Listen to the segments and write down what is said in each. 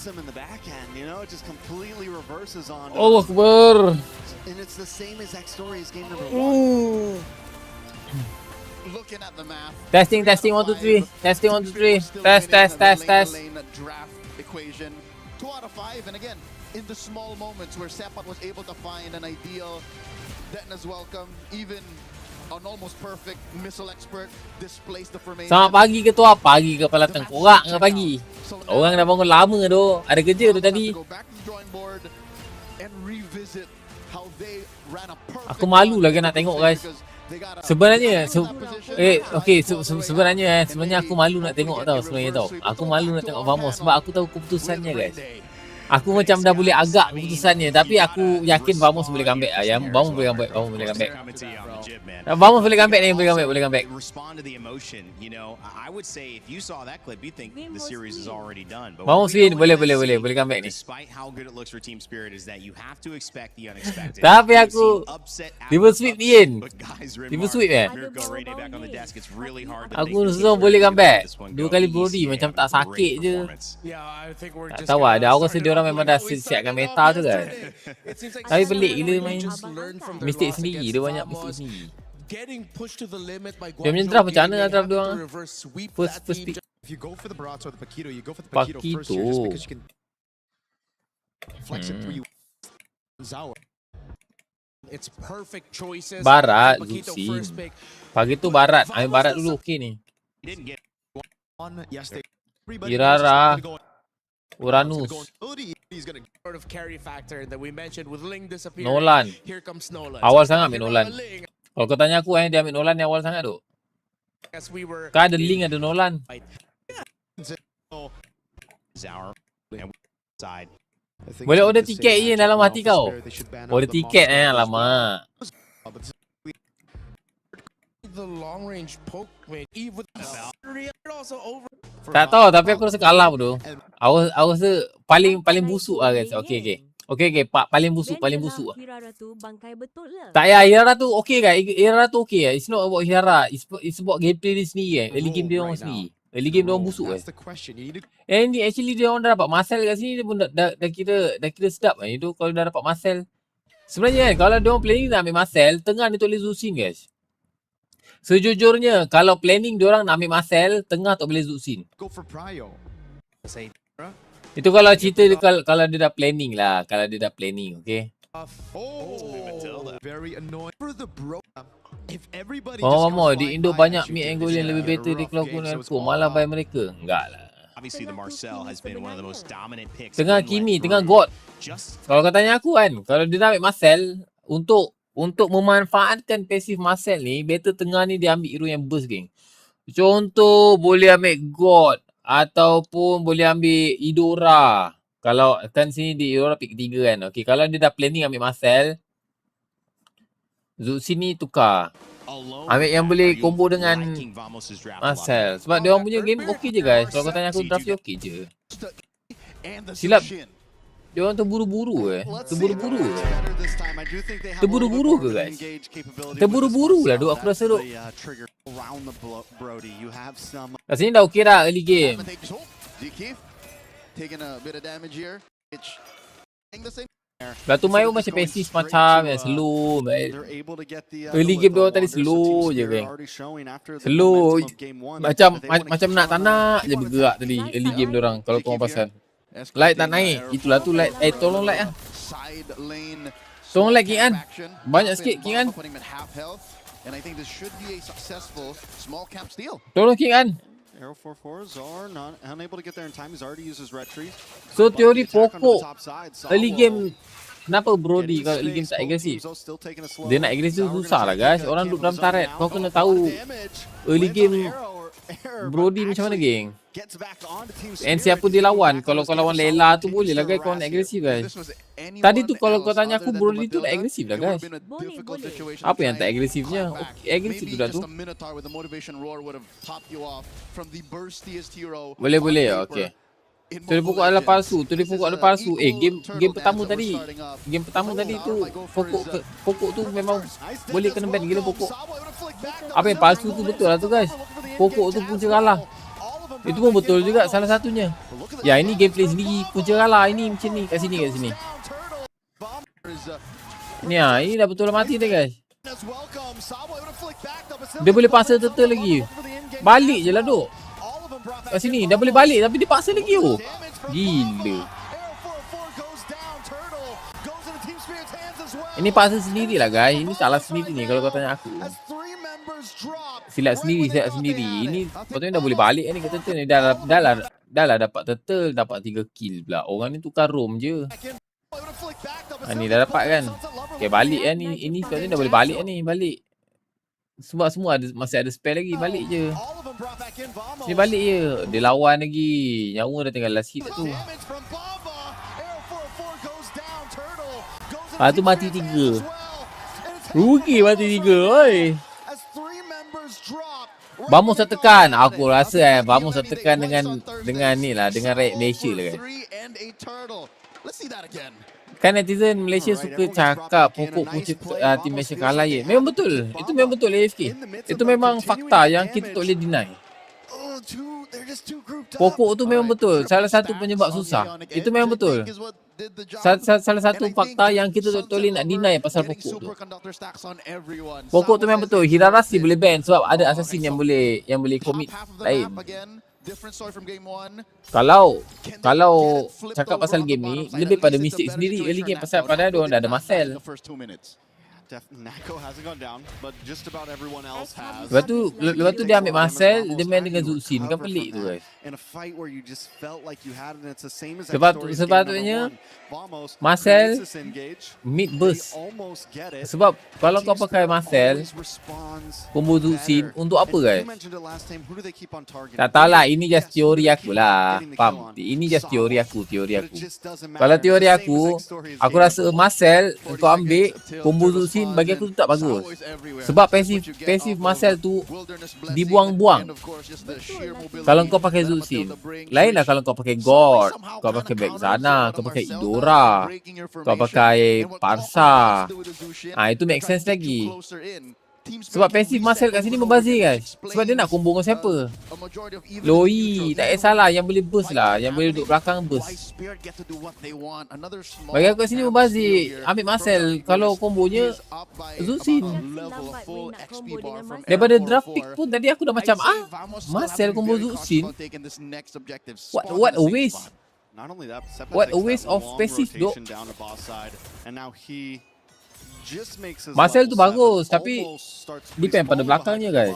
hits him in the backhand, you know, it just completely reverses on. Allah Akbar. And it's the same exact story as game number 1. Looking at the map. Testing 1 2 3. Testing 1 2 3. Test. Draft equation. 2 out of 5, and again, in the small moments where Sepat was able to find an ideal Detna's welcome, even an almost perfect missile expert displaced the formation. Selamat pagi ke tua, pagi ke kepala tengkorak ke pagi. Orang dah bangun lama tu, ada kerja tu tadi. Aku malu lagi nak tengok guys. Sebenarnya sebenarnya aku malu nak tengok tau sebenarnya tau. Aku malu nak tengok Vamos sebab aku tahu keputusannya guys. Aku macam dah boleh agak keputusannya, tapi aku yakin Vamos boleh comeback lah. Yang Vamos boleh comeback, Vamos boleh comeback. Vamos boleh comeback ni, boleh comeback. Vamos win, boleh comeback ni. Tapi aku River Sweep win. River Sweep Aku susah boleh comeback. 2 kali Brody macam tak sakit je. Tak tahu lah, dah aku rasa dia orang memang dah siapkan meta tu kan. Tapi pelik gila main mistake sendiri, dia banyak mistake sendiri. Dia punya draft macam mana draft dia orang? First pick Pakito. Barat Zuxin. Pagi tu Barat, ambil Barat dulu, okey ni. Irara Uranus, Nolan. Awal sangat ambil Nolan. Kalau kau tanya aku dia ambil Nolan yang awal sangat tu. Kan ada Link, ada Nolan. Boleh order tiket je dalam hati kau. Order tiket alamak. Tak tahu, tapi aku rasa kalah tu. Aku rasa paling busuk lah guys. Okey. Paling busuk. Tak payah, Hirara tu okey kan? Hirara tu okey kan? It's not about Hirara. It's about gameplay dia sendiri kan? Early game dia orang sendiri. Early game dia orang busuk kan? And actually dia orang dah dapat Marcel kat sini, dia pun dah kira sedap kan? Itu kalau dah dapat Marcel. Sebenarnya kan, kalau dia orang planning nak ambil Marcel, tengah dia tak boleh Zuxin guys. Sejujurnya, kalau planning dia orang nak ambil Marcel, tengah tak boleh Zuxin. Itu kalau cerita dia, kalau dia dah planning lah. Kalau dia dah planning, okay? Mama, di Indo banyak mid angle yang lebih better di Cloud Gun aku. Malah buy mereka. Enggak lah. Tengah Kimi, tengah God. Kalau katanya aku kan, kalau dia nak ambil Marcel, untuk memanfaatkan pasif Marcel ni, better tengah ni dia ambil hero yang burst geng. Contoh boleh ambil God ataupun boleh ambil Idora. Kalau kan sini di Idora pick 3 kan. Okey, kalau dia dah planning ambil Marcel, Zuxin ni tukar. Ambil yang boleh combo dengan Marcel. Sebab dia orang punya game okey je guys. Kalau kau tanya aku draft dia okey je. Silap dia orang terburu-buru Terburu-buru ke guys? Terburu-buru lah duk, aku rasa duk. Kat sini dah okey dah early game. Batu Mayu macam passive macam yang slow. Early game dia orang tadi slow je geng. Slow. Macam nak je bergerak tadi early game dia orang kalau kau perasan. Light tak naik. Itulah tu light. Tolong light lah. Tolong light King An. Banyak sikit King An. Tolong King An. So teori pokok early game. Kenapa Brody kalau early game tak agresif? Dia nak agresif susah lah guys. Orang duduk dalam turret. Kau kena tahu early game Brody macam mana geng. And siapa dia lawan. Kalau kau lawan Lela tu boleh lah guys, kau nak agresif guys. Tadi tu kalau kau tanya aku Brody tu tak agresif lah guys. Apa yang tak agresifnya? Agresif tu dah tu. Boleh okey. Tadi pokok adalah palsu. Game pertama tadi. Game pertama tadi tu pokok tu memang boleh kena ban gila pokok. Apa yang palsu tu betul lah tu guys. Pokok tu punca kalah. Itu pun betul juga salah satunya. Ya ini gameplay sendiri punca kalah ini macam ni kat sini. Ini ini dah betul mati dah guys. Dia boleh paksa turtle lagi. Balik je lah duk. Kat sini dah boleh balik tapi dia paksa lagi oh. Gila. Ini paksa sendiri lah guys. Ini salah sendiri ni kalau kau tanya aku. Silap sendiri. Ini patutnya dah boleh balik ni kata turtle ni. Dah lah dapat turtle, dapat 3 kill pula. Orang ni tukar roam je. Ni dah dapat kan. Okay balik kan ni. Ini sepatutnya dah boleh balik kan ni. Balik. Sebab semua masih ada spare lagi. Balik je. Ni balik je. Dia lawan lagi. Nyawa dah tinggal last hit tu. Lepas tu mati 3. Rugi mati 3 oi. Vamos tekan. Aku rasa Vamos tekan dengan ni lah. Dengan rakyat Malaysia lah kan. Kan netizen Malaysia suka cakap pokok punca tim Malaysia kalah je. Memang betul. Itu memang betul AFK. Itu memang fakta yang kita tak boleh deny. Pokok tu memang betul. Salah satu penyebab susah. Itu memang betul. Salah satu fakta yang kita tak boleh nak deny pasal pokok tu. Pokok tu memang betul. Hirarasi boleh ban sebab ada assassin yang boleh commit lain. Kalau cakap pasal game ni lebih pada mistake sendiri early game pasal pada dia orang dah ada Marcel. Lepas tu dia ambil Marcel, dia main dengan Zuxin kan pelik tu guys. Sepatutnya Marcel mid burst. Sebab kalau kau pakai Marcel combo Zuxin untuk apa guys? Tak tahulah, ini just teori aku lah. Faham? Ini just teori aku. Kalau teori aku rasa Marcel kau ambil combo Zuxin bagi aku tu tak bagus. Sebab pasif Marcel tu dibuang-buang. Kalau kau pakai Zuxin, lain lah kalau kau pakai God, kau pakai Vexana, kau pakai Idora, kau pakai Parsa. Itu make sense lagi. Sebab pasif Marcel kat sini membazir guys. Sebab dia nak combo dengan siapa? Loi, tak kisahlah, yang boleh burst lah, yang boleh duduk belakang burst. Bagi aku kat sini membazir. Ambil Marcel, kalau kombonya Zuxin. Daripada draft pick pun tadi aku dah macam Marcel combo Zuxin. What a waste. What a waste of passive dok. Marcel tu bagus tapi depend pada belakangnya guys.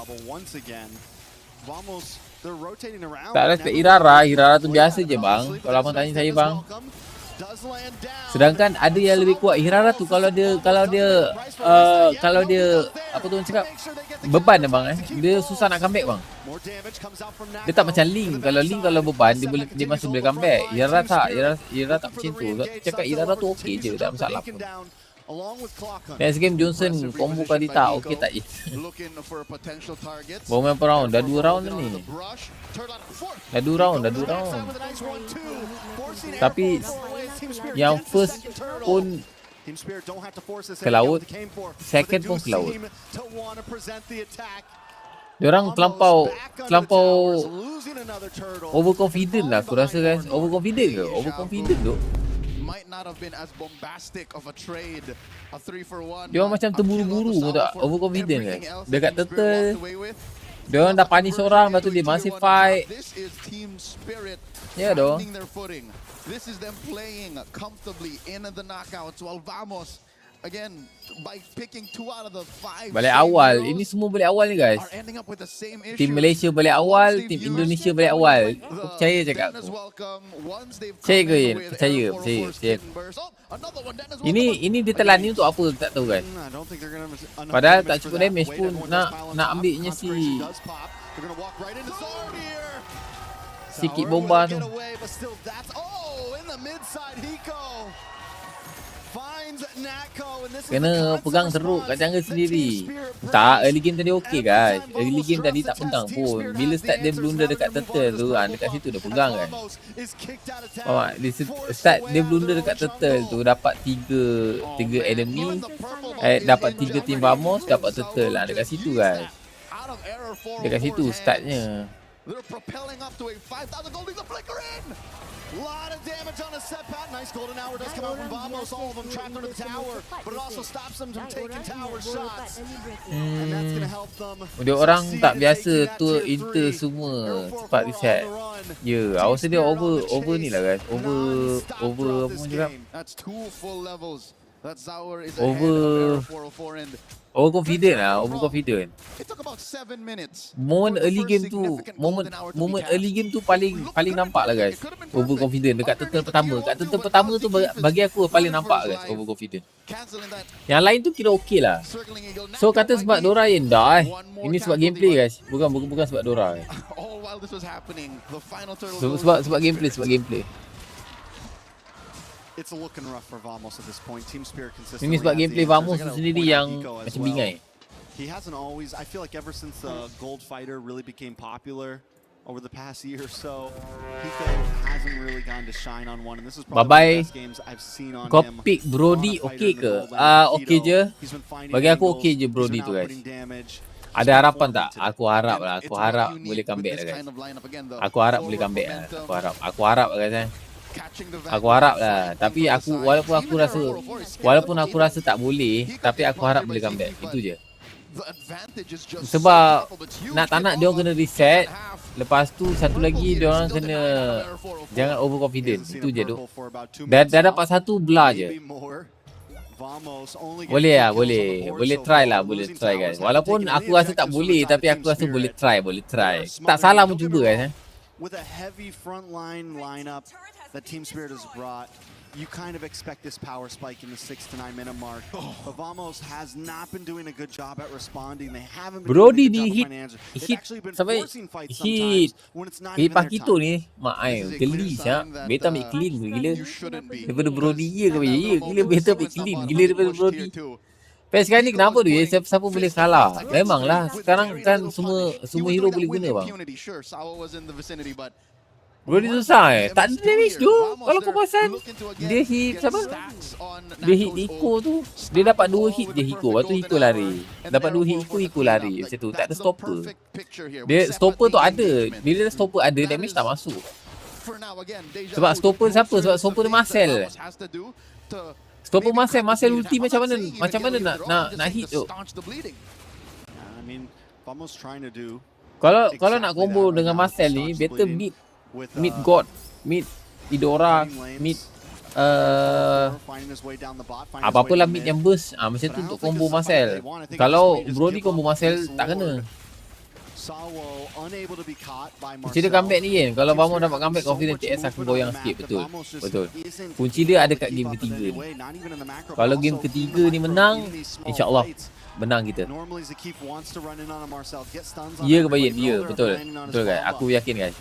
Tak respect Irara tu biasa je bang. Kalau abang tanya saya bang. Sedangkan ada yang lebih kuat. Irara tu kalau dia apa tu orang cakap beban dia bang dia susah nak comeback bang. Dia tak macam Link. Kalau beban dia masih boleh comeback. Irara tak macam tu. Cakap Irara tu okey je, tak masalah pun. Next game Johnson combo Kadita okey tak je. Baru main per round. Dah 2 round ni. Dah 2 round. Tapi yang first pun ke laut, second pun ke laut. Diorang terlampau overconfident lah aku rasa guys. Overconfident ke? Overconfident tu. Dia orang macam terburu-buru tak? Overconfident kan? Dekat turtle dia orang dah punish orang, lepas tu dia masih fight. Ya doh. This is them playing comfortably in the knockouts while Vamos again by picking 2 out of the 5. Balik awal. Ini semua balik awal ni guys. Tim Malaysia balik awal, tim Indonesia balik awal. Kau percaya cakap aku? Percaya ke Yen? Percaya. Ini dia telan ni untuk apa tak tahu guys. Padahal tak cukup damage pun nak ambilnya sikit bomba tu. Kena pegang teruk kat jungle sendiri. Tak, early game tadi okey guys. Early game tadi tak pegang pun. Bila start dia blunder dekat turtle tu dekat situ dia pegang kan. Dia start dia blunder dekat turtle tu dapat 3 enemy. Dapat 3 team Vamos, dapat turtle lah dekat situ guys. Dekat situ startnya. They're propelling up to a 5,000 gold. The flicker in. A lot of damage on a set pat. Nice golden hour does come out from Vamos. All of them trapped under the tower, but it also stops them from taking tower shots. And that's going to help them. Dia orang tak biasa tu inter semua cepat reset. Ya, aku rasa dia over ni lah guys. Over apa cakap? That's 2 full levels. That Zaur is Over 404 and overconfident lah, overconfident. it took about 7 minutes. Moment early game tu, moment early game tu paling nampak lah guys. Overconfident dekat turtle pertama. Kat turtle pertama tu bagi aku paling nampak guys, overconfident. Yang lain tu kira okey lah. So kata sebab Dora yang dah Ini sebab gameplay guys. Bukan sebab Dora. All while this was happening, the final turtle Sebab gameplay. It's looking rough for Vamos at this point. Team Spirit consistently. Ini sebab gameplay Vamos tu sendiri yang macam bingai. He hasn't always, I feel like ever since the Gold Fighter really became popular over the past year or so, Pico hasn't really gotten to shine on one, and this is probably one of the best games I've seen on him. Kau pick Brody okey ke? Okey je. Bagi aku okey je Brody tu guys. Ada harapan tak? Aku harap boleh comeback lah guys. Aku harap boleh comeback lah. Aku harap lah guys. Aku harap lah. Tapi walaupun aku rasa tak boleh, tapi aku harap boleh comeback. Itu je. Sebab tak nak dia orang kena reset. Lepas tu satu lagi dia orang kena jangan overconfident. Itu je tu. Dah dapat satu belah je. Boleh lah, boleh try lah, boleh try guys. Walaupun aku rasa tak boleh, tapi aku rasa boleh try. Tak salah pun cuba guys. With a heavy frontline lineup that Team Spirit has brought, you kind of expect this power spike in the 6 to 9 minute mark. But Vamos has not been doing a good job at responding. They haven't been Brody doing a di good job of financial. They've hit actually been sampai forcing fights sometimes when it's not even their Pakito time. ni mak ai geli siap. Beta ambil clean gila. Daripada Brody ye ke ya gila beta ambil clean gila daripada Brody. Tapi sekarang ni kenapa tu ya? Siapa boleh kalah? Memanglah sekarang kan semua hero boleh guna bang. Brody susah tak ada damage tu. Kalau kau perasan dia hit siapa? Dia hit Hiko tu. Dia dapat 2 hit je Hiko. Lepas tu Hiko lari. Dapat 2 hit Hiko lari. Macam tu. Tak ada stopper. Dia stopper tu ada. Bila stopper ada, damage tak masuk. Sebab stopper siapa? Sebab stopper dia Marcel. Stopper Marcel ulti macam mana nak hit tu. I mean, Vamos trying to do. Kalau nak combo dengan Marcel ni, better mid God, mid Idora, mid apa-apalah mid yang burst. Macam tu untuk combo Marcel. Kalau Brody combo Marcel tak kena. Kunci dia comeback ni kan. Kalau Vamos dapat comeback, confident TS akan goyang sikit. Betul. Kunci dia ada kat game ketiga ni. Kalau game ketiga ni menang, insyaAllah menang kita. Ya kebaik dia. Betul guys. Aku yakin guys.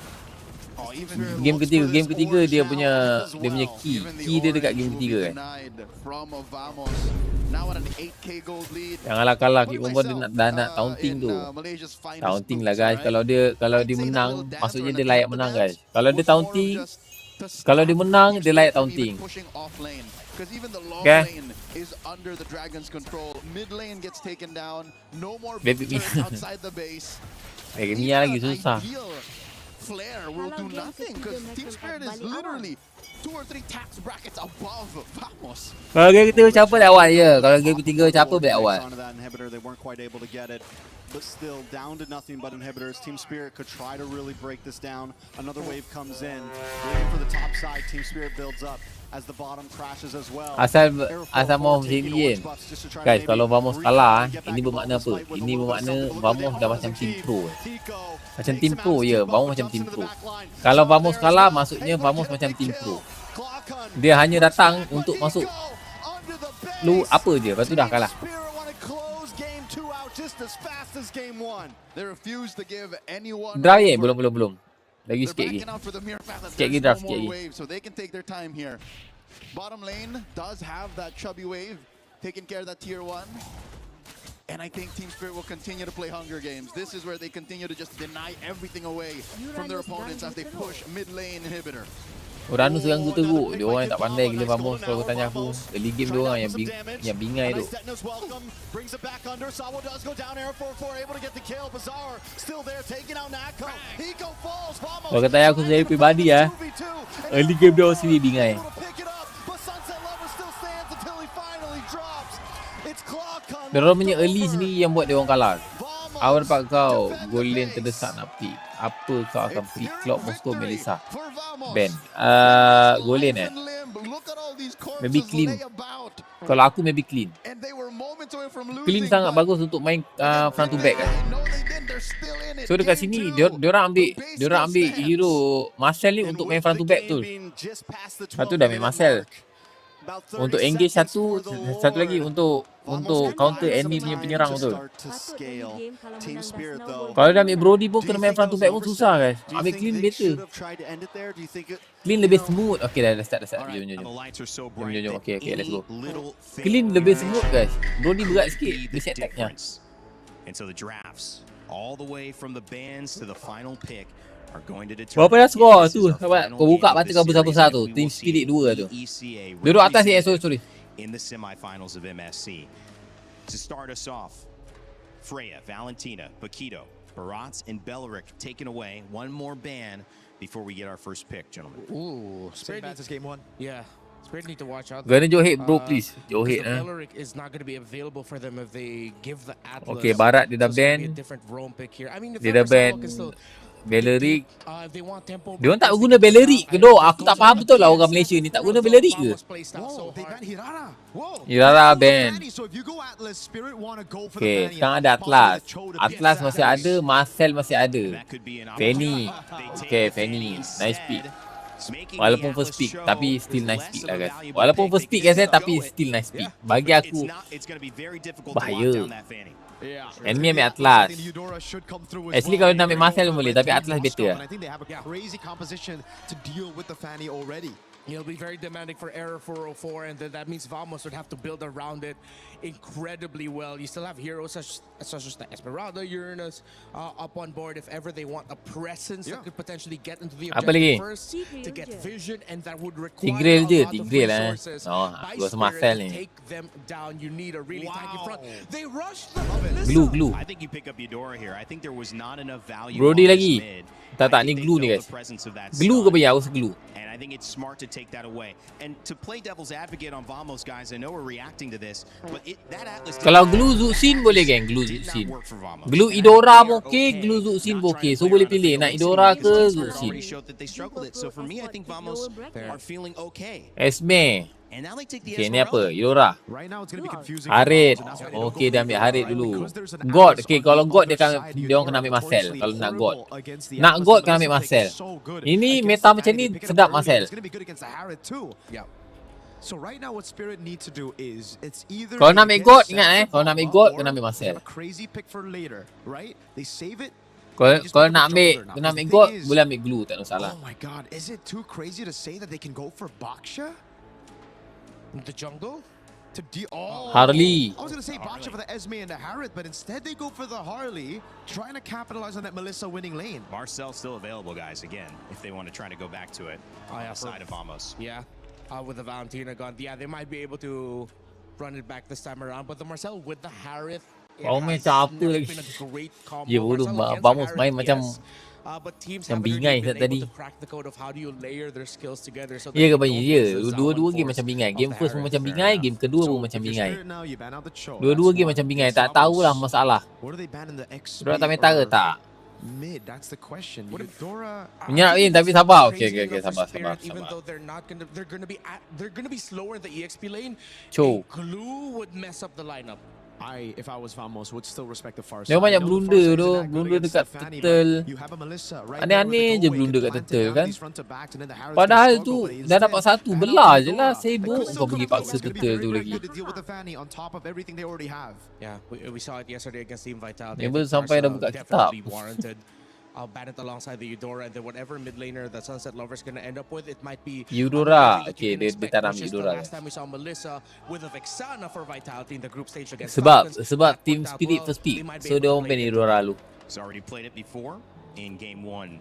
Game ketiga dia punya key dia dekat game ketiga kan. Janganlah kalah kick combo dia nak taunting tu. Taunting lah guys. Kalau dia menang, maksudnya dia layak menang guys. Kalau dia taunting, kalau dia menang, dia layak taunting. Okay. Baby Mia lagi susah. Flare will do nothing because Team Spirit is literally 2 or 3 tax brackets above Vamos. Kalau game ketiga siapa dari awal ya. Kalau game ketiga siapa dari awal. But still down to nothing but inhibitors. Team Spirit could try to really break this down. Another wave comes in, waiting for the top side. Team Spirit builds up as the bottom crashes as well. Asal mau macam ni kan. Guys, kalau Vamos kalah, ini bermakna apa? Ini bermakna Vamos dah macam team pro. Macam team pro ya, Vamos macam team pro. Kalau Vamos kalah, maksudnya Vamos macam team pro. Dia hanya datang untuk masuk lu apa je, lepas tu dah kalah. Draft ya? Belum. Lagi sikit lagi. Sikit lagi draft, sikit lagi. Bottom lane does have that chubby wave taking care of that tier 1. And I think Team Spirit will continue to play Hunger Games. This is where they continue to just deny everything away from their opponents as they push mid lane inhibitor. Orang tu sekarang aku teruk. Dia orang yang tak pandai gila Vamos. Kalau kau tanya aku, early game dia orang yang bingai tu. Kalau kata aku sendiri pribadi early game dia orang sendiri bingai. Dia orang punya early sendiri yang buat dia orang kalah. Awal dapat kau goal lane terdesak nak pick. Apa kau akan pick? Clock Moscow Melissa Ben goal lane maybe clean. Kalau aku maybe clean. Clean sangat bagus untuk main front to back So dekat sini diorang ambil hero Marcel ni untuk main front to back tu. Lepas tu dah main Marcel untuk engage satu lagi untuk counter enemy punya penyerang tu. Kalau dah ambil Brody pun kena main front to back pun susah guys. Ambil clean better. Clean lebih smooth. Okay dah start. Jom. Okay, let's go. Clean lebih smooth guys. Brody berat sikit basic attack-nya. And so the drafts all the way from the bands to the final pick are going to determine. Berapa dah skor tu? Kau buka mata kau besar-besar tu. Team Spirit 2 tu. Duduk atas ni, sorry. In the semifinals of MSC. To start us off, Freya, Valentina, Paquito, Barats, and Belleric taken away. One more ban before we get our first pick, gentlemen. Ooh, Spirit needs game 1. Yeah. Spirit need to watch out. Gonna Johit bro please. Johit Belleric is not going to be available for them if they give the Atlas. Okay, Barat dia dah ban. Dia dah ban Belleric. Dia orang tak guna Belleric ke doh? Aku tak faham betul lah orang Malaysia ni tak guna Belleric ke? Hirara ban. Okay, sekarang ada Atlas. Atlas masih ada, Marcel masih ada. Fanny. Okay, Fanny. Nice pick. Walaupun first pick tapi still nice pick lah guys. Walaupun first pick guys tapi still nice pick. Bagi aku bahaya. Enemy ambil Atlas. Actually kalau nak ambil Marcel pun boleh tapi Atlas better lah. He'll be very demanding for Error 404, and then that means Vamos would have to build around it incredibly well. You still have heroes such as the Esmeralda, Uranus up on board if ever they want a presence that could potentially get into the objective first to get vision, and that would require a lot of resources. To take them down, you need a really tanky front. They rushed the Glue. I think you pick up Eudora here. I think there was not enough value. Brody lagi. Tak ni glue ni guys. Glue ke bayar? Aku glue. And I think it's smart to take that away. And to play devil's advocate on Vamos, guys, I know we're reacting to this, but that Atlas. Kalau glue Zuxin boleh geng, glue Zuxin. Glue Idora pun okey, glue Zuxin pun okey. So boleh pilih nak Idora ke Zuxin. So for me, I think Vamos are feeling okay. Esme. Okay, ni apa? Idora. Harit. Okay, dia ambil Harit dulu. God. Okay, kalau God dia orang kena ambil Marcel. Kalau nak God. Nak God kena ambil Marcel. Ini meta macam ni sedap Marcel. So right now what Spirit need to do is it's either kalau nak ambil God ingat kalau nak ambil God kena ambil Marcel. Crazy pick for later, right? They save it. Kalau nak ambil God boleh ambil glue tak ada masalah. Oh my god, is it too crazy to say that they can go for Baksha? the jungle. Harley. I was going to say Baksha for the Esme and the Harith, but instead they go for the Harley, trying to capitalize on that Melissa winning lane. Marcel's still available, guys, again, if they want to try to go back to it outside of Vamos. Yeah, with the Valentina gone. Yeah, they might be able to run it back this time around, but the Marcel with the Harith, macam apa lagi. Ya bodoh, Vamos main macam yang bingai tadi. Ya ke banyak ya. Dua-dua game macam bingai. Game first pun macam bingai, game kedua pun macam bingai. Dua-dua game macam bingai. Tak tahulah masalah. Diorang tak meta ke tak? Menyerap ni tapi sabar. Okay, sabar. Even though they're gonna be slower in the EXP lane, Glue would mess up the lineup. If I was Vamos, would still respect the far side. Dia banyak blunder tu, blunder dekat turtle. Aneh-aneh je blunder dekat turtle kan. Padahal tu dah dapat satu, belah je lah. Sibuk kau pergi paksa turtle tu lagi. Yeah, we saw it yesterday against Team Vitality. Dia sampai dah buka kitab. Ban it alongside the Eudora, and then whatever mid laner that Sunset Lover's gonna end up with, it might be Eudora. Okay, dia tanam Eudora. Last time we saw Melissa with a Vexana for Vitality in the group stage against sebab Team Spirit first pick. So dia orang ban Eudora lu. He's already played it before in game 1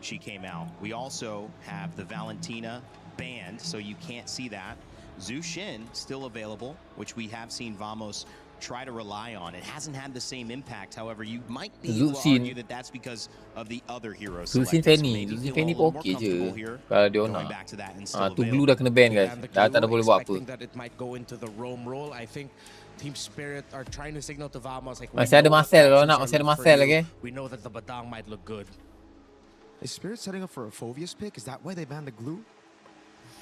she came out. We also have the Valentina banned, so you can't see that. Zhu Xin still available, which we have seen Vamos try to rely on. It hasn't had the same impact. However, you might be able to argue that that's because of the other heroes. Zhu Xin Fanny pun okey je kalau dia nak. Tu blue dah kena ban guys. Dah tak ada boleh buat apa. That it might go into the roam role. I think Team Spirit are trying to signal to Vamos like masih ada Marcel kalau nak, masih ada Marcel lagi. We know that the Badang might look good. Is Spirit setting up for a Phoveus pick? Is that why they banned the glue?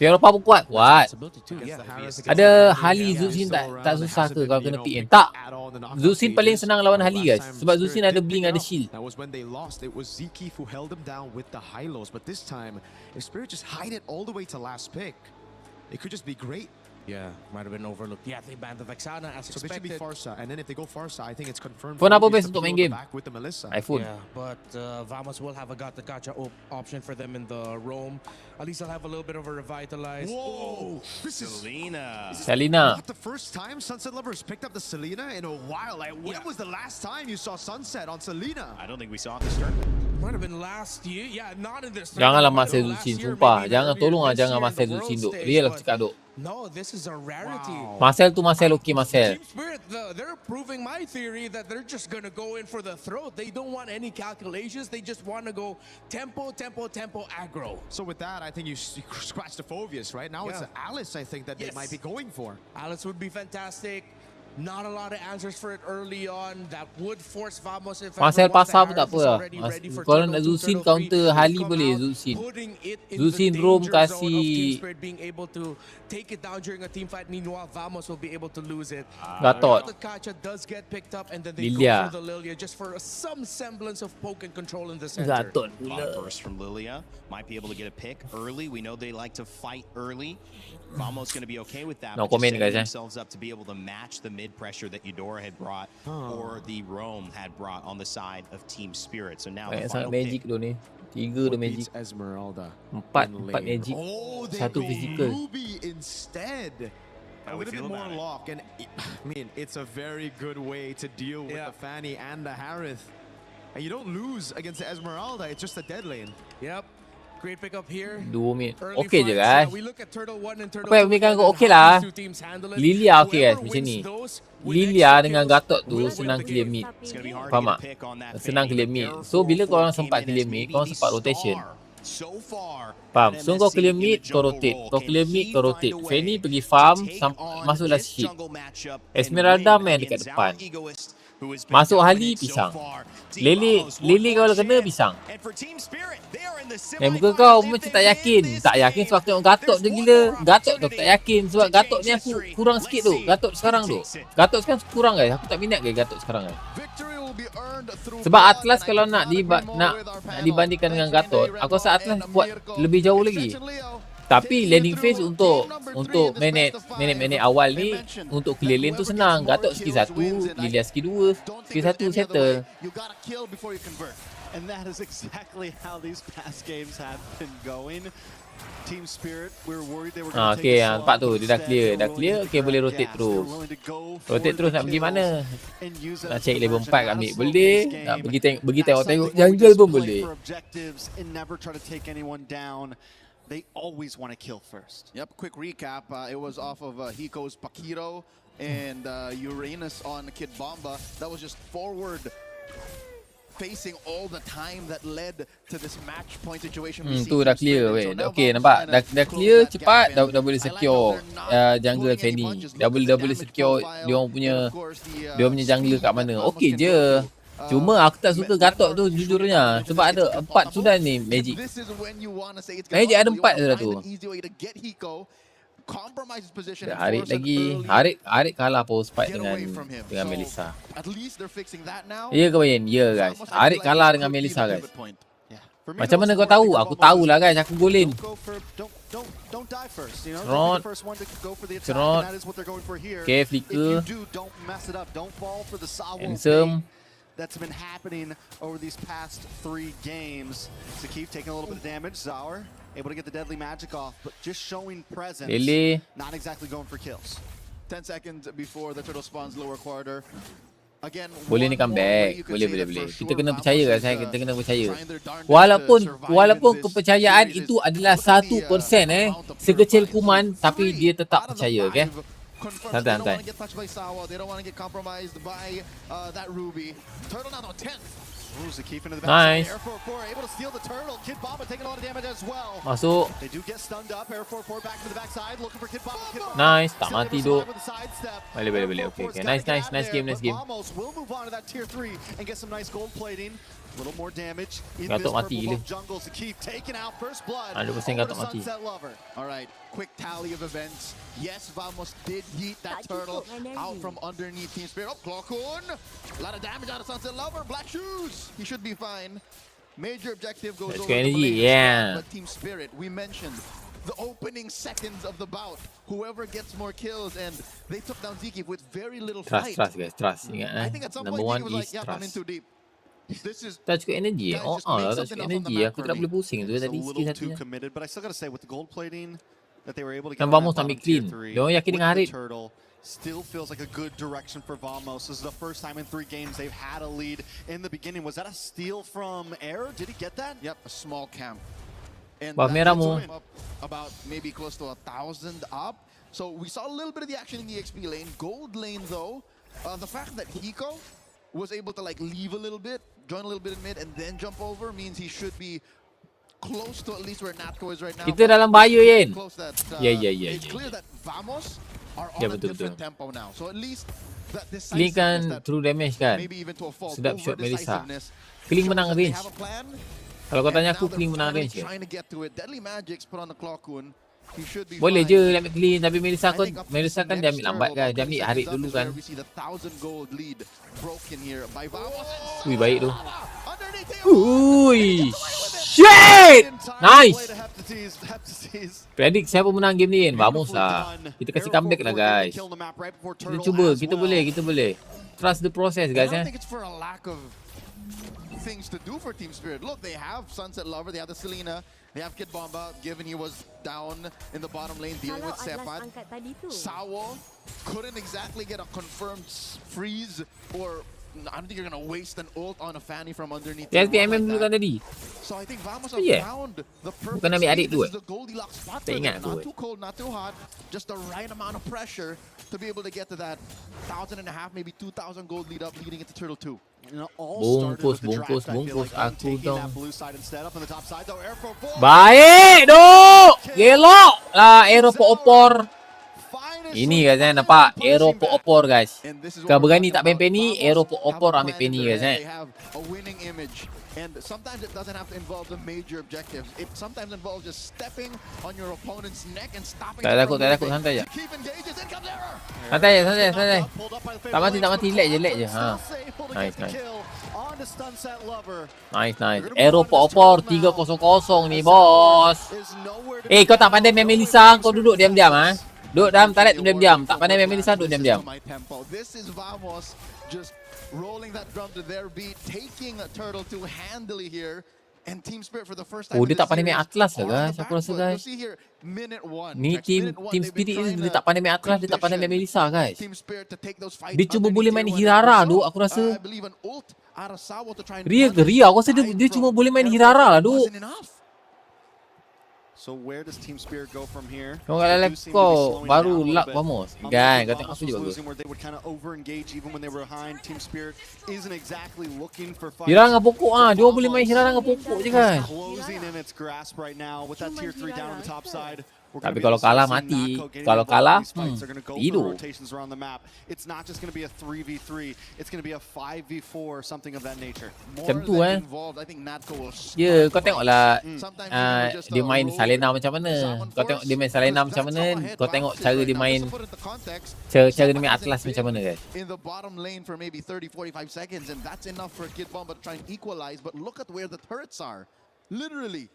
Eropah pun kuat. What? Yeah. Ada Hali Zhu Xin tak susah ke kalau kena pick in? Tak. Zhu Xin paling senang lawan Hali guys. Sebab Zhu Xin ada blink, ada shield. That was when they lost. It was Zikif who held them down with the high-lows. But this time, if Spirit just hide it all the way to last pick, it could just be great. Yeah, might have been overlooked. Yeah, they banned the Vexana as So they should be expected. Farsa, and then if they go Farsa, I think it's confirmed. Phone apa Phoveus best to untuk main peel game? back with the Melissa. iPhone. Yeah, but Vamos will have a gacha option for them in the roam. At least they'll have a little bit of a revitalize. Whoa! This is Salina. not the first time Sunset Lovers picked up the Selena in a while. Like, when was the last time you saw Sunset on Selena? I don't think we saw it this turn. Might have been last year. Yeah, not in this. Janganlah Might have Marcel been Zhu last Xin, year, sumpah. maybe Jangan, earlier tolonglah this jangan year in Marcel the Zhu Xin world duk. stage, Dia lah but cakap duk. No, this is a rarity. Marcel tu Marcel okey Marcel. Team Spirit, they're proving my theory that they're just going to go in for the throat. They don't want any calculations. They just want to go tempo, tempo, tempo, aggro. So with that, I think you scratched the Phoveus, right? Now it's Alice, I think, that they might be going for. Alice would be fantastic. Not a lot of answers for it early on. That would force Vamos if Marcel once the pasar pun tak Harris apa is lah. already ready for Kalau turtle nak two, Zhu Xin turtle counter three, Hali come boleh out, Zhu Xin. putting it in Zhu the Xin roam danger zone of kasih Team Spirit being able to take it down during a team fight. Meanwhile, Vamos will be able to lose it. Gatot. The Kacha does get picked up, and then they Lilia. go for the Lilia just for some semblance of poke and control in the center. Gatot Bot pula. burst from Lilia. Might be able to get a pick early. We know they like to fight early. Vamos going to be okay with that. No but just comment, setting guys, themselves up to be able to match the mid pressure that Eudora had brought or the Rome had brought on the side of Team Spirit. So now the Banyak sangat final magic pick. tu ni. 3 dah magic. Esmeralda. 4 in 4 lane. magic. Oh, they Satu go physical. Ruby instead. How A we little bit feel more about it? lock, and I mean, it's a very good way to deal with the Fanny and the Harith. And you don't lose against the Esmeralda, it's just a dead lane. Yep. Great pickup here. 2 minit. Early Okey je fights, guys. we look at Turtle 1 and Turtle Apa yang 2 bikin aku and okey how lah. these two teams handle it. Lilia okey guys Whoever macam wins ni. those with Lilia extra dengan kills Gatot tu will senang win the clear game. mid. It's going to be hard Faham to tak? get a pick on that Senang Fanny, clear but mid. Air So bila 4-4 korang came sempat in clear as mid, maybe korang the sempat rotation. star so far Faham? at So kau MSC clear in the mid, kau jungle rotate. role. Kau Can clear he mid, kau find rotate. a way Fanny pergi to farm, take on masuklah this ship. jungle matchup and Esmeralda win main dekat against depan. our Egoist, who has been Masuk Hali, dominant so pisang. far? Lele Vamos, one more kalau kena chance. pisang. And for Team Spirit, they are in the Muka semifinals. kau If macam they tak win yakin. this Tak yakin sebab game, tengok Gatot there's je one gila. more Gatot tu tak opportunity yakin sebab to Gatot change ni aku history. kurang Let's sikit tu. see Gatot who sekarang tu. takes it. Gatot sekarang kurang guys. Aku tak minat ke Gatot sekarang guys. Victory will be earned through Sebab blood, Atlas and I kalau could nak not agree more nak with our panel. dibandingkan dengan Gatot, Legendary aku rasa Remo Atlas and buat Mirko. lebih jauh lagi. Extension Leo Tapi taking you landing through phase game untuk number 3 in this minit best of 5. minit awal ni I untuk mentioned clear that lane tu whoever senang. gets more Gatot skill kills 1, wins, and I Lilia skill 2, don't skill think there's 1 any other settle. way. You gotta kill before you convert. And that is exactly how these past games have been going. Team Spirit, we were worried they were going to Okay, take a nampak slot, tu but dia dah instead clear, they were dah willing clear. to Okay, burn boleh rotate gas. They were terus. willing to go for Rotate the terus nak pergi kills mana? and use it Nak as cek level diversion. 4 Not a ambil slow boleh, paced nak game. pergi That's tengok-tengok something we jungle just pun play boleh. for objectives and never try to take anyone down. They always want to kill first. Yep, quick recap. It was off of Hiko's Pakiro and Uranus on Kid Bomba. That was just forward facing all the time that led to this match point situation. We see Tu dah Team clear Spirit. weh. So now Okay, Vamos nampak trying to dah close clear that cepat, gap, and dah boleh I like how secure they're not jungle pulling any Fanny. punches. Dah Look boleh at the boleh damage secure profile, dia orang punya and of course dia punya jungle speed kat that mana. Vamos Okey can je. go to. Cuma aku tak suka Gatot tu jujurnya sebab ada 4 sudah ni magic. This is when you want to say it's Magic ada you 4 wanna sudah find tu. an easy way to get Hiko, compromise his position, and Harit force an lagi. early Harit kalah post fight get dengan away from him. dengan So, Melissa. At least they're fixing that now. Ya ke Bayan? Ya guys. Vamos, I Harit feel like kalah it dengan could be Melissa the guys. pivot point. Yeah. For me, Macam the mana most kau tahu? important Aku thing about tahu lah guys, aku golin. Don't die first. You know, Cerot. don't be the first one to go for the attack. Cerot. And that is what they're going for here. Okay, If you flicker. do, don't mess it up. Don't fall for the Sawo Handsome. that's been happening over these past 3 games. Zakif taking a little bit of damage. Zaur able to get the deadly magic off, but just showing presence. Lele. Not exactly going for kills. 10 seconds before the turtle spawns lower quarter. Again, Boleh ni one more way comeback. you could Boleh, say boleh, that boleh. for Kita sure kena Vamos percaya is, guys, kita kena percaya. trying their darndest to Walaupun survive in this kepercayaan series. itu adalah Look at the 1% amount of sekecil pure kuman, fights. tapi dia tetap Out of the percaya, okay? 5 confirms Santai, they don't santai. want to get touched by Sawa. They don't want to get compromised by that Ruby. Turtle now on 10th. Moves the keep into the Nice. backside. Air 4-4 able to steal the turtle. Kid Baba taking a lot of damage as well. Masuk. They do get stunned up. Air 4-4 back to the backside, looking for Kid Baba. Kid Baba Nice, tak still mati able to tu. survive with the sidestep. Boleh, boleh, boleh. Air Okay, 4-4's okay. gotta Nice, get nice, out nice there, game, nice but game. Vamos will move on to that tier 3 and get some nice gold plating. A little more damage in Gatot this mati purple gila. buff jungles. The keep taken out. First blood. 100% Over to Gatot mati. Sunset Lover. All right, quick tally of events. Yes, Vamos did yeet that turtle out from underneath Team Spirit. Oh, Clockun! A lot of damage out of Sunset Lover. Black shoes. He should be fine. Major objective goes Let's over go to energy, Malaysia yeah. squad, but Team Spirit, we mentioned the opening seconds of the bout. Whoever gets more kills, and they took down Ziki with very little fight. Trust guys, trust. Ingat I think at some Number point one Ziki was is like, yeah, I'm in trust. too deep. This is Tak cukup energi Guys, just make tak cukup something else on the energi. map Aku for tak me. boleh pusing tu It's a tadi little skill too satunya. committed, but I still gotta say with the gold plating that they were able to get Dan on Vamos that ambil bottom tier clean. 3 Dia orang yakin with dengan the Harit. turtle still feels like a good direction for Vamos. This is the first time in 3 games they've had a lead in the beginning. Was that a steal from Air? Did he get that? Yep, a small camp. And Bah, that merah gets mo. him up about maybe close to 1,000 up. So we saw a little bit of the action in the XP lane. Gold lane though, the fact that Hiko was able to like leave a little bit, join a little bit in mid, and then jump over means he should be close to at least where Natco is right now. Kita dalam bahaya, Yen. Close that, Yeah. it's clear that Vamos are on Yeah, a betul, different betul. tempo now. So at least that Clean decisiveness, kan that true damage kan. maybe even to a fault Sedap over shot Melissa. decisiveness Clean shows menang that they range. have a plan. Kalau kau tanya And aku, now clean they're menang finally range je. trying to get to it. Deadly Magics put on the Clockun. He should be Boleh fine. je dia ambil clean, tapi Melissa I think up to Melissa this kan dia next ambil lambat turtle, guys. about Dia ambil 30 Harit seconds dulu up is kan. where we see the 1,000 gold lead broken here by Vamos. Ui, baik tu. Underneath the Ui, shit! Nice! Predict siapa menang game ni kan? Vamos lah. Kita kasih comeback lah guys. Kita cuba, kita boleh. Trust the process guys I don't eh. think it's for a lack of things to do for Team Spirit. Look, they have Sunset Lover, they have the Selena, they have Kid Bomba, given he was down in the bottom lane dealing with Sepat. Sawo couldn't exactly get a confirmed freeze, or I don't think you're gonna waste an ult on a Fanny from underneath. Dia the wall SPMM dulu like kan that. tadi. So I think Vamos have Yeah. found the perfect Bukan ambil adik speed. tu, This is the Goldilocks spot Tak for ingat them. aku, Not too cold, not too hot, just the right amount of pressure to be able to get to that 1,500, maybe 2,000 gold lead up leading into Turtle 2. Bungkus aku dong. Baik. Baik duk. Gelok lah arrow opor. Ini guys nampak arrow opor guys. Kau berani tak main penny, arrow opor ambil penny guys They have a winning image. And sometimes it doesn't have to involve the major objectives. It sometimes involves just stepping on your opponent's neck and stopping Tak them from takut, moving. santai je. The keep engages, in comes error. Santai. Tak mati, lag je. Ha. Nice. Nice. Arrow opor 300 ni bos. Kau tak pandai main Melissa, kau duduk diam-diam ah. Duduk dalam turret diam-diam. Tak pandai main Melissa, duduk diam-diam. This is Vamos just rolling that drum to their beat, taking a Turtle 2 handily here. And Team Spirit for the first time. Oh, dia tak pandai main Atlas lah guys. Aku rasa guys. Ni team Spirit ni dia tak pandai main Atlas, dia tak pandai main Melissa guys. Dia cuba boleh main Hirara tu, aku rasa. Ria, aku rasa dia cuma boleh main Hirara lah tu. So where does Team Spirit go from here? Kau kalau live kau baru luck Vamos. Guys, kau tengok aku juga bagus. Where they would kind of over-engage even when they were behind. Team Spirit isn't exactly looking for fights. Hirara dengan pokok ah, dia boleh main Hirara dengan pokok je guys. Closing in its grasp right now with that tier 3 down on the top side. Tapi kalau kalah mati. Kalau kalah, tidur. It's not just going to be a 3v3. It's going to be a 5v4 something of that nature. Macam tu Ya, kau tengoklah dia main Salena macam mana. Kau tengok dia main Salena macam mana. Kau tengok cara dia main Atlas macam mana guys. In the bottom lane for maybe 30-45 seconds, and that's enough for Kid Bomba to try and equalize. But look at where the turrets are. Literally.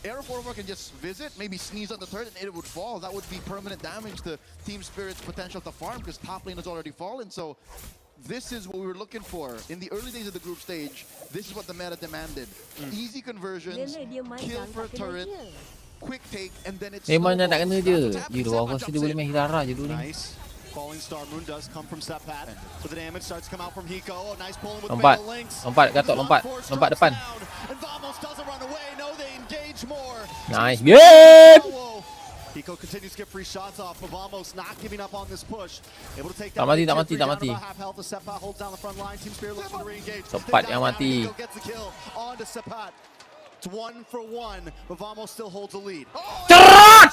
Air 4 can just visit, maybe sneeze on the turret, and it would fall. That would be permanent damage to Team Spirit's potential to farm, because top lane has already fallen. So this is what we were looking for. In the early days of the group stage, this is what the meta demanded. Easy conversions, kill for a turret, quick take, and then it's Memang nak kena je. Aku rasa dia boleh main Hirara je dulu ni. Falling Star Moon does come from Sepat, but the damage starts to come out from Hiko. Oh, nice pulling with Lompat. Fatal Links. Lompat, Gatot lompat. Lompat depan. And Vamos doesn't run away. No, they engage more. Nice game. Hiko continues to get free shots off, but Vamos not giving up on this push. Able to take Tak that. mati, tak mati, tak mati. Half health as Sepat holds down the front line. Team Spirit looks to re-engage. Sepat yang mati. Hiko gets the kill on to Sepat. It's 1 for 1, but Vamos still holds a lead. Cerot!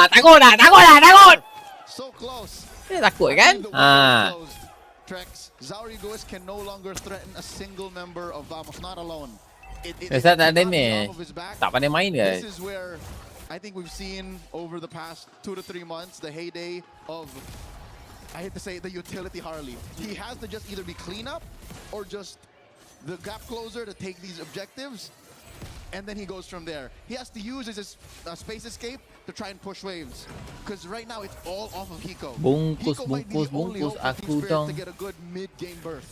Takut dah, takut. So close. Dia takut kan? Trex, Zaurigois can no longer threaten a single member of Vamos, not alone. Biasa tak ada damage. Tak pandai main guys. This is where I think we've seen over the past 2 to 3 months the heyday of, I hate to say it, the utility Harley. He has to just either be cleanup or just the gap closer to take these objectives, and then he goes from there. He has to use his space escape to try and push waves, because right now it's all off of Hiko. Bungkus, Hiko might be the only bungkus, hope for Team aku Spirit dong. to get a good mid-game berth.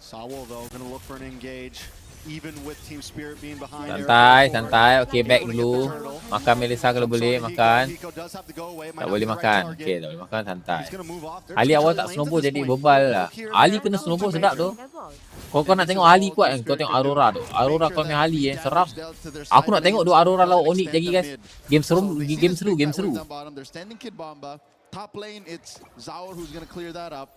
Sawo though gonna look for an engage, even with Team Spirit being behind. Santai. Okay, back dulu. Makan Melissa kalau boleh makan. Tak boleh makan. Okay, tak boleh makan, santai. Ali awal tak snowball jadi bebal lah. Ali kena snowball sedap tu. Kau nak tengok Ali kuat kan? Kau tengok Aurora tu. Aurora kau main Ali seram. Aku nak tengok tu Aurora lawan Onyx lagi guys. Game seru. They're standing Kid Bomba. Top lane, it's Zaur who's gonna clear that up.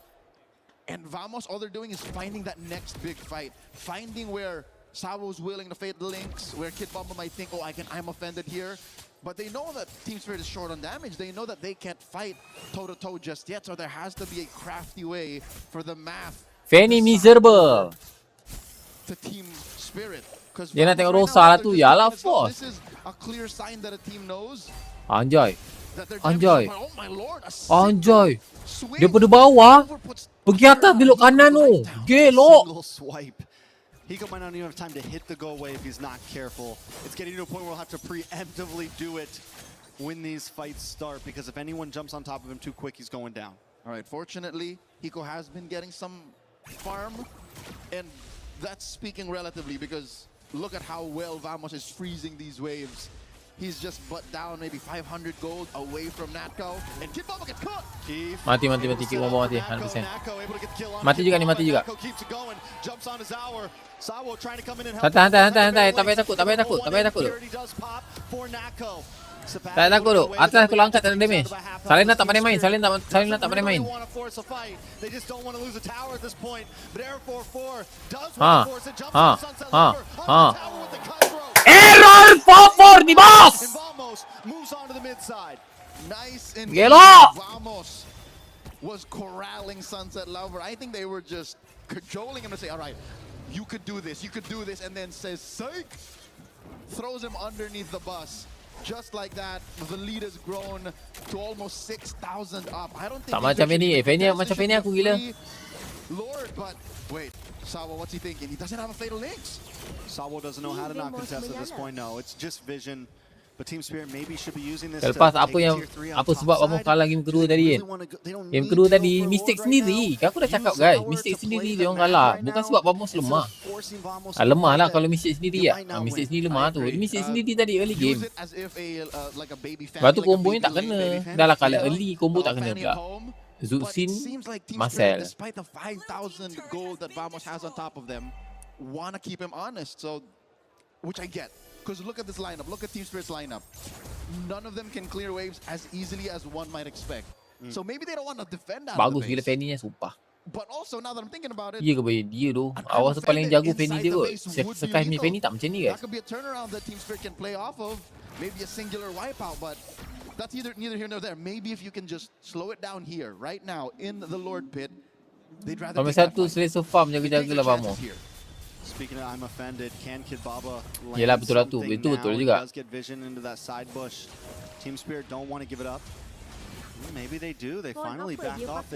And Vamos, all they're doing is finding that next big fight. Finding where Sawo's willing to fade the links, where Kid Bomba might think, oh, I'm offended here. But they know that Team Spirit is short on damage. They know that they can't fight toe-to-toe just yet, so there has to be a crafty way for the math Fanny miserable. to Team Spirit. Dia nak tengok Rosa lah tu. Yalah, force. This is a clear sign that a team knows Anjay. that they're Anjay. damaged. Oh my lord, a Anjay. swing Dia pada bawah. over puts Pergi atas belok kanan tu. Gelok. Single swipe. Hiko might not even have time to hit the go away if he's not careful. It's getting to a point where we'll have to preemptively do it when these fights start, because if anyone jumps on top of him too quick, he's going down. All right, fortunately, Hiko has been getting some farm, and that's speaking relatively because look at how well Vamos is freezing these waves. He's just but down maybe 500 gold away from Natko, and Kid Bomba gets caught. Mati. Kid Bomba mati. 100%. Mati juga ni, mati juga. Santai. Tak payah takut. Tak payah takut tu. Tak payah takut tu. Atas kalau angkat tak ada damage. Salina tak pandai main. Salina tak pandai main. Error 4-4 di bos. Nice and Gelok. Vamos was corralling Sunset Lover. I think they were just cajoling him to say, all right, you could do this, and then says, psych! Throws him underneath the bus. Just like that, the lead has grown to almost 6,000 up. I don't think Tak macam Fanny. Fanny macam Fanny aku gila. Lord, but wait, Sawa, what's he thinking? He doesn't have a fatal links. Sawo doesn't know how to not contest at this point. No, it's just vision. But Team Spirit maybe should be using this. Lepas apa sebab kamu kalah game kedua tadi kan? Game kedua tadi mistake sendiri. Aku dah cakap guys, mistake sendiri dia orang kalah. Bukan sebab Vamos lemah. Lemah lah kalau mistake sendiri lah. Mistake sendiri lemah tu. Dia mistake sendiri tadi early game. Lepas tu combo ni tak kena. Dah lah kalah early, combo tak kena pula. Zuxin, Marcel. Despite the 5,000 gold that Vamos has on top of them, wanna keep him honest. So, which I get. Because look at this lineup. Look at Team Spirit's lineup. None of them can clear waves as easily as one might expect. So maybe they don't want to defend out Bagus of the gila base. Fanny-nya, sumpah. But also, now that I'm thinking about it, Dia ke boleh dia tu. Awas tu paling jago Fanny dia kot. Sekai Fanny tak macam ni that guys. could be a turnaround that Team Spirit can play off of. Maybe a singular wipeout, but that's neither here nor there. Maybe if you can just slow it down here, right now, in the Lord Pit, they'd rather Kalau take that satu fight. selesa farm They jaga-jaga take lah the Vamos. chances here. Speaking of I'm offended, can Kid Baba land Yelah, betul lah tu. something Itu betul now? juga. He does get vision into that side bush. Team Spirit don't want to give it up. Maybe they do. They finally backed off.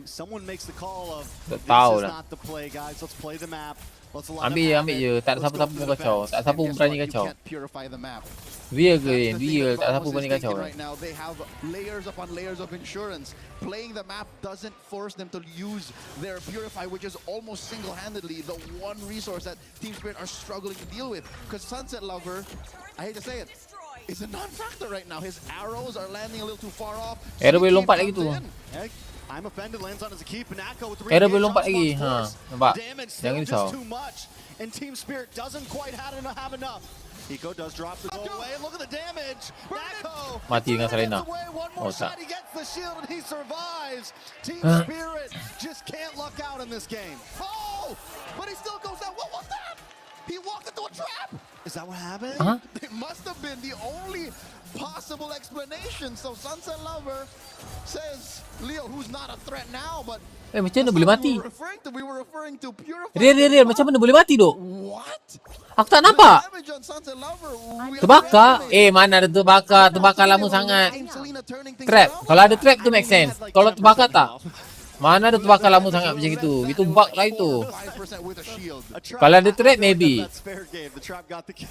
Someone makes the call of this is tahu lah. not the play, guys. Let's play the map. Let's Ambil je. Tak ada siapa-siapa pun kacau. Tak ada siapa pun berani kacau. You can't purify the map. Real ke? That's the thing Real. that Tak ada siapa Vamos berani is kacau. thinking right now. They have layers upon layers of insurance. Playing the map doesn't force them to use their purify, which is almost single-handedly the one resource that Team Spirit are struggling to deal with. Because Sunset Lover, I hate to say it, is a non-factor right now. His arrows are landing a little too far off. Arrow boleh Zakif lompat lagi comes tu. in. I'm offended lands on his key. Nako with the Arrow boleh re-engage lompat on lagi. Spawn's force. Nampak? Damage Jangan still risau. just too much. And Team Spirit doesn't quite have enough. Hiko does drop the goal away. Look at the damage. Nako Mati dengan Selena. away. One Oh, more tak. shot. He gets the shield and he survives. Team Spirit just can't luck out in this game. Oh, but he still goes down. What was that? He walked into a trap. Is that what happened? Huh? It must have been the only possible explanation. So Sunset Lover says, Leo, who's not a threat now, but Macam mana boleh mati? we were referring to Purify. Real. Macam mana boleh mati tu? What? Aku tak nampak. Damage on Sunset Lover. Terbakar? Mana ada terbakar? Terbakar lama sangat. Trap. Kalau ada trap tu make sense. Kalau terbakar tak? Mana ada terbakar lama sangat macam itu? Itu bug lah itu. 5% with a shield. Kalau ada trap maybe. That's fair game. The trap got the kill.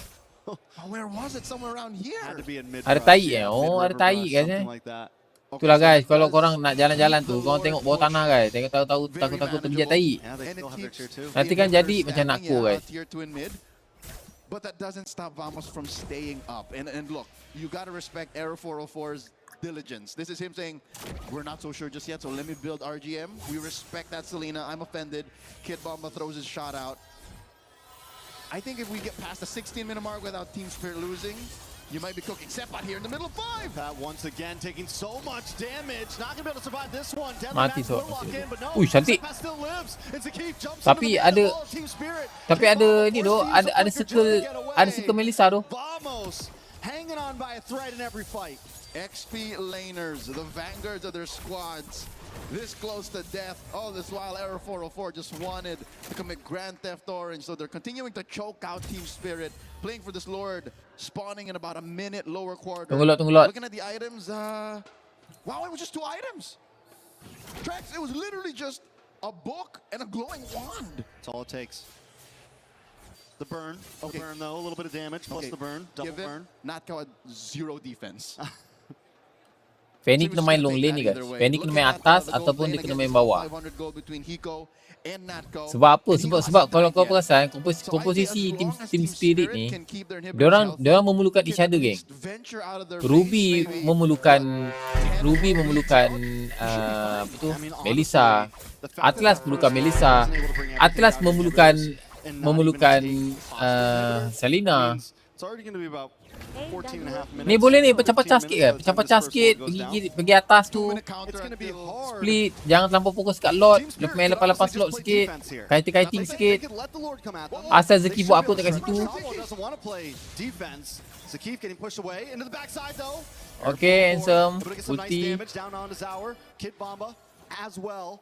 Oh, where was it? Somewhere around here. Had to be in mid. Ada tai Oh, ada tai guys something like that. Itulah guys, kalau korang nak jalan-jalan tu, korang tengok bawah tanah guys. Tengok tahu takut terpijak tai. Yeah, they still have their tier 2. Nanti kan jadi macam Nako guys. Tier 2 in mid. But that doesn't stop Vamos from staying up. And look, you gotta respect Aero 404's diligence. This is him saying, we're not so sure just yet, so let me build RGM. We respect that, Selena. I'm offended. Kid Bomba throws his shot out. I think if we get past the 16-minute mark without Team Spirit losing, you might be cooking Sepat here in the middle of 5. Pat once again taking so much damage. Not gonna be able to survive this one. Mati so. Ui, cantik. Tapi ada ni doh, ada circle Melissa doh. Vamos hanging on by a thread in every fight. XP laners, the vanguards of their squads, this close to death. Oh, this while Error 404 just wanted to commit Grand Theft Orange, so they're continuing to choke out Team Spirit, playing for this Lord, spawning in about a minute lower quarter. Tunggu lot. Looking at the items, wow, it was just 2 items. Trax, it was literally just a book and a glowing wand. That's all it takes. The burn, burn though, a little bit of damage, plus the burn, double burn. Natko had 0 defense. Fanny kena main long lane ni guys. Fanny kena main atas ataupun dia kena main bawah. 500 gold between Hiko and Natko. Sebab apa? Sebab kalau kau perasan komposisi team Spirit ni, diorang memerlukan each other geng. Ruby memerlukan apa tu? Melissa. Atlas memerlukan Melissa. Atlas memerlukan Selena. It's already going to be about 14 and a half minutes. Ni boleh ni pecah-pecah sikit kan? Pecah-pecah sikit, pergi atas tu. It's going to be hard. Split, jangan terlampau fokus kat Lord. Main lepas-lepas Lord sikit. Kiting sikit. Let the Lord come at them. Asal Zeki buat apa dekat situ. Sabo doesn't want to play defense. Zakif getting pushed away into the backside though. Okay, handsome. Able to get some nice Ulti. damage down onto Zower. Kid Bomba as well.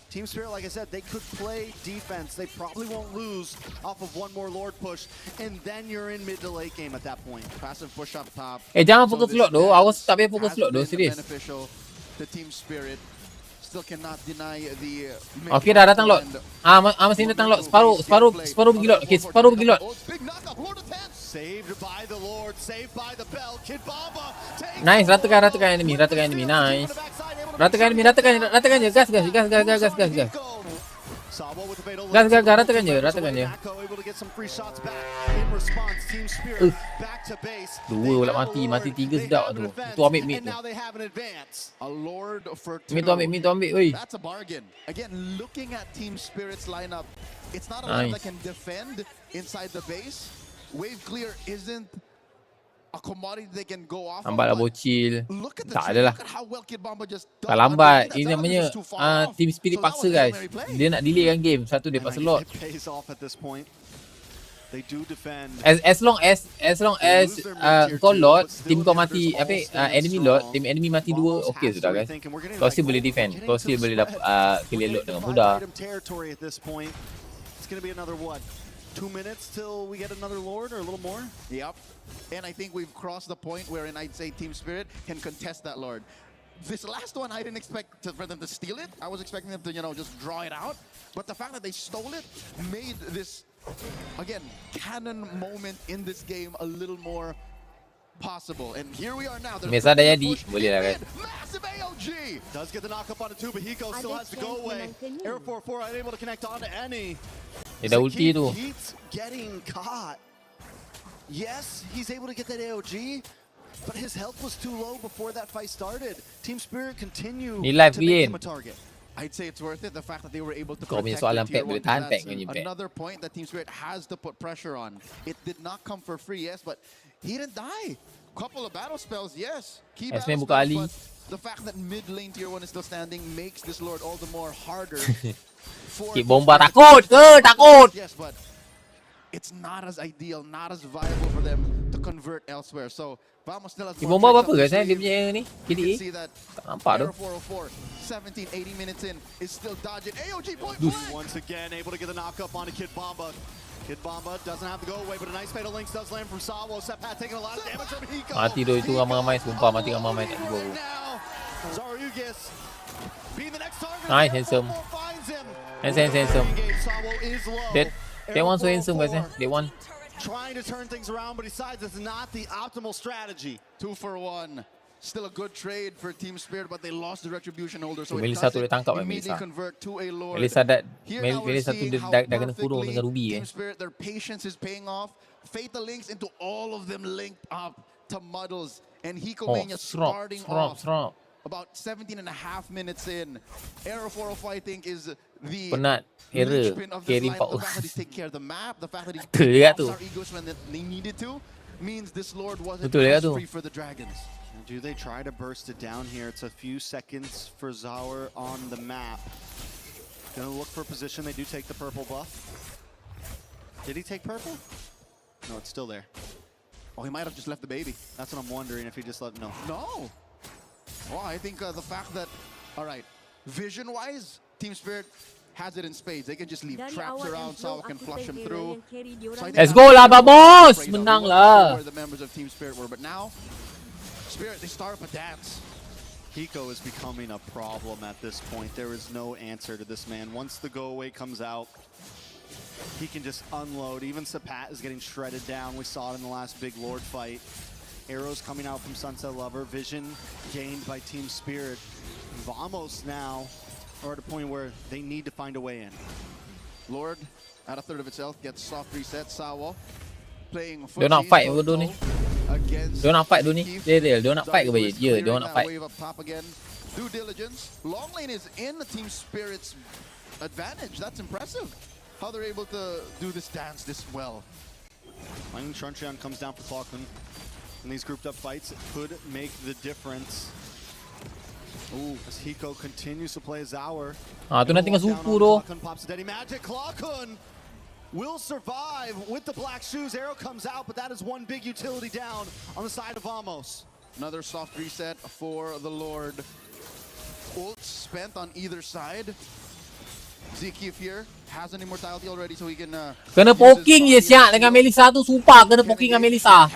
Team Spirit, like I said, they could play defense. They probably won't lose off of one more Lord push, and then you're in mid to late game at that point. Passive push up top. Jangan fokus Lord tu. Awas tak payah fokus Lord tu, serius. Beneficial to Team Spirit. Still cannot deny the Okay, dah datang Lord. Masih datang Lord. Separuh pergi Lord. Okay, separuh pergi Lord. Big knockup, Lord of Tents. Saved by the Lord, saved by the bell. Kid Bomba takes Nice, ratakan enemy. Nice. Ratakan je. Gas. Sabo with the fatal Gas, lance. ratakan je. Nako able to get some free shots back in response. Team Spirit back to base. Dua pula mati 3 sedap tu. Tu ambil mid tu. And now they have an advance. A Lord for Mid tu ambil. Oi. That's a bargain. Again, looking at Team Spirit's lineup, it's not a lineup that can defend inside the base. Wave clear isn't a commodity they can go off. Lambat lah bocil. Look at the Tak trade. adalah. Look at how well Kid Bomba just Tak done lambat. underneath. Ini That's namanya just too far off. Team Spirit So that paksa was guys. Hail Mary play. Dia nak delay kan game. Satu dia And paksa I Lord. think it pays off at this point. They do defend. As long as kau Lord, team kau mati enemy Lord, team enemy mati 2, okay sudah guys. Kau still boleh defend. Kau still boleh dapat clear Lord dengan mudah. Territory at this point. It's going to be another what? 2 minutes till we get another Lord or a little more? Yep. And I think we've crossed the point wherein I'd say Team Spirit can contest that Lord. This last one, I didn't expect for them to steal it. I was expecting them to, just draw it out. But the fact that they stole it made this, again, canon moment in this game a little more possible. And here we are now. Mesa dah jadi. Boleh lah guys. Massive AOG. Does get the knock up on the two, but Hiko still has to go away. Air 4-4 unable to connect onto any. Dia dah ulti tu. Keeps getting caught. Yes, he's able to get that AOG, but his health was too low before that fight started. Team Spirit continue Ni live to make game. him a target. I'd say it's worth it. The fact that they were able to Kau punya protect soalan their tier Pep boleh 1, tahan that's Pep dengan Pep. another point that Team Spirit has to put pressure on. It did not come for free, yes, but he didn't die. Couple of battle spells, yes. Key battle buka spells, Ali. but the fact that mid lane tier 1 is still standing makes this Lord all the more harder. For Kit Team bomba Spirit. takut ke? Takut. Yes, but it's not as ideal, not as viable for them to convert elsewhere. So Vamos still has Kit more bomba tricks apa up guys their dia sleeve. punya ni? You KDA. can see that Tak nampak tu. Air 404, 17, 80 minutes in, is still dodging. AOG point Duf. blank! Once again, able to get the knock-up onto Kid Bomba. Kid Bomba doesn't have to go away, but a nice Fatal Links does land from Sawo. Sepat taking a lot of damage from Hiko. Mati tu itu ramai-ramai sumpah mati ramai-ramai tak Right gol. now, Zarugis being the next target. Nice, handsome. Finds him. Handsome. Sawo is low. That one so handsome guys eh. That one. Trying to turn things around, but he decides it's not the optimal strategy. 2 for 1. Still a good trade for Team Spirit, but they lost the Retribution holder, so Melissa it tu dia doesn't tangkap immediately Melissa. convert to a Lord. Melissa dah Here now we're Melissa tu seeing dia how dah kena kurung perfectly dengan Ruby Team Spirit, their patience is paying off. Fatal Links into all of them linked up to Muddles. And Hiko Oh, Mania starting off strong. about 17 and a half minutes in. Arrow 405, I think, is the Penat. Error. linchpin of this Carry lineup. The power. fact that he's taking care of the map, the fact that he Betul juga pops tu. our egos when they needed to, means this Lord wasn't Betul juga as tu. free for the Dragons. Do they try to burst it down here? It's a few seconds for Zaur on the map. Gonna look for position. They do take the purple buff. Did he take purple? No, it's still there. Oh, he might have just left the baby. That's what I'm wondering, if he just let no. No. Well, I think the fact that, all right, vision-wise, Team Spirit has it in spades. They can just leave traps around, Sawa can flush him through. So I think Let's that's go lah why Babos. we Menang weren't lah. sure where the members of Team Spirit were, but now Spirit, they start up a dance. Hiko is becoming a problem at this point. There is no answer to this man. Once the go away comes out, he can just unload. Even Sepat is getting shredded down. We saw it in the last big Lord fight. Arrows coming out from Sunset Lover. Vision gained by Team Spirit. Vamos now are at a point where they need to find a way in. Lord, at a third of its health, gets soft reset. Sawa playing Dia nak fight toe-to-toe bodoh ni. against Dia nak fight dulu ni. Keith. Dia nak fight ke Dark bayi? is Ya, dia clearing nak that fight. wave up top again. Due diligence. Long lane is in the Team Spirit's advantage. That's impressive. How they're able to do this dance this well. Lightning Truncheon comes down for Falkland. In these grouped up fights, it could make the difference. Ooh, as Hiko continues to play Zaur. Ah, tu nak tengah suku tu. Pops a Daddy Magic. Clawkun will survive with the black shoes. Arrow comes out, but that is one big utility down on the side of Vamos. Another soft reset for the Lord. Ult spent on either side. Zekiev here has an immortality already, so he can Kena poking je siap dengan Melissa tu. Sumpah kena poking dengan Melissa.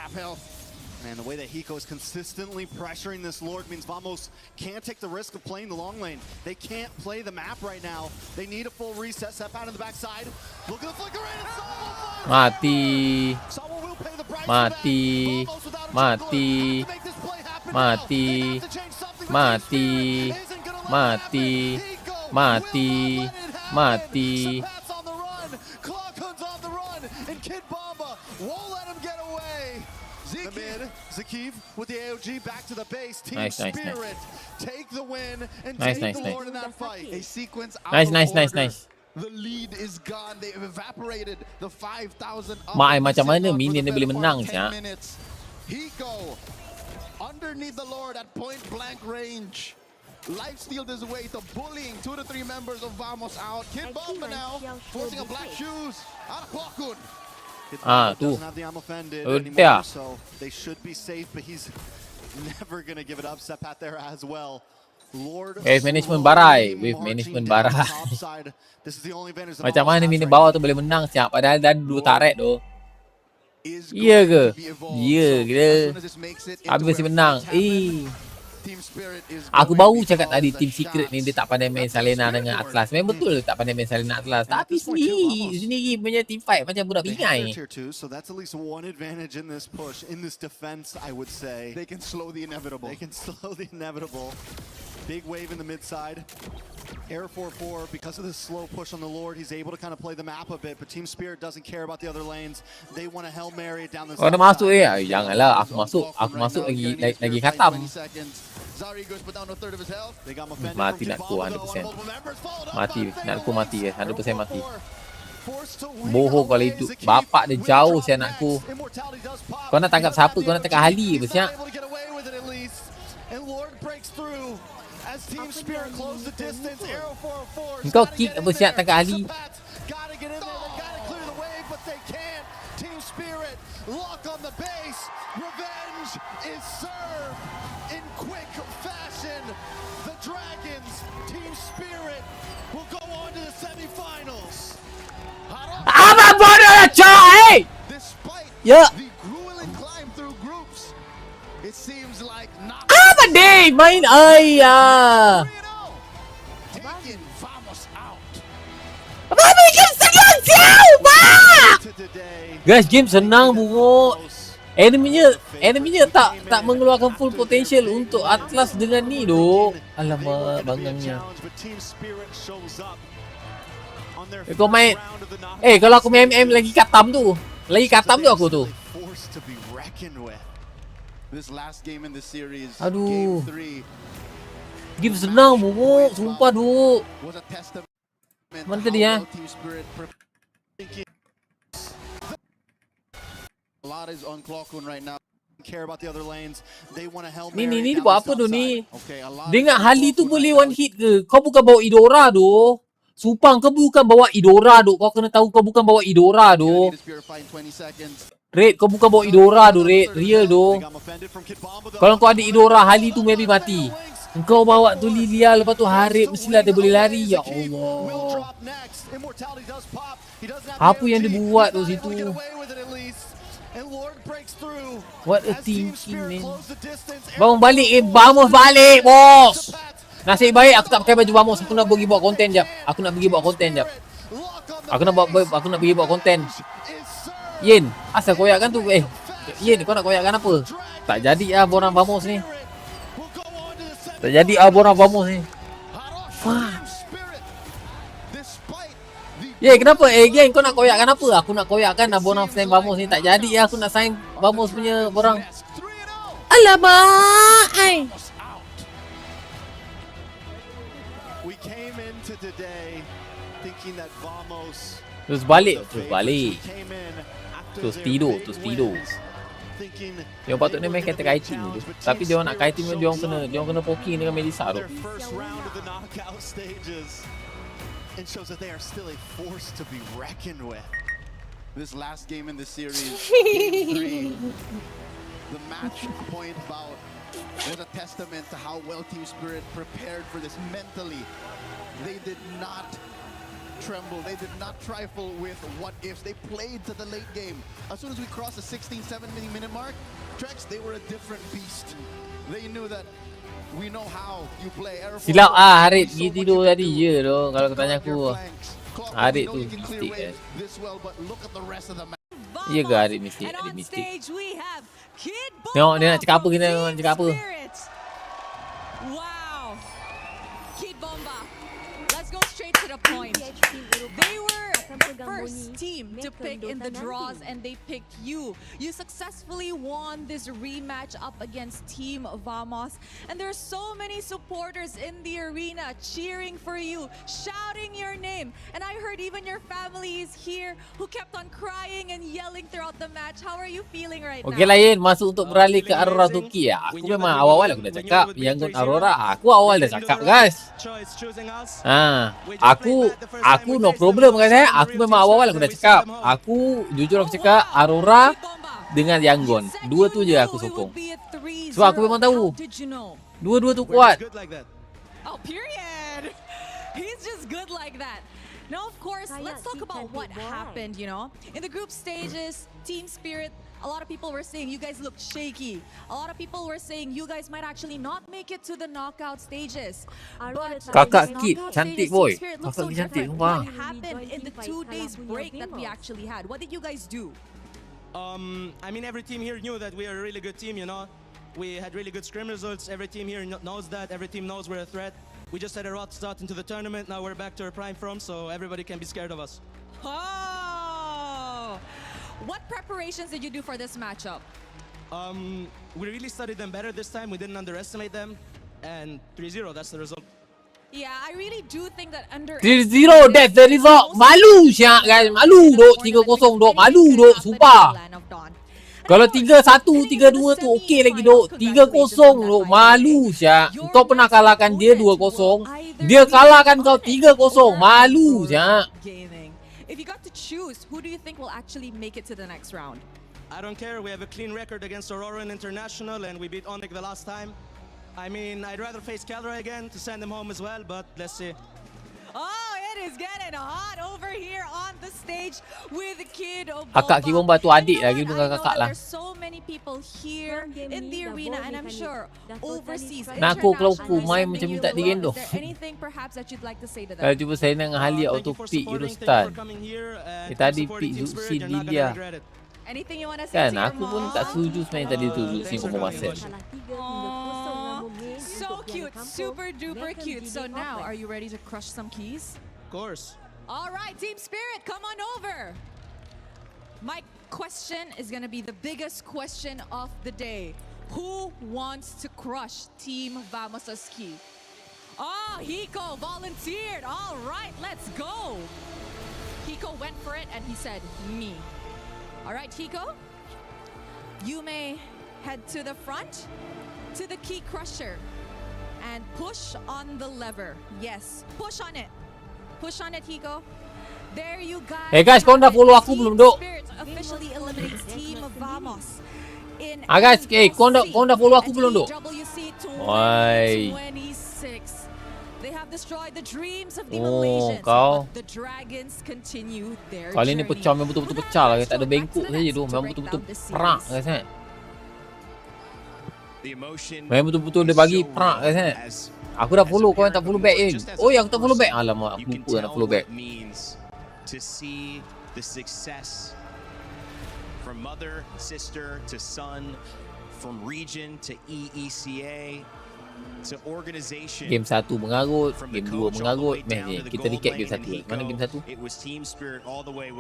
Man, the way that Hiko is consistently pressuring this Lord means Vamos can't take the risk of playing the long lane. They can't play the map right now. They need a full reset. Step out in the backside. Look at the flicker in and Sawo Mati. Sawo will pay the price Mati. for that. Vamos without a Mati. to make this play happen Mati. now. They have to change something, but Mati. Team Spirit isn't gonna let Mati. it happen. Hiko Mati. will not let it happen. Mati. Sepat's on the run. Clawkun's on the run. And Kid Bomba won't let him get away. The mid, Zakiev with the AOG back to the base. Team Nice, nice, nice. Spirit take the win and Nice, take nice, the nice. Lord in that fight. A sequence out Nice, of nice, nice, order. nice. The lead is gone. They've evaporated the 5,000 up. Mak, and macam mana sitting out for minion the dia boleh better menang, part of siap. 10 minutes. Hiko underneath the Lord at point blank range. Lifestealed his way to bullying 2 to 3 members of Vamos out. Kid Bomba now forcing a black shoes out of Clawkun. Kid Ah, Bomba tu. doesn't have the ammo fended Udah. anymore, so they should be safe, but he's never gonna give it up. Sepat there as well. Lord Wave management slowly barai. Wave marching management down barai. the top side. This is the only advantage that Macam Vamos mana has mini right bawah now. tu boleh menang siap. Padahal dah 2 taret tu. Is Ya going ke? to be evolved. Ya So, ke? as soon as this makes it Habis into masih where menang. fights happen, Team Spirit is Aku going to baru be cakap called tadi the Team Secret ni dia tak pandai main That's the Salena Spirit dengan Lord. Atlas. Memang betul tak pandai main Salena Atlas. And at Tapi this point too, Vamos. sendiri punya team fight macam budak They have their bingai. tier 2, so that's at least one advantage in this push, in this defense, I would say. They can slow the inevitable. They can slow the inevitable. Big wave in the mid side. Air 4-4, because of this slow push on the Lord, he's able to kind of play the map a bit, but Team Spirit doesn't care about the other lanes. They want to Hail Mary it down the Kau dah masuk janganlah aku masuk lagi khatam. Mati nak aku 100%. Nak aku mati guys, 100% mati. Bohong kalau itu. Bapak dia jauh si anakku. Kau nak tangkap siapa? Kau nak tangkap Ali apa siap? Kau kick apa siap tangkap Ali? Team Spirit lock on the base. Revenge is served in quick fashion. The Dragons, Team Spirit, will go on to the semifinals. Apa bodoh lah coy! Despite Ya. the grueling climb through groups, it seems like not Apa deh main ayah? taking Vamos out. Apa game senang siapa? To today, Guys, game senang bungo. Enemy-nya tak mengeluarkan full potential untuk Atlas dengan ni doh. Alamak bangangnya. Kau main kalau aku main MM lagi katam tu. Aku tu. This last game in the series, Aduh. game 3, Game senang bungo, sumpah doh. was a testament Mana to tadi, how ha? well Team Spirit a lot is on Clockwood right now. care about the other lanes. They want to Hail Ni Mary dia down buat the apa tu south ni? side. Okay, a lot Dengar is on Hali tu Clockwood boleh right one now. hit ke? Kau bukan bawa Idora doh. Supang kau bukan bawa Idora doh. Kau kena tahu kau bukan bawa Idora doh. Need to purify in 20 seconds. Red, kau bukan bawa Idora doh, Red. Real doh. They got offended from Kid Bomba, though. Kalau kau ada Idora, Hali tu maybe mati. Engkau bawa tu Lilia, lepas tu Harip, mestilah dia boleh lari. Ya Allah. Apa yang dia buat tu situ? What a thinking, man. Bangun balik, Vamos balik, bos. Nasib baik aku tak pakai baju Vamos. Aku nak pergi buat konten jap. Aku nak pergi buat konten. Yen, asal koyakkan tu. Yen, kau nak koyakkan apa? Tak jadi borang Vamos ni. Kenapa? Gen, kau nak koyakkan apa? Aku nak koyakkan borang sign Vamos ni. Tak jadi aku nak sign Vamos punya borang. Alamak, ai. We came into today thinking that Vamos Terus balik. came in after Terus their tidur, big terus tidur. wins, thinking Dia patutnya main kata kiting tu. Tapi dia orang nak kiting dia orang kena poking dengan Melissa tu. their first round of the knockout stages, and shows that they are still a force to be reckoned with. This last game in the series, game 3, the match point bout was a testament to how well Team Spirit prepared for this mentally. They did not tremble. They did not trifle with what ifs. They played to the late game. As soon as we crossed the 16-17-minute mark, Trex, they were a different beast. They knew that we know how you play. Silap Harit pergi tidur tadi je tu kalau kau tanya aku. Harit tu mistik. Ya ke Harit mistik? Harit mistik. Tengok dia nak cakap apa, kita nak cakap apa. Wow. Kid Bomba. Let's go straight to the point. They were the first team to pick in the draws and they picked you. You successfully won this rematch up against Team Vamos. And there are so many supporters in the arena cheering for you, shouting your name. And I heard even your family is here who kept on crying and yelling throughout the match. How are you feeling right Okey now? lah Yen, masuk untuk beralih ke Aurora Turki ya. Aku memang awal-awal aku dah cakap Yangon Aurora. Aku awal dah cakap guys. Aku no problem guys. Aku memang awal-awal aku dah cakap. Aku jujur aku cakap Aurora dengan Yangon. Dua tu je aku sokong. Sebab aku memang tahu dua-dua tu kuat. Oh, period. He's just good like that. Now, of course, let's talk about what happened, you know. In the group stages, Team Spirit, a lot of people were saying you guys looked shaky. A lot of people were saying you guys might actually not make it to the knockout stages. But Kakak these Kid, knockout cantik stages, boy. Team Spirit looks Kakak so Kid cantik, different. sumpah. What happened in the 2 days break that we actually had? What did you guys do? I mean, every team here knew that we are a really good team, you know. We had really good scrim results. Every team here knows that. Every team knows we're a threat. We just had a rough start into the tournament. Now we're back to our prime form, so everybody can be scared of us. Oh! What preparations did you do for this matchup? We really studied them better this time. We didn't underestimate them. And 3-0, that's the result. Yeah, I really do think that under 3-0, that's the result. Malu syak guys. Malu duk 3-0 duk. Malu duk. Sumpah. Kalau 3-1, 3-2 tu okey lagi duk. 3-0 duk. Malu syak. Kau pernah kalahkan dia 2-0. Dia kalahkan kau 3-0. Malu syak. If you got to choose, who do you think will actually make it to the next round? I don't care. We have a clean record against Auroran International, and we beat Onyx the last time. I mean, I'd rather face Calra again to send him home as well, but let's see. Oh, it is getting hot over here on the stage with Kid Bomba. Kakak Kid Bomba tu adik lah, gitu dengan kakak lah. There's so many people here in the arena, and I'm sure overseas, Nak aku kalau aku main macam ni tak digendong. Is there anything perhaps that you'd like to say to them? Kalau cuba saya nak Halia auto pick Eurostar. Tadi pick Zuxi Lilia. Anything you want to say Kan to your aku pun mom? tak setuju sebenarnya tadi tu Zuxi ngomong Marcel. So cute, super duper cute. So now, are you ready to crush some keys? Of course. All right, Team Spirit, come on over. My question is going to be the biggest question of the day. Who wants to crush Team Vamos' key? Oh, Hiko volunteered. All right, let's go. Hiko went for it and he said, me. All right, Hiko, you may head to the front, to the key crusher, and push on the lever. Yes, push on it. Push on it, Hiko. There you guys. Eh guys, kau dah follow aku belum duk? Spirit officially eliminates Team Vamos. In guys, kau dah follow aku belum duk? Oi. 26. They have destroyed the dreams of the Oh, Malaysians, kau. but the Dragons continue their Kali ni journey. pecah, memang betul-betul pecah lah. Tak ada bengkok saja tu. Memang betul-betul perak guys kan. Memang betul-betul dia bagi perak guys kan. Aku dah follow, kau yang tak follow back je. Oh ya, aku tak follow back. Alamak, aku lupa nak follow back. To see the success from mother, sister to son, from region to EECA to organization. Game 1 mengarut, game 2 mengarut. Meh, kita recap game 1. Mana game 1?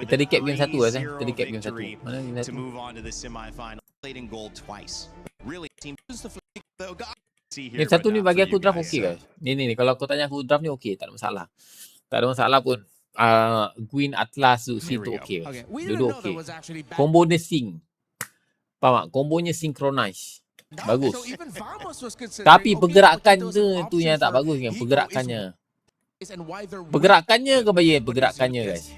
Kita recap game 1 guys eh. Kita recap game 1. Mana game 1? To move on to the semi-final, played in gold twice. Really, team Game 1 ni bagi aku draft okey guys. Ni kalau kau tanya aku draft ni okey, tak ada masalah. Tak ada masalah pun. Queen Atlas Zuxi tu okey. Duduk okey. Combonya sync. Faham tak? Kombonya synchronize. Bagus. Tapi pergerakan tu yang tak bagus kan, pergerakannya. Pergerakannya kau bayar pergerakannya guys.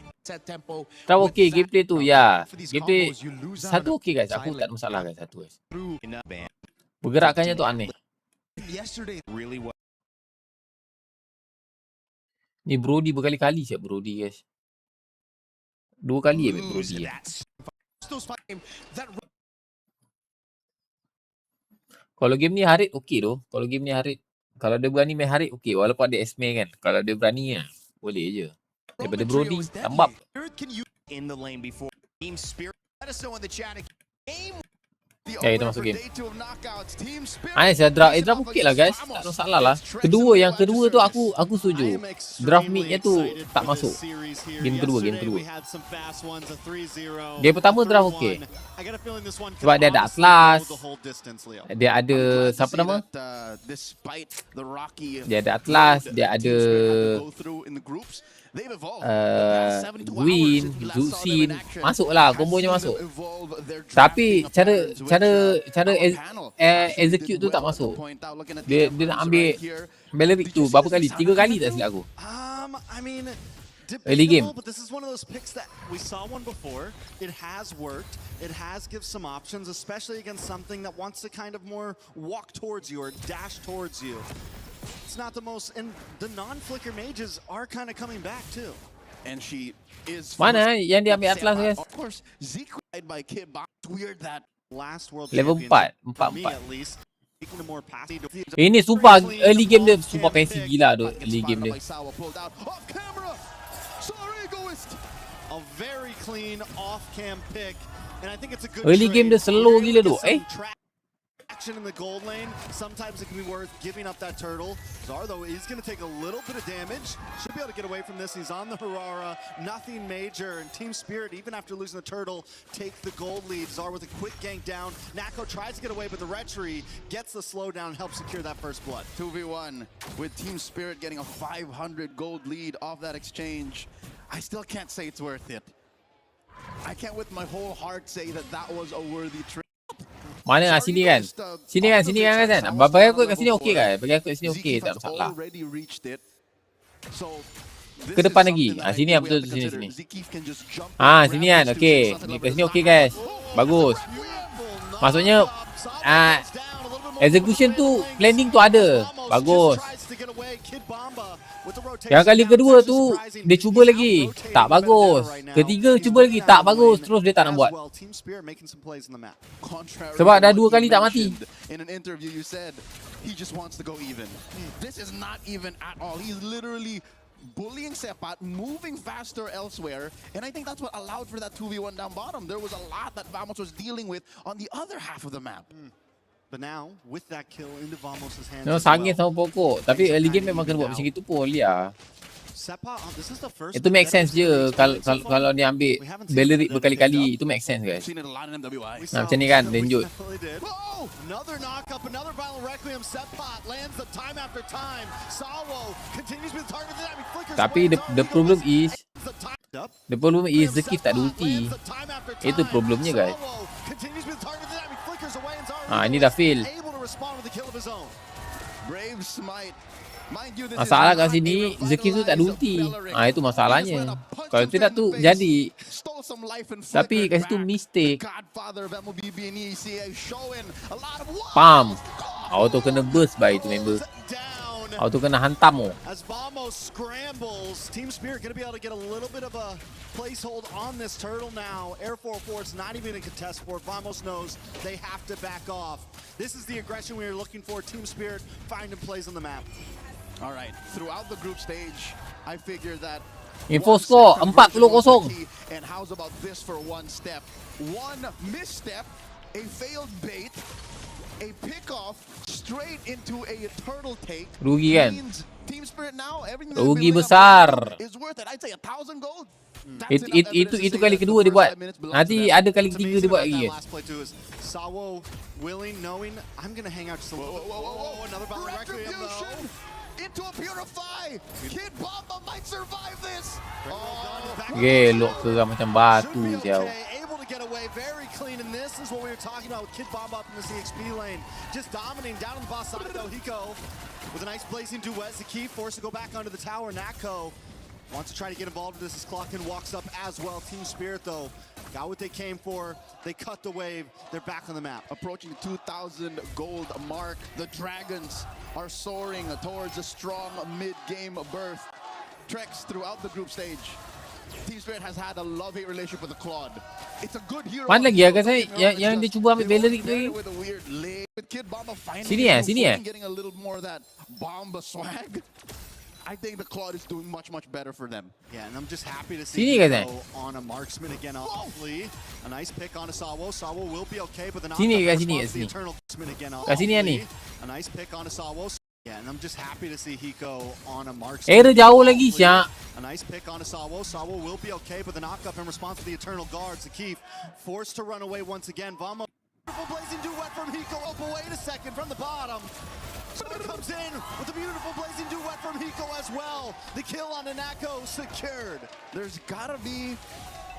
Tak okey gameplay tu ya. Gameplay 1 okey guys. Aku tak ada masalah guys 1 guys. Pergerakannya tu aneh. Ni Brody berkali-kali siap Brody guys. 2 kali Brody. Kalau game ni Harit okey tu. Kalau game ni Harit, kalau dia berani main Harit okey. Walaupun ada Esme kan. Kalau dia berani ya, boleh je. Daripada Brody tambap. in the lane before. Team Spirit, let us know in the chat. Game kita masuk game. Saya draft okey lah guys. Tak ada masalah lah. Yang kedua tu aku setuju. Draft mid-nya tu tak masuk. Game kedua. Game pertama draft okey. Sebab dia ada Atlas. Dia ada siapa nama? Dia ada Atlas, dia ada Gwyn, Zuxin, masuklah, kombonya masuk. Tapi cara execute tu tak masuk. Dia nak ambil Beleric tu berapa kali? 3 kali tak silap aku. Early game. But this is one of those picks that we saw one before. It has worked. It has given some options, especially against something that wants to kind of more walk towards you or dash towards you. It's not the most, and the non-flicker mages are kind of coming back too. And she is Mana yang dia ambil Atlas guys? Of course, Zeke by Kid Bomba. Weird that Last world level championship, 4, for me 4. at least. Speaking to more passive. Ini sumpah early game dia sumpah fancy gila tu early game dia. A very clean off-cam pick, and I think it's a good Early game dia slow gila tu. action in the gold lane, sometimes it can be worth giving up that turtle. Zar, though, is going to take a little bit of damage. Should be able to get away from this. He's on the Harara. Nothing major. And Team Spirit, even after losing the turtle, take the gold lead. Zar with a quick gank down. Nako tries to get away, but the Retry gets the slowdown and helps secure that first blood. 2v1 with Team Spirit getting a 500 gold lead off that exchange. I still can't say it's worth it. I can't with my whole heart say that that was a worthy trade. Mana lah sini kan? Sini kan? Bagi aku kat sini okey kan? Bagi aku kat sini okey, tak masalah. Ke depan lagi. Sini lah betul sini. Sini kan? Okey. Kat sini okey guys. Bagus. Maksudnya execution tu, planning tu ada. Bagus. Yang kali kedua tu dia cuba lagi, tak bagus. Ketiga cuba lagi, tak bagus. Terus dia tak nak buat. Sebab dah 2 kali tak mati. In an interview you said he just wants to go even. This is not even at all. He's literally bullying Sepat, moving faster elsewhere, and I think that's what allowed for that 2v1 down bottom. There was a lot that Vamos was dealing with on the other half of the map. But now, with that kill into Vamos' hands, Sangin sama pokok. Tapi early game memang kena buat macam itu pun, Lia. Itu make sense je kalau dia ambil Bellerik berkali-kali. Itu make sense guys. Macam ni kan, lanjut. Tapi the problem is Zekif tak ada ulti. Itu problemnya guys. Ini dah fail. Masalah kat sini, Zekif tu tak ada ulti. Itu masalahnya. Kalau tidak tu jadi. Tapi kat situ mistake. Pam. Auto kena burst by itu member. Auto kena hantam. As Vamos scrambles, Team Spirit going to be able to get a little bit of a placehold on this turtle now. Air 404 is not even a contest for it. Vamos knows they have to back off. This is the aggression we are looking for. Team Spirit finding plays on the map. All right, throughout the group stage, I figured that info score 40-0. And how's about this for one step? One misstep, a failed bait, a pick-off straight into a turtle take. Rugi kan? Team Spirit now, everything rugi besar. is worth it. I'd say 1,000 gold. Itu kali kedua dia buat. Nanti ada kali ketiga dia buat lagi. Sawo willing, knowing I'm gonna hang out just a little bit. Another battle requiem though. Into a purify. Kid Bomba might survive this. Gelok kerang macam batu siau. Able to get away very clean, and this is what we were talking about with Kid Bomba up in the CXP lane. Just dominating down on the boss side though. Hiko with a nice blazing duet. Zaki forced to go back onto the tower. Nako wants to try to get involved with this as Clocken walks up as well. Team Spirit though got what they came for. They cut the wave. They're back on the map. Approaching the 2,000 gold mark. The Dragons are soaring towards a strong mid-game berth. Treks throughout the group stage. Team Spirit has had a love-hate relationship with the Claude. It's a good hero. Mana lagi agak saya yang dia cuba ambil Bellerik tu lagi. Sini Sini. Getting a little more of that Bomba swag. I think the Claude is doing much better for them. Yeah, and I'm just happy to see him on a marksman again. Obviously, a nice pick on a Sawo. Sawo will be okay, but the eternal marksman again. A nice pick on a Sawo. Yeah, and I'm just happy to see Hiko on a marksman. Jauh lagi siap. A nice pick on a Sawo. Sawo will be okay, but the knock up in response to the eternal guards. Zakif forced to run away once again. Vamos. Beautiful blazing duet from Hiko. Up, wait a second from the bottom. Comes in with a beautiful blazing duet from Hiko as well. The kill on Nako secured. There's gotta be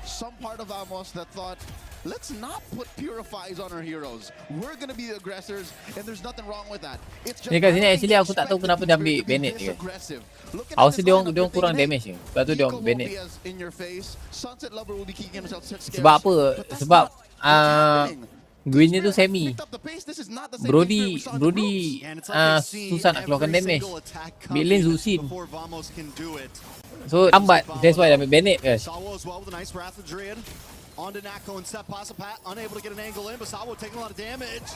some part of Vamos that thought, let's not put purifies on our heroes. We're gonna be the aggressors, and there's nothing wrong with that. It's just kat sini actually aku tak tahu kenapa dia ambil Bennett ke. Aku rasa dia orang kurang damage je. Lepas tu dia ambil Bennett. Sebab apa? Sebab Greennya tu semi. Brody susah nak keluarkan damage. Bilin Zusin. So lambat. That's why dia ambil Bennett guys. On to Nako and Sepa. Sepat unable to get an angle in, but Sawo taking a lot of damage.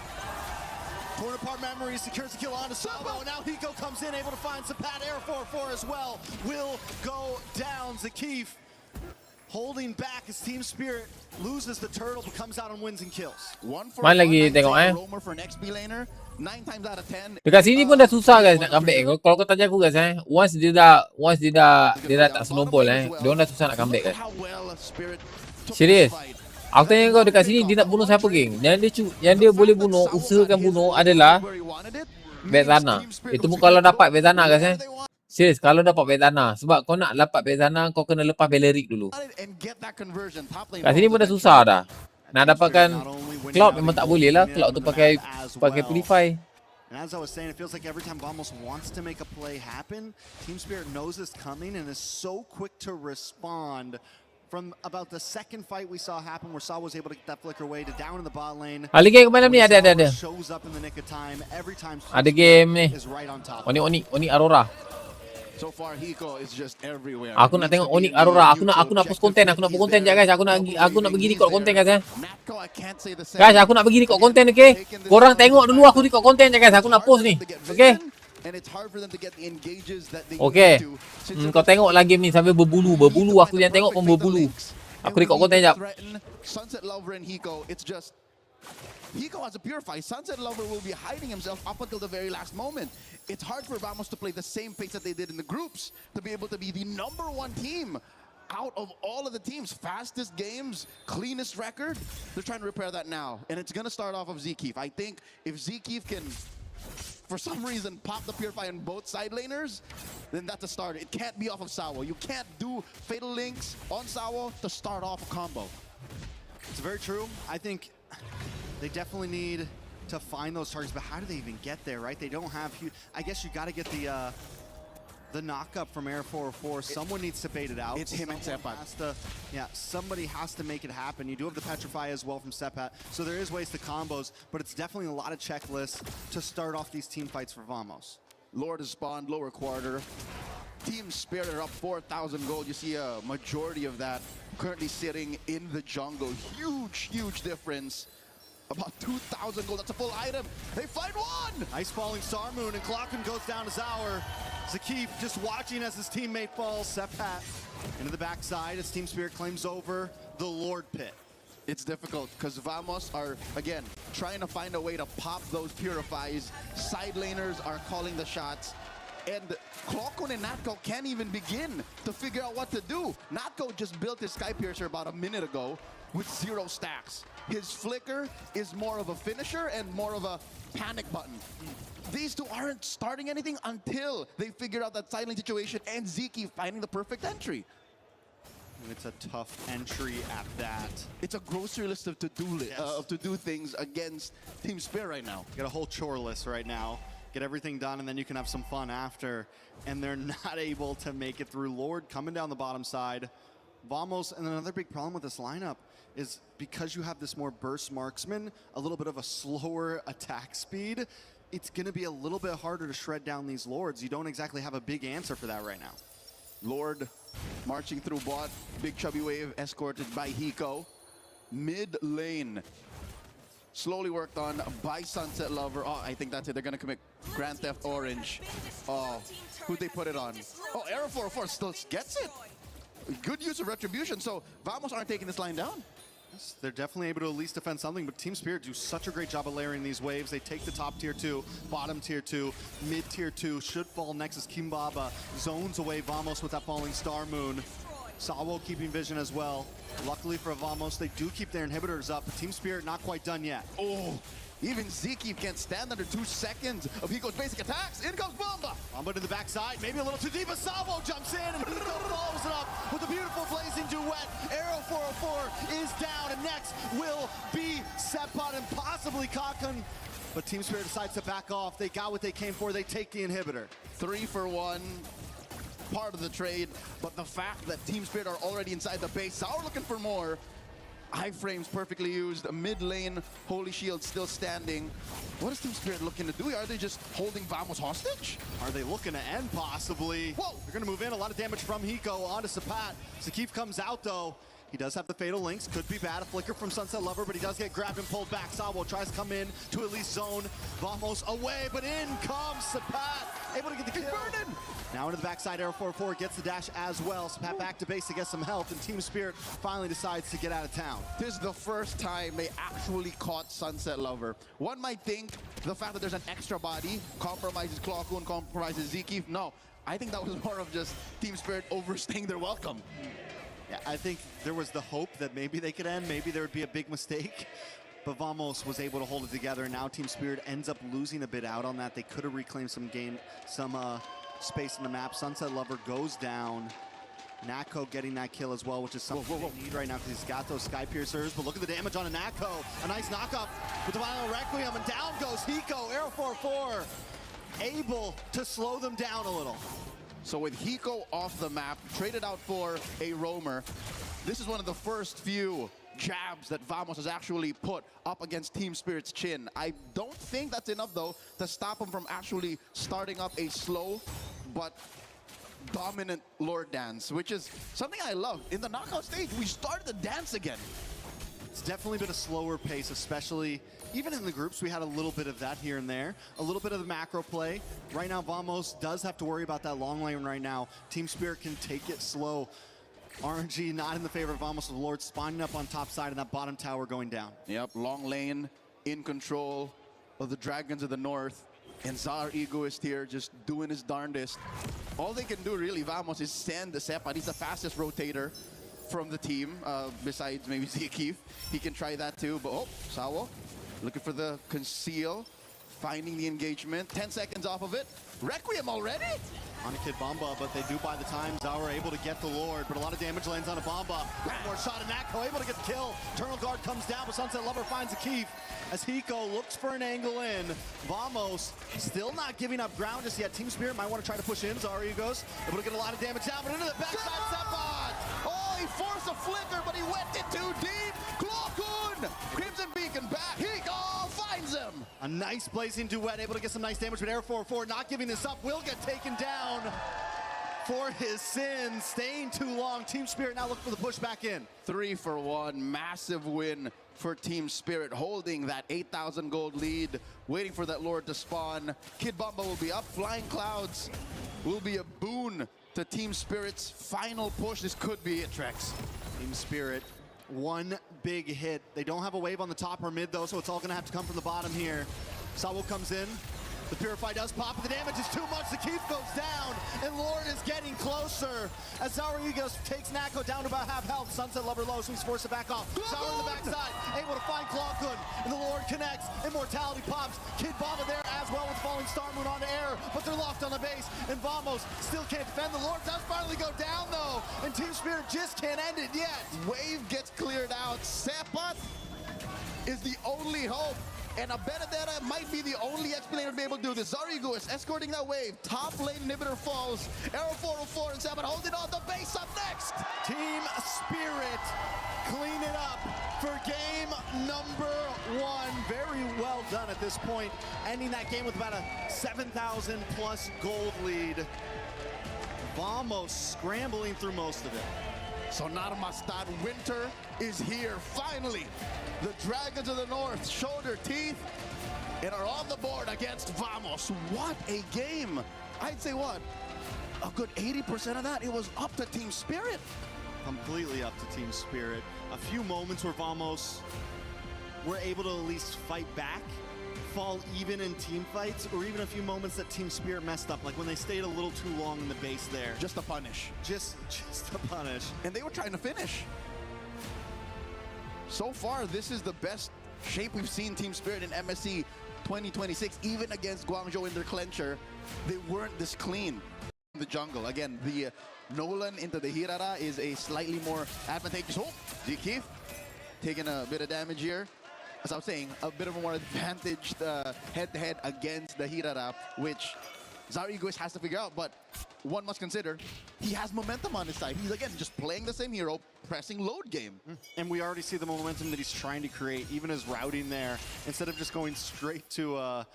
Torn apart memory, secures the kill onto Sawo. Now Hiko comes in, able to find Sepat. Air 4-4 as well. Will go down. Zakif holding back as Team Spirit loses the turtle but comes out and wins and kills. Main lagi tengok Roamer for next B laner. 9 times out of 10. Dekat sini pun dah susah guys nak comeback. Kalau kau tanya aku guys once dia dah tak snowball dia orang dah susah nak comeback guys. Serius. Aku tanya kau dekat sini dia nak bunuh siapa geng? Yang dia boleh bunuh, usahakan bunuh adalah Bezana. Itu pun kalau dapat Bezana guys Serius kalau dapat Bezana. Sebab kau nak dapat Bezana kau kena lepas Beleric dulu. Kat sini pun dah susah dah. Nak dapatkan Cloud memang tak boleh lah. Cloud tu pakai Purify. And as I was saying, it feels like every time Vamos wants to make a play happen, Team Spirit knows it's coming and is so quick to respond. From about the second fight we saw happen, where Saw was able to get that flicker away to down in the bot lane. Ada game malam ni ada. Shows up in the nick of time every time. Ada game ni. Is right on top. Onyx Aurora. So far Hiko is just everywhere. Aku nak tengok Onyx Aurora. Aku nak post konten. Aku nak post konten je guys. Aku nak pergi record konten guys Guys, aku nak pergi record konten okay. Korang tengok dulu aku record konten je guys. Aku nak post ni. Okay. Okay. Kau tengoklah game ni sampai berbulu. Aku yang tengok pun berbulu. Aku record konten jap. Sunset Lover and Hiko, it's just Hiko has a Purify. Sunset Lover will be hiding himself up until the very last moment. It's hard for Vamos to play the same pace that they did in the groups to be able to be the #1 team out of all of the teams. Fastest games, cleanest record. They're trying to repair that now. And it's going to start off of Zkeef. I think if Zkeef can, for some reason, pop the Purify on both side laners, then that's a start. It can't be off of Sawo. You can't do Fatal Links on Sawo to start off a combo. It's very true. I think they definitely need to find those targets, but how do they even get there, right? They don't have huge. I guess you got to get the knock up from Air 404. Someone needs to bait it out. It's him and Sepat. Yeah, somebody has to make it happen. You do have the Petrify as well from Sepat, so there is ways to combos, but it's definitely a lot of checklists to start off these team fights for Vamos. Lord has spawned lower quarter. Team Spirit are up 4,000 gold. You see a majority of that currently sitting in the jungle. Huge difference. About 2,000 gold. That's a full item. They find one! Nice falling Star Moon, and Clocken goes down to Zaur. Zkeef just watching as his teammate falls. Sepat into the backside as Team Spirit claims over the Lord Pit. It's difficult because Vamos are, again, trying to find a way to pop those Purifies. Side laners are calling the shots. And Clockun and Natko can't even begin to figure out what to do. Natko just built his Sky Piercer about a minute ago with 0 stacks. His flicker is more of a finisher and more of a panic button. These two aren't starting anything until they figure out that silent situation and Zeke finding the perfect entry. It's a tough entry at that. It's a grocery list of to-do things against Team Spirit right now. You got a whole chore list right now. Get everything done, and then you can have some fun after. And they're not able to make it through. Lord coming down the bottom side. Vamos, and another big problem with this lineup is because you have this more burst marksman, a little bit of a slower attack speed, it's going to be a little bit harder to shred down these Lords. You don't exactly have a big answer for that right now. Lord marching through bot, big chubby wave escorted by Hiko. Mid lane. Slowly worked on by Sunset Lover. Oh, I think that's it. They're going to commit Grand Theft Orange. Oh, who'd they put it on? Oh, Arrow 404 still gets it. Good use of Retribution. So Vamos aren't taking this line down. Yes, they're definitely able to at least defend something, but Team Spirit do such a great job of layering these waves. They take the top tier 2, bottom tier 2, mid tier 2, should fall next as Kimbaba zones away Vamos with that falling Star Moon. Sawo keeping vision as well. Luckily for Vamos, they do keep their inhibitors up, but Team Spirit not quite done yet. Oh, even Zeke can't stand under 2 seconds of Hiko's basic attacks. In comes Bomba. Bomba to the backside, maybe a little too deep, but Sawo jumps in and Hiko follows it up with a beautiful blazing duet. Arrow 404 is down, and next will be Sepat and possibly Kakan. But Team Spirit decides to back off. They got what they came for. They take the inhibitor. 3 for 1. Part of the trade, but the fact that Team Spirit are already inside the base, Sour looking for more. Iframes perfectly used, a mid lane, Holy Shield still standing. What is Team Spirit looking to do? Are they just holding Vamos hostage? Are they looking to end possibly? Whoa! They're gonna move in, a lot of damage from Hiko onto Sepat. Zkeef comes out though. He does have the Fatal Links, could be bad, a flicker from Sunset Lover, but he does get grabbed and pulled back. Sawo tries to come in to at least zone Vamos away, but in comes Sepat able to get the kill. Burning! Now into the backside, Arrow 4-4 gets the dash as well. So back to base to get some health, and Team Spirit finally decides to get out of town. This is the first time they actually caught Sunset Lover. One might think the fact that there's an extra body compromises Clockwood, compromises Zkeef. No, I think that was more of just Team Spirit overstaying their welcome. Yeah, I think there was the hope that maybe they could end, maybe there would be a big mistake. But Vamos was able to hold it together, and now Team Spirit ends up losing a bit out on that. They could have reclaimed some space in the map. Sunset Lover goes down. Nako getting that kill as well, which is something they need right now because he's got those Sky Piercers. But look at the damage on a Nako. A nice knockoff with the Violent Requiem, and down goes Hiko. Arrow 4-4 able to slow them down a little. So with Hiko off the map, traded out for a roamer, this is one of the first few jabs that Vamos has actually put up against Team Spirit's chin. I don't think that's enough, though, to stop him from actually starting up a slow but dominant Lord dance, which is something I love. In the knockout stage, we started the dance again. It's definitely been a slower pace, especially even in the groups. We had a little bit of that here and there, a little bit of the macro play. Right now, Vamos does have to worry about that long lane right now. Team Spirit can take it slow. RNG not in the favor of Vamos, the Lord spawning up on top side and that bottom tower going down. Yep, long lane in control of the Dragons of the North. And Zar Egoist here just doing his darndest. All they can do really, Vamos, is send the Sepa. He's the fastest rotator from the team, besides maybe Zkeef. He can try that too, but oh, Sawo looking for the conceal, finding the engagement. 10 seconds off of it. Requiem already? On a Kid Bomba, but they do buy the time. Zauer able to get the Lord, but a lot of damage lands on a Bomba. One more shot, and Nako able to get the kill. Eternal Guard comes down, but Sunset Lover finds a Keef as Hiko looks for an angle in. Vamos still not giving up ground just yet. Team Spirit might want to try to push in. Zauer goes able to get a lot of damage down, but into the backside Sepot. Oh, he forced a flicker, but he went it too deep. Clockwood! Crimson Beacon back. Hiko finds him. A nice blazing duet, able to get some nice damage, but Air 4-4 not giving this up, will get taken down for his sins, staying too long. Team Spirit now looking for the push back in. 3 for 1, massive win for Team Spirit, holding that 8,000 gold lead, waiting for that Lord to spawn. Kid Bomba will be up, Flying Clouds will be a boon to Team Spirit's final push. This could be it, Trex. Team Spirit, one big hit. They don't have a wave on the top or mid though, so it's all gonna have to come from the bottom here. Sawo comes in. The Purify does pop, but the damage is too much. The Keith goes down, and Lord is getting closer. As Zaurigos takes Nako down to about half health. Sunset Lover low, so he's forced to back off. Zaur in the backside, able to find Clockwood, and the Lord connects. Immortality pops. Kid Bomba there as well with Falling Star Moon onto air, but they're locked on the base, and Vamos still can't defend. The Lord does finally go down though, and Team Spirit just can't end it yet. Wave gets cleared out. Sepot is the only hope. And a Benedetta might be the only explainer to be able to do this. Zarigo is escorting that wave. Top lane inhibitor falls. Arrow 404 and 7 holding on the base up next. Team Spirit clean it up for game number 1. Very well done at this point. Ending that game with about a 7,000 plus gold lead. Vamos scrambling through most of it. So Narmastad, winter is here, finally. The Dragons of the North showed their teeth and are on the board against Vamos. What a game. I'd say what? A good 80% of that, it was up to Team Spirit. Completely up to Team Spirit. A few moments where Vamos were able to at least fight back, fall even in team fights, or even a few moments that Team Spirit messed up, like when they stayed a little too long in the base there. Just to punish. Just to punish. And they were trying to finish. So far, this is the best shape we've seen Team Spirit in MSC 2026, even against Guangzhou in their clencher. They weren't this clean in the jungle. Again, the Nolan into the Hirara is a slightly more advantageous. Oh, Zkeef taking a bit of damage here. As I was saying, a bit of a more advantaged head-to-head against the Hirara, which Zaurigois has to figure out, but one must consider, he has momentum on his side. He's, again, just playing the same hero, pressing load game. And we already see the momentum that he's trying to create, even his routing there. Instead of just going straight to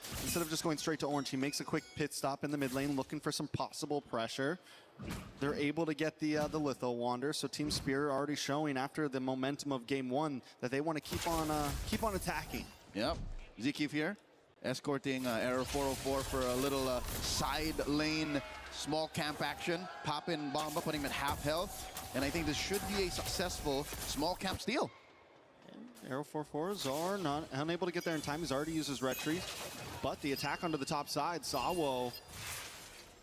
Orange, he makes a quick pit stop in the mid lane, looking for some possible pressure. They're able to get the Litho Wander, so Team Spirit already showing after the momentum of game 1 that they want to keep on attacking. Yep, Zkeef here. escorting Error 404 for a little side lane small camp action. Pop in Bomba, putting him at half health. And I think this should be a successful small camp steal. Arrow 4-4s are not unable to get there in time. He's already used his retreat. But the attack onto the top side, Sawo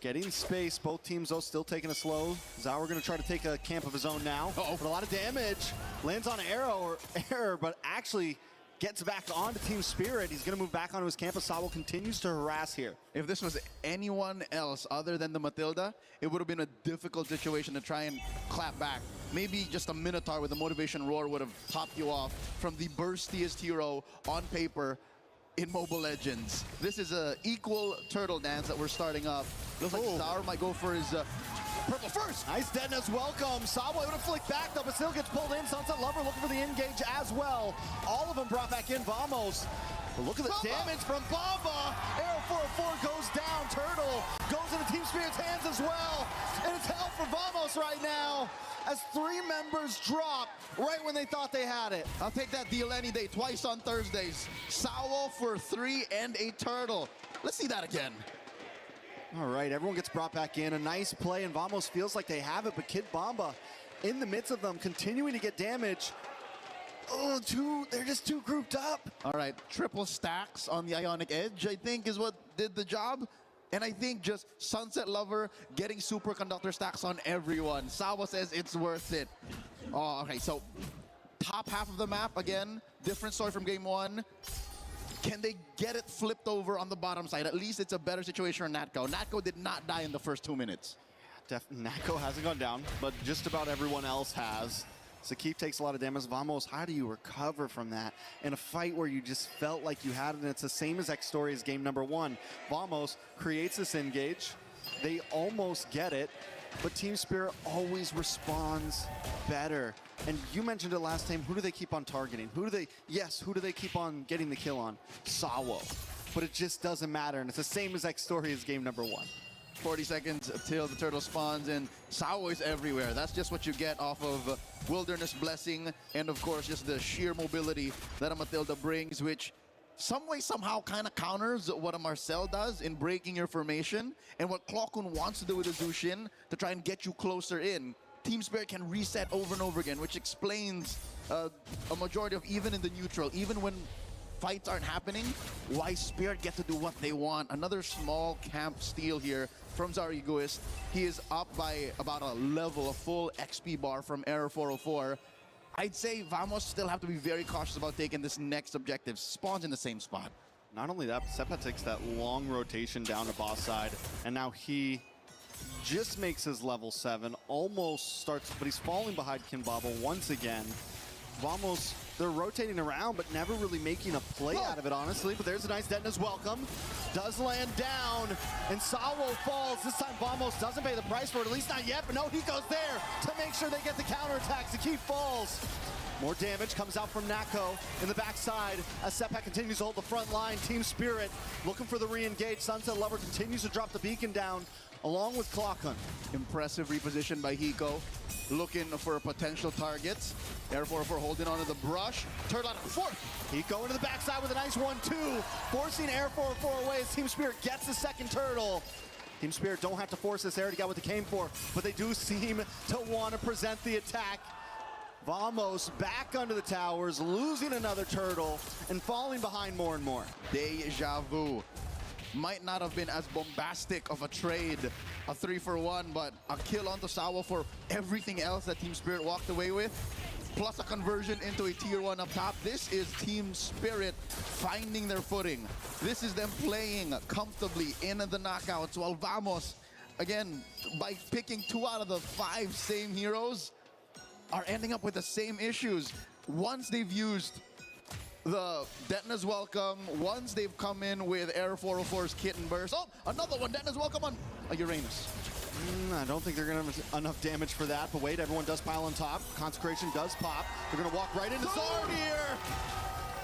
getting space. Both teams, though, still taking it slow. Zauer going to try to take a camp of his own now. But a lot of damage. Lands on Arrow or Error, but actually gets back onto Team Spirit. He's going to move back onto his camp. Sawo continues to harass here. If this was anyone else other than the Matilda, it would have been a difficult situation to try and clap back. Maybe just a Minotaur with a motivation roar would have popped you off from the burstiest hero on paper in Mobile Legends. This is a equal turtle dance that we're starting up. Looks like Zauer might go for his purple first. Nice deadness welcome. Sawo able to flick back though, but still gets pulled in. Sunset Lover looking for the engage as well. All of them brought back in. Vamos. But look at the damage from Bomba. Arrow 404 goes down. Turtle goes into Team Spirit's hands as well. And it's hell for Vamos right now as 3 members drop right when they thought they had it. I'll take that deal any day, twice on Thursdays. Sawo for 3 and a turtle. Let's see that again. All right, everyone gets brought back in. A nice play, and Vamos feels like they have it, but Kid Bomba in the midst of them, continuing to get damage. Oh, they're just too grouped up. All right, triple stacks on the Ionic Edge, I think, is what did the job. And I think just Sunset Lover getting superconductor stacks on everyone. Sawa says it's worth it. Oh, okay, so top half of the map, again, different story from game 1. Can they get it flipped over on the bottom side? At least it's a better situation for Natco. Natco did not die in the first 2 minutes. Natco hasn't gone down, but just about everyone else has. Sakif takes a lot of damage. Vamos, how do you recover from that in a fight where you just felt like you had it? And it's the same as X Story as game number 1. Vamos creates this engage. They almost get it, but Team Spirit always responds better. And you mentioned it last time, who do they keep on targeting? Who do they keep on getting the kill on? Sawo. But it just doesn't matter, and it's the same as X Story as game number 1. 40 seconds till the turtle spawns, and Sawo is everywhere. That's just what you get off of Wilderness Blessing, and of course just the sheer mobility that a Matilda brings, which some way somehow kind of counters what a Marcel does in breaking your formation, and what Klokun wants to do with a Zushin to try and get you closer in. Team Spirit can reset over and over again, which explains a majority of, even in the neutral, even when fights aren't happening, why Spirit get to do what they want. Another small camp steal here from Zariguist. He is up by about a level, a full XP bar from Error 404. I'd say Vamos still have to be very cautious about taking this next objective. Spawns in the same spot. Not only that, Seppa takes that long rotation down to boss side, and now he just makes his level 7, almost starts, but he's falling behind Kinbaba once again. Vamos, they're rotating around, but never really making a play out of it, honestly. But there's a nice detonus welcome. Does land down, and Sawo falls. This time Vamos doesn't pay the price for it, at least not yet, but no, he goes there to make sure they get the counterattack. Sakif falls. More damage comes out from Nako in the backside as Seppak continues to hold the front line. Team Spirit looking for the re-engage. Sunset Lover continues to drop the beacon down along with Klokun. Impressive reposition by Hiko, looking for potential targets. Air 404 holding onto the brush. Turtle out of 4th. Hiko into the backside with a nice 1-2, forcing Air 404 away as Team Spirit gets the second turtle. Team Spirit don't have to force this. They already got what they came for, but they do seem to want to present the attack. Vamos back under the towers, losing another turtle and falling behind more and more. Deja vu. Might not have been as bombastic of a trade, a 3-for-1, but a kill onto Sawo for everything else that Team Spirit walked away with, plus a conversion into a tier 1 up top. This is Team Spirit finding their footing. This is them playing comfortably in the knockouts, while Vamos, again, by picking 2 out of the 5 same heroes, are ending up with the same issues. Once they've used the Detna's Welcome, once they've come in with Air 404's Kitten Burst. Oh, another one, Detna's Welcome on a Uranus. I don't think they're going to have enough damage for that, but wait, everyone does pile on top. Consecration does pop. They're going to walk right into Zard here.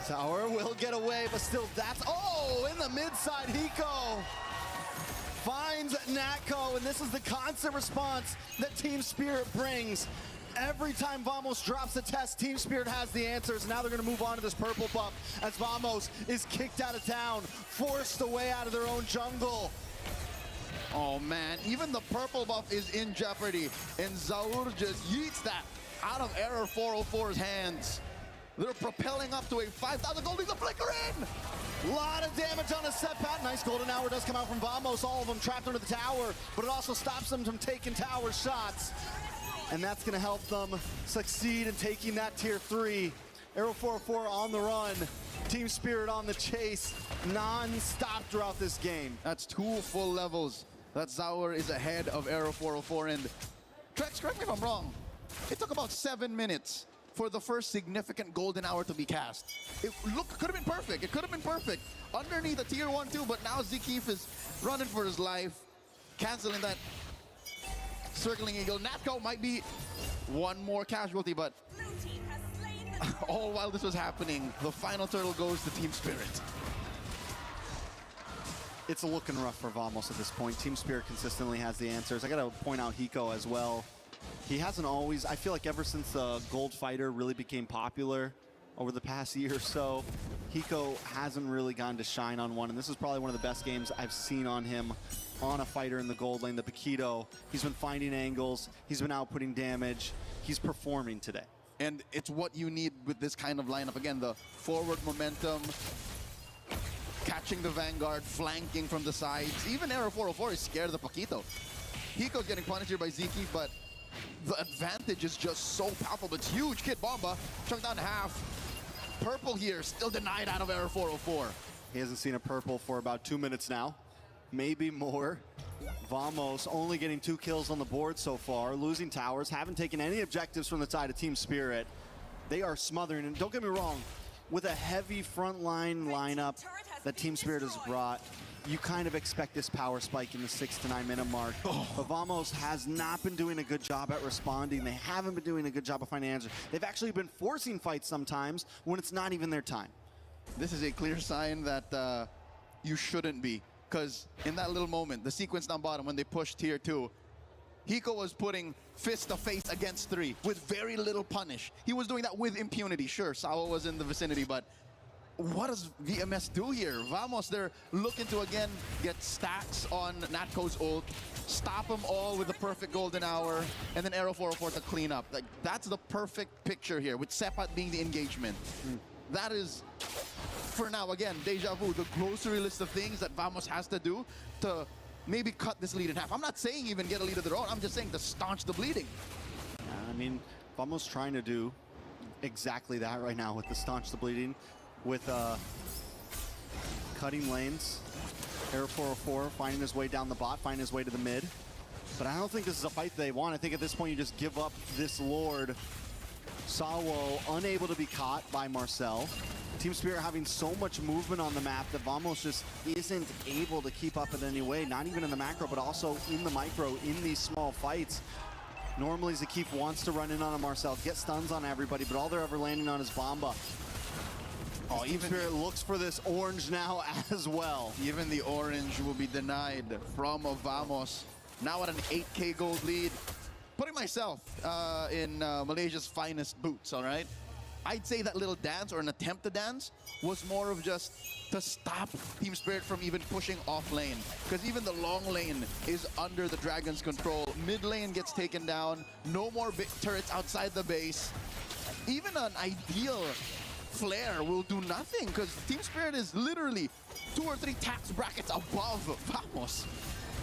Sauer will get away, but still that's, in the mid-side, Hiko finds Natco, and this is the constant response that Team Spirit brings. Every time Vamos drops a test, Team Spirit has the answers. Now they're going to move on to this purple buff as Vamos is kicked out of town, forced away out of their own jungle. Oh man, even the purple buff is in jeopardy, and Zaur just yeets that out of Error 404's hands. They're propelling up to a 5,000 gold. He's a flicker in! A lot of damage on a set pat. Nice golden hour does come out from Vamos. All of them trapped under the tower, but it also stops them from taking tower shots. And that's going to help them succeed in taking that tier 3. Arrow 404 on the run. Team Spirit on the chase, non-stop throughout this game. That's 2 full levels that Zaur is ahead of Arrow 404. And Trex, correct me if I'm wrong, it took about 7 minutes for the first significant golden hour to be cast. It could have been perfect. It could have been perfect underneath a tier 1-2, but now Zkeef is running for his life, canceling that circling eagle. Natco might be one more casualty, but all while this was happening, the final turtle goes to Team Spirit. It's looking rough for Vamos at this point. Team Spirit consistently has the answers. I got to point out Hiko as well. He hasn't always, I feel like ever since the Gold Fighter really became popular over the past year or so, Hiko hasn't really gotten to shine on one, and this is probably one of the best games I've seen on him on a fighter in the gold lane, the Paquito. He's been finding angles, he's been outputting damage, he's performing today. And it's what you need with this kind of lineup. Again, the forward momentum, catching the Vanguard, flanking from the sides. Even Arrow 404 is scared of the Paquito. Hiko's getting punished here by Zkeef, but the advantage is just so palpable. It's huge. Kid Bomba chunked down half. Purple here, still denied out of Arrow 404. He hasn't seen a purple for about 2 minutes now, maybe more. Vamos only getting 2 kills on the board so far, losing towers, haven't taken any objectives from the side of Team Spirit. They are smothering, and don't get me wrong, with a heavy frontline lineup that Team Spirit has brought, you kind of expect this power spike in the 6 to 9 minute mark. But Vamos has not been doing a good job at responding. They haven't been doing a good job of finding answers. They've actually been forcing fights sometimes when it's not even their time. This is a clear sign that you shouldn't be. Because in that little moment, the sequence down bottom when they pushed tier 2, Hiko was putting fist to face against 3 with very little punish. He was doing that with impunity. Sure, Sawa was in the vicinity, but what does VMS do here? Vamos, they're looking to again get stacks on Natco's ult, stop them all with the perfect golden hour, and then Arrow 404 to clean up. Like, that's the perfect picture here, with Sepat being the engagement. That is, for now, again, deja vu, the grocery list of things that Vamos has to do to maybe cut this lead in half. I'm not saying even get a lead of their own, I'm just saying to staunch the bleeding. I mean, Vamos trying to do exactly that right now with the staunch the bleeding, with cutting lanes. Arrow 404 finding his way down the bot, finding his way to the mid. But I don't think this is a fight they want. I think at this point you just give up this Lord. Sawo unable to be caught by Marcel. Team Spirit having so much movement on the map that Vamos just isn't able to keep up in any way, not even in the macro, but also in the micro, in these small fights. Normally Zkeef wants to run in on a Marcel, get stuns on everybody, but all they're ever landing on is Bomba. Oh, Team Spirit looks for this orange now as well. Even the orange will be denied from Vamos. Now at an 8K gold lead. Putting myself in Malaysia's finest boots, all right? I'd say that little dance, or an attempt to dance, was more of just to stop Team Spirit from even pushing off lane. Because even the long lane is under the Dragon's control. Mid lane gets taken down. No more big turrets outside the base. Even an ideal flare will do nothing, because Team Spirit is literally 2 or 3 tax brackets above Vamos.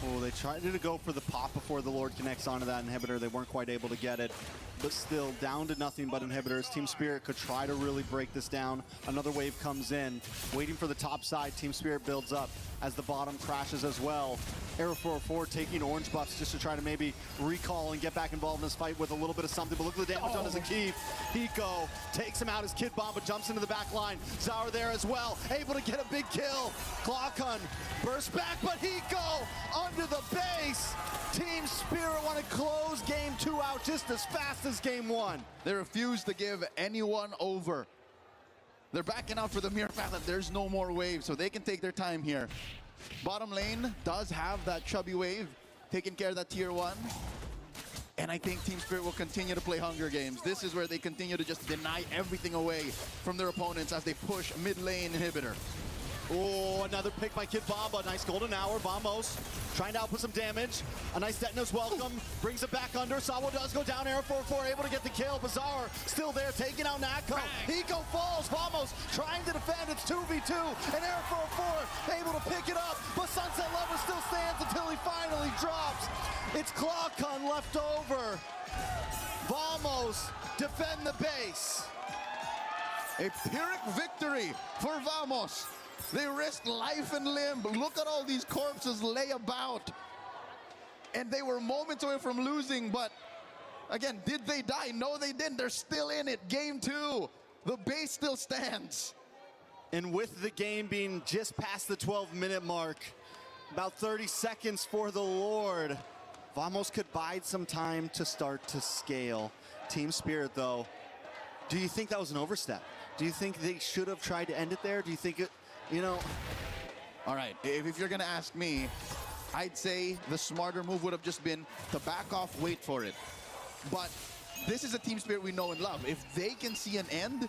Oh, they tried to go for the pop before the Lord connects onto that inhibitor. They weren't quite able to get it, but still down to nothing but inhibitors. Team Spirit could try to really break this down. Another wave comes in, waiting for the top side. Team Spirit builds up as the bottom crashes as well. Arrow 404 taking orange buffs just to try to maybe recall and get back involved in this fight with a little bit of something, but look at the damage on Zkeef. Hiko takes him out as Kid Bomba jumps into the back line. Zaur there as well, able to get a big kill. Clockun bursts back, but Hiko under the base. Team Spirit want to close game 2 out just as fast as game 1. They refuse to give anyone over. They're backing out for the mere fact that there's no more wave, so they can take their time here. Bottom lane does have that chubby wave, taking care of that tier 1. And I think Team Spirit will continue to play Hunger Games. This is where they continue to just deny everything away from their opponents as they push mid lane inhibitor. Oh, another pick by Kid Bomba. Nice golden hour. Vamos trying to output some damage. A nice Detona's welcome. Brings it back under. Sawo does go down. Air 4-4 able to get the kill. Bazaar still there, taking out Nako. Hiko falls. Vamos trying to defend. It's 2v2. And Air 4-4 able to pick it up. But Sunset Lover still stands until he finally drops. It's Clawcon left over. Vamos defend the base. A Pyrrhic victory for Vamos. They risked life and limb. Look at all these corpses lay about. And they were moments away from losing, but again, did they die? No, they didn't. They're still in it. Game 2. The base still stands. And with the game being just past the 12-minute mark, about 30 seconds for the Lord, Vamos could bide some time to start to scale. Team Spirit, though, do you think that was an overstep? Do you think they should have tried to end it there? Do you think it, you know? All right, if you're gonna ask me, I'd say the smarter move would have just been to back off, wait for it. But this is a Team Spirit we know and love. If they can see an end,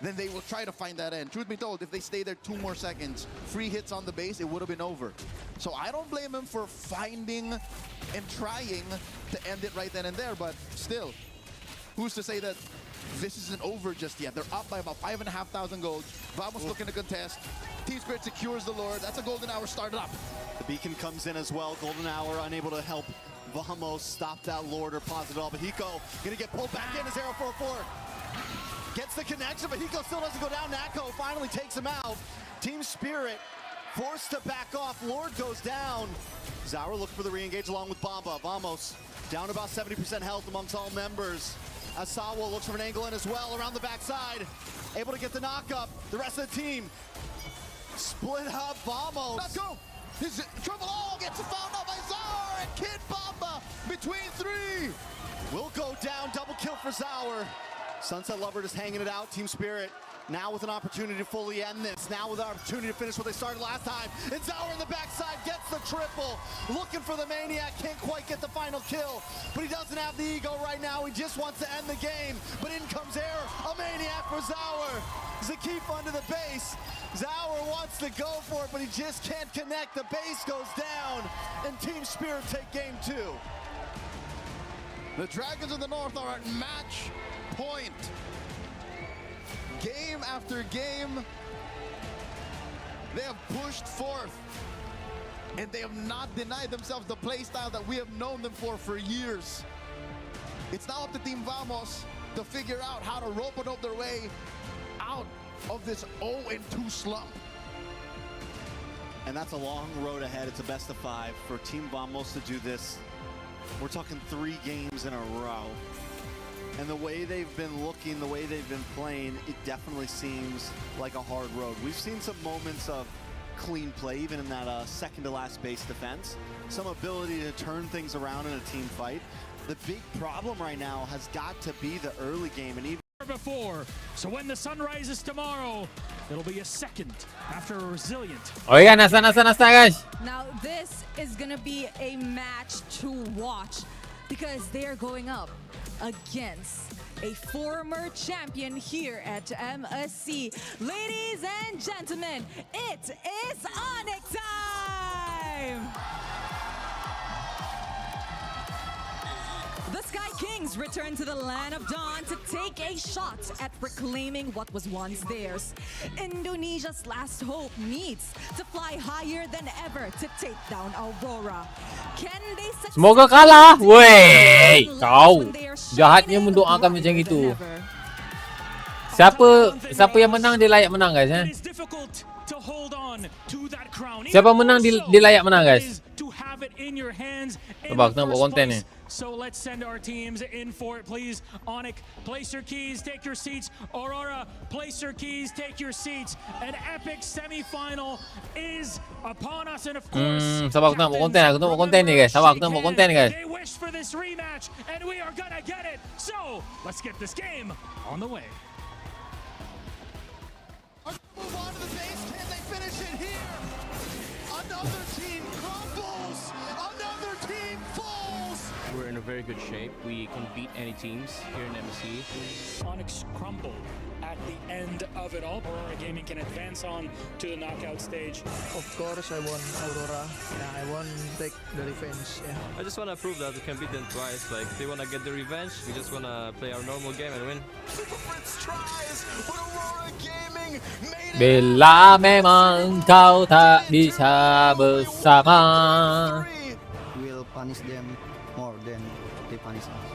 then they will try to find that end. Truth be told, if they stay there 2 more seconds, free hits on the base, it would have been over. So I don't blame them for finding and trying to end it right then and there, but still, who's to say that this isn't over just yet? They're up by about 5,500 gold. Vamos looking to contest. Team Spirit secures the Lord. That's a golden hour started up. The beacon comes in as well. Golden hour unable to help Vamos stop that Lord or pause it all. But Hiko gonna get pulled back in as Arrow 4-4. Gets the connection, but Hiko still doesn't go down. Nako finally takes him out. Team Spirit forced to back off. Lord goes down. Zaur looks for the re-engage along with Bomba. Vamos down about 70% health amongst all members. Asawa looks for an angle in as well around the backside. Able to get the knock up. The rest of the team split up. Vamos. Let's go. His trouble all gets found out by Zaur and Kid Bomba between 3. Will go down. Double kill for Zaur. Sunset Lover just hanging it out. Team Spirit now with an opportunity to fully end this. Now with an opportunity to finish what they started last time. And Zaur in the backside gets the triple. Looking for the Maniac. Can't quite get the final kill. But he doesn't have the ego right now. He just wants to end the game. But in comes Air. A Maniac for Zaur. Zakif under the base. Zaur wants to go for it, but he just can't connect. The base goes down. And Team Spirit take game 2. The Dragons of the North are at match point. Game after game, they have pushed forth, and they have not denied themselves the play style that we have known them for years. It's now up to Team Vamos to figure out how to rope and rope their way out of this 0-2 slump. And that's a long road ahead. It's a best of 5 for Team Vamos to do this. We're talking 3 games in a row. And the way they've been looking, the way they've been playing, it definitely seems like a hard road. We've seen some moments of clean play, even in that second to last base defense. Some ability to turn things around in a team fight. The big problem right now has got to be the early game. And even before, so when the sun rises tomorrow, it'll be a second after a resilient. Oh yeah, nasta guys. Now this is gonna be a match to watch because they are going up against a former champion here at MSC. Ladies and gentlemen, it is Onyx time! The Sky Kings return to the land of dawn to take a shot at reclaiming what was once theirs. Indonesia's last hope needs to fly higher than ever to take down Aurora. Can they Semoga kalah. Woi, kau jahatnya mendoakan macam itu. Siapa yang menang dia layak menang guys. Siapa menang dia layak menang guys. Sebab kita buat konten ni. So let's send our teams in for it, please. Onyx, place your keys, take your seats. Aurora, place your keys, take your seats. An epic semi-final is upon us, and of course, sabar kita buat konten ni guys. Sabar kita buat konten ni guys. They wish for this rematch, and we are gonna get it. So let's get this game on the way. move on to the base. Can they finish it here? Another team crumbles. Another team falls. We're in a very good shape. We can beat any teams here in MSC. Onyx crumbled at the end of it all. Aurora Gaming can advance on to the knockout stage. Of course, I want Aurora. Yeah, I want take the revenge. Yeah. I just want to prove that we can beat them twice. Like, they want to get the revenge. We just want to play our normal game and win. Bila memang kau tak bisa bersama. We'll punish them more than they punish us.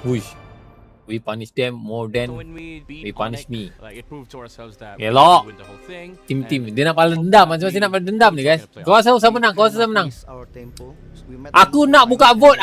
Wush. We punish them more So than when we beat we punish Onyx, me. like it proved to ourselves that we Elok. can win the whole thing. Tim dia nak balas dendam, masing-masing nak balas dendam ni guys. Kau rasa siapa menang? Kau rasa siapa menang? Our tempo. We met Aku nak buka vote,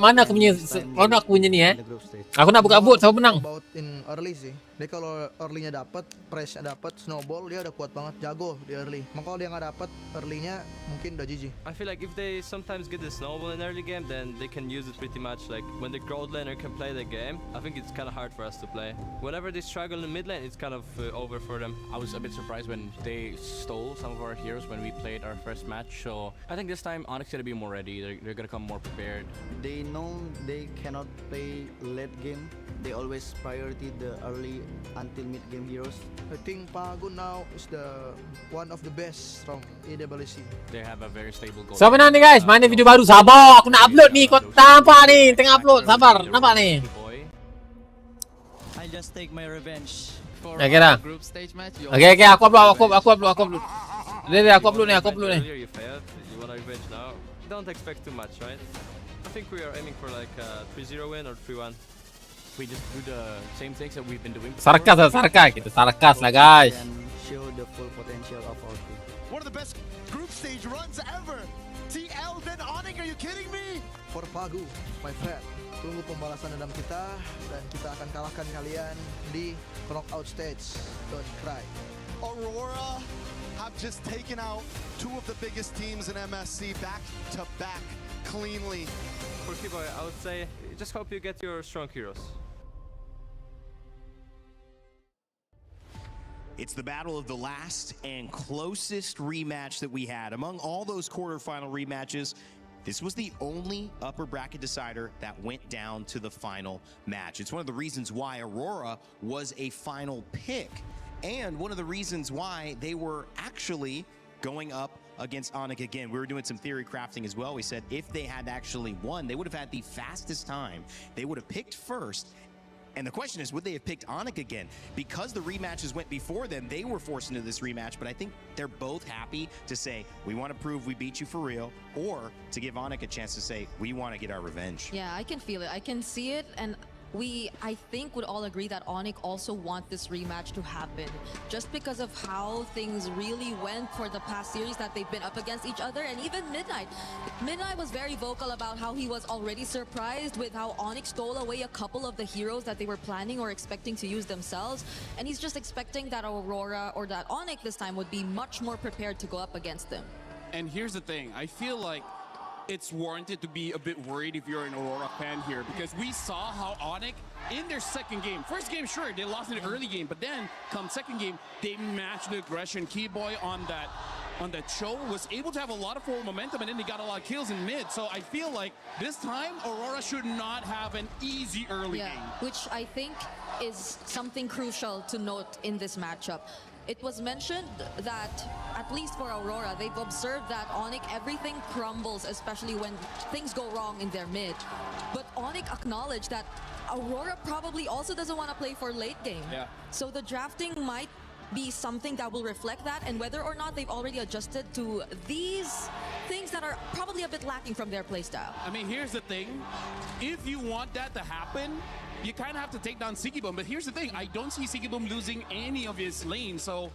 mana aku punya aku punya ni in the group stage. Aku nak buka vote siapa menang. About in early sih. Dia kalau early-nya dapat, press-nya dapat, snowball dia udah kuat banget, jago di early. Maka kalau dia nggak dapat early-nya mungkin udah GG. I feel like if they sometimes get the snowball in early game, then they can use it pretty much. Like, when the gold laner can play the game, I think it's kind of hard for us to play. Whenever they struggle in mid lane, it's kind of over for them. I was a bit surprised when they stole some of our heroes when we played our first match. So I think this time Onyx gonna be more ready. They're gonna come more prepared. They know they cannot play late game. They always priority the early until mid game heroes. I think Pago now is the one of the best from AWC. They have a very stable goal. Siapa menang ni guys? Mana video baru? Sabar, aku nak upload ni. Kau nampak ni, tengah upload. Sabar, nampak ni. I just take my revenge. Okay dah. Group stage match. Okay, aku upload. Dia aku upload ni. Earlier you failed, you want to revenge now. Don't expect too much, right? I think we are aiming for like a 3-0 win or 3-1. We just do the same things that we've been doing. Sarkas lah guys. And show the full potential of our team. One of the best group stage runs ever. TL then Onyx, are you kidding me? For Pago, my friend. Tunggu pembalasan dendam kita dan kita akan kalahkan kalian di knockout stage. Don't cry. Aurora have just taken out two of the biggest teams in MSC back to back cleanly. For Kiboy, I would say, just hope you get your strong heroes. It's the battle of the last and closest rematch that we had. Among all those quarterfinal rematches, this was the only upper bracket decider that went down to the final match. It's one of the reasons why Aurora was a final pick, and one of the reasons why they were actually going up against Onyx again. We were doing some theory crafting as well. We said if they had actually won, they would have had the fastest time. They would have picked first. And the question is, would they have picked Onyx again? Because the rematches went before them, they were forced into this rematch, but I think they're both happy to say, we want to prove we beat you for real, or to give Onyx a chance to say, we want to get our revenge. Yeah, I can feel it. I can see it, and I think would all agree that Onyx also want this rematch to happen, just because of how things really went for the past series that they've been up against each other. And even Midnight was very vocal about how he was already surprised with how Onyx stole away a couple of the heroes that they were planning or expecting to use themselves, and he's just expecting that Aurora or that Onyx this time would be much more prepared to go up against them. And here's the thing, I feel like it's warranted to be a bit worried if you're an Aurora fan here, because we saw how Onyx in their second game, first game, sure, they lost in the early game, but then come second game, they matched the aggression. Keyboy on that show was able to have a lot of forward momentum, and then they got a lot of kills in mid. So I feel like this time Aurora should not have an easy early game. Which I think is something crucial to note in this matchup. It was mentioned that, at least for Aurora, they've observed that Onyx, everything crumbles, especially when things go wrong in their mid. But Onyx acknowledged that Aurora probably also doesn't want to play for late game. Yeah. So the drafting might be something that will reflect that, and whether or not they've already adjusted to these things that are probably a bit lacking from their playstyle. I mean, here's the thing. If you want that to happen, you kind of have to take down Sigibum. But here's the thing. I don't see Sigibum losing any of his lanes. So,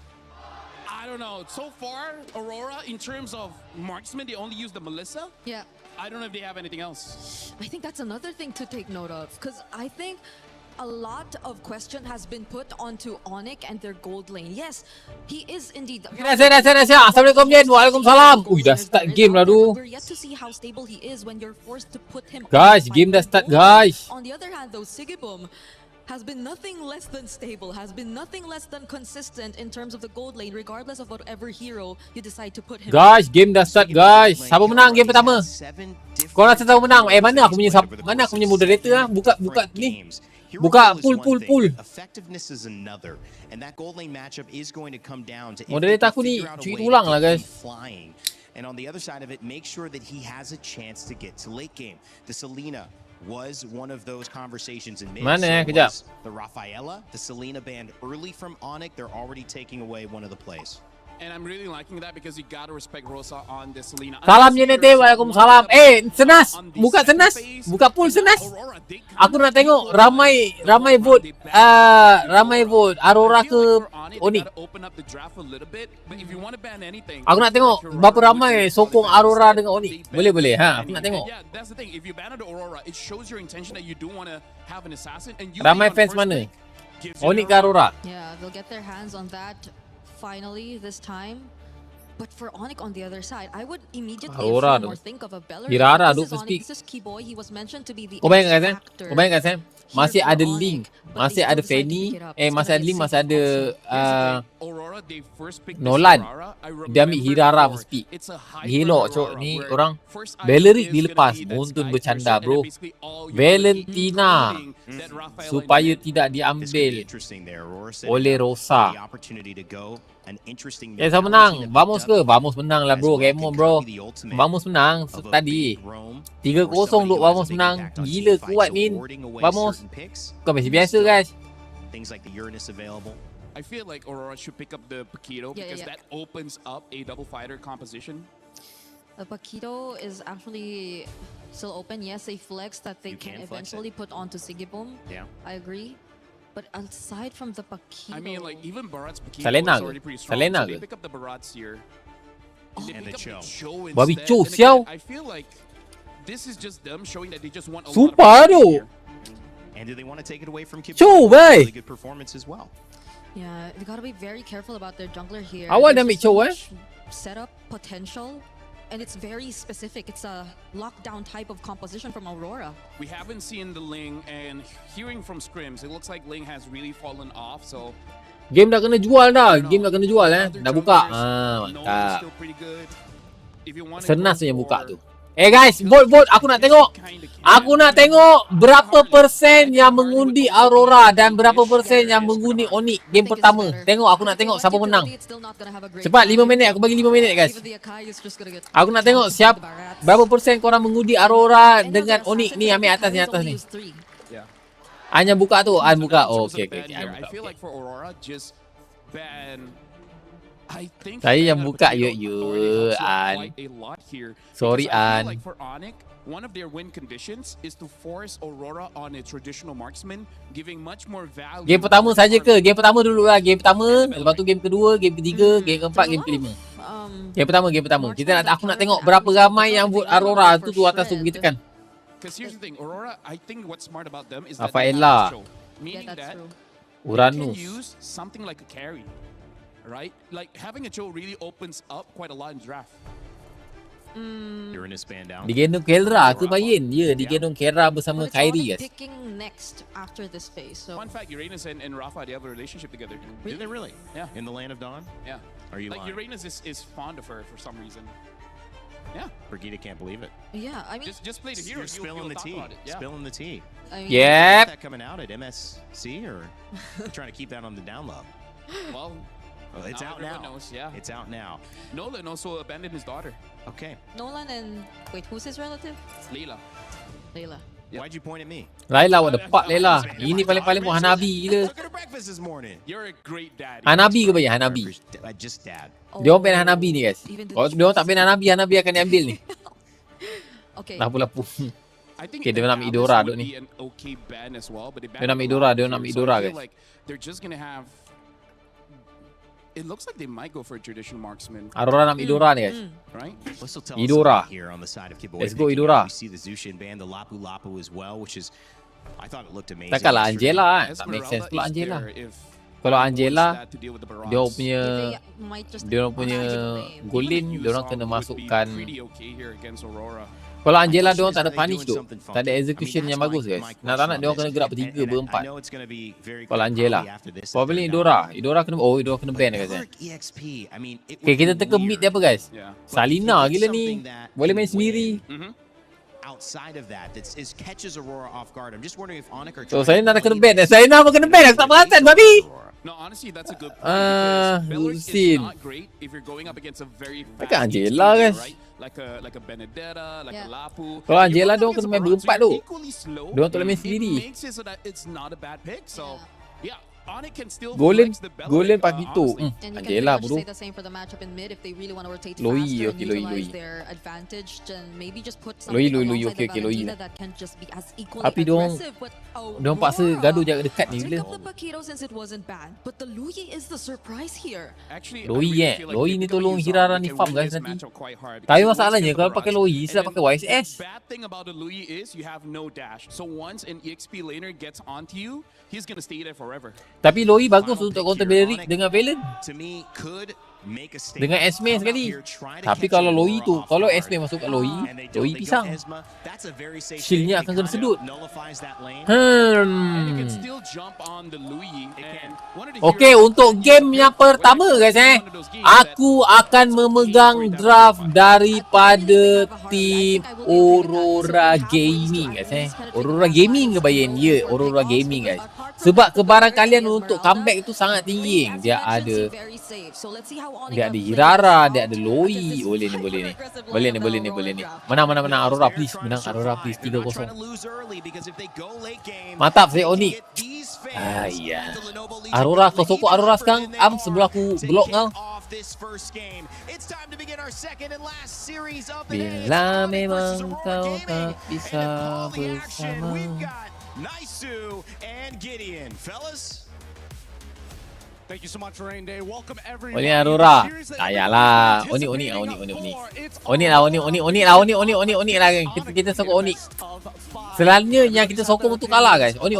I don't know. So far, Aurora, in terms of marksman, they only use the Melissa. Yeah. I don't know if they have anything else. I think that's another thing to take note of, because I think a lot of question has been put onto Onyx and their gold lane. Yes, he is indeed. Assalamualaikum Jen. Waalaikumsalam. Dah start game lah tu. We're yet to see how stable he is when you're forced to put him. Guys, game dah start guys. On the other hand, though, Sigibum has been nothing less than stable, has been nothing less than consistent in terms of the gold lane, regardless of whatever hero you decide to put him. Guys, game dah start guys. Siapa menang game pertama? Kau rasa siapa menang? Mana aku punya moderator lah? Buka ni. Buka pull. Effectiveness is another, and that gold lane matchup is going to come down to Moderator aku ni cuit ulang lah guys. And on the other side of it, make sure that he has a chance to get to late game. The Selena was one of those conversations in mid. Mana kejap. The Rafaela, the Selena banned early from Onyx. They're already taking away one of the plays. And I'm really liking that because you gotta respect Rosa on the Selena. Salam YENNete, waalaikumsalam. Senas, buka Senas, buka pool Senas. Aku nak tengok ramai vote Aurora ke Onyx. Aku nak tengok berapa ramai sokong Aurora dengan Onyx. Boleh ha, aku nak tengok. Ramai fans mana? Onyx ke Aurora? Yeah, they'll get their hands on that finally this time. But for Onyx on the other side, I would immediately assume or think of a Bellerin. This is Onyx's key boy. He was mentioned to be the X-Factor. Kau bayangkan Sam? Masih ada Link, masih ada Fanny, masih ada Link, masih ada Nolan. Dia ambil Hirara first pick. Gila cok ni orang. Bellerin dilepas, muntun bercanda bro. Valentina supaya tidak diambil oleh Rosa. Siapa menang? Vamos ke? Vamos menang lah bro. Game on bro. Vamos menang tadi. 3-0 duk Vamos menang. Gila kuat Min. Vamos. Kau masih biasa guys. I feel like Aurora should pick up the Paquito because that opens up a double fighter composition. The Paquito is actually still open. Yes, a flex that they can eventually put onto Sigibum. Yeah, I agree. But aside from the Paquito, I mean, like even Barat's Paquito Selena is already pretty strong. So they pick up the Barats here. And the Cho. Babi Cho siao. I feel like this is just them showing that they just want a Super lot of and do they want to take it away from Kip? Cho bhai. Really good performance as well. Yeah, they gotta be very careful about their jungler here. Awal dah ambil Cho Setup potential. And it's very specific. It's a lockdown type of composition from Aurora. We haven't seen the Ling, and hearing from scrims, it looks like Ling has really fallen off. So game dah kena jual dah. Game dah kena jual dah buka. Mantap. Senas yang buka tu. Guys, vote. Aku nak tengok berapa persen yang mengundi Aurora dan berapa persen yang mengundi Onyx game pertama. Aku nak tengok siapa menang. Cepat 5 minit, aku bagi 5 minit guys. Aku nak tengok berapa persen korang mengundi Aurora dengan Onyx ni. Ambil atas ni. Hanya buka tu, buka. Oh, okay. Saya yang buka An. Sorry An. One of their win conditions is to force Aurora on a traditional marksman, giving much more value. Game pertama saja ke? Game pertama dulu lah. Game pertama, lepas tu game kedua, game ketiga, game keempat, game kelima. Game pertama. Aku nak tengok berapa ramai yang vote Aurora tu atas tu kita kan. Because here's the thing, Aurora, I think what's smart about them is that Rafaela, meaning that Uranus, they can use something like a carry. Right? Like having a Joe really opens up quite a lot in draft. Uranus banned down. Digendong Kelra ke main? Ya, digendong Kelra bersama Kyrie guys. Picking next after this phase. So fun fact, Uranus and Rafa, they have a relationship together. Did they really? Yeah. In the land of Dawn? Yeah. Are you like lying? Uranus is fond of her for some reason. Yeah. Brigida can't believe it. Yeah, I mean, just play the hero. You're spilling the tea. Yeah. Spilling the tea. I mean, yep. Is that coming out at MSC or trying to keep that on the down low? Well, it's out now. Knows, yeah. It's out now. Nolan also abandoned his daughter. Okay. Nolan and wait, who's his relative? Layla. Yep. Why'd you point at me? Laila, what the fuck Laila? Ini paling pun Hanabi gila. Took her to breakfast this morning. You're a great dad. Hanabi ke bayar Hanabi? Just dad. Dia orang ban Hanabi ni guys. Kalau dia orang tak ban Hanabi akan diambil ni. Okay. Lapu-lapu. Okay, dia nak ambil Idora duk ni. Dia nak ambil Idora, guys. They're just gonna have. It looks like they might go for a traditional marksman. Aurora nak ambil Idora ni guys. Right? Idora. Here on the side of Kiboy. Let's go Idora. We see the Zushin band, the Lapu Lapu as well, which is I thought it looked amazing. Takkanlah Angela tak make sense pula Angela. Kalau Angela dia punya Golin dia orang kena masukkan Kalau Angela diorang tak ada punish tu, tak ada execution yang bagus guys. Nak tak nak diorang kena gerak bertiga, berempat. Kalau Angela, probably Idora kena ban guys. Okay, kita teka mid dia apa guys? Salina gila ni, boleh main sendiri. Outside of that, it catches Aurora off guard. I'm just wondering if Onyx are So Salina dah kena ban. Salina pun kena ban, aku tak perasan babi. No, honestly, that's a good point. Beleric is not great if you're going up against a very fast Angela guys. right? Like a Benedetta, like a Lapu. Kalau Angela diorang kena main berempat tu. Diorang tak boleh main sendiri. It makes it so that it's not a bad pick. So, yeah. Onyx can still Golden pagi tu. Angela bro. Loi, okay, Loi. Loi, okay, Loi. Tapi diorang paksa gaduh jaga dekat ni bila. Loi ni tolong Hirara ni farm guys nanti. Tapi masalahnya kalau pakai Loi, silap pakai YSS. Bad thing about the Louis is you have no dash. So once an EXP laner gets onto you, he's gonna stay there forever. Tapi Loi bagus untuk counter Beleric dengan Valen. Dengan S-Main sekali. Tapi kalau Loi tu, kalau S-Main masuk kat Loi pisang. Shieldnya akan kena sedut. Okay, untuk game yang pertama guys aku akan memegang draft daripada tim Aurora Gaming guys Aurora Gaming ke bayan? Ya, Aurora Gaming guys. Sebab kebaran kalian untuk comeback tu sangat tinggi. Dia ada Hirara, dia ada Loi. Boleh ni. Menang Aurora please. Menang Aurora please 3-0. Mantap saya Onyx. Ya. Aurora kau sokok Aurora sekarang. Sebelum aku block kau. Bila memang kau tak bisa bersama. Naisu and Gideon, fellas. Thank you so much for Rain Day. Welcome everyone. Oni Aurora. Ayalah. Oni lah. Kita sokong Oni. Selalunya yang kita sokong untuk kalah guys. Oni.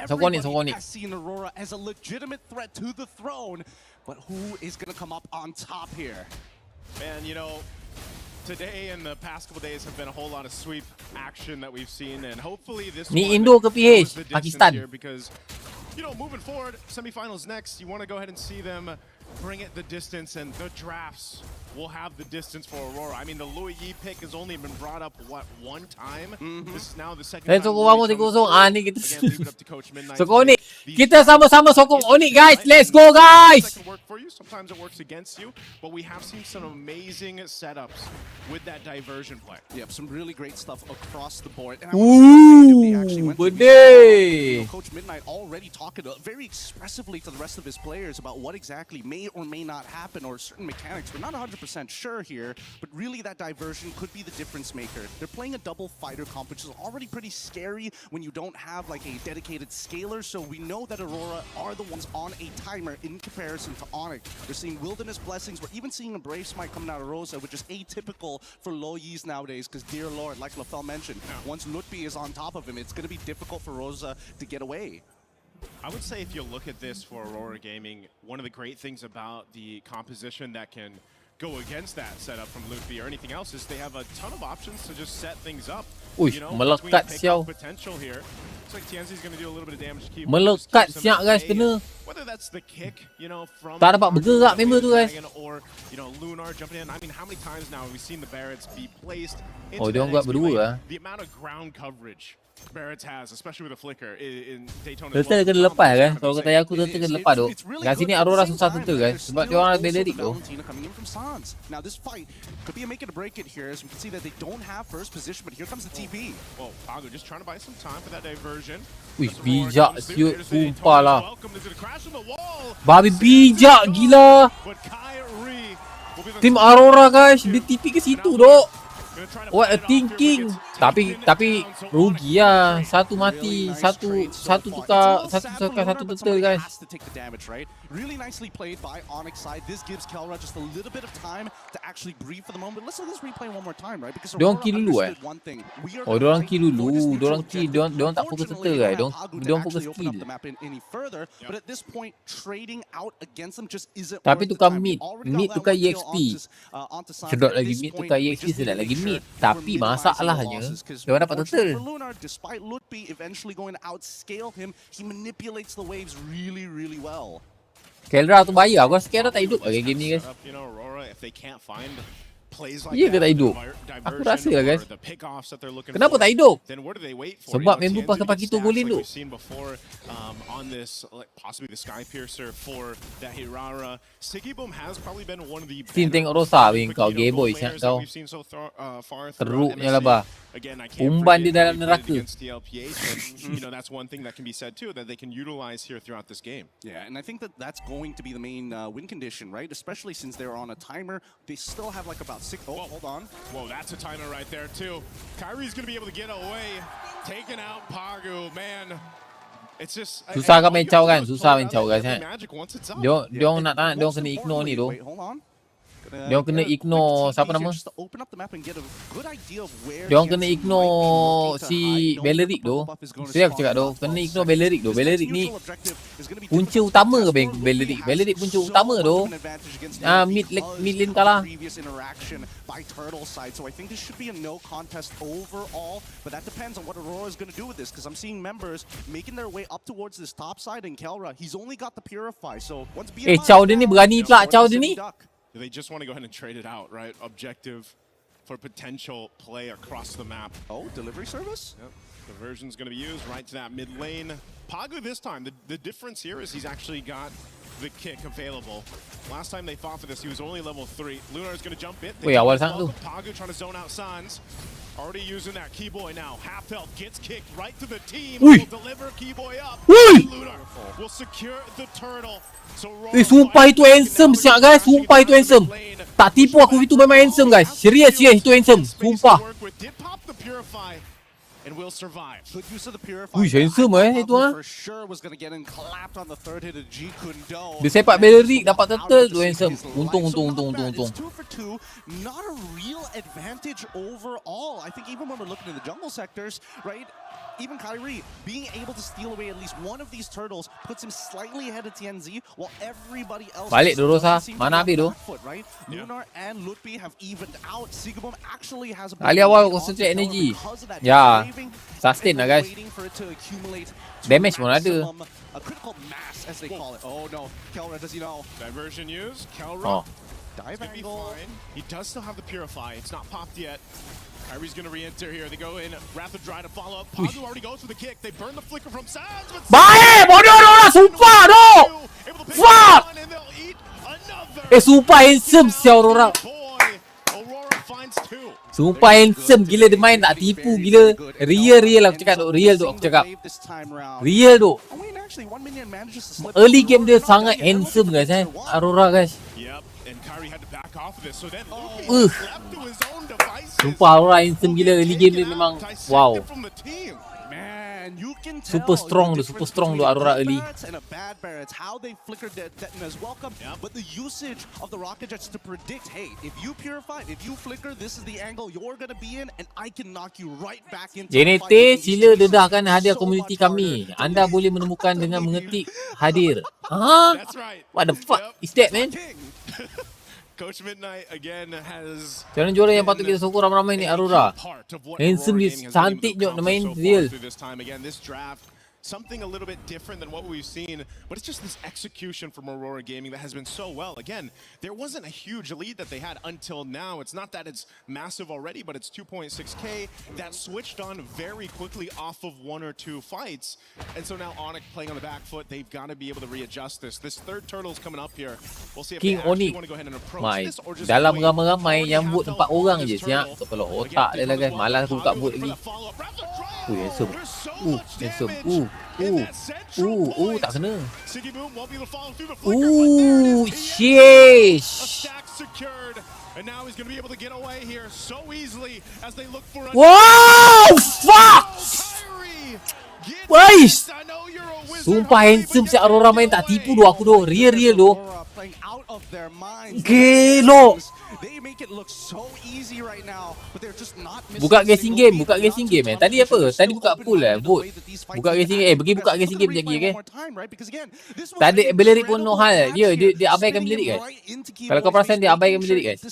Sokong Oni. Aurora as a legitimate threat to the throne, but who is going to come up on top here? Man, you know, today and the past couple days have been a whole lot of sweep action that we've seen, and hopefully this ni Indo ke PH Pakistan because you know moving forward semifinals next you want to go ahead and see them bring it the distance, and the drafts will have the distance for Aurora. I mean the Louis Yi pick has only been brought up one time. This is now the second time. Ni kita sokong Oni. Kita sama-sama sokong Oni guys. Let's go guys. Work for you. Sometimes it works against you, but we have seen some amazing setups with that diversion play. Yep, some really great stuff across the board. And Coach Midnight already talking very expressively to the rest of his players about what exactly may or may not happen, or certain mechanics. We're not 100% sure here, but really that diversion could be the difference maker. They're playing a double fighter comp, which is already pretty scary when you don't have like a dedicated scaler, so we know that Aurora are the ones on a timer in comparison to Onyx. We're seeing Wilderness Blessings, we're even seeing a Brave Smite coming out of Rosa, which is atypical for low Yis nowadays, because dear lord, like LaFell mentioned, once Nutby is on top of him, it's going to be difficult for Rosa to get away. I would say if you look at this for Aurora Gaming, one of the great things about the composition that can go against that setup from Luffy or anything else is they have a ton of options to just set things up. You know, melekat siau. Potential here. Looks like Tianzi's going to do a little bit of damage to keep. Melekat siap guys kena. Whether that's the kick, you know, from tak dapat bergerak member tu guys. Or, you know, Lunar jumping in. I mean, how many times now have we seen the Barretts be placed into dia orang buat berdua. The amount of ground coverage Barretts has, especially with a flicker in Daytona. Tentu kena lepas kan. Kalau kata aku tentu kena lepas tu. Kat sini Aurora susah tentu guys. Sebab dia orang ada Beleric tu. Now this fight could be a make it or break it here, as we can see that they don't have first position, but here comes the TP. Well, Pago just trying to buy some time for that diversion. Wih, bijak siut, sumpah lah. Babi bijak gila. Tim Aurora guys, dia TP ke situ dok. What a thinking. Tapi rugi lah. Satu mati, satu tukar, satu betul guys. Has to take the damage, right? Really nicely played by Onyx side. This gives Kelra just a little bit of time to actually breathe for the moment. Let's let this replay one more time, right? Because Diorang Aurora kill dulu understood one thing. We are Oh, gonna diorang fight kill for dulu. this neutral Diorang objective. tak fokus Fortunately, serta they guys. don't have Pagu to Diorang fokus actually open up skill. the map any further. But at this point, trading out against them just isn't Tapi worth the tukar time. We mid. already Mid got that tukar one kill EXP. onto Sans. Sedot At lagi this mid point, tukar we EXP, just need sedot to lagi make mid. sure Tapi we're minimizing masalahnya, the losses, 'cause dia dapat unfortunately turtle. for Lunar, despite Lutfi eventually going to outscale him, he manipulates the waves really, really well. Kelra tu bahaya. Aku rasa Kelra tak hidup lagi game ni guys. You know, Aurora, if they can't find plays like Iya ke that, tak hidup? diversion Aku rasa lah guys. or the pickoffs that they're looking Kenapa for, tak hidup? then what do they wait for? Sebab You know, member TNZ pakai gets kita stats golin like tu. we've seen before on this, like possibly the Sky Piercer for that Hirara. Sigiboom has probably been one of the Team better tengok Rosa wing Paquito kau, gay boy gold siap players that kau. we've seen so far Teruknya throughout lah bah. MSC. Again, I can't Umban dia forget how dalam he played neraka. against TLPH, but, you know, that's one thing that can be said too, that they can utilize here throughout this game. Yeah, and I think that that's going to be the main win condition, right? Especially since they're on a timer. They still have like about 6. Oh, hold on. Whoa, that's a timer right there too. Kyrie's gonna be able to get away, taking out Pagu, man. It's just Susah kan main caw kan? Susah main caw guys kan. Dia nak tahan, dia kena ignore ni tu. Wait, hold on. Dia kena ignore siapa nama? Just to open up the map and get a good idea of where Dia orang kena TNC might be ignore looking to si hide. No Beleric tu. pop-up is gonna Saya aku spawn cakap tu, out kena for a ignore second. Beleric tu. This Beleric next ni neutral objective is gonna be punca difficult to utama contest, ke for Beleric? Lutfi Beleric has punca so utama much tu. of an advantage against TNC Mid because lane of kalah. the previous interaction by Turtle side. So I think this should be a no contest overall, but that depends on what Aurora is going to do with this, because I'm seeing members making their way up towards this top side, and Kelra, he's only got the Purify. So once Chow dia ni berani pula Chow dia ni. They just want to go ahead and trade it out, right? Objective for potential play across the map. Oh, delivery service? Yep. Diversion's going to be used right to that mid lane. Pagu this time, the difference here is he's actually got the kick available. Last time they fought for this, he was only level 3. Lunar's going to jump it. Wait, awal sangat tu. Pagu trying to zone out Sans. Already using that Keyboy now. Half health gets kicked right to the team. Ui. Will deliver Keyboy up. Ui. Lunar will secure the turtle. So Sumpah itu handsome siap guys. Sumpah itu handsome. Tak tipu aku, itu memang handsome guys. Serius itu handsome. Sumpah. Did pop the Purify and will survive. Good use of the Purify. Ui, handsome itu ah. For sure was going to get in clapped on the third hit of G Kundo. Dia sepak Beleric dapat turtle tu handsome. Untung. 2 for 2, not a real advantage overall. I think even when we're looking at the jungle sectors, right? Even Kyrie being able to steal away at least one of these turtles puts him slightly ahead of TNZ, while everybody else Balik dulu Rosa. seem to Mana be habis tu? on the back foot, right? Lunar and Lutfi have evened out. Sigiboom actually has a Kali awal concentrate energy. Ya, sustain lah guys. Damage pun ada. A critical mass as they call it. Oh no, Kelra, does he know? Diversion used. Kelra. Oh. Dive Could be angle. fine. He does still have the Purify. It's not popped yet. Kyrie's gonna re-enter here. They go in. Wrath of Dry to follow up. Pagu already goes for the kick. They burn the flicker from Sans. But Baik, bodoh orang sumpah tu. Fuck. and they'll eat another. Sumpah handsome sial orang. Boy, Aurora finds 2. Sumpah handsome gila, dia main tak tipu gila. Real aku cakap tu, real tu aku cakap. Real tu. Early game dia sangat handsome guys Aurora guys. Yep, and Kyrie had to back off of this. So then left to his own devices. Sumpah Aurora handsome gila, early game dia memang wow. From the team. Man, you can tell Super strong the tu, super difference strong tu between Aurora good early. barrets and a bad barrets. How they flickered Detna's welcome, but the usage of the rocket jets to predict, hey, if you purify, if you flicker, this is the angle you're gonna be in, and I can knock you right back into the fight. YENNete, sila dedahkan hadiah komuniti kami. Anda boleh menemukan dengan mengetik hadir. That's right. What the fuck is that man? Coach Midnight again has Jangan juara yang patut kita sokong ramai-ramai ni Aurora. Handsome dia, cantik je nak main real. This time again, this draft, something a little bit different than what we've seen, but it's just this execution from Aurora Gaming that has been so well. Again, there wasn't a huge lead that they had until now. It's not that it's massive already, but it's 2.6k that switched on very quickly off of 1 or 2 fights. And so now Onyx playing on the back foot, they've got to be able to readjust this. This third turtle's coming up here. We'll see if King they actually Onyx. want to go ahead and approach Mai, this or just dalam wait. ramai-ramai yang vote 4 orang je siap. Kepala otak dia lah guys. Malas buka vote lagi. Handsome. Handsome. Tak kena. Siggy Boom won't be able to follow through the flicker, but there it is. Sheesh. A stack secured, and now he's going to be able to get away here so easily as they look for a... Wow, fuck. Guys. Sumpah handsome si Aurora main tak tipu doh aku doh. Real doh. Playing out of their minds. Gelok. They make it look so easy right now, but they're just not missing. Buka guessing game Tadi apa? Tadi buka pool vote. Buka guessing game. Pergi buka guessing game sekejap lagi, okay? Tak ada belirik pun no hal. Dia abaikan belirik, guys. Kalau kau perasan dia abaikan belirik, guys.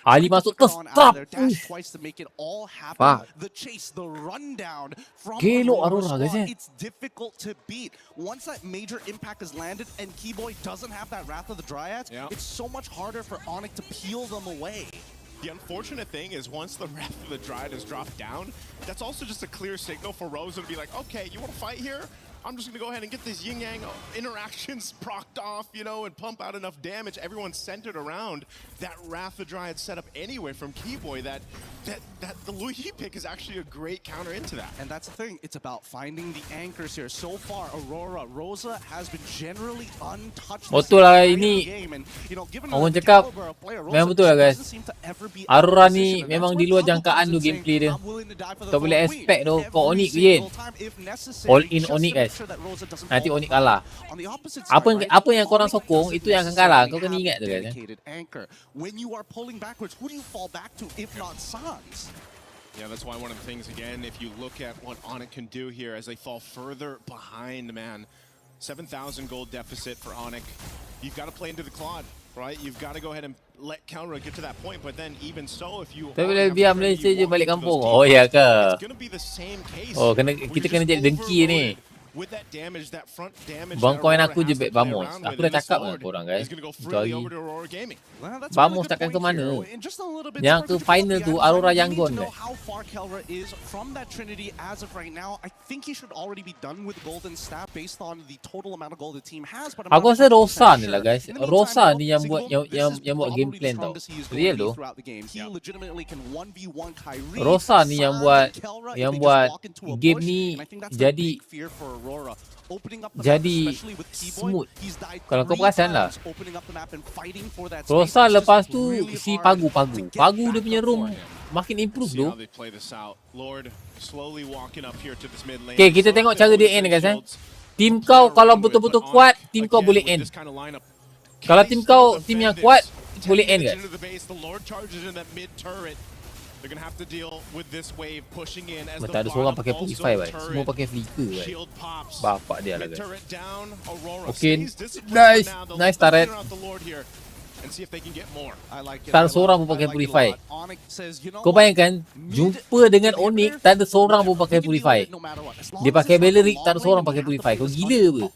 Ali masuk terus. Fuck. Gelok Aurora, guys. It's difficult to beat. Once that major impact is landed and Keyboy doesn't have that Wrath of the Dryads, it's so much harder for Onyx to peel them away. The unfortunate thing is once the Wrath of the Dryad is dropped down, that's also just a clear signal for Rosa to be like, okay, you want to fight here? I'm just going to go ahead and get these yin-yang interactions procced off, you know, and pump out enough damage. Everyone's centered around that Wrath of the Dryad setup anyway from Keyboy that the Luigi pick is actually a great counter into that. And that's the thing. It's about finding the anchors here. So far, Rosa has been generally untouched. Betul lah ini. Orang cakap memang betul lah, guys. Aurora ni memang di luar jangkaan tu gameplay dia. Tak boleh expect tu. Kau Onyx je. All in Onyx, guys. Nanti Onyx kalah. Apa yang korang sokong itu yang akan kalah. Kau kena ingat tu, guys. When you are pulling backwards, who do you fall back to if not Sans? Yeah, that's why one of the things, again, if you look at what Onyx can do here as they fall further behind, man. 7,000 gold deficit for Onyx. You've got to play into the Claude, right? You've got to go ahead and let Counter get to that point, but then even so, if you... Tapi boleh biar Malaysia je balik kampung. Oh ya ke? It's going to be the same case. Oh, kita kena jadi dengki ni. With that damage, that front damage, Bang koin aku je bet Vamos. Aku dah cakap dengan korang, guys. Sorry. Vamos takkan ke mana. Yang ke final tu Aurora Yangon, guys. How far Kelra is from that Trinity as of right now, I think he should already be done with Golden Staff based on the total amount of gold the team has. But aku rasa Rosa ni lah, guys. Rosa ni yang buat buat game plan tau. Real tu. Rosa ni yang buat game ni jadi smooth. Kalau kau perasan lah, Rosa lepas tu si Pagu dia punya room makin improve tu. Okay, kita tengok cara dia end, guys. Team kau kalau betul-betul kuat, team kau boleh end. Kalau team kau team yang kuat, boleh end, guys. They're gonna have to deal with this wave pushing in as the tak ada seorang pakai Purify, guys. Semua pakai flicker, guys. Bapak dia lah, guys. Okay, nice turret. Tak ada seorang pun pakai Purify. Kau bayangkan, jumpa dengan Onyx, tak ada seorang pun pakai Purify. Dia pakai Belleric, tak ada seorang pakai Purify. Kau gila apa?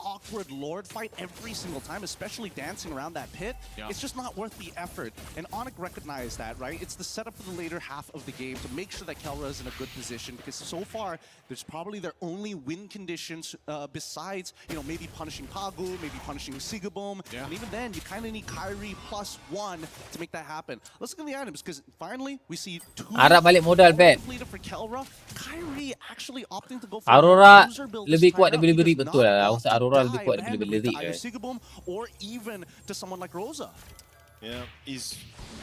It's just not worth the effort. And Onyx recognized that, right? It's the setup for the later half of the game to make sure that Kelra is in a good position, because so far, there's probably their only win conditions besides, you know, maybe punishing Pagu, maybe punishing Sigaboom. And even then, you kind of need Kyrie +1 to make that happen. Let's look at the items, because finally we see two Arab balik modal bet. for Kelra. Kyrie actually opting to go for Aurora lebih kuat daripada Belleric, betul lah. Aku rasa Aurora lebih kuat daripada Belleric, guys. Or even to someone like Rosa. Yeah, he's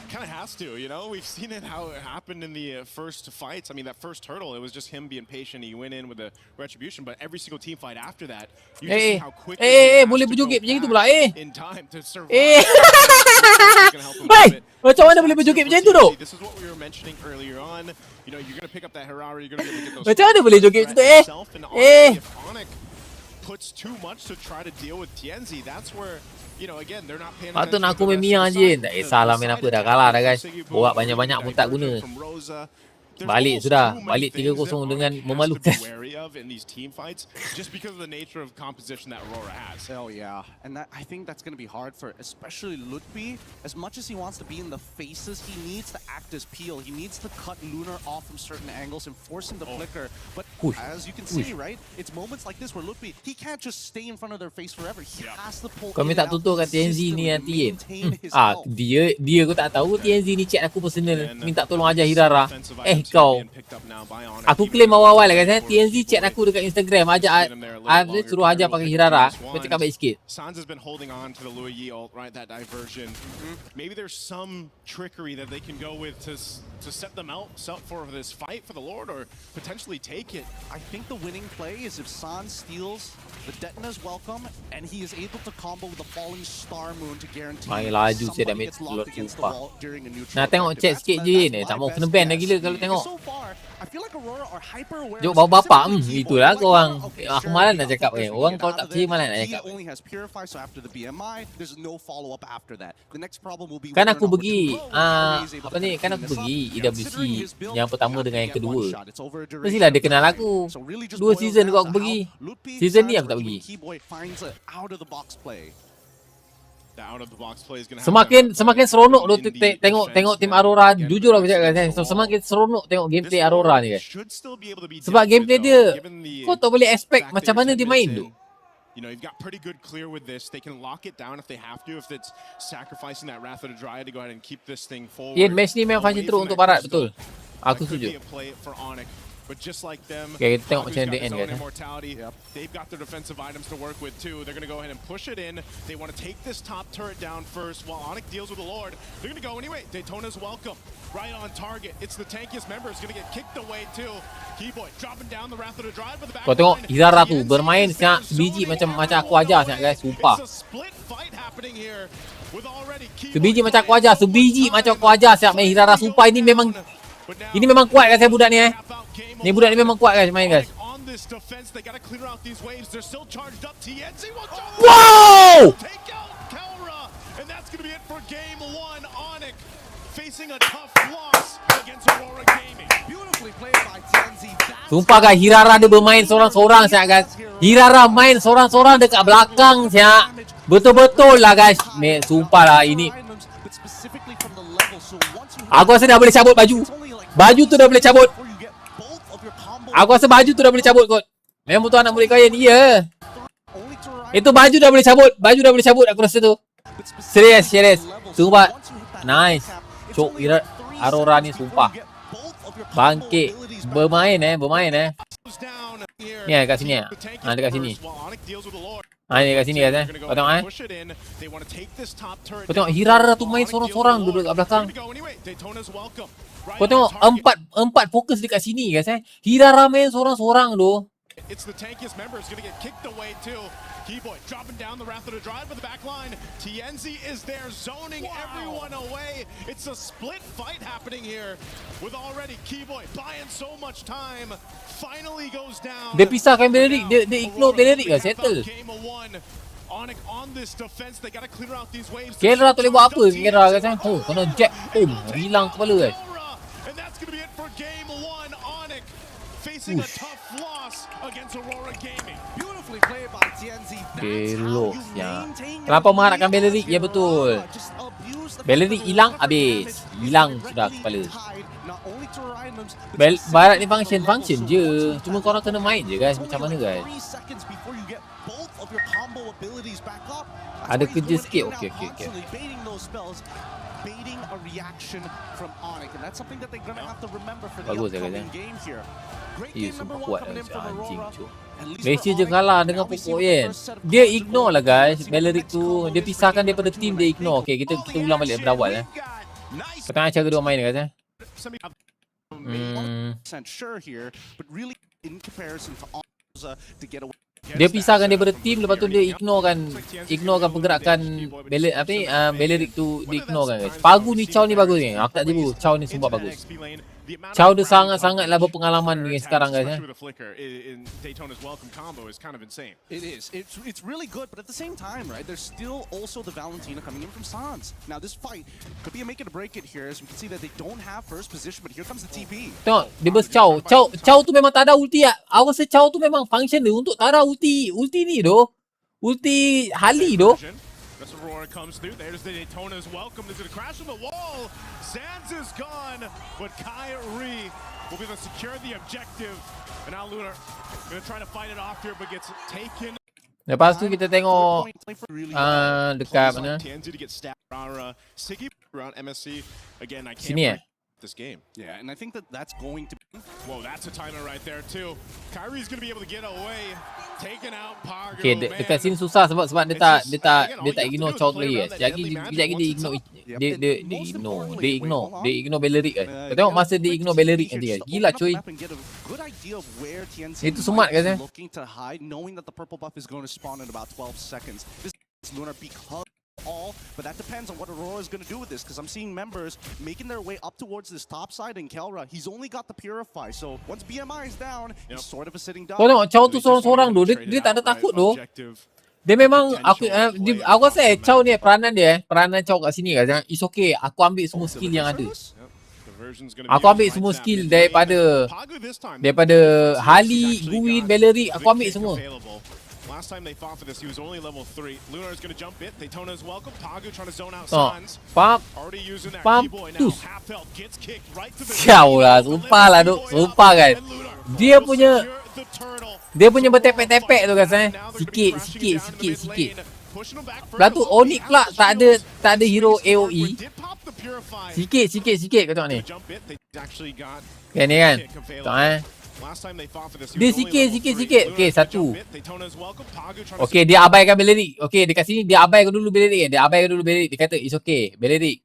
kind of has to, you know? We've seen it how it happened in the first fights. I mean, that first hurdle, it was just him being patient. He went in with a retribution, but every single team fight after that, you just see how quickly boleh berjoget macam itu pula, in time to survive. Macam mana boleh berjoget macam itu tu? This is what we were mentioning earlier on. You know, you're going to pick up that Harari, you're going to be able to get those... Macam mana boleh joget macam tu, If Onyx puts too much to try to deal with TNZ, that's where... You know, again, they're not paying attention. Patut nak aku main Mia je. Tak kisahlah main apa, dah kalah dah, guys. Borak banyak-banyak pun tak guna. Balik sudah. Balik 3-0 dengan memalukan. Just because of the nature of composition that Aurora has. Oh yeah, and I think that's going to be hard for especially Lutfi. As much as he wants to be in the faces, he needs to act as Peel. He needs to cut Lunar off from certain angles and force him to flicker. But as you can see, right, it's moments like this where Lutfi, he can't just stay in front of their face forever. He has to pull. Kau minta tutur kat TNZ ni nanti dia aku tak tahu TNZ ni chat aku personal minta tolong ajar Hirara. kau. Aku claim awal-awal lah guys. TNZ chat aku dekat Instagram. Suruh ajar pakai Hirara. Kau cakap baik sikit. Sans has been holding on to the Louis Yi ult, right? That diversion. Maybe there's some trickery that they can go with to set them out for this fight for the Lord, or potentially take it. I think the winning play is if Sans steals the Detna's welcome, and he is able to combo with the falling star moon to guarantee Main laju saya somebody damage gets locked against the sumpah. wall during a neutral. Nak tengok chat sikit je ni. Tak mau kena ban dah gila kalau tengok. So far, I feel like Aurora are hyper aware. Jok bapak itulah korang. Aku malas nak cakap orang kalau tak percaya malas nak cakap. He only has Purify, so after the BMI, there's no follow up after that. The next problem will be Kan aku pergi apa ni, kan aku pergi EWC yang pertama dengan yang kedua. Mestilah dia kenal aku. 2 season aku pergi. Season ni aku tak pergi. Semakin seronok tu tengok tim Aurora. Jujur aku cakap guys, so semakin seronok tengok gameplay Aurora ni guys. Sebab gameplay dia kau tak boleh expect macam mana dia main tu. You know, you've got pretty good clear with this. They can lock it down if they have to, if it's sacrificing that Wrath of the Dryad to go ahead and keep this thing forward. Ian, match ni memang function teruk untuk Barat, betul. Aku setuju. But just like them, Okay, kita tengok macam dia end guys. They've got their defensive items to work with too. They're going to go ahead and push it in. They want to take this top turret down first while Onyx deals with the Lord. They're going to go anyway. Daytona's welcome. Right on target. It's the tankiest member. It's going to get kicked away too. Keyboy dropping down the Wrath of the Dryad with the back. Kau tengok Hirara tu bermain siap sebiji macam aku ajar siap guys, sumpah. Sebiji macam aku ajar, sebiji macam aku ajar siap main Hirara, sumpah ini memang kuat guys budak ni Ni budak ni memang kuat guys main guys. Wow! Sumpah guys, Hirara dia bermain seorang-seorang siap guys. Hirara main seorang-seorang dekat belakang siap. Betul-betul lah guys. Sumpah lah ini. Aku rasa dah boleh cabut baju. Baju tu dah boleh cabut. Aku rasa baju tu dah boleh cabut kot. Memang betul anak murid kain. Iya. Itu baju dah boleh cabut. Baju dah boleh cabut aku rasa tu. Serius. Sumpah. Nice. Cok Aurora ni sumpah. Bangkit. Bermain. Ni kat sini dekat sini. Ni dekat sini guys Kau tengok Kau tengok Hirara tu main seorang-seorang duduk kat belakang. Kau tengok empat fokus dekat sini guys Hirara main seorang-seorang tu. It's the tankiest member is going to get kicked away too. Keyboy dropping down the Wrath of the Dryad with the back line. TNZ is there zoning everyone away. It's a split fight happening here with already Keyboy buying so much time. Finally goes down. Dia pisahkan Beleric, dia ignore Beleric lah, settle. Onyx on this defense, they got to clear out these waves. Kera tu boleh buat apa Kera guys kena jack hilang kepala guys. And that's going to be it for game 1. Onyx facing a tough loss against Aurora Gaming. Beautifully played by TNZ. Elok ya. Kenapa mengharapkan Beleric? Ya betul. Beleric hilang habis. Hilang sudah kepala. Barat ni function je. Cuma korang kena main je guys. Macam mana guys? Ada kerja sikit. Okay. Bagus ya guys sumpah kuat anjing tu. Malaysia je kalah dengan pokok Yen. Dia ignore lah guys Beleric tu. Dia pisahkan daripada team, dia ignore. Okay, kita ulang balik daripada awal Kau tengok cara dia main guys Dia pisahkan daripada team, lepas tu dia ignorekan pergerakan Beleric tu, dia ignorekan guys. Pagu ni Chow ni bagus ni. Aku tak tipu, Chow ni sumpah bagus. Chow dia sangat-sangatlah berpengalaman ni sekarang guys Daytona's welcome combo is kind of insane. It is. It's really good, but at the same time, right? There's still also the Valentina coming in from Sans. Now this fight could be a make it or break it here, as we can see that they don't have first position, but here comes the TP. Tengok, dia burst Chow tu memang tak ada ulti lah. Aku rasa Chow tu memang function dia untuk tak ada ulti ni doh. Ulti Hali doh. That's Aurora comes through. There's the Daytona's welcome. Is going to crash on the wall. Sans is gone, but Kyrie will be able to secure the objective. And now Lunar going to try to fight it off here, but gets taken. Lepas tu kita tengok dekat mana? Sini this game. Yeah, and I think that's going to. Whoa, that's a timer right there too. Kyrie's gonna be able to get away, taking out Pago. Okay, dekat sini susah sebab dia tak ignore Chow player. Sekejap lagi dia ignore Bellerik guys. Kau tengok masa dia ignore Bellerik nanti guys. Gila cuy. Itu smart guys. Looking to hide, knowing that the purple buff is going to spawn in about 12 seconds. This Lunar because all, but that depends on what Aurora is going to do with this, because I'm seeing members making their way up towards this top side, and Kelra, he's only got the Purify, so once BMI is down, he's sort of a sitting duck. Kau tengok Chow tu seorang-seorang tu, dia tak ada takut tu. Dia memang, aku rasa Chow ni peranan Chow kat sini guys. It's okay, aku ambil semua skill yang ada. Aku ambil semua skill daripada Hali, Guin, Bellerik, aku ambil semua. Last time they fought for this, he was only level 3. Lunar is going to jump it. Daytona is welcome. Pago trying to zone out Suns. Already using that keyboy now. Half health gets kicked right to the Siau lah, sumpah lah duk. Sumpah kan. Dia punya bertepek-tepek tu guys Sikit. Lepas tu Onyx pula tak ada hero AOE. Sikit kau tengok ni. Okay ni kan. Tengok dia sikit. Okay, satu. Okay, dia abaikan Bellerik. Okay, dekat sini dia abaikan dulu Bellerik. Dia kata it's okay, Bellerik.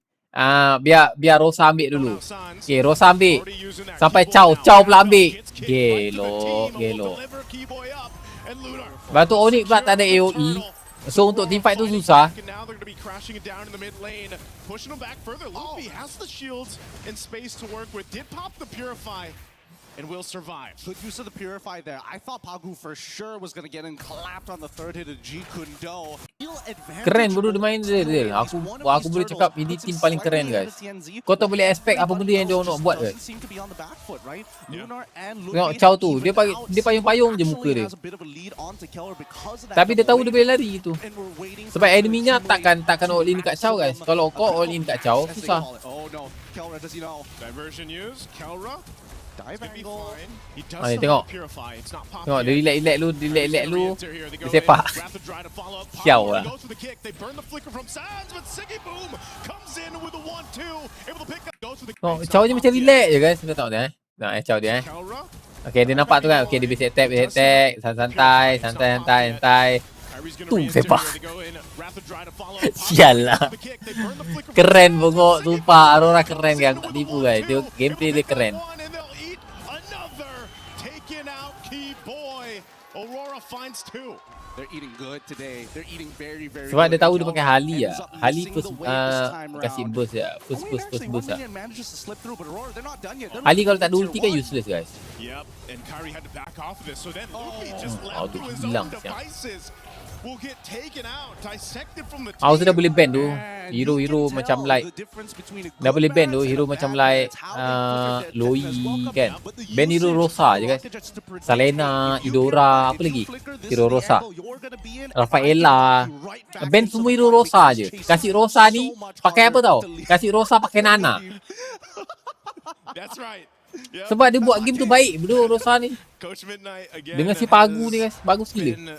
Biar Rosa ambil dulu. Okay, Rosa ambil. Sampai Chow pula ambil. Gelo. Lepas tu Onyx pula tak ada AOE. So untuk team fight tu susah. And will survive. Good use of the Purify there. I thought Pagu for sure was going to get in clapped on the third hit of G Kundo. Keren bodoh dia main dia. Aku boleh cakap ini team paling keren guys. Kau tak boleh expect apa benda yang dia nak buat guys. Tengok Chow tu, dia payung-payung je muka dia. Tapi dia tahu dia boleh lari tu. Sebab enemy-nya takkan all in kat Chow guys. Kalau kau all in kat Chow, susah. Diversion use, Kelra. Ni tengok. Tengok dia relax lu. Dia sepak. Siau lah. Tengok Chow je macam relax je guys. Kau tengok dia Tengok Chow dia Okay, dia nampak tu kan. Okay, dia basic attack, santai. Tu sepak. Sial lah. Keren bongok. Sumpah Aurora keren kan. Tak tipu guys. Gameplay dia keren. Aurora finds 2. They're eating good today. They're eating very sebab dia tahu dia pakai Hali lah. Hali first kasih burst lah. First burst lah. Hali kalau tak ada ulti kan useless guys. Yep, and Kyrie had to back off of this. So then Luffy just left to his own devices. Will get taken out, dissected from the team. Aku sudah boleh ban tu. Hero macam like dah boleh ban tu. Hero macam like Loi kan. Ban hero Rosa je guys. Salena, Idora, apa lagi? Hero Rosa. Rafaela. Ban semua hero Rosa je. Kasih Rosa ni pakai apa tau? Kasih Rosa pakai Nana. That's right. Sebab dia buat game tu baik bro Rosa ni. Dengan si Pagu ni guys. Bagus gila.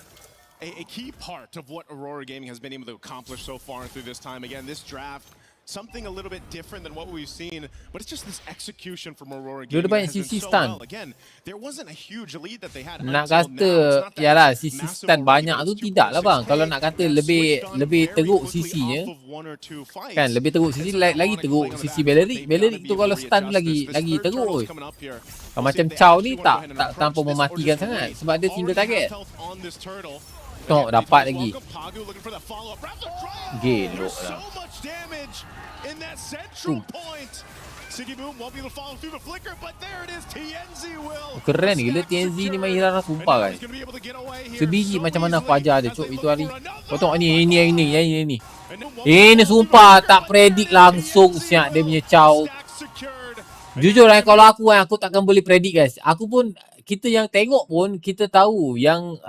A key part of what Aurora Gaming has been able to accomplish so far through this time. Again, this draft, something a little bit different than what we've seen, but it's just this execution from Aurora Gaming that has been so well. Again, there wasn't a huge lead that they had. Nak kata, yalah CC stun banyak tu tidak lah bang. Kalau nak kata lebih teruk CC-nya, kan lebih teruk CC, lagi teruk CC Bellerik tu kalau stun tu lagi teruk. Macam Chow ni tak tanpa mematikan sangat sebab dia single target. Tengok dapat lagi. Gelok lah. Keren gila TNZ ni main Hirana sumpah kan. Sebiji macam mana aku ajar dia cok itu hari. Kau tengok ni. Ini sumpah tak predik langsung siap dia punya Chow. Jujur lah kalau aku takkan boleh predik guys. Kita yang tengok pun kita tahu yang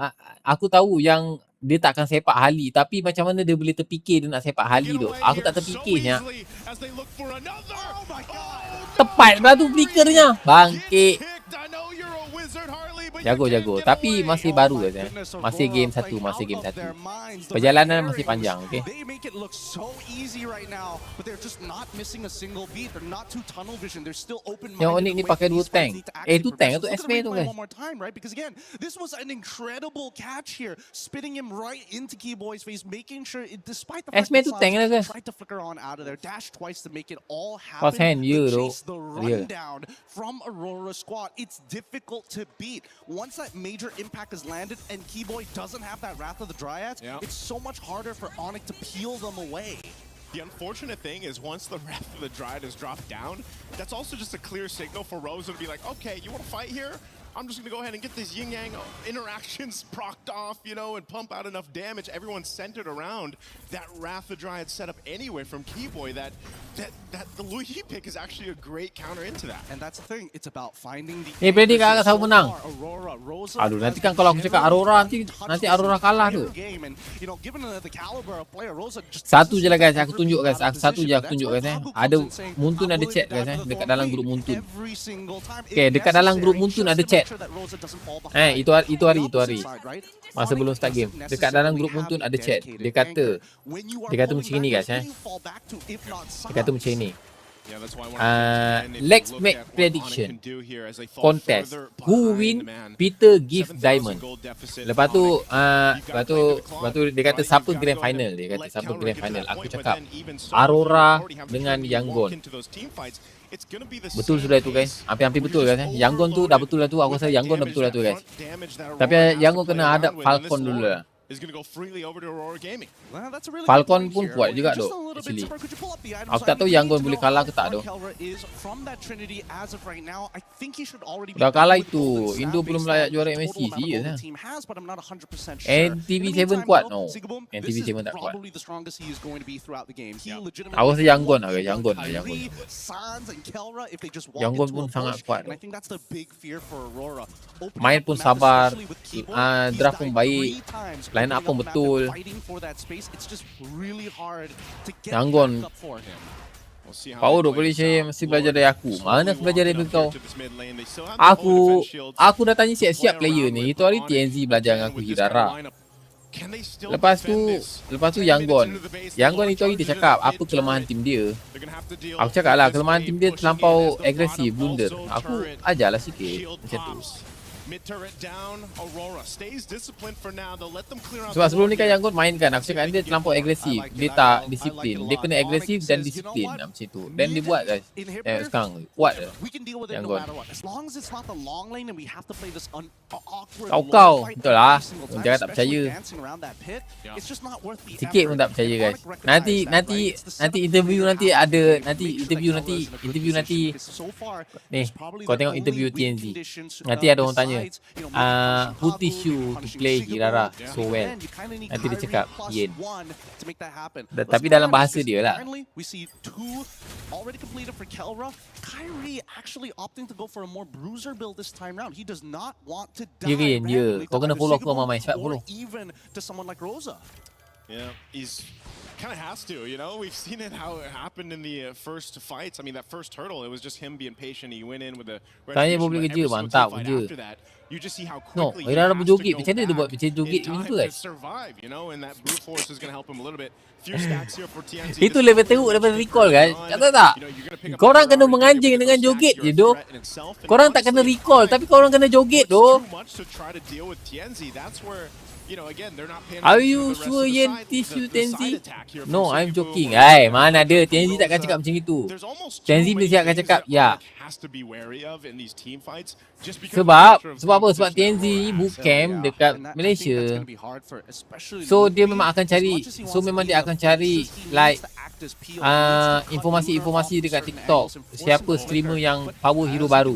aku tahu yang dia takkan sepak Hali, tapi macam mana dia boleh terfikir dia nak sepak Hali tu. Aku tak terfikirnya. Tepat lah tu flickernya. Bangkit. Jago. Tapi masih baru guys. Masih game 1, masih game 1. Perjalanan masih panjang, okey. They make it look so easy right now, but they're just not missing a single beat. They're not too tunnel vision. They're still open-minded. Yang Onyx ni pakai 2 tank. Itu tank atau SME tu guys? One more time, right? Because again, this was an incredible catch here, spitting him right into Keyboy's face, making sure, despite the fact SME tu tank lah guys. tried to flicker on out of there, dash twice to make it all Cross happen. hand, you Chase the real. rundown from Aurora squad. It's difficult to beat. Once that major impact is landed and Keyboy doesn't have that Wrath of the Dryads, it's so much harder for Onyx to peel them away. The unfortunate thing is once the Wrath of the Dryad is dropped down, that's also just a clear signal for Rosa to be like, okay, you want to fight here? I'm just going to go ahead and get these yin-yang interactions procced off, you know, and pump out enough damage. Everyone's centered around that Wrath of the Dryad setup anyway from Keyboy that the Luyi pick is actually a great counter into that. And that's the thing, it's about finding the Predik agak tahu menang. Aurora, Rosa. Aduh, nanti kan kalau aku cakap Aurora nanti Aurora kalah tu. And you know, given the caliber of player, Rosa just Satu je lah guys, aku tunjuk guys. Satu je aku tunjuk guys. Ada Muntun ada chat guys dekat dalam grup Muntun. Okay, dekat dalam grup Muntun ada chat. Itu hari. Masa belum start game. Dekat dalam grup Muntun ada chat. Dia kata macam ni guys Dia kata macam ni. Let's make prediction contest. Who win? Peter give diamond. Lepas tu dia kata siapa grand final. Aku cakap Aurora dengan Yangon. Betul sudah itu guys. Hampir betul guys. Yangon tu dah betul lah tu. Aku rasa Yangon dah betul lah tu guys. Tapi Yangon kena hadap Falcon dulu lah. Falcon pun kuat juga tu actually. Aku tak tahu Yangon boleh kalah ke tak tu. Dah kalah itu. Indo belum layak juara MSC serius lah. NTV7 kuat? No, NTV7 tak kuat. Aku rasa Yangon lah guys. Yangon pun sangat kuat. Main pun sabar, draft pun baik, line up pun betul. Yangon power 20 saya mesti belajar dari aku. Mana aku belajar dari kau? Aku dah tanya siap-siap player ni. Itu hari TNZ belajar dengan aku Hirara. Lepas tu Yangon itu hari dia cakap apa kelemahan tim dia. Aku cakap lah kelemahan tim dia terlampau agresif, blunder. Aku ajarlah sikit macam tu. Sebab sebelum ni kan Yangon main kan, aku cakap dia terlampau agresif. Dia tak disiplin. Dia kena agresif dan disiplin macam tu. Dan dia buat guys. Sekarang kuat Yangon. Kau betul lah. Jangan tak percaya. Sikit pun tak percaya guys. Nanti interview nanti ada. Nanti ni kau tengok interview TNZ. Nanti ada orang tanya who teach you to play Hirara so well. Nanti dia cakap Yen. Tapi dalam bahasa dia lah. Yen, kau kena follow aku sama main cepat follow. Yeah, he's kind of has to, you know. We've seen it how it happened in the first fights. I mean, that first hurdle, it was just him being patient. He went in with a tanya boleh kerja, mantap kerja. No, Hirara berjoget. Macam mana dia buat macam joget macam tu guys? Itu level teruk daripada recall guys. Kata tak? Korang kena menganjing dengan joget je doh. Korang tak kena recall tapi korang kena joget doh. Are you sure Yen teach you TNZ? No, I'm joking. Mana ada TNZ takkan cakap macam itu. TNZ mesti akan cakap ya. Sebab apa? Sebab TNZ bootcamp dekat Malaysia. So dia memang akan cari. Dia akan cari like informasi-informasi dekat TikTok. Siapa streamer yang power hero baru.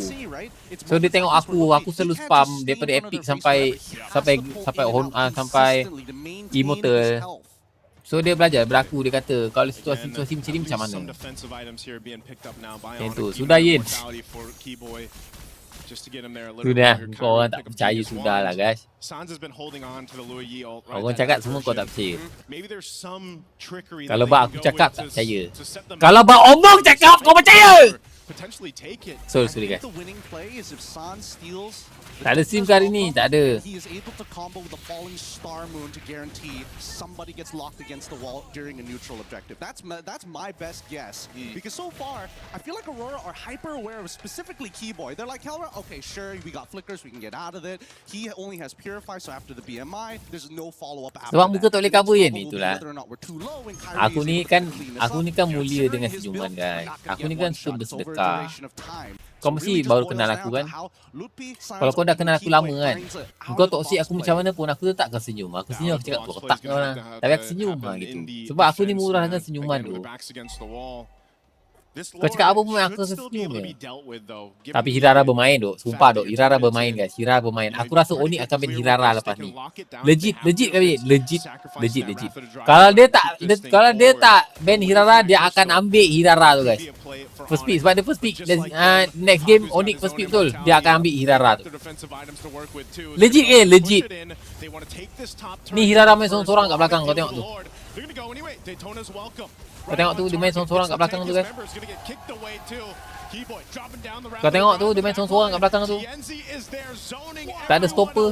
So dia tengok aku selalu spam daripada epic sampai immortal. So dia belajar beraku. Dia kata kalau situasi macam ni macam mana. Macam tu. Sudah Yen. Sudah. Kau orang tak percaya sudah lah guys. Sans has been holding on to the Lua Yi ult. Orang cakap semua kau tak percaya. Maybe there's some trickery. Kalau bak aku cakap tak percaya. Kalau bak omong cakap kau percaya. Potentially take it. Sorry guys. The winning play is if San steals. Tak ada sim kali ni, tak ada. He is able to combo with the falling star moon to guarantee somebody gets locked against the wall during a neutral objective. That's my best guess. Because so far, I feel like Aurora are hyper aware of specifically Keyboy. They're like, Helra, okay, sure, we got flickers, we can get out of it. He only has Purify, so after the BMI, there's no follow-up after Sebab muka that. tak boleh cover je ni, itulah. Whether or not we're too low and Kyrie Aku is ni able to kan clean this up. mulia dengan senyuman guys. Aku ni kan suka bersedekah. Kau mesti baru kenal aku kan. Kalau kau dah kenal aku lama kan, kau toksik aku macam mana pun aku tetap akan senyum. Aku senyum, aku cakap otak kau lah. Tapi aku senyum lah gitu. Sebab aku ni murah dengan senyuman tu. Kau cakap apa pun aku rasa senyum je. Tapi Hirara bermain duk. Sumpah duk, Hirara bermain guys. Hirara bermain. Aku rasa Onyx akan main Hirara lepas ni. Legit kali. Legit. Kalau dia tak ban Hirara, dia akan ambil Hirara tu guys. First pick, sebab dia first pick. Next game Onyx first pick betul. Dia akan ambil Hirara tu. Legit. Ni Hirara main seorang-seorang kat belakang, kau tengok tu. Kau tengok tu, dia main seorang-seorang kat belakang tu guys. Kau tengok tu, dia main seorang-seorang kat belakang tu. Tak ada stopper.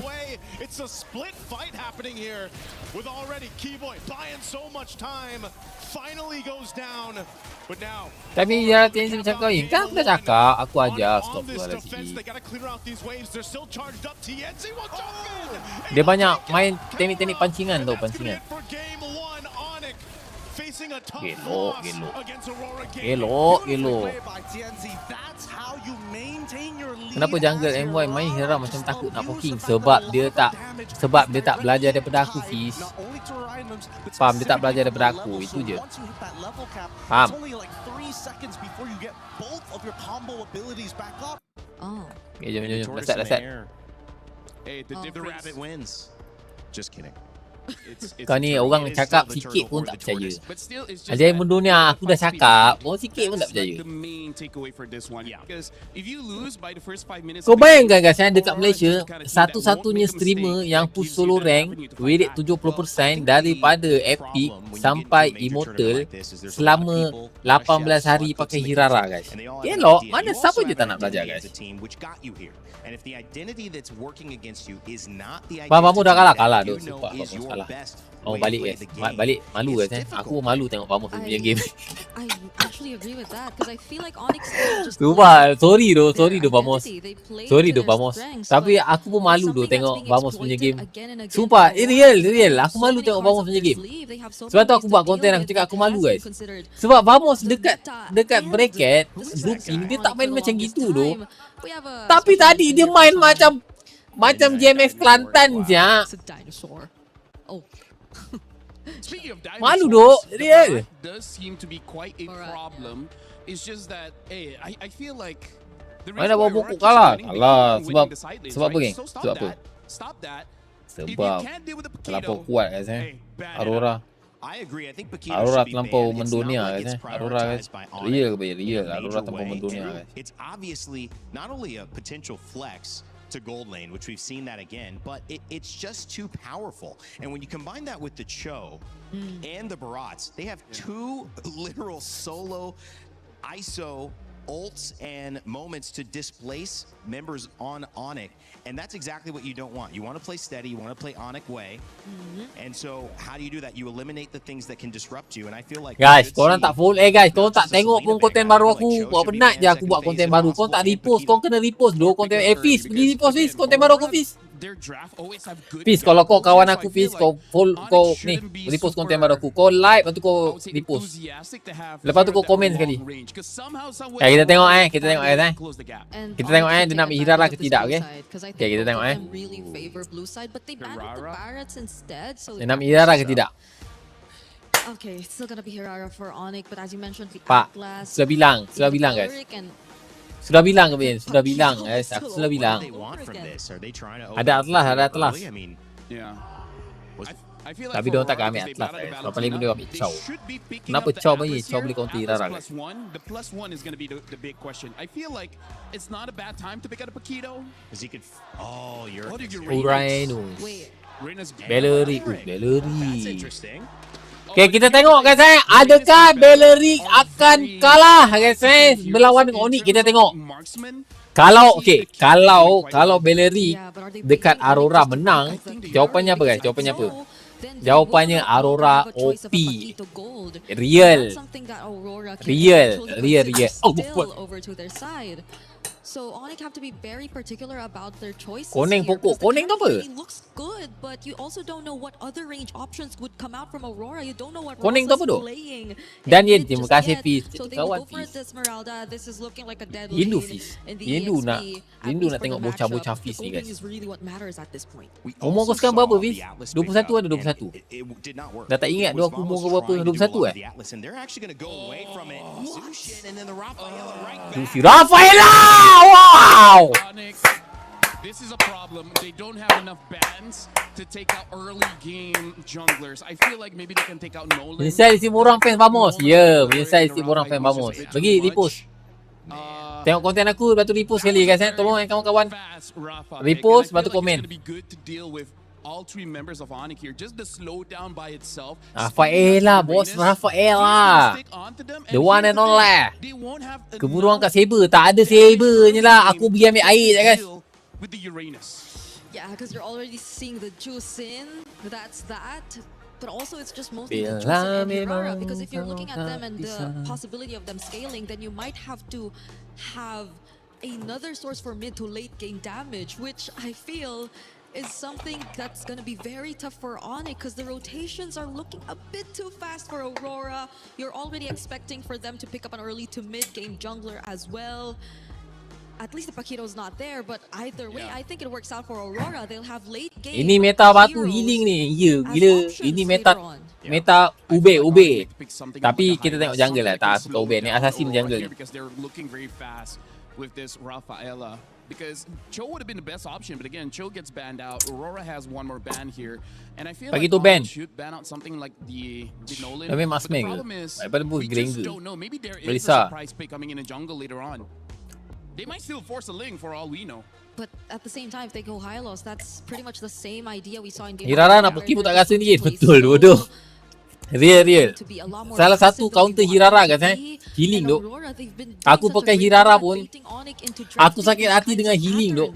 Tapi dia TNC macam kau ni, kan aku dah cakap, aku ajar stop tu lah sikit. Dia banyak main teknik-teknik pancingan tau, pancingan. Gelok. Kenapa jungle MY main Hera macam takut nak poking? Sebab dia tak belajar daripada aku, Fiz. Faham, dia tak belajar daripada aku, itu je. Faham. Okay, jom. Dah set. Hey, the rabbit wins. Just kidding. Kau ni orang cakap sikit pun tak percaya. Ajaib mendunia aku dah cakap, orang sikit pun tak percaya. Kau bayangkan guys, yang dekat Malaysia, satu-satunya streamer yang push solo rank with 70% daripada epic sampai immortal selama 18 hari pakai Hirara guys. Elok, mana siapa je tak nak belajar guys. Bamu dah kalah tu. Sumpah Bamu kalah. Oh balik guys. Balik malu guys Aku malu tengok Bamu punya game. I actually agree with that because I feel like Onyx just Sumpah, sorry do Bamu. Tapi aku pun malu tu tengok Bamu punya game. Sumpah, real. Aku malu tengok Bamu punya game. Sebab tu aku buat konten, aku cakap aku malu guys. Sebab Bamu dekat bracket Zuki ni, dia tak main macam gitu tu. Tapi tadi dia main macam GMX Kelantan je. Malu dok, real. Does seem to be quite a problem. It's just that I feel like the Mana bawa buku kalah sebab apa geng? Sebab apa? Sebab terlampau kuat guys Aurora. Aurora terlampau mendunia guys Aurora guys. Real. Aurora terlampau mendunia guys. It's obviously not only a potential flex to gold lane, which we've seen that again, but it's just too powerful. And when you combine that with the Cho and the Barats, they have two literal solo ISO ults and moments to displace members on Onyx, and that's exactly what you don't want. You want to play steady, you want to play Onyx way, and so how do you do that? You eliminate the things that can disrupt you, and I feel like guys, korang tak follow guys, korang tak tengok pun konten baru aku. Buat penat je aku buat konten baru. Korang tak repost, korang kena repost dulu konten. Fiz, pergi repost Fiz, konten baru aku Fiz. Fiz, kalau kau kawan aku Fiz, kau ni repost konten baru aku. Kau like, lepas tu kau repost. Lepas tu kau komen sekali. Kita tengok Kita tengok dia nak ambil Hirara ke tidak, okey? Okay, kita tengok dia nak ambil Hirara ke tidak? Okay, it's still gonna be Hirara for Onyx, but as you mentioned, the Pak, Atlas, sudah bilang guys. Sudah bilang guys, aku sudah bilang. Ada Atlas. I feel like Tapi for diorang tak Aurora, ambil because they Atlas battled Kalau paling Valentina, dia ambil they Chow. should be picking Kenapa up the Chow Atlas boleh here. boleh counter Atlas Irara guys? +1. The +1 is going to be the big question. I feel like it's not a bad time to pick out a Paquito. Because he could. Oh, you're. What did you Uranus. Wait. Reina's Bellery. That's Bellery. interesting. Okay, kita tengok guys adakah Bellery akan kalah guys berlawan dengan Onyx. Kita tengok. Kalau Bellery dekat Aurora menang, jawapannya apa guys? Jawapannya apa? Jawapannya Aurora OP. Real. Oh, So Onyx have to be very particular about their choices. Koneng pokok. Koneng tu apa? It looks good, but you also don't know what other range options would come out from Aurora. You don't know what Koneng tu apa tu? playing. Dan Yen, terima kasih Fiz. So they Kawan will go for Fiz. Esmeralda. This is looking like a dead Rindu lane Fiz. in the Rindu nak EXP. Rindu At nak least tengok for the bocah-bocah matchup, Fiz the ni guys. opening is really what matters at this point. Umur kau sekarang berapa Fiz? 21 ada 21? Dah tak ingat dua aku umur kau berapa? 21 Rafaela! Wow! This is a problem. They don't have enough bans to take out early game junglers. I feel like maybe they can take out Nolan. Menyesal isi orang fans Vamos. Ya, menyesal isi orang fans Vamos. Bagi repost. Tengok konten aku, lepas tu repost sekali guys Tolong kawan-kawan. Repost, lepas tu komen. All three members of Onyx here, just the slowdown by itself. Rafaela, bos Rafaela. The one and only. Keburu angkat saber, tak ada sabernya lah. Aku pergi ambil air je guys. With the Uranus. Yeah, because you're already seeing the juice in. That's that. But also it's just mostly the juice and Hirara. Because if you're looking at them and the possibility of them scaling, then you might have to have another source for mid to late game damage, which I feel is something that's going to be very tough for Onyx because the rotations are looking a bit too fast for Aurora. You're already expecting for them to pick up an early to mid game jungler as well. At least the Paquito's not there, but either way, I think it works out for Aurora. They'll have late game. Ini meta batu healing ni. Ya, gila. Ini meta ube. Tapi kita tengok jungle lah. Tak suka ube. Ni assassin jungle. Because they're looking very fast with this Rafaela. Because Cho would have been the best option, but again, Cho gets banned out. Aurora has one more ban here, and I feel like ban should ban out something like the Nolan. Tapi But the Masmeng problem is, we just don't know. Maybe there is a surprise pick coming in the jungle later on. They might still force a link for all we know. But at the same time, if they go Hylos, that's pretty much the same idea we saw in Hirara nak pergi pun tak rasa ni betul bodoh. Real. Salah satu counter Hirara guys healing duk. Aku pakai Hirara pun aku sakit hati dengan healing duk.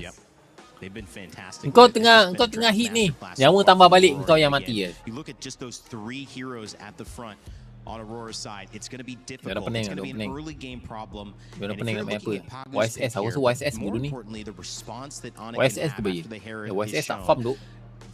Engkau tengah hit ni. Nyawa tambah balik engkau yang mati ya. You look at just those 3 heroes at the front. On Aurora's side, it's going to be difficult. It's going to be an early game problem. And if you're looking at Pago's pick here, more importantly, the response that Onyx can have after the Herald is shown,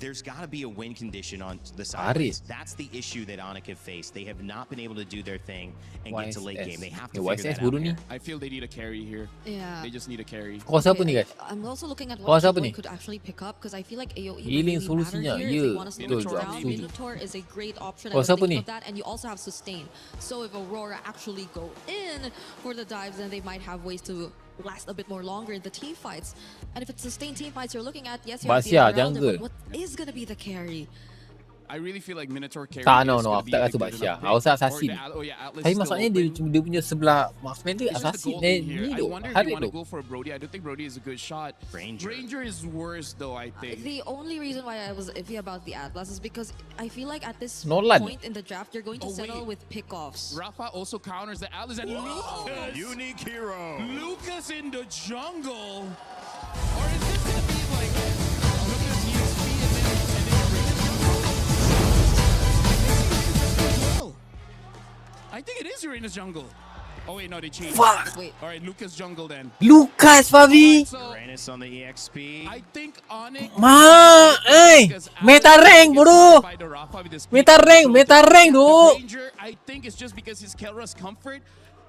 there's got to be a win condition on the side. That's the issue that Onyx have faced. They have not been able to do their thing and get to late game. They have to figure that out here. I feel they need a carry here. Yeah. They just need a carry. Kau siapa ni guys? I'm also looking at what they could actually pick up because I feel like AoE healing really solusinya. matter here. If they want to slow Betul, it down, setuju. Minotaur is a great option. Kau I was siapa thinking ni? of that, and you also have sustain. So if Aurora actually go in for the dives, then they might have ways to last a bit more longer in the team fights. And if it's sustained team fights you're looking at, yes, you have the Esmeralda, but what is going to be the carry? I really feel like Minotaur carry. No, aku tak rasa Basya. Aku rasa assassin. Tapi maksudnya dia punya sebelah marksman dia assassin ni tu. Harit tu. Go for Brody. I don't think Brody is a good shot. Ranger is worse though, I think. The only reason why I was iffy about the Atlas is because I feel like at this Nolan. point in the draft you're going to settle with pickoffs. Rafa also counters the Atlas and Lucas. Unique hero. Lucas in the jungle. Or is this gonna be like Lucas EXP and then I think it is Uranus jungle. Oh wait, no, they changed. Fuck. Wait. All right, Lucas jungle then. Lucas, Fabi. Uranus on the EXP. I think Onyx. Meta rank, bro. Meta rank, Ranger, I think it's just because his Kelra's comfort.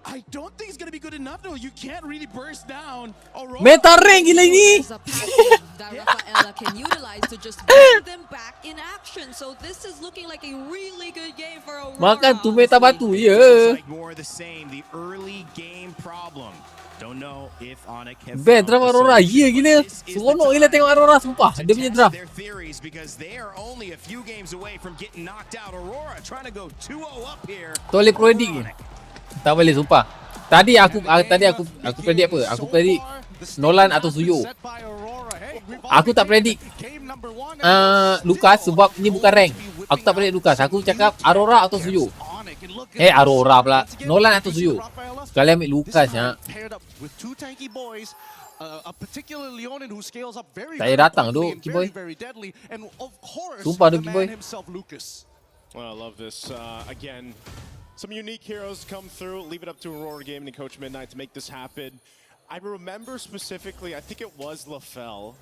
I don't think it's gonna be good enough though. You can't really burst down Aurora. Meta rank gila ni. There's a passive that Rafaela can utilize to just bring them back in action. So this is looking like a really good game for Aurora. Makan tu meta batu ya. Like more of the same, the early game problem. Don't know if Onyx have Best drama Aurora. Ya gila. Seronok gila tengok Aurora sumpah. Dia punya draft. their theories because they are only a few games away from getting knocked out. Aurora trying to go 2-0 up here. Tak boleh predict ni. Tak boleh sumpah. Tadi aku predict apa? Aku predict Nolan atau Suyo. Aku tak predict Lucas sebab ni bukan rank. Aku tak predict Lucas. Aku cakap Aurora atau Suyo. Aurora pula. Nolan atau Suyo. Kalian ambil Lucas ya. Tak payah datang tu Kiboy. Sumpah tu Kiboy. Well, I love this. Again, some unique heroes come through. Leave it up to Aurora Gaming and Coach Midnight to make this happen. I remember specifically, I think it was LaFell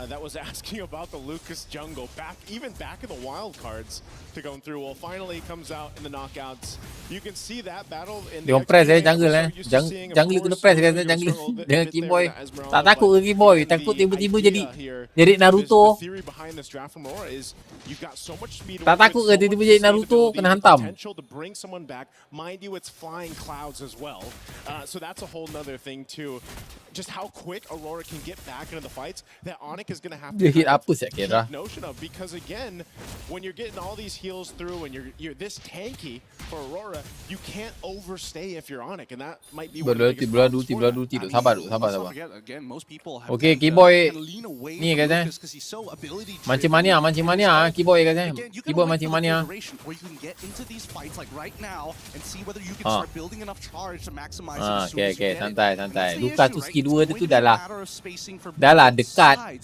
that was asking about the Lucas jungle even back in the wild cards to go through. Well, finally it comes out in the knockouts. You can see that battle in Dia orang press jungle jungle kena press kan jungle dengan Kiboy. Tak takut ke Kiboy, takut tiba-tiba jadi Naruto. Tak takut ke tiba-tiba jadi Naruto kena hantam. Mind you, it's flying clouds as well. So that's a whole nother thing too. Just how quick Aurora can get back into the fights that Onyx is going to have to Dia hit apa sih kira? notion of, because again, when you're getting all these heals through and you're this tanky for Aurora, you can't overstay if you're Onyx, and that might be one of the biggest problems for them. Sabar. Okay, Kiboy ni katanya. Mancing mania Kiboy katanya. Kiboy mancing mania. Okay, santai. Lucas tu skill 2 tu dah lah dekat.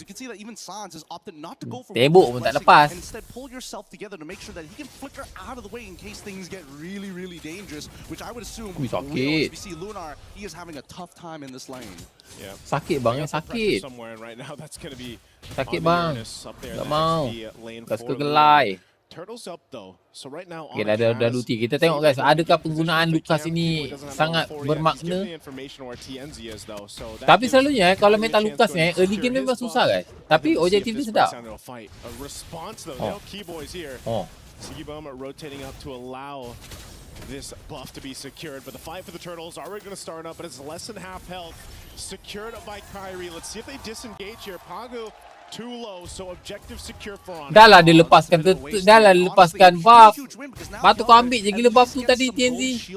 Tembok pun tak lepas. Instead, pull yourself together to make sure that he can flicker out of the way in case things get really dangerous, which I would assume we see Lunar, he is having a tough time in this lane. Yeah. Sakit bang, sakit. Sakit bang. Tak mau. Tak suka gelai. Turtles up though. So right now Okay, dah luti. Kita tengok guys, adakah penggunaan Lucas ini sangat bermakna? Tapi selalunya kalau meta Lucas ni early game memang susah guys. Tapi objektif dia sedap. Sigibum rotating up to allow this buff to be secured, but the fight for the turtles are already going to start up, but it's less than half health. Secured up by Kyrie. Let's see if they disengage here. Pagu too low, so objective secure for Onyx. Dah lah dia lepaskan buff. Patut kau ambil je gila buff tu tadi TNZ.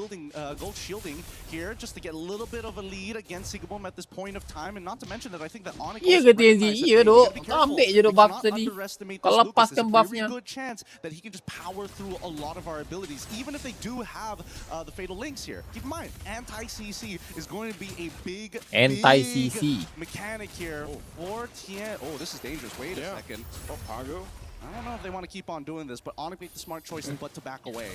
Gold shielding here just to get a little bit of a lead against Sigibum at this point of time, and not to mention that I think that Onyx Iya ke TNZ? Iya dok. Kau ambil je dok buff tadi. Kau lepaskan buffnya. Good chance that he can just power through a lot of our abilities, even if they do have the fatal links here. Keep in mind, anti-CC is going to be a big mechanic here for Tien. Oh, this is dangerous. Wait a second. Oh, Pagu. I don't know if they want to keep on doing this, but Onyx made the smart choice but to back away.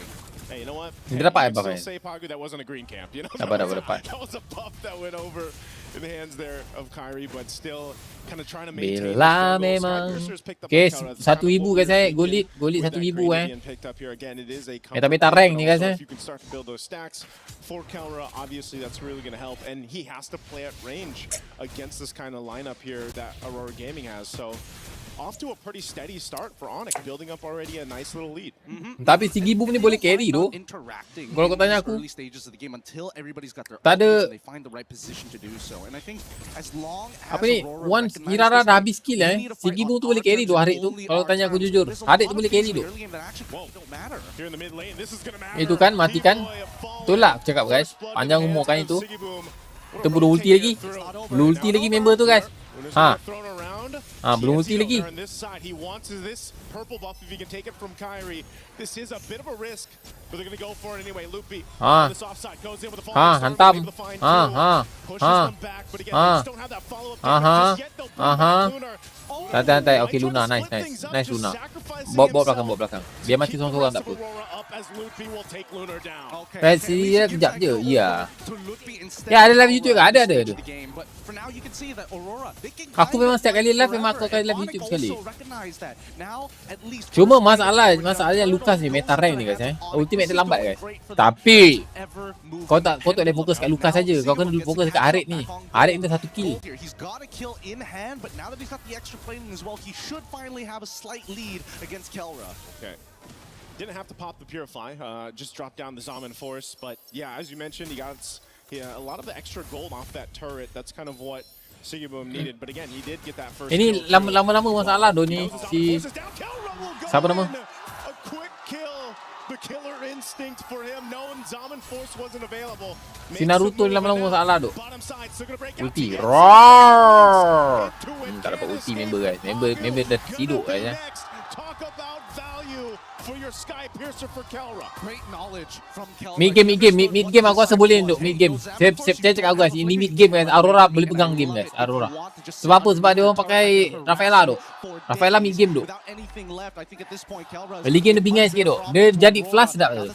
Hey, you know what? Dia dapat still say Pagu, that wasn't a green camp, you know? Dapat. That was a buff that went over in the hands there of Kyrie, but still kind of trying to maintain. Bila memang. Okay, 1,000 guys Golit 1,000 Meta rank ni guys If you can start to build those stacks for Kelra, obviously that's really going to help, and he has to play at range against this kind of lineup here that Aurora Gaming has. So off to a pretty steady start for Onyx, building up already a nice little lead. Tapi Sigibum ni boleh carry tu. Kalau kau tanya aku, tak ada. Apa ni? Once Kirara dah habis skill Sigibum tu boleh carry tu Harik tu. Kalau tanya aku jujur, Harik tu boleh carry tu. Itu kan matikan. Itulah aku cakap guys. Panjang umur kan itu. Kita belum ulti lagi. Belum ulti lagi member tu guys. Belum ulti lagi. Hantam. Santai. Okay, Luna. Nice Luna. Bawa belakang. Biar mati seorang-seorang tak apa. Versi dia kejap je. Ya. Ya ada live YouTube ke? Ada. Aku memang setiap kali live memang aku akan live YouTube sekali. Cuma masalahnya Lucas ni meta rank ni guys Ultimate dia lambat guys. Tapi kau tak boleh fokus kat Lucas saja. Kau kena fokus kat Harit ni. Harit ni 1 kill. Didn't have to pop the Purify, just drop down the Zaman Force. But yeah, as you mentioned, he got a lot of the extra gold off that turret. That's kind of what Sigiboom needed. But again, he did get that first. Ini lama-lama masalah ni si siapa nama? A quick kill. The killer instinct for him. No Zaman Force wasn't available. Si Naruto ni lama-lama masalah tu. Ulti. Roar. Tak dapat ulti member guys. Member dah tidur guys Talk about value for your Sky Piercer for Kelra. Great knowledge from Kelra. Mid game aku rasa boleh untuk mid game. Saya cakap guys, ini mid game guys. Aurora boleh pegang game guys. Aurora. Sebab apa? Sebab dia orang pakai Rafaela tu. Rafaela mid game tu. Early game dia bingai sikit tu. Dia jadi flash sedap tu.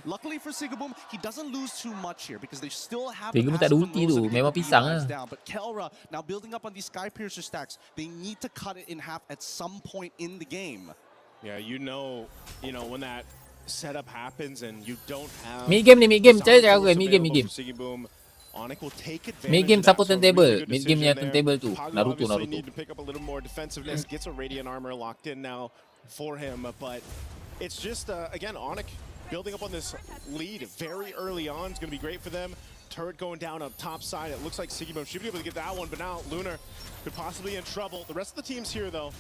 Luckily for Sigiboom, he doesn't lose too much here because they still have Sigiboom tak ada ulti tu, memang pisang lah. But Kelra now building up on these Sky Piercer stacks, they need to cut it in half at some point in the game. Yeah, you know when that setup happens and you don't have mid game. Saya cakap aku mid game. Sigiboom, Onyx will take advantage. Mid game siapa turntable? Mid game yang turntable tu. Naruto. Need to pick up a little more defensiveness. Gets a Radiant armor locked in now for him, but it's just again Onyx building up on this lead very early on. It's going to be great for them. Turret going down up top side. It looks like Sigiboom should be able to get that one, but now Lunar could possibly be in trouble. The rest of the teams here, though,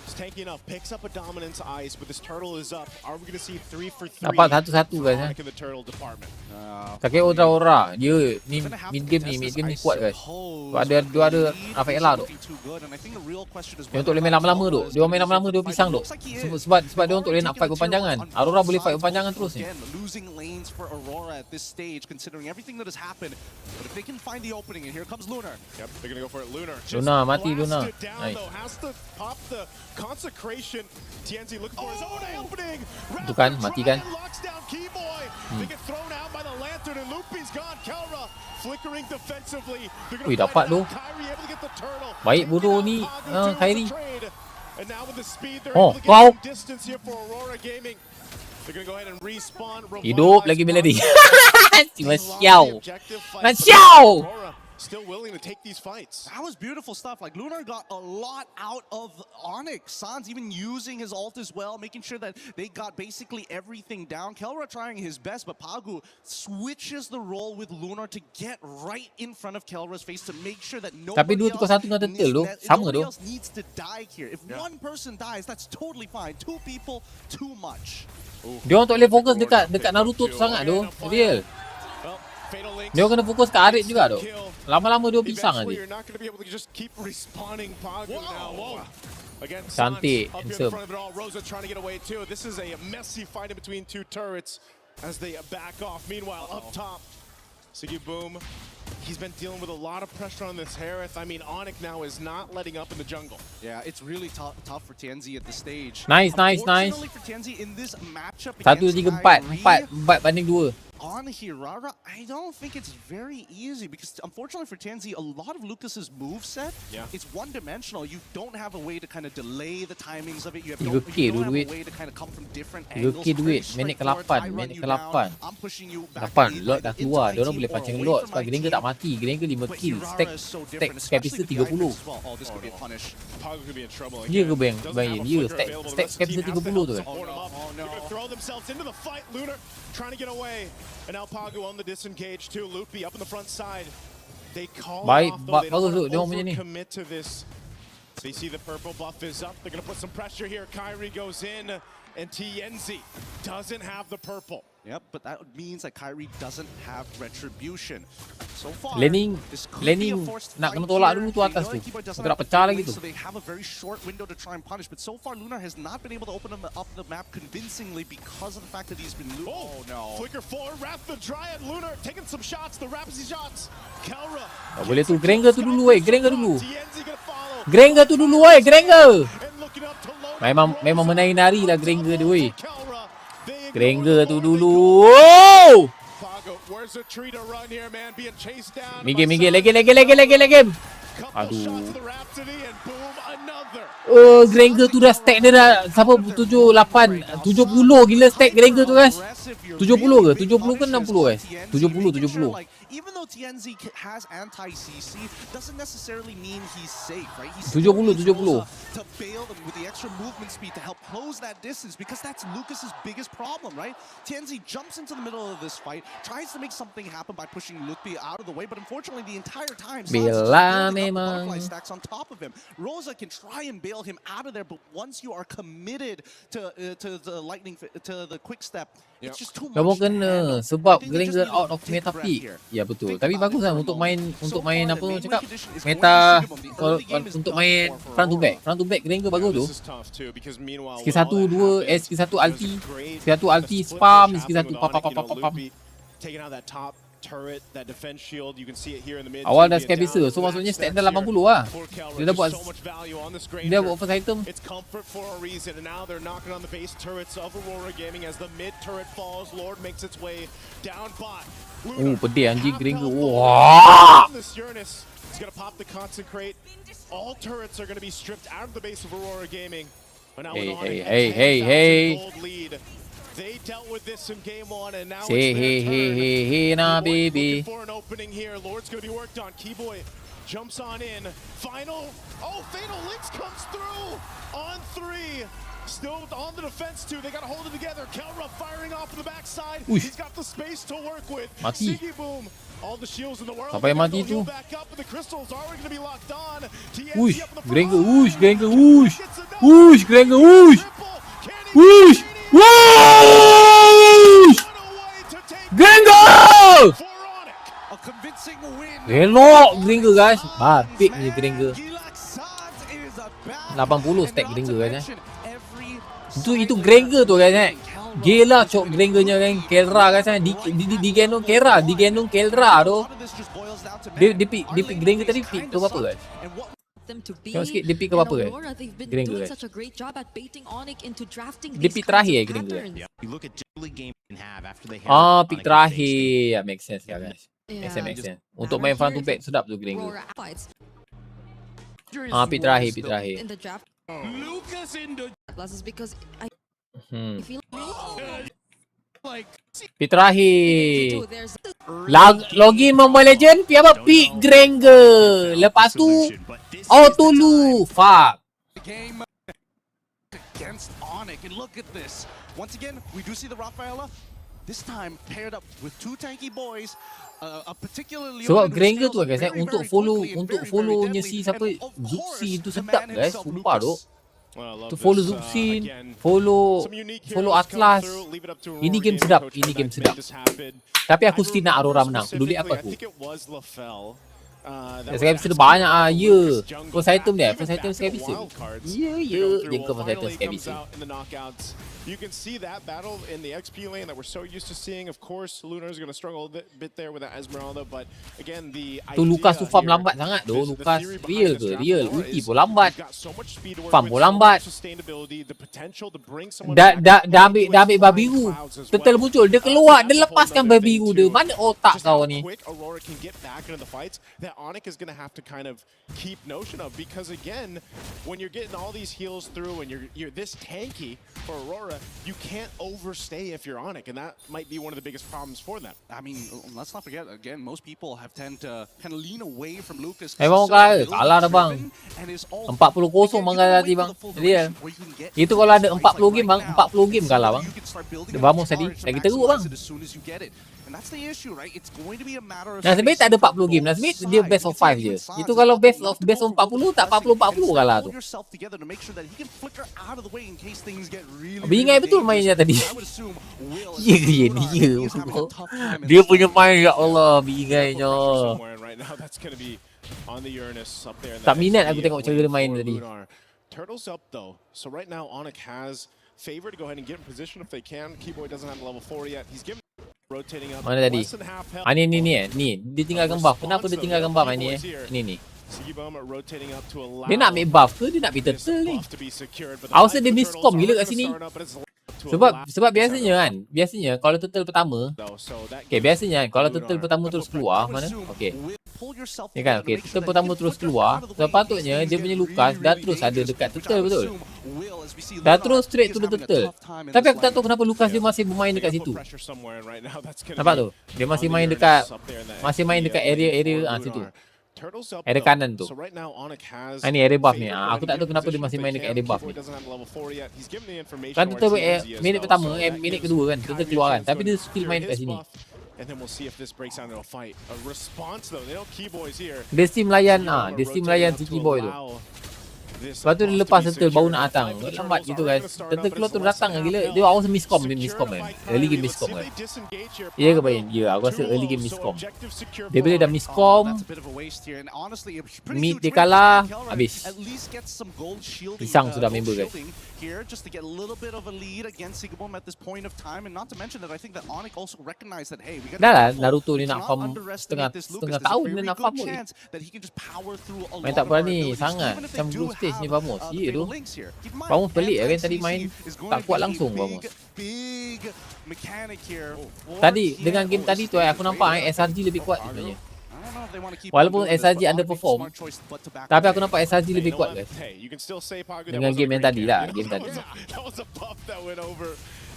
is tanking enough. Picks up a dominance ice, but this turtle is up. Are we going to see 3 for 3? Dapat satu guys in the turtle department. Kakek Aurora. Dia ni mid game ni kuat guys. Dia ada Rafaela tu. Dia untuk main lama-lama tu. Dia main lama-lama dia pisang tu. Sebab dia untuk nak fight berpanjangan. Aurora boleh fight berpanjangan terus ni. Losing lanes for Aurora at this stage, considering everything that has happened. But if they can find the opening, and here comes Lunar. Yep, they're gonna go for it. Lunar. Luna mati Luna. Has to pop the consecration. TNZ looking for his own opening. Itu kan mati kan. Locks down Keyboy. They get thrown out by the lantern, and Loopy's gone. Kelra flickering defensively. Wih dapat tu. Baik bodoh ni Kyrie. And now with the speed, they're Oh, able to kau get distance here for Aurora Gaming. They're gonna go ahead and respawn. Hidup lagi melodi. Cuma siau. Nak siau. Still willing to take these fights. That was beautiful stuff. Like Lunar got a lot out of Onyx. Sans even using his ult as well, making sure that they got basically everything down. Kelra trying his best, but Pagu switches the role with Lunar to get right in front of Kelra's face to make sure that nobody else needs to die here. If one person dies, that's totally fine. 2 people, too much. Dia orang tak boleh fokus dekat Naruto tu sangat tu. Real. Dia kena fokus kat Arit juga tu. Lama-lama dia pisang aja. Cantik, handsome. Rosa trying to get away too. This is a messy fight in between 2 turrets as they back off. Meanwhile, up top, Sigiboom, he's been dealing with a lot of pressure on this Harith. I mean, Onyx now is not letting up in the jungle. Yeah, it's really tough for TNZ at this stage. Nice. Unfortunately for TNZ in this matchup 1-3-4 banding 2. On Hirara, I don't think it's very easy because unfortunately for TNZ, a lot of Lucas's moveset, it's one-dimensional. You don't have a way to kind of delay the timings of it. You don't have a way to kind of come from different angles. Minit ke-8. I'm pushing you back. 8, Lord dah keluar. Dia orang boleh pancing Lord sebab Granger tak mati. Granger 5 kill. Stack capacity 30. Dia ke bang? Dia stack capacity 30 tu kan. Trying to get away, and now Pagu on the disengage too. Loopy up in the front side. They call baik, off, though. They bagus don't commit to this. They see the purple buff is up. They're gonna put some pressure here. Kyrie goes in, and TNZ doesn't have the purple. Yep, but that means that Kyrie doesn't have retribution. So far, Lening nak kena tolak dulu tu atas tu. Kita nak pecah lagi tu. So they have a very short window to try and punish, but so far Lunar has not been able to open up the map convincingly because of the fact that he's been oh no. Flicker forward, Wrath the Dryad, Lunar taking some shots, the Rapsy shots. Kelra. Boleh tu Granger tu dulu Granger tu dulu. Granger. And looking up to low Memang menari-nari lah Granger tu weh. Granger tu dulu. Oh! Minggir. Lagi. Aduh. Oh, Granger tu dah stack dia dah siapa 78 70 gila stack Granger tu guys. 70 ke? 70 ke 60 guys? 70. Even though TNZ has anti-CC, doesn't necessarily mean he's safe, right? He's 70. to bail them with the extra movement speed to help close that distance, because that's Lucas's biggest problem, right? TNZ jumps into the middle of this fight, tries to make something happen by pushing Lutfi out of the way, but unfortunately the entire time, Bila memang butterfly stacks on top of him. Rosa can try and bail him out of there, but once you are committed to the lightning, to the quick step, it's just too much. Kamu kena sebab Granger out of meta pick. Ya betul. Tapi bagus lah untuk main apa cakap meta untuk main front to back Granger bagus tu. Skill 1 2 skill 1 ulti spam skill 1 pam. Awal dah sky bisa. So maksudnya stack dah 80 lah. Dia dah buat first item. It's comfort for a reason, and now they're knocking on the base turrets of Aurora Gaming as the mid turret falls. Lord makes its way down bot. Pedih anjing Granger. Wah! This Uranus is gonna pop the consecrate. All turrets are gonna be stripped out of the base of Aurora Gaming. Hey. Gold lead. They dealt with this in game 1, and now Say hey, nah baby. For an opening here, Lord's gonna be worked on. Keyboy jumps on in. Fatal Links comes through on 3. Still on the defense too. They got to hold it together. Kelra firing off the backside. He's got the space to work with. Mati. Siggy Boom. All the shields in the world. Sampai mati tu. Back up, but the crystals are going to be locked on. Granger. Granger! Elok Granger guys. Pick je Granger. 80 stack Granger guys. Itu Granger tu guys. Gila cok Grangernya kan. Kelra guys. Digendong Kelra tu. Dia pick Granger tadi pick tu apa guys? Tengok sikit dia pick ke apa guys? Granger guys. Dia pick terakhir Granger. Pick terakhir. Make sense lah guys. Make sense. Untuk main front to back sedap tu Granger. Pick terakhir. Pick terakhir. Login Mobile Legend pi apa? Pick Granger. Lepas tu auto lu. Fuck. Against Onyx, and look at this. Once again, we do see the Rafaela. This time paired up with two tanky boys. A particularly sebab Granger tu guys untuk follow-nya si siapa Zuxi tu sedap guys. Sumpah tu. To follow Zuxin, follow Atlas. Ini game sedap. Tapi aku still nak Aurora menang. Peduli apa aku. Saya bisa banyak First item saya bisa. Dia ke first item saya bisa. You can see that battle in the XP lane that we're so used to seeing. Of course, Lunar is going to struggle a bit there with that Esmeralda, but again, the tu Lucas tu farm lambat sangat tu. Lucas real ke? Real. Ulti pun lambat. Farm pun lambat. Dah ambil babi biru. Tetel muncul. Dia keluar. Dia lepaskan babi biru dia. Mana otak kau ni? Onyx is going to have to kind of keep notion of, because again, when you're getting all these heals through and you're this tanky for Aurora, you can't overstay if you're Onyx, and that might be one of the biggest problems for them. I mean, let's not forget, again, most people have tend to kind of lean away from Lucas. Kalah dah bang. 40-0 bang tadi bang. Dia. Itu kalau ada 40 game bang, 40 game kalah bang. Dia Vamos tadi. Lagi teruk bang. Nah, sebenarnya tak ada 40 game. Nah, sebenarnya dia best of 5 je. Itu kalau best of 40 tak 40-40 kalah tu. Bingai betul mainnya tadi. Ya ke ni ya. Dia punya main ya Allah bingainya. Tak minat aku tengok cara dia main tadi. Turtles up though. So right now Onyx has favor to go ahead and get in position if they can. Keyboy doesn't have level 4 yet. He's given rotating up. Mana tadi? Ni dia tinggalkan buff. Kenapa dia tinggalkan buff ni? Ni. Dia nak ambil buff ke dia nak ambil turtle ni? Aku rasa dia miscom gila kat sini. Sebab biasanya kalau turtle pertama, biasanya kalau turtle pertama terus keluar mana? Ni kan, turtle pertama terus keluar, sepatutnya dia punya Lucas dah terus ada dekat turtle, betul? Dah terus straight to the turtle. Tapi aku tak tahu kenapa Lucas dia masih bermain dekat situ. Nampak tu? Dia masih main dekat area situ. Area kanan tu. Ni area buff ni. Aku tak tahu kenapa dia masih main dekat area buff ni. Kan turtle minit pertama, minit kedua kan, turtle keluar kan. Tapi dia still main dekat sini. Dia still melayan si Keyboy tu. Lepas tu dia lepas turtle baru nak datang. Lambat gitu kan. Turtle keluar tu datang kan gila. Dia awal miscom kan. Early game miscom kan. Ya ke Bayan? Ya, aku rasa early game miscom. Dia bila dah miscom, mid dia kalah, habis. Pisang sudah member guys. Here just to get a little bit of a lead against Sigabum at this point of time, and not to mention that I think that Onyx also recognized that hey, we got dah lah Naruto ni nak farm setengah tahun dia nak farm pun. Main tak berani sangat macam group stage ni Vamos. Ya tu. Vamos pelik kan tadi main tak kuat langsung Vamos. Tadi dengan game tadi tu aku nampak SRG lebih kuat sebenarnya. Walaupun SRG underperform, tapi aku nampak SRG lebih kuat guys. Dengan game yang tadi lah, game tadi.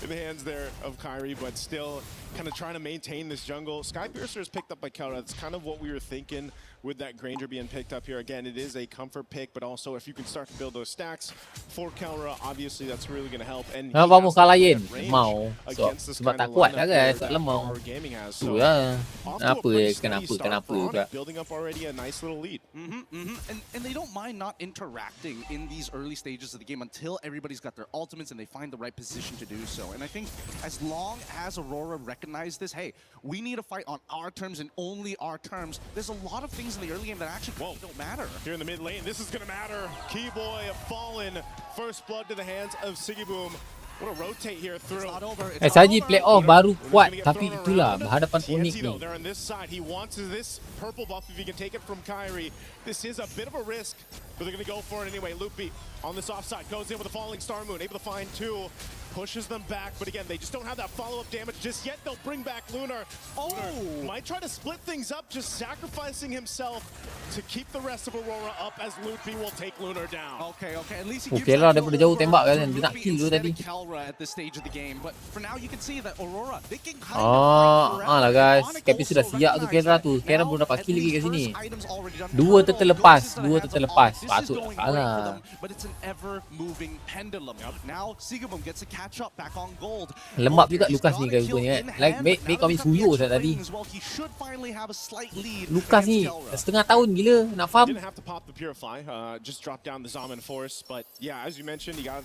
In the hands there of Kyrie, but still kind of trying to maintain this jungle. Skypiercer is picked up by Kelra. That's kind of what we were thinking with that Granger being picked up here. Again, it is a comfort pick, but also if you can start to build those stacks for Kelra, obviously that's really going to help. And Vamos kalahin mau sebab tak kuat lah guys, tak lemah. Tu lah. Kenapa juga. Building up already a nice little lead. And they don't mind not interacting in these early stages of the game until everybody's got their ultimates and they find the right position to do so. And I think as long as Aurora recognize this, hey, we need to fight on our terms and only our terms. There's a lot of things in the early game that actually don't matter. Here in the mid lane, this is going to matter. Keyboy fallen. First blood to the hands of Sigiboom. What a rotate here through. SRG playoff baru kuat, tapi itulah berhadapan unik ni. They're on this side. He wants this purple buff if he can take it from Kyrie. This is a bit of a risk, but they're going to go for it anyway. Loopy on this offside goes in with a falling Star Moon, able to find two. Pushes them back, but again, they just don't have that follow-up damage just yet. They'll bring back Lunar. Lunar might try to split things up, just sacrificing himself to keep the rest of Aurora up as Loopy will take Lunar down. Okay. At least he gives that daripada jauh tembak kan, dia nak kill tu tadi. At this stage of the game, but for now you can see that Aurora they can kind lah guys, Capi sudah siap tu Kera tu. Kera belum dapat kill lagi kat sini. Dua terlepas. Patut kalah. But it's an ever-moving pendulum. Now Sigabum gets a catch-up back on gold. Lembab juga Lucas ni kan rupanya kan. Like make komik suyo saya tadi. Lucas ni setengah tahun gila nak farm. Didn't have to pop the Purify, just drop down the Zaman Force, but yeah, as you mentioned, he got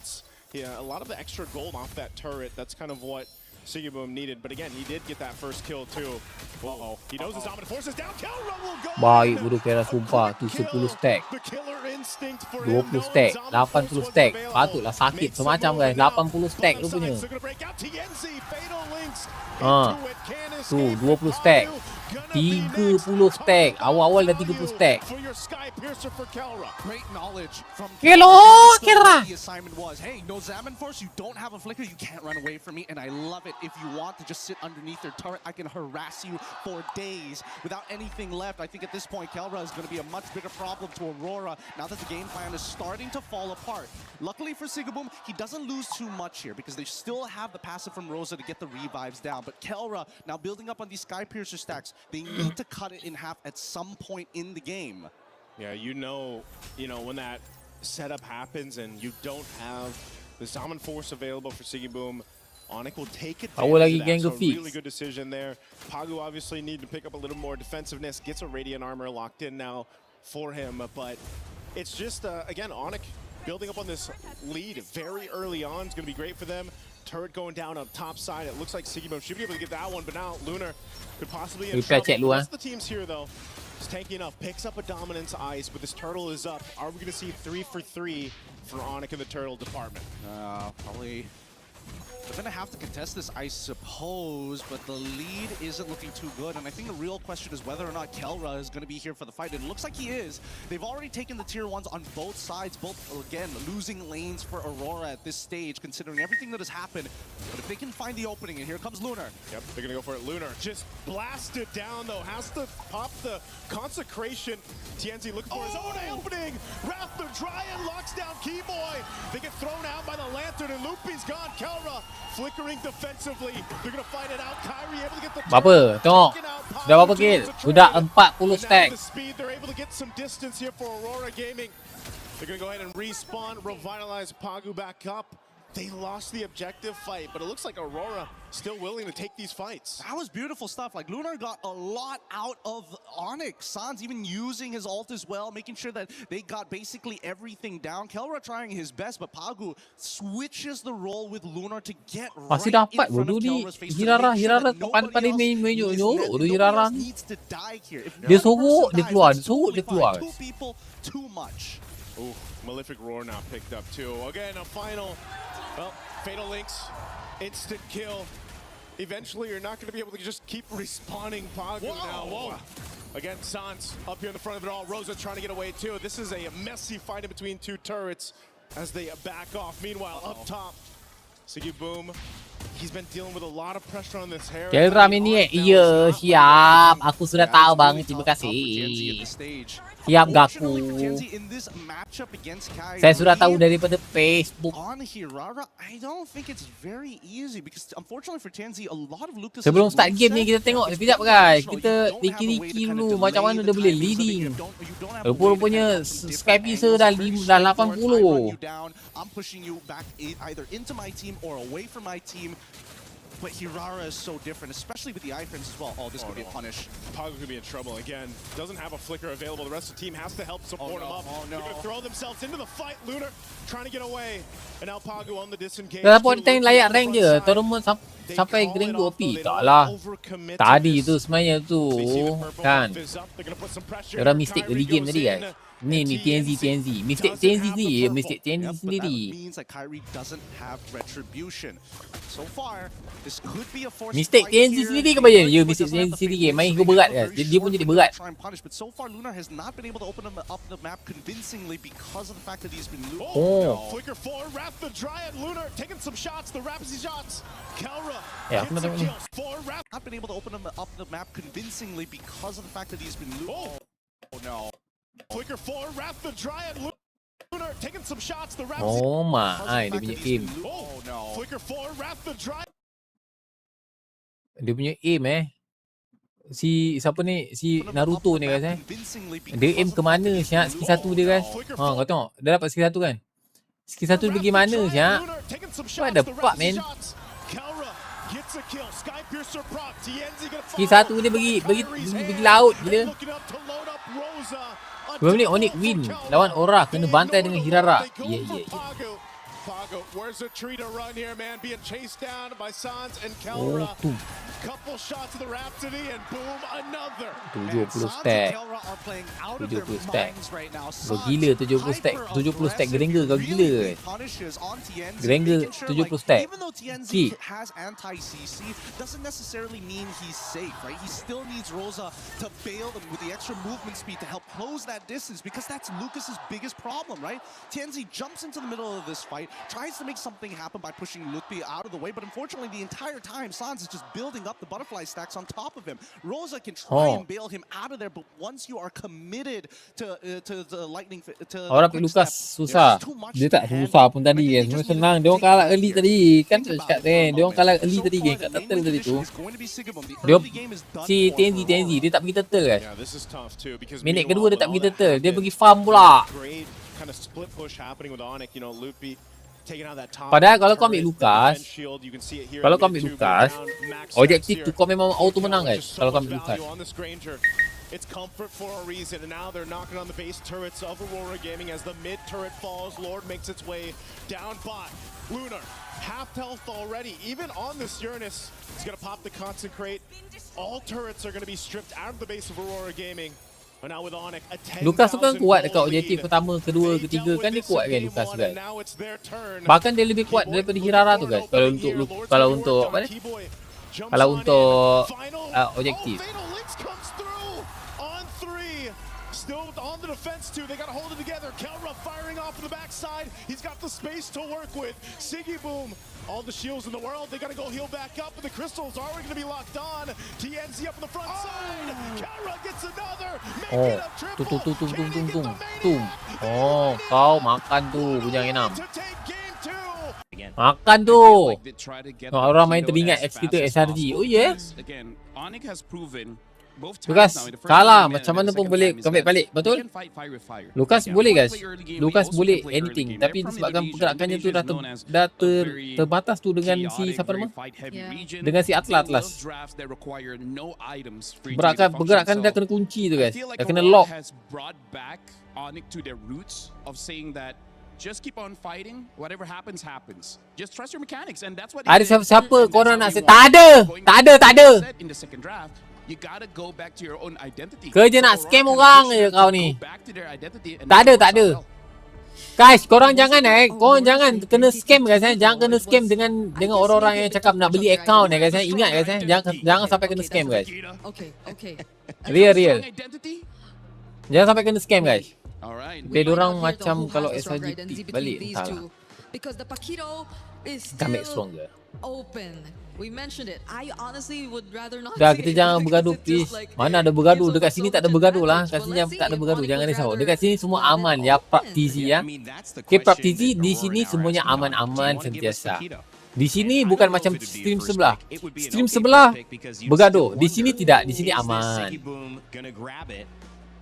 a lot of the extra gold off that turret. That's kind of what Sigiboom needed, but again, he did get that first kill too. He knows the Zaman Force is down. Kelra will go. Baik bodoh Kera sumpah tu 10 stack. 20 stack, 80 stack. Patutlah sakit semacam guys. 80 stack rupanya. Tu 20 stack. 30 stack. Awal-awal dah 30 stack. Hello, Kera. The assignment was, hey, no Zaman Force, you don't have a flicker, you can't run away from me, and I love it. If you want to just sit underneath their turret, I can harass you for days without anything left. I think at this point, Kelra is going to be a much bigger problem to Aurora now that the game plan is starting to fall apart. Luckily for Sigiboom, he doesn't lose too much here because they still have the passive from Rosa to get the revives down. But Kelra, now building up on these Skypiercer stacks, they need to cut it in half at some point in the game. Yeah, you know when that setup happens and you don't have the Zaman Force available for Sigiboom, Onyx will take advantage of that. So really good decision there. Pagu obviously need to pick up a little more defensiveness, gets a Radiant Armor locked in now for him, but it's just, again, Onyx building up on this lead very early on is going to be great for them. Turret going down on top side. It looks like Sigiboom should be able to get that one, but now Lunar could possibly be in trouble. The rest of the teams here, though, is tanky enough. Picks up a Dominance Ice, but this Turtle is up. Are we going to see 3 for 3 for Onyx in the Turtle department? Probably They're going to have to contest this, I suppose, but the lead isn't looking too good. And I think the real question is whether or not Kelra is going to be here for the fight. And it looks like he is. They've already taken the tier 1s on both sides, both, again, losing lanes for Aurora at this stage, considering everything that has happened. But if they can find the opening, and here comes Lunar. Yep, they're going to go for it. Lunar just blasted down, though. Has to pop the consecration. TNZ looking for his own opening. Wrath the Dryad locks down Keyboy. They get thrown out by the Lantern, and Loopy's gone. Kelra flickering defensively. They're going to fight it out. Kyrie able to get the Berapa? Tengok. Sudah berapa kill? Sudah 40 stack. The speed, they're able to get some distance here for Aurora Gaming. They're going to go ahead and respawn, revitalize Pagu back up. They lost the objective fight, but it looks like Aurora still willing to take these fights. That was beautiful stuff. Like, Lunar got a lot out of Onyx. Sans even using his ult as well, making sure that they got basically everything down. Kelra trying his best, but Pagu switches the role with Lunar to get Masih right dapat in front bodoh of ni. Kelra's face to make sure Hirara that nobody menyorok tu Hirara. needs to die here. If Dia one person sorok, dia dies, keluar. that's Dia sorok, dia totally keluar. fine. 2 people, too much. Ooh, Malefic Roar now picked up too. Again, a final, well, Fatal Links, instant kill. Eventually, you're not going to be able to just keep respawning Pagu now. Whoa. Again, Sans up here in the front of it all. Rosa trying to get away too. This is a messy fight in between 2 turrets as they back off. Meanwhile, up top, Siggy Boom, he's been dealing with a lot of pressure on this hair. Kelra ni iya, siap. Aku sudah tahu bang. Terima kasih. Siap gaku. Saya sudah tahu daripada Facebook. On Hirara, I don't think it's very easy because unfortunately for Tanzi, a lot of Lucas. Sebelum start game ni kita tengok sekejap guys. Kita riki-riki dulu macam mana dia boleh leading. Rupa-rupanya Sky Pizza dah 80. I'm pushing you back either into my team or away from my team. But Hirara is so different, especially with the iframes as well. Oh, this could be a punish. Pagu could be in trouble again. Doesn't have a flicker available. The rest of the team has to help support him up. They're going to throw themselves into the fight. Lunar trying to get away. And now Pagu on the disengage. Dah dapat tank layak rank je. Tournament sampai rank 2 tak lah. Tadi tu sebenarnya tu kan. Orang mistake early game tadi kan. Ni TNZ. Mistake TNZ ni, mistake TNZ sendiri. Mistake TNZ sendiri ke bayar? Ya, mistake TNZ sendiri. Main go berat kan. Dia pun jadi berat. Oh. Ya, aku nak tengok ni. Not been able to open up the map convincingly because of the fact that he's been losing. Oh no. Flicker 4, Wrath the Dryad, Lunar taking some shots. The Oh my, dia punya aim. Oh no. Flicker 4, Wrath the Dryad. Dia punya aim si siapa ni? Si Naruto ni guys Dia aim ke mana siap skill 1 dia guys. Ha, kau tengok. Dah dapat skill 1 kan? Skill 1 dia pergi mana siap? What the fuck man? Skill 1 dia pergi laut gila. 2 minit Onyx win lawan Aura, kena bantai dengan Hirara. Yeah. Pagu, where's the tree to run here, man? Being chased down by Sans and Kelra. Couple shots of the Rhapsody and boom, another. 70 stack. 70 stack. Kau gila 70 stack. 70 stack Granger kau gila. Granger 70 stack. He has anti-CC, doesn't necessarily mean he's safe, right? He still needs Rosa to bail them with the extra movement speed to help close that distance because that's Lucas's biggest problem, right? TNZ jumps into the middle of this fight, tries to make something happen by pushing Lutfi out of the way, but unfortunately the entire time Sans is just building up the butterfly stacks on top of him. Rosa can try and bail him out of there, but once you are committed to the lightning to orang pick Lucas susah. Dia tak susah pun tadi kan. Semua senang. Dia orang kalah early tadi. Kan cakap kan. Dia orang kalah early tadi kan. Kat turtle tadi tu. Dia si TNZ dia tak pergi turtle kan. Minit kedua dia tak pergi turtle. Dia pergi farm pula. Padahal kalau kau ambil Lucas, objektif tu kau memang auto menang guys. Kalau kau ambil Lucas. It's comfort for a reason, and now they're knocking on the base turrets of Aurora Gaming as the mid turret falls. Lord makes its way down bot. Lunar, half health already. Even on this Uranus, he's gonna pop the consecrate. All turrets are gonna be stripped out of the base of Aurora Gaming. But now with Onyx, a Lukas tu kan 10,000 kuat dekat gold objektif lead. pertama, kedua, They ketiga dealt kan with dia this kuat in kan game Lukas one, guys. and now it's their turn. Bahkan dia lebih kuat daripada Hirara tu guys. Kalau untuk objektif. Fatal Links comes through on 3. Still on the defense too. They got to hold it together. Kelra firing off the backside. He's got the space to work with. Siggy Boom, all the shields in the world. They got to go heal back up, but the crystals are going to be locked on. TNZ up on the front side. Kelra gets another. Make it a triple. Can he get the maniac? Oh, kau makan tu bujang enam. To take game 2. Makan tu. They try to get Orang main Paquito teringat as X kita fast as SRG. possible Oh yeah. because, again, Onyx has proven both times Lukas now, in the first kalah game macam and mana the pun second boleh time is comeback that balik, he betul? can fight fire with fire. Lukas He can boleh play guys. early game, Lukas he also boleh can play early anything, game. tapi They're from disebabkan Indonesia. pergerakannya tu Indonesia dah is known as dah a very terbatas tu dengan si chaotic, siapa nama? very fight-heavy region. Dengan si They Atlas. love drafts that require no items for you to Pergerakan function. dah kena kunci tu I guys. feel like Dah kena Aurora lock. has brought back Onyx to their roots of saying that just keep on fighting, whatever happens happens. Just trust your mechanics, and that's what they Ada did. siapa-siapa And korang that's nak what set? Tak ada. Going Tak ada, tak ada. in the second draft, you gotta go back to your own identity. Kerja nak So scam Aurora orang can je push kau them ni. to go back to their identity, and Tak ada, that tak ada. works out well. Guys, korang jangan korang jangan kena scam guys jangan kena scam dengan orang yang cakap nak beli account guys ingat guys jangan sampai kena scam guys. Okay. Real. Strong identity. Jangan sampai kena scam guys. Alright. Play dorang macam kalau SRG pick balik entahlah. Because the Paquito is Can make still stronger. open. We mentioned it. I honestly would rather not Dah say kita it jangan because bergaduh it please. feels like Mana ada bergaduh gives us dekat a sini so tak ada much bergaduh lah. advantage. Kat But sini let's tak ada see if bergaduh Onyx jangan would risau. rather Dekat sini semua let it aman ya Prap open. TZ ya. I mean, that's the Okay Prap question TZ that di Aurora sini now semuanya asking about. Do you aman-aman wanna give us sentiasa. Paquito? Di sini And I bukan don't know macam if it'd be a stream first sebelah. pick. It would be an Stream okay sebelah first pick because you'd bergaduh. still Di sini wonder, tidak, di sini is this aman. Siggy Boom gonna grab it,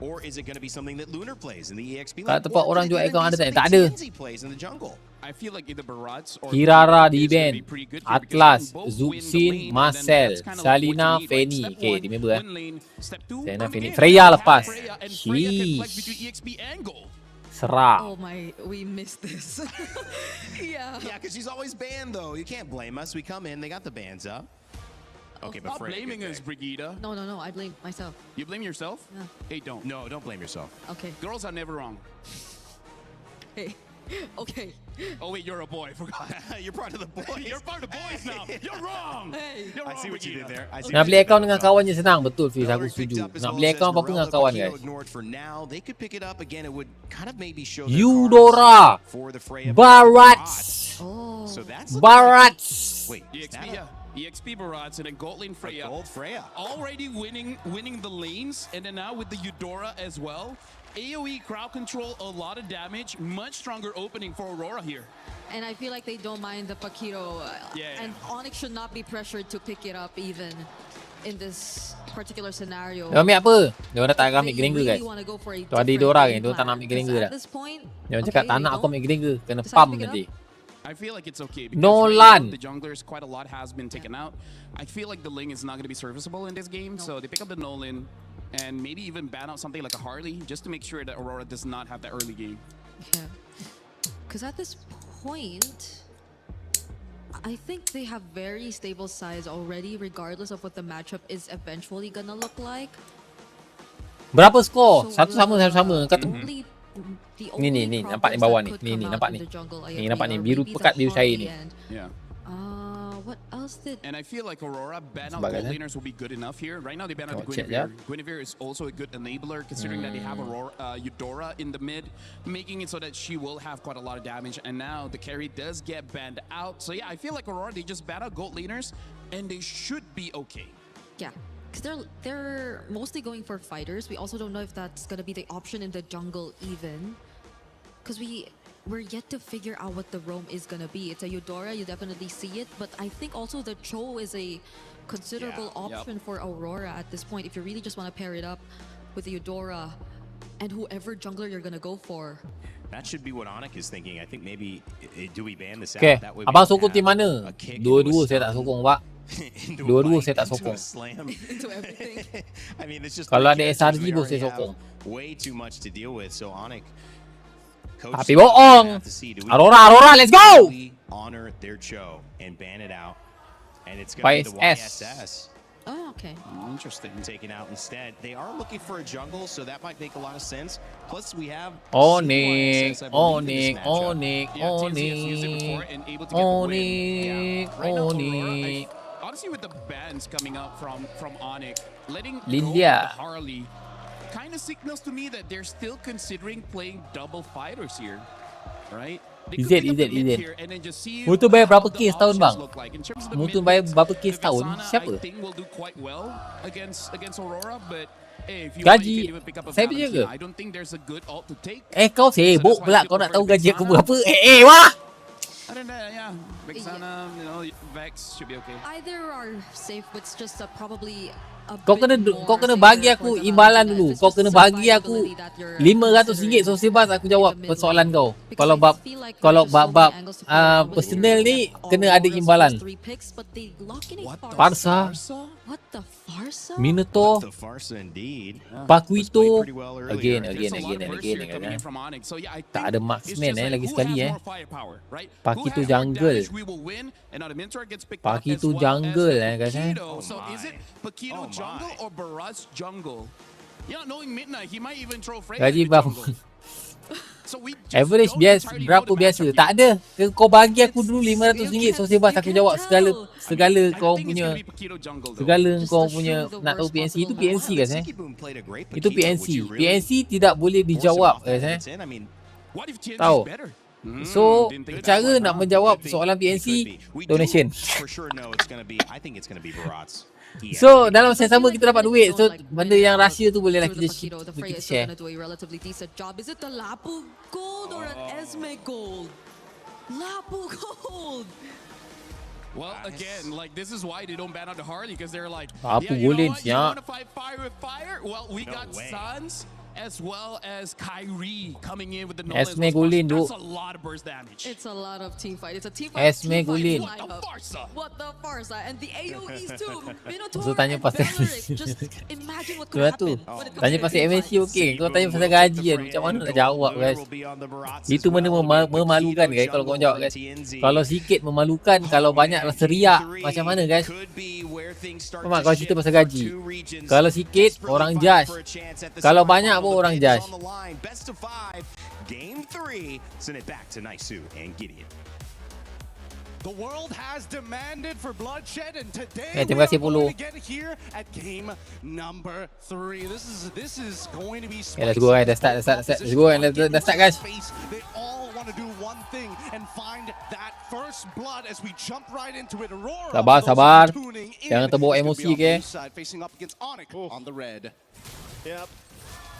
or is it gonna be something that Lunar plays in the EXP Kat lane? tempat Or orang could jual it even account be ada tak? something Tak ada. TNZ plays in the jungle? I feel like either Barats or Hirara Paquito di is gonna band. be pretty good here because Atlas, they can both win the Zubsin, lane, and then Marcel, that's kinda like what Salina, you need, right? Feni. Step Okay, one, di member win lane. Step two, Salina, win the Feni. game. Freya Have lepas. Freya, and Freya can flex Sheesh. between EXP and gold. Serak. Oh my, we missed this. Yeah. Yeah, because she's always banned though. You can't blame us. We come in, they got the bans up. Okay, but Stop Freya, blaming good us, pick. Brigida. No, I blame myself. You blame yourself? Yeah. Hey, don't. No, don't blame yourself. Okay. Girls are never wrong. Hey. Okay. Oh wait, you're a boy. Forgot. You're part of the boys. You're part of the boys now. You're wrong. Hey. You're I wrong, see what you did Brigida. there. I see Nak what beli you did account there. dengan kawan je senang. Betul Fiz, aku Belleric picked setuju. up as Nak well beli as account apa-apa dengan Esmeralda, kawan Paquito guys. ignored for now. They could pick it up again. It would kind of maybe show their Eudora. cards for the Freya Barats. Oh. So that's looking like- Barats. Wait, is EXP, that yeah. EXP Barats and then gold lane Freya. gold Freya? Already winning the lanes, and then now with the Eudora as well. AoE crowd control, a lot of damage, much stronger opening for Aurora here. And I feel like they don't mind the Paquito. Yeah. And Onyx should not be pressured to pick it up even in this particular scenario. Dia ambil apa? Dia orang tak ambil They Granger guys. really wanna go for a Tu ada different Eudora kan. game Dia tak nak plan. ambil 'Cause Granger at dah. this point, Dia orang cakap okay, tak they nak aku don't ambil Granger. Kena decide to pump pick it nanti. I feel like it's okay because Nolan. right now, the junglers, quite a lot has been taken out. I feel like the Ling is not going to be serviceable in this game, so they pick up the Nolan and maybe even ban out something like a Harley just to make sure that Aurora does not have the early game. Yeah. Because at this point, I think they have very stable size already, regardless of what the matchup is eventually gonna look like. Berapa skor? So, Satu sama. Kata only- the Ni, only ni, nampak ni problems bawah that ni. could Ni, come ni, out nampak in ni. the jungle, I Ni, agree, nampak ni. are Biru maybe the pekat, biru cair ni. Harley and, Yeah. what else did... And I feel like Aurora ban out Sebagai gold kan? laners will be good enough here. Right now they ban out the Tengok chat Guinevere. Guinevere is also a good enabler considering that they have Eudora in the mid, making it so that she will have quite a lot of damage. And now the carry does get banned out. So yeah, I feel like Aurora, they just ban out gold laners and they should be okay. Yeah, because they're mostly going for fighters. We also don't know if that's gonna be the option in the jungle even, because we're yet to figure out what the roam is gonna be. It's a Eudora, you definitely see it, but I think also the Cho is a considerable option for Aurora at this point if you really just want to pair it up with the Eudora and whoever jungler you're gonna go for. That should be what Onyx is thinking. I think maybe do we ban this Okay, out? That way we abang can sokong tim have mana? a kick Dua-dua into a saya tak stun, sokong pak. into a Dua-dua bite, saya tak into a sokong. slam. Into everything. I mean, it's just Kalau three ada characters, SRG we baru already saya have sokong. way too much to deal with. So Onyx, coach Tapi Steve, bohong. have to see, do we Aurora, let's go! really honor their Cho and ban it out? And it's going to be the YSS. YSS. Oh, okay. Interesting. Taken out instead. They are looking for a jungle, so that might make a lot of sense. Plus, we have Onyx, C1 SS, I believe, in this Onyx, matchup. Onyx, Yeah, TNC has used it before and able to get the win. Yeah. Right now, Aurora, honestly, with the bans coming up from Onyx, letting go of Lilia. the Harley kind of signals to me that they're still considering playing double fighters here, right? They could pick up the mid here and then just see Mutu bayar berapa how the K setahun bang? options look like. In terms of the Mutu mid bayar lanes, berapa K the setahun? Vexana, Siapa? I think will do quite well against Aurora, but hey, if you want, you Gaji can even pick up a saya punya ke? Valentina. I don't think there's a good ult to take. Kau So sibuk that's why pula I kau nak prefer tahu the gaji aku Vexana. berapa? Wah! I don't know, yeah. Vexana, you know, Vex should be okay. Either are safe, but it's just probably a Kau bit kena more bagi safer aku for the imbalan Valentina. dulu. If it's Kau just kena the bagi aku survivability that you're RM500 so sebab aku jawab in the mid persoalan lane. kau. Because Kalau I bab feel like kalau there's just so bab many angles to play around with personal here. ni kena ada Aurora's imbalan. first 3 picks, but they lock in a Farsa, What the Farsa? Minotaur, The Farsa indeed. Paquito, Pretty well again. There's a lot of burst here coming in from Onyx. So yeah, I Tak think ada it's marksman just like lagi who sekali has more firepower, right? Paquito Who has more jungle. damage, we will win, and now the Minotaur gets picked up as Paquito well jungle as guys Paquito. So is it Paquito jungle or Baraz jungle? Yeah, knowing Midnight, he might even throw Freya Gaji in the berapa? jungle. So we just Average don't biasa entirely know berapa the biasa? matchup Tak yet. ada. Kau bagi aku dulu RM500 so sebab aku jawab segala kau punya segala kau punya nak tahu PNC itu PNC guys Itu PNC. PNC tidak boleh dijawab guys What if TNC Tahu. is better? So cara nak menjawab soalan PNC donation. For sure, no, it's gonna be. I think it's gonna be Baratz. So dalam masa yang sama kita dapat duit. So benda yang rahsia tu bolehlah kita share. Gonna do a relatively decent job. Is it the Lapu Gold or an Esme Gold? Lapu Gold. Well, again, like this is why they don't ban out the Harley because they're like, Lapu yeah, you know boleh what? You siap. want to fight fire with fire? Well, we got Suns as well as Kyrie coming in with the Nolan. Esme Gulin, That's duk. a lot of burst damage. It's a lot of team fight. It's a team fight. Esme Gulin. What the Farsa and the AoEs too. So tanya pasal Just imagine what could tu. happen. when it comes Tanya to pasal team MSC fights. okey. Kau tanya pasal gaji kan. Macam mana nak jawab guys? Itu benda memalukan guys kalau kau jawab guys. Kalau sikit memalukan, kalau banyak seriak macam mana guys? Faham tak? Kau cerita pasal gaji. Kalau sikit orang judge. Kalau banyak pun orang judge. Best of 5, game 3. Send it back to Naisu and Gideon. The world has demanded for bloodshed, and today terima kasih, we are going Polo. to get here at game number 3. This is going to be spicy. Let's go guys. Dah start. Let's go guys. Dah start guys. They all want to do one thing and find that first blood as we jump right into it. Aurora, Sabar, for those sabar. tuning in, Jangan terbawa is gonna emosi, be on the okay? blue side, facing up against Onyx on the red. Yep.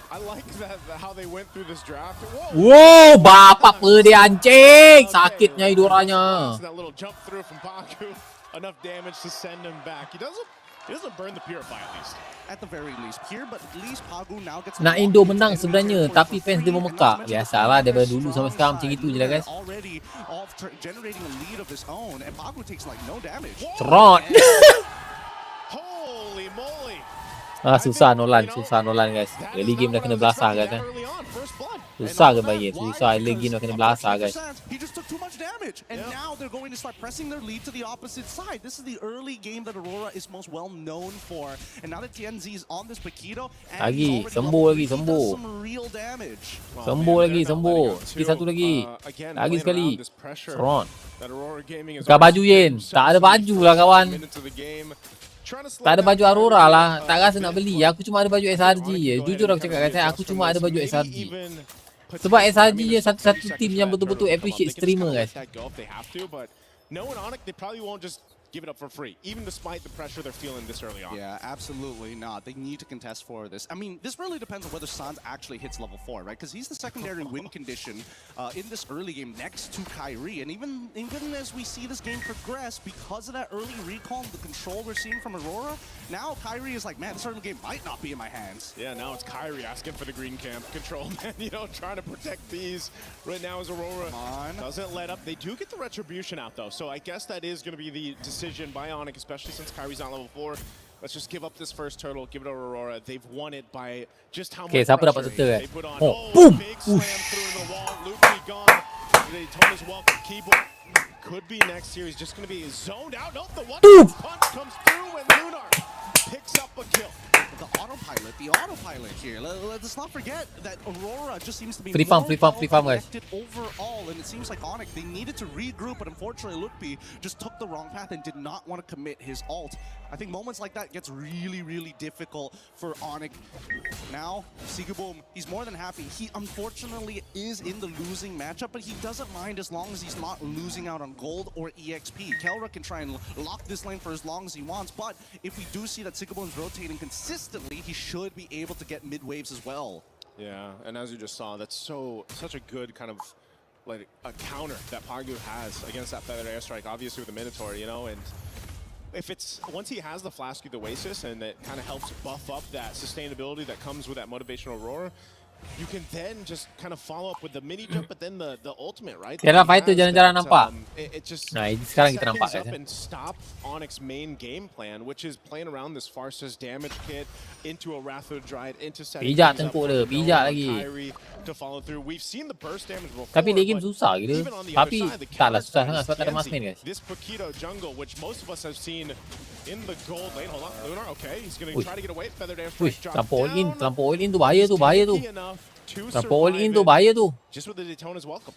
I like that how they went through this draft. Wow, bapak apa dia anjing. Sakitnya idoranya. That little jump through from Baku, enough damage to send him back. He doesn't burn the Purify at least. At the very least here, but at least Pagu now gets Nak Indo menang sebenarnya, tapi fans dia memekak. Biasalah daripada dulu sampai sekarang macam itu je lah guys. Already generating a lead of his own, and Pagu takes like no damage. Cerot. Holy moly. Susah Nolan guys. Early game dah kena belasah guys Susah ke bayi, susah early game dah kena belasah guys. He just took too much damage, and now they're going to start pressing their lead to the opposite side. This is the early game that Aurora is most well known for, and now that TNZ is on this Paquito, and Lagi, sembuh lagi, sembuh. some real damage. Sembuh lagi, sembuh. Sikit satu lagi. Lagi sekali. Cerot. Buka baju Yen. Tak ada baju lah kawan. Tak ada baju Aurora lah. Tak rasa nak beli. Aku cuma ada baju SRG je. Jujur aku cakap kat aku cuma ada baju SRG. Sebab SRG je satu-satu tim yang betul-betul appreciate streamer guys. Knowing Onyx, they probably won't just give it up for free, even despite the pressure they're feeling this early on. Yeah, absolutely not. They need to contest for this. I mean, this really depends on whether Sans actually hits level 4, right? Because he's the secondary win condition in this early game next to Kyrie. And even as we see this game progress, because of that early recall, the control we're seeing from Aurora, now Kyrie is like, man, this early game might not be in my hands. Yeah, now it's Kyrie asking for the green camp control, man. You know, trying to protect these. Right now is Aurora doesn't let up. They do get the retribution out though, so I guess that is going to be the decision by Onyx, especially since Kyrie's on level 4. Let's just give up this first turtle, give it to Aurora. They've won it by just how much siapa dapat pressure tutor they put on. Oh, boom! Big slam through the wall. Lupi gone. They told us welcome keyboard. could be next here. He's just going to be zoned out. Nope, the one punch comes through and Lunar picks up a kill. The autopilot here. Let's not forget that Aurora just seems to be Free farm, guys. connected overall, and it seems like Onyx, they needed to regroup, but unfortunately Lukby just took the wrong path and did not want to commit his ult. I think moments like that gets really, really difficult for Onyx. Now, Sigaboom, he's more than happy. He unfortunately is in the losing matchup, but he doesn't mind as long as he's not losing out on gold or EXP. Kelra can try and lock this lane for as long as he wants, but if we do see that Sigaboom's rotating consistently, he should be able to get mid waves as well. Yeah, and as you just saw, that's such a good kind of like a counter that Pagu has against that feathered airstrike, obviously with the Minotaur, you know, and if it's once he has the Flask of the Oasis and it kind of helps buff up that sustainability that comes with that motivational Aurora, you can then just kind of follow up with the mini jump, but then the ultimate, right? Kira fight tu jalan-jalan nampak. It just Nah, sekarang kita nampak up guys. and stop Onyx's main game plan, which is playing around this Farsa's damage kit into a Rathodride, into setting Pijak things up tengkuk for dia, pijak Noah, lagi. Kyrie to follow through. We've seen the burst damage before. Tapi dia game susah gila. even on the Tapi other side, the taklah susah counter sangat sebab tak ada Tienzi, mass main guys. This Paquito jungle, which most of us have seen in the gold lane. Hold on, Lunar, okay, he's going to try to get away. Feathered Wih, airstrike drops terlampau all in tu bahaya tu, bahaya tu. to Terlampau all in tu, survive it. bahaya tu. Just with the Daytona's welcome.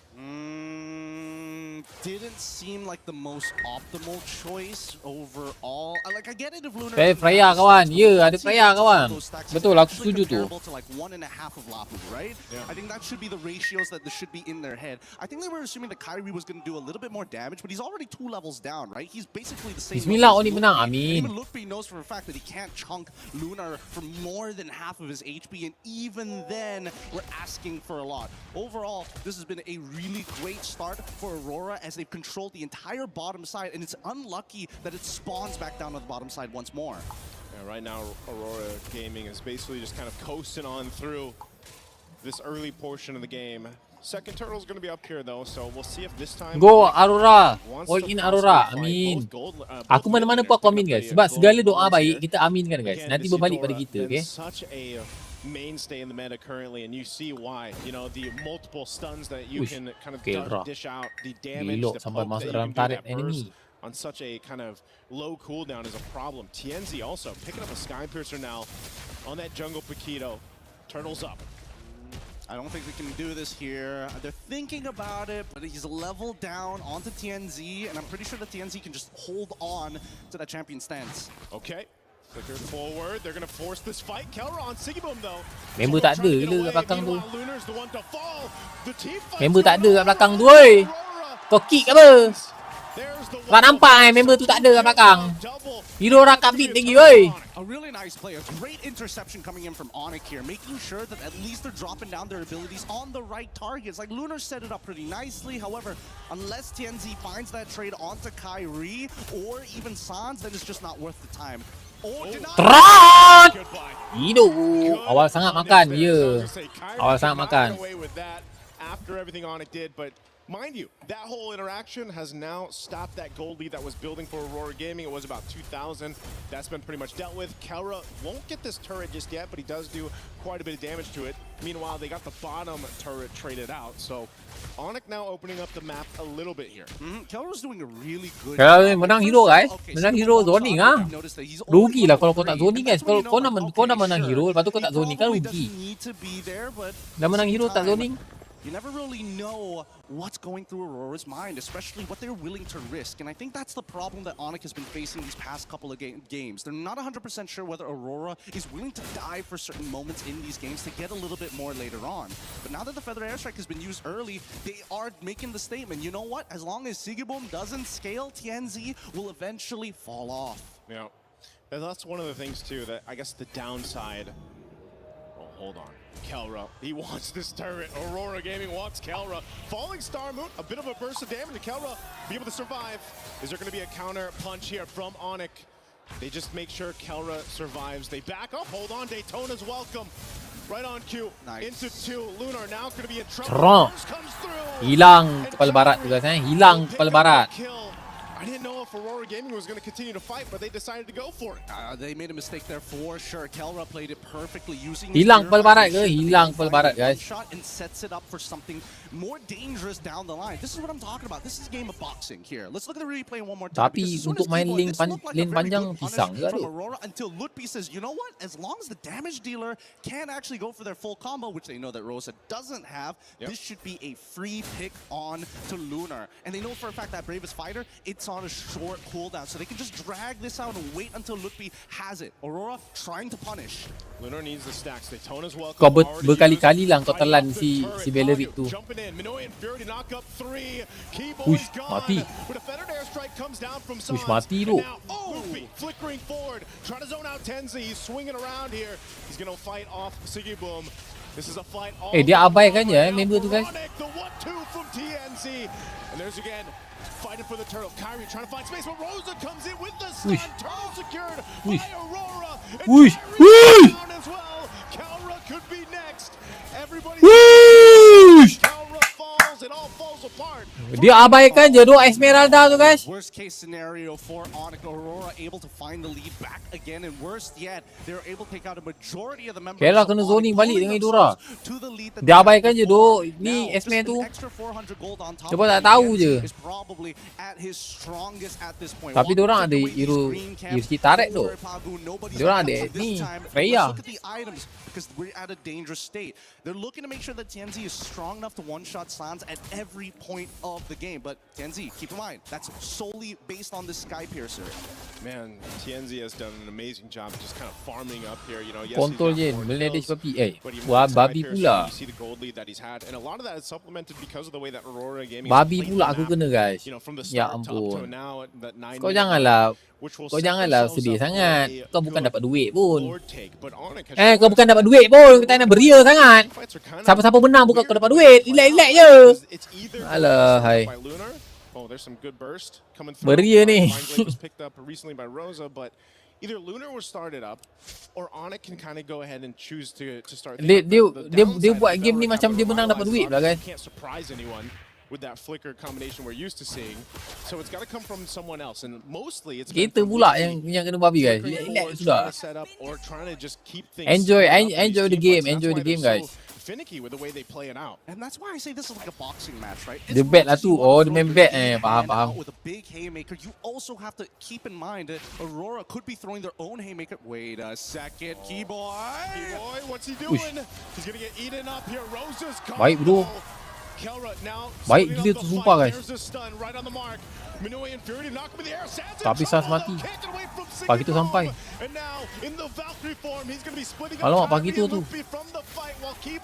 Didn't seem like the most optimal choice overall. Like I get it if Lunar. Freya kawan, ya ada Freya kawan. Betul, aku setuju tu. To like 1.5 of Lapu, right? I think that should be the ratios that should be in their head. I think they were assuming that Kyrie was going to do a little bit more damage, but he's already 2 levels down, right? He's basically the same. Bismillah, Oni menang, amin. Even Lukby knows for a fact that he can't chunk Lunar for more than half of his HP, and even then, we're asking for a lot. Overall, this has been a really great start for Aurora as they've controlled the entire bottom side, and it's unlucky that it spawns back down to the bottom side once more. Yeah, right now, Aurora Gaming is basically just kind of coasting on through this early portion of the game. Second turtle's going to be up here though, so we'll see if this time. Go Aurora, all in Aurora, amin. Aku mana-mana pun aku amin guys, sebab segala doa baik kita aminkan guys. Nanti berbalik pada kita, okay? Such a mainstay in the meta currently, and you see why. You know, the multiple stuns that you can kind of dish out, the damage, the poke that you can do, that burst on such a kind of low cooldown is a problem. Tienzi also picking up a Sky Piercer now on that jungle Paquito. Turtle's up. I don't think they can do this here. They're thinking about it, but he's leveled down onto TNZ, and I'm pretty sure that TNZ can just hold on to that champion stance. Okay. Flicker forward. They're going to force this fight. Kelra on Sigaboom though. Member tak ada ke kat belakang tu? Lunar's the one to fall. The team Member tak ada kat belakang tu oi. Kau kick apa? Tak nampak member tu tak ada kat belakang. Hero rakam beat lagi oi. A really nice play, a great interception coming in from Onyx here, making sure that at least they're dropping down their abilities on the right targets. Like Lunar set it up pretty nicely. However, unless TNZ finds that trade onto Kyrie or even Sans, then it's just not worth the time. Trot! Hidup. Awal sangat makan, ya. Awal sangat makan. After everything Onyx did, but mind you, that whole interaction has now stopped that gold lead that was building for Aurora Gaming. It was about 2,000. That's been pretty much dealt with. Kelra won't get this turret just yet, but he does do quite a bit of damage to it. Meanwhile, they got the bottom turret traded out. So Onyx now opening up the map a little bit here. Kelra's doing a really good job. Menang hero guys. Menang hero zoning ah. Rugi lah kalau kau tak zoning guys. Kalau kau nak menang hero, lepas tu kau tak zoning kan rugi. Dah menang hero tak zoning. You never really know what's going through Aurora's mind, especially what they're willing to risk. And I think that's the problem that Onyx has been facing these past couple of games. They're not 100% sure whether Aurora is willing to die for certain moments in these games to get a little bit more later on. But now that the Feather Airstrike has been used early, they are making the statement, you know what? As long as Sigaboom doesn't scale, TNZ will eventually fall off. Yeah, and that's one of the things too, that I guess the downside. Oh, hold on. Kelra, he wants this turret. Aurora Gaming wants Kelra. Falling Star Moon, a bit of a burst of damage to Kelra. Be able to survive. Is there going to be a counter punch here from Onyx? They just make sure Kelra survives. They back up. Hold on. Daytona's welcome. Right on cue. Nice. Into 2. Lunar now going to be in trouble. Hilang kepala barat tu guys, hilang kepala barat. I didn't know if Aurora Gaming was going to continue to fight, but they decided to go for it. They made a mistake there for sure. Kelra played it perfectly using hilang kepala barat ke? Hilang kepala barat guys. Shot and sets it up for something more dangerous down the line. This is what I'm talking about. This is a game of boxing here. Let's look at the replay one more time. Tapi untuk main lane panjang pisang juga tu. Aurora until Lutpi says, you know what? As long as the damage dealer can actually go for their full combo, which they know that Rosa doesn't have, this should be a free pick on to Lunar. And they know for a fact that Bravest Fighter, it's on a short cooldown, so they can just drag this out and wait until Lutpi has it. Aurora trying to punish. Lunar needs the stacks. Daytona's welcome. Kau berkali-kali lah kau telan si Beleric tu. Uish, mati. Uish, mati tu. Flickering forward, trying to zone out Tenzi. He's swinging around here. He's going to fight off Sigiboom. This is a fight all Dia abaikan je member tu guys. The 1-2 from TNZ. And there's again fighting for the turtle. Kyrie trying to find space, but Rosa comes in with the stun. Turtle secured by Aurora. And Kyrie down as well. Kalra could be next. Everybody Kalra falls, it all falls apart. Dia abaikan je dua Esmeralda tu guys. Worst case scenario for Onyx. Aurora able to find the lead back again, and worst yet, they're able to take out a majority of the members. Kela kena zoning balik dengan Idora. Dia abaikan je dua ni Esmer tu. Dia tak tahu je. Tapi diorang ada hero tarik tu. Diorang ada ni Freya. Because we're at a dangerous state. They're looking to make sure that TNZ is strong enough to one-shot Sans at every point of the game. But TNZ, keep in mind, that's solely based on this Sky Piercer. Man, TNZ has done an amazing job just kind of farming up here. You know, yes, Kontrol je, meledis babi. Wah, babi pula. You see the gold lead that he's had, and a lot of that is supplemented because of the way that Aurora Gaming. Babi pula aku kena guys. Ya ampun. Kau janganlah sedih sangat. Kau bukan dapat duit pun. Kau bukan dapat duit pun. Kau tak nak beria sangat. Siapa-siapa menang bukan kau dapat duit. Relax-relax je. Alah, hai. Beria ni. Either Lunar will start it up, or Onyx can kind of go ahead and choose to start. Dia buat game ni macam dia menang dapat duit lah guys. Can't surprise anyone with that flicker combination we're used to seeing, so it's got to come from someone else, and mostly it's kita pula yang kena babi guys. Relax sudah. Enjoy the game guys. Finicky with the way they play it out. And that's why I say this is like a boxing match, right? The bet lah tu. Oh, the main bet faham. With a big haymaker, you also have to keep in mind that Aurora could be throwing their own haymaker. Wait a second, Keyboy. Keyboy, what's he doing? He's gonna get eaten up here. Rosa's coming. Baik bro. Baik gila tu sumpah guys. Tapi Sans mati. Pagi tu sampai. Alamak pagi tu.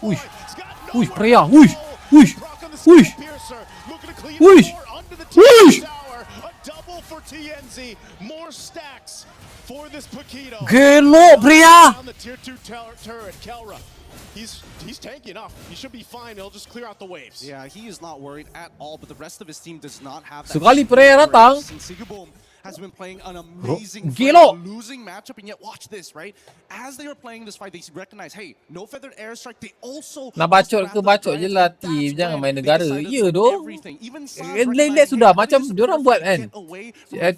Uish. Uish Freya. Uish. Uish. Uish. Uish. Uish. Gelok Freya. He's tanky enough. He should be fine. He'll just clear out the waves. Yeah, he is not worried at all, but the rest of his team does not have that. Sekali Freya datang. Sigiboom has been playing an amazing losing matchup, and yet watch this, right? As they were playing this fight, they recognize, hey, no feathered airstrike. They also nak bacot je lah team, jangan main negara. Ya doh. Relax sudah macam diorang buat kan.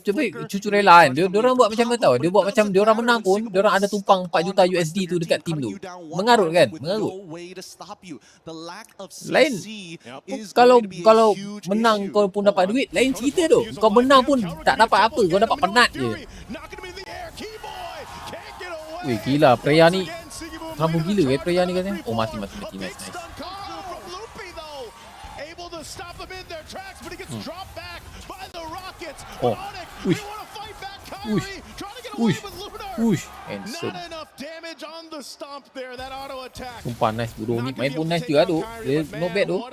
Cuba cucu rela kan. Diorang buat macam mana tahu? Dia buat macam diorang menang pun, diorang ada tumpang 4 juta USD tu dekat team tu. Mengarut kan? Mengarut. Lain kalau menang kau pun dapat duit, lain cerita tu. Kau menang pun tak dapat apa. Kau dapat penat je. Weh gila Freya ni. Rambut gila Freya ni katanya. Oh mati. Nice. Oh. Uish. Uish. Uish. Uish. Handsome. Sumpah nice bro. Ni main pun nice juga tu. Dia no bad tu.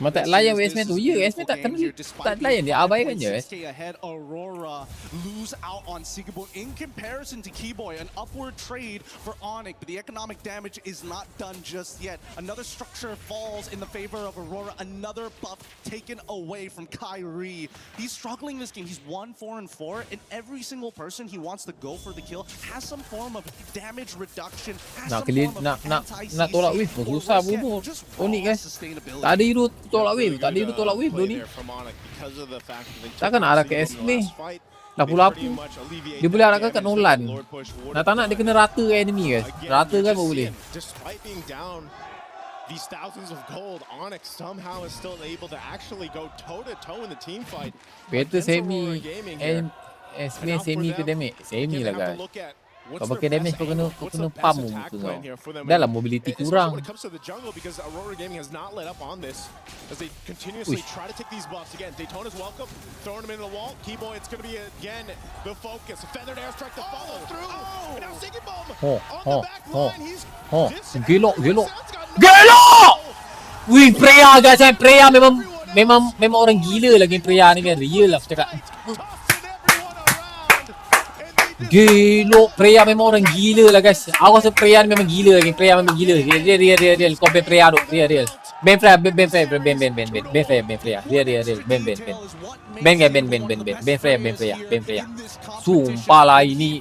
Memang tak layan Esmer tu. Ya Esmer tak kena. Tak layan dia. Abaikan je. Aurora lose out on Sigiboom in comparison to Keyboy. An upward trade for Onyx, but the economic damage is not done just yet. Another structure falls in the favor of Aurora. Another buff taken away from Kyrie. He's struggling this game. He's 1-4-4, and every single person he wants to go for the kill has some form of damage reduction. Nak tolak wave susah bubur. Onyx guys. Tak ada hero tolak wave. Bro ni. Takkan nak arah ke Esmer. Lapu-lapu. Dia boleh arahkan kat Nolan. Nak tak nak dia kena rata ke enemy guys. Rata kan baru boleh. these thousands of gold, Onyx somehow is still able to actually go toe-to-toe in the team fight. Better against semi Aurora Gaming here. semi ke damage. Semi lah guys. What's Kau their pakai damage best kau angle? kena What's the best pump attack muka plan kau. here for them? Dah lah mobility Especially kurang. when it comes to the jungle, because Aurora Gaming has not let up on this as they continuously Uish. try to take these buffs again. Daytona's welcome, throwing him into the wall. Keyboy, it's going to be again the focus. A feathered airstrike to follow through. And now Singing Bomb on the back line. He's Gelok. Wih, Freya guys, Freya memang orang gila lagi Freya ni kan. Real lah aku cakap. Gelok, Freya memang orang gila lah guys. Aku rasa Freya ni memang gila lagi. Freya memang gila. Real. Kau ban Freya tu. Real. Ban Freya. Ben Freya. Real. Ben Freya. Sumpah lah ini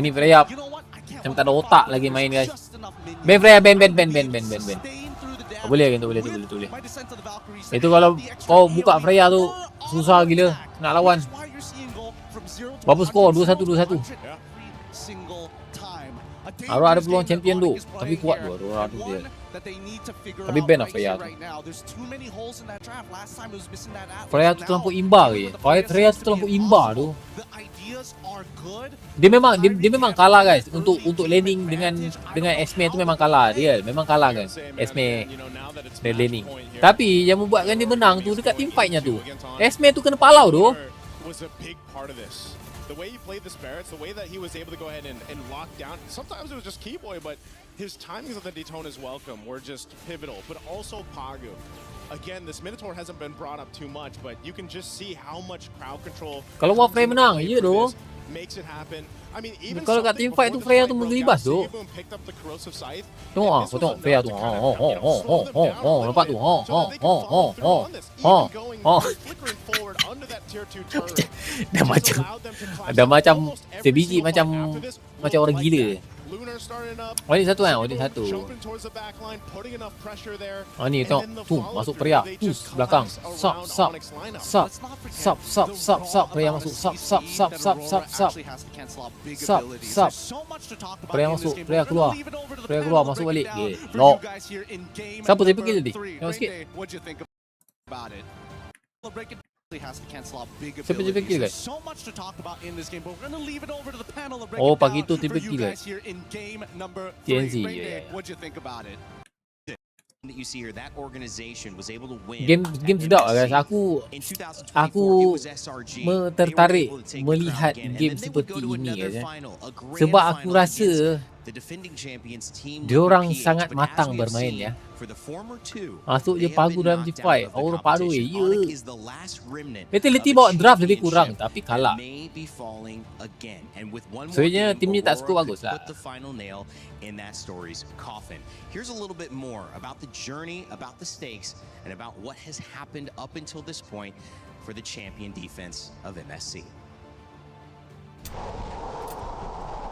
Freya macam tak ada otak lagi main guys. Ben Freya. Ben. Tak boleh kan, tak boleh. Itu kalau kau buka Freya tu susah gila nak lawan. Berapa skor? 2-1. Aurora ada peluang champion tu. Tapi kuat tu Aurora tu dia. Tapi ban lah Freya tu. Freya tu terlampau imba ke? Freya tu terlampau imba tu. Dia memang kalah guys. Untuk laning dengan Esme tu memang kalah dia. Memang kalah kan Esme dan laning. Tapi yang membuatkan dia menang tu dekat team fight-nya tu. Esme tu kena palau tu. Was a big part of this. The way he played the Sparrows, the way that he was able to go ahead and lock down. Sometimes it was just Keyboy, but his timings of the Daytona's welcome were just pivotal. But also Pagu. Again, this Minotaur hasn't been brought up too much, but you can just see how much crowd control. Kalau Warframe menang, ya tu. Makes it happen. I mean, even kalau kat team fight tu Freya tu menggelibas tu. Tengok kau tengok Freya tu. Nampak tu. Dah macam sebiji macam orang gila. Audit satu kan, audit satu. Ni tengok tu masuk Freya. Belakang. Sap. Freya masuk. Sap. Freya masuk, Freya keluar. Masuk balik. Lock. Siapa saya pergi tadi? Tengok sikit. Siapa je pergi guys? Oh, pagi tu tiba pergi guys. TNZ. That you see here, that organization was able to win. Game sedap lah guys. Aku tertarik melihat game seperti ini guys. Sebab aku rasa diorang sangat matang bermain ya. Masuk je Pagu dalam team fight. Aurora Pagu ya. Vitality bawa draft lebih kurang tapi kalah. Sebenarnya tim ni tak cukup bagus lah. In that story's coffin. Here's a little bit more about the journey, about the stakes, and about what has happened up until this point for the champion defense of MSC.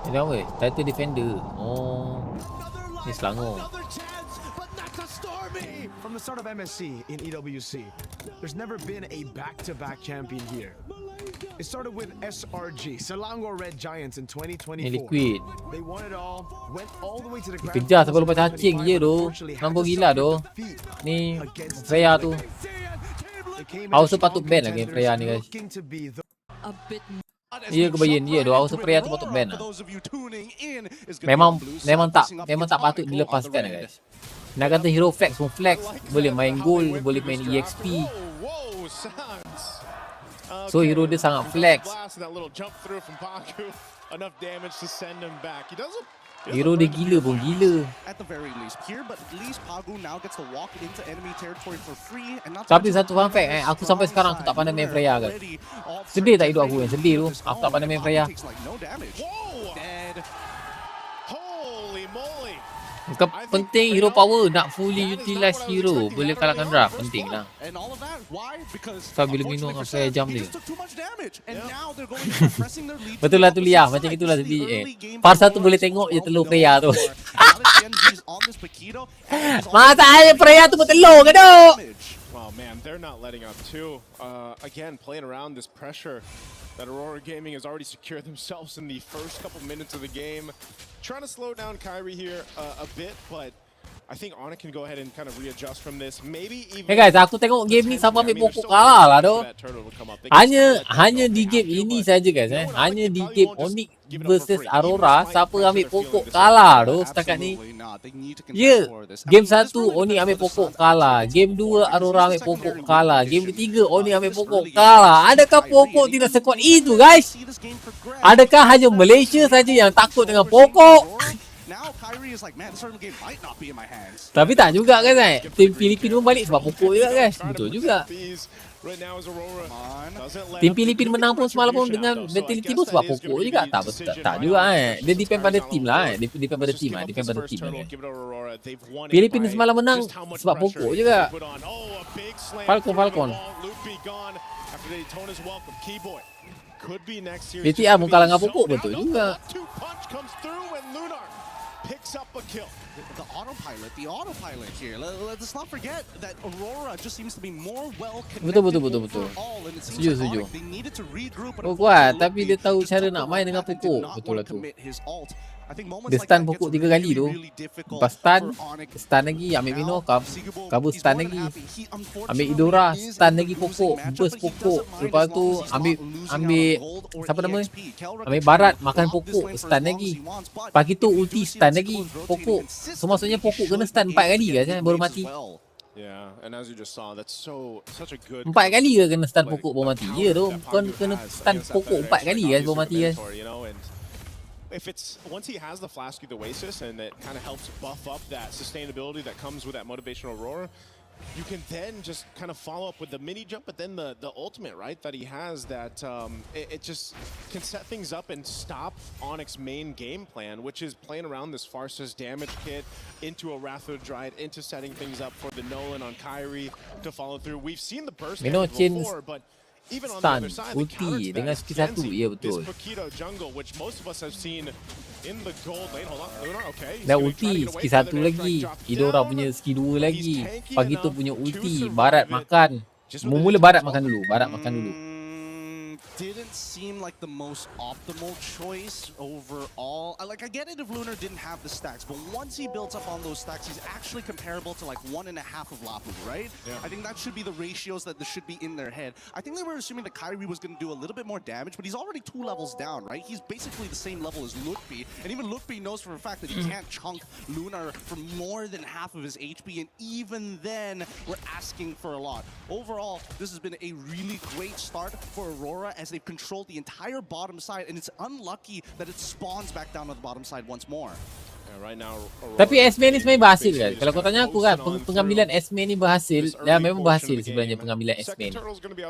Ini apa? Title defender. Oh. Ni Selangor. From the start of MSC in EWC, there's never been a back-to-back champion here. It started with SRG, Selangor Red Giants in 2024. Liquid. They won it all, went all the way to the grand Kejar sampai lupa cacing je tu. Nampak gila tu. Ni Freya tu. Aku patut ban lagi Freya ni guys. Iya kebayan dia tu. Aku Freya tu patut ban lah. Memang tak patut dilepaskan guys. Nak kata hero flex pun flex. Boleh main gold, boleh main EXP. So hero dia sangat flex. Hero dia gila pun gila. Tapi satu fun fact aku sampai sekarang aku tak pandai main Freya kan. Sedih tak hidup aku kan? Sedih tu. Aku tak pandai main Freya. Penting hero power, nak fully utilize hero, boleh kalahkan draft, penting lah. Sebab bila minum dengan Freya jam dia. Betul lah tu Liah, macam itulah tadi. Part satu boleh tengok je telur Freya tu. Masalahnya Freya tu bertelur ke tu? Wow man, they're not letting up too. Again, playing around this pressure that Aurora Gaming has already secured themselves in the first couple minutes of the game. Trying to slow down Kyrie here a bit, but I think Onyx can go ahead and kind of readjust from this. Maybe even. Hey guys, aku tengok game ni sama ambil pokok kalah lah tu. Hanya di game ini saja guys hanya di game Onyx versus Aurora siapa ambil pokok kalah tu setakat ni. Ya, game 1 Onyx ambil pokok kalah, game 2 Aurora ambil pokok kalah, game ketiga Onyx ambil pokok kalah. Adakah pokok tidak sekuat itu guys? Adakah hanya Malaysia saja yang takut dengan pokok? Tapi tak juga guys tim Filipin pun balik sebab pokok juga guys. Betul juga. Tim Filipin menang pun semalam pun dengan mentality pun sebab pokok juga. Tak juga Dia depend pada tim lah Depend pada tim Filipin semalam menang sebab pokok juga. Falcon BTR pun kalah dengan pokok. Betul juga. Picks up a kill. The autopilot here. Let's not forget that Aurora just seems to be more well connected. Betul. Setuju. Oh kuat, tapi dia tahu cara nak main dengan pokok. Betul lah tu. Dia stun pokok 3 kali tu. Lepas stun lagi, ambil Mino, cover stun lagi. Ambil Idora, stun lagi pokok, burst pokok. Lepas tu ambil siapa nama? Ambil Barat, makan pokok, stun lagi. Lepas itu ulti, stun lagi pokok. So maksudnya pokok kena stun 4 kali guys baru mati. 4 kali ke kena stun pokok baru mati? Ya tu, kau kena stun pokok 4 kali guys baru mati guys. If it's once he has the Flask of the Oasis and it kind of helps buff up that sustainability that comes with that motivational Aurora, you can then just kind of follow up with the mini jump, but then the ultimate, right, that he has that it just can set things up and stop Onyx's main game plan, which is playing around this Farsa's damage kit into a Ratho Dryad, into setting things up for the Nolan on Kyrie to follow through. We've seen the burst before, but even on the other side, the counter dengan skill 1, ya betul. This Paquito jungle, which most of us have seen in the gold lane. Hold on, Lunar, okay. Dan ulti, skill 1 lagi. Idora punya skill 2 lagi. Paquito punya ulti, Barat makan. Mula Barat makan dulu. Didn't seem like the most optimal choice overall. I get it if Lunar didn't have the stacks, but once he builds up on those stacks, he's actually comparable to like 1.5 of Lapu, right? Yeah. I think that should be the ratios that should be in their head. I think they were assuming that Kyrie was going to do a little bit more damage, but he's already 2 levels down, right? He's basically the same level as Lukpi, and even Lukpi knows for a fact that he can't chunk Lunar for more than half of his HP, and even then, we're asking for a lot. Overall, this has been a really great start for Aurora as they've controlled the entire bottom side, and it's unlucky that it spawns back down to the bottom side once more. Tapi S-Man ni sebenarnya berhasil kan. Kalau kau tanya aku kan, pengambilan S-Man ni berhasil. Dan memang berhasil sebenarnya pengambilan S-Man.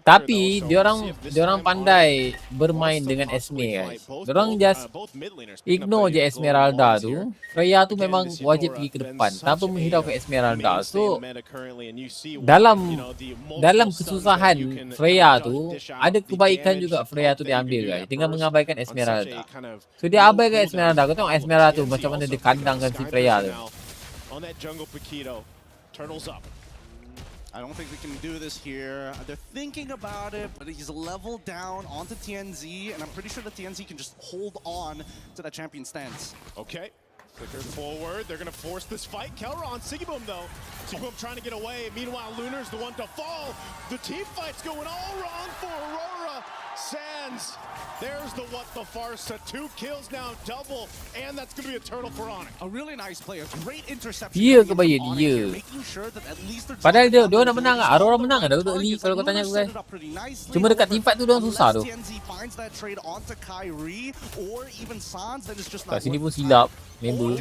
Tapi diorang pandai bermain dengan S-Man guys. Diorang just ignore je Esmeralda tu. Freya tu memang wajib pergi ke depan tanpa menghiraukan Esmeralda. So dalam kesusahan Freya tu, ada kebaikan juga Freya tu diambil guys dengan mengabaikan Esmeralda. So dia abaikan Esmeralda. Kau tengok Esmeralda tu macam mana dia kandangkan si Freya tu. On that jungle Paquito, turtles up. I don't think we can do this here. They're thinking about it, but he's leveled down onto TNZ, and I'm pretty sure that TNZ can just hold on to that champion stance. Okay. Flicker forward. They're going to force this fight. Kelra on Sigiboom, though. Sigiboom trying to get away. Meanwhile, Lunar's the one to fall. The team fight's going all wrong for Aurora. Sands. There's the what the Farsa. 2 kills now, double. And that's going to be a turtle for Onyx. A really nice play. A great interception. Dia kebaya dia. Padahal dia nak menang lah. Aurora menang lah untuk early kalau kau tanya aku kan. Cuma dekat team fight tu dia susah tu. Kat sini pun silap member.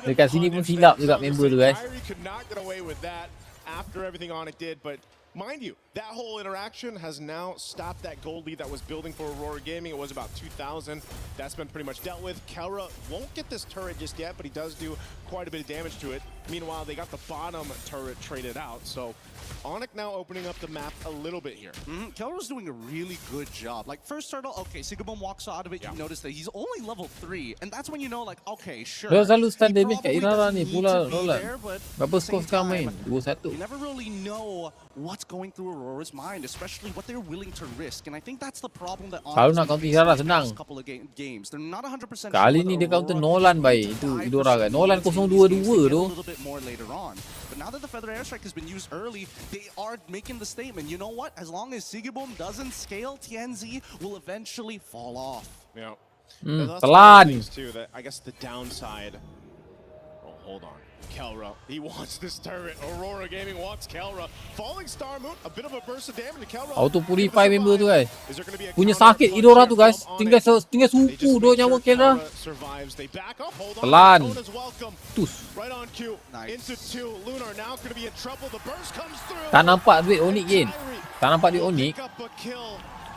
Dekat sini pun silap juga member tu guys. After everything Onyx did, but mind you, that whole interaction has now stopped that gold lead that was building for Aurora Gaming. It was about 2,000. That's been pretty much dealt with. Kelra won't get this turret just yet, but he does do quite a bit of damage to it. Meanwhile, they got the bottom turret traded out. So Onyx now opening up the map a little bit here. Kelro's doing a really good job. Like, first turtle, okay, Sigabum walks out of it, you notice that he's only level 3, and that's when you know, like, okay, sure. Dia selalu stand damage kat He Irara probably ni doesn't pula need to be Roland. there, but Berapa at the skor same sekarang time, main? 2-1. You never really know what's going through Aurora's mind, especially what they're willing to risk. And I think that's the problem that Selalu Onyx nak been counter facing Irara the senang. past couple of games. They're not 100% Kali sure ni dia whether counter Aurora Nolan is baik. going to Itu die Idora for kan. speed Nolan in these games. 0-2-2 They tu. get a little bit more later on. But now that the Feather Airstrike has been used early, they are making the statement. You know what? As long as Sigabum doesn't scale, TNZ will eventually fall off. Yeah. Hmm, That's one of the pelan. things too, that I guess the downside. Oh, hold on. Kelra, he wants this turret. Aurora Gaming wants Kelra. Falling Star Moon, a bit of a burst of damage to Kelra. Auto purify member tu guys. Is there going to be a Punya counter sakit punch Idora here tu guys. from Tinggal Onyx? tinggal They suku just dua make nyawa sure Kelra. survives. They back up. Hold on. Pelan. Luna's welcome. Tus. Right on cue. Into 2. Lunar now going to be in trouble. The burst comes through. Tak nampak duit Onyx Yen. Tak nampak duit Onyx. Pick up a kill.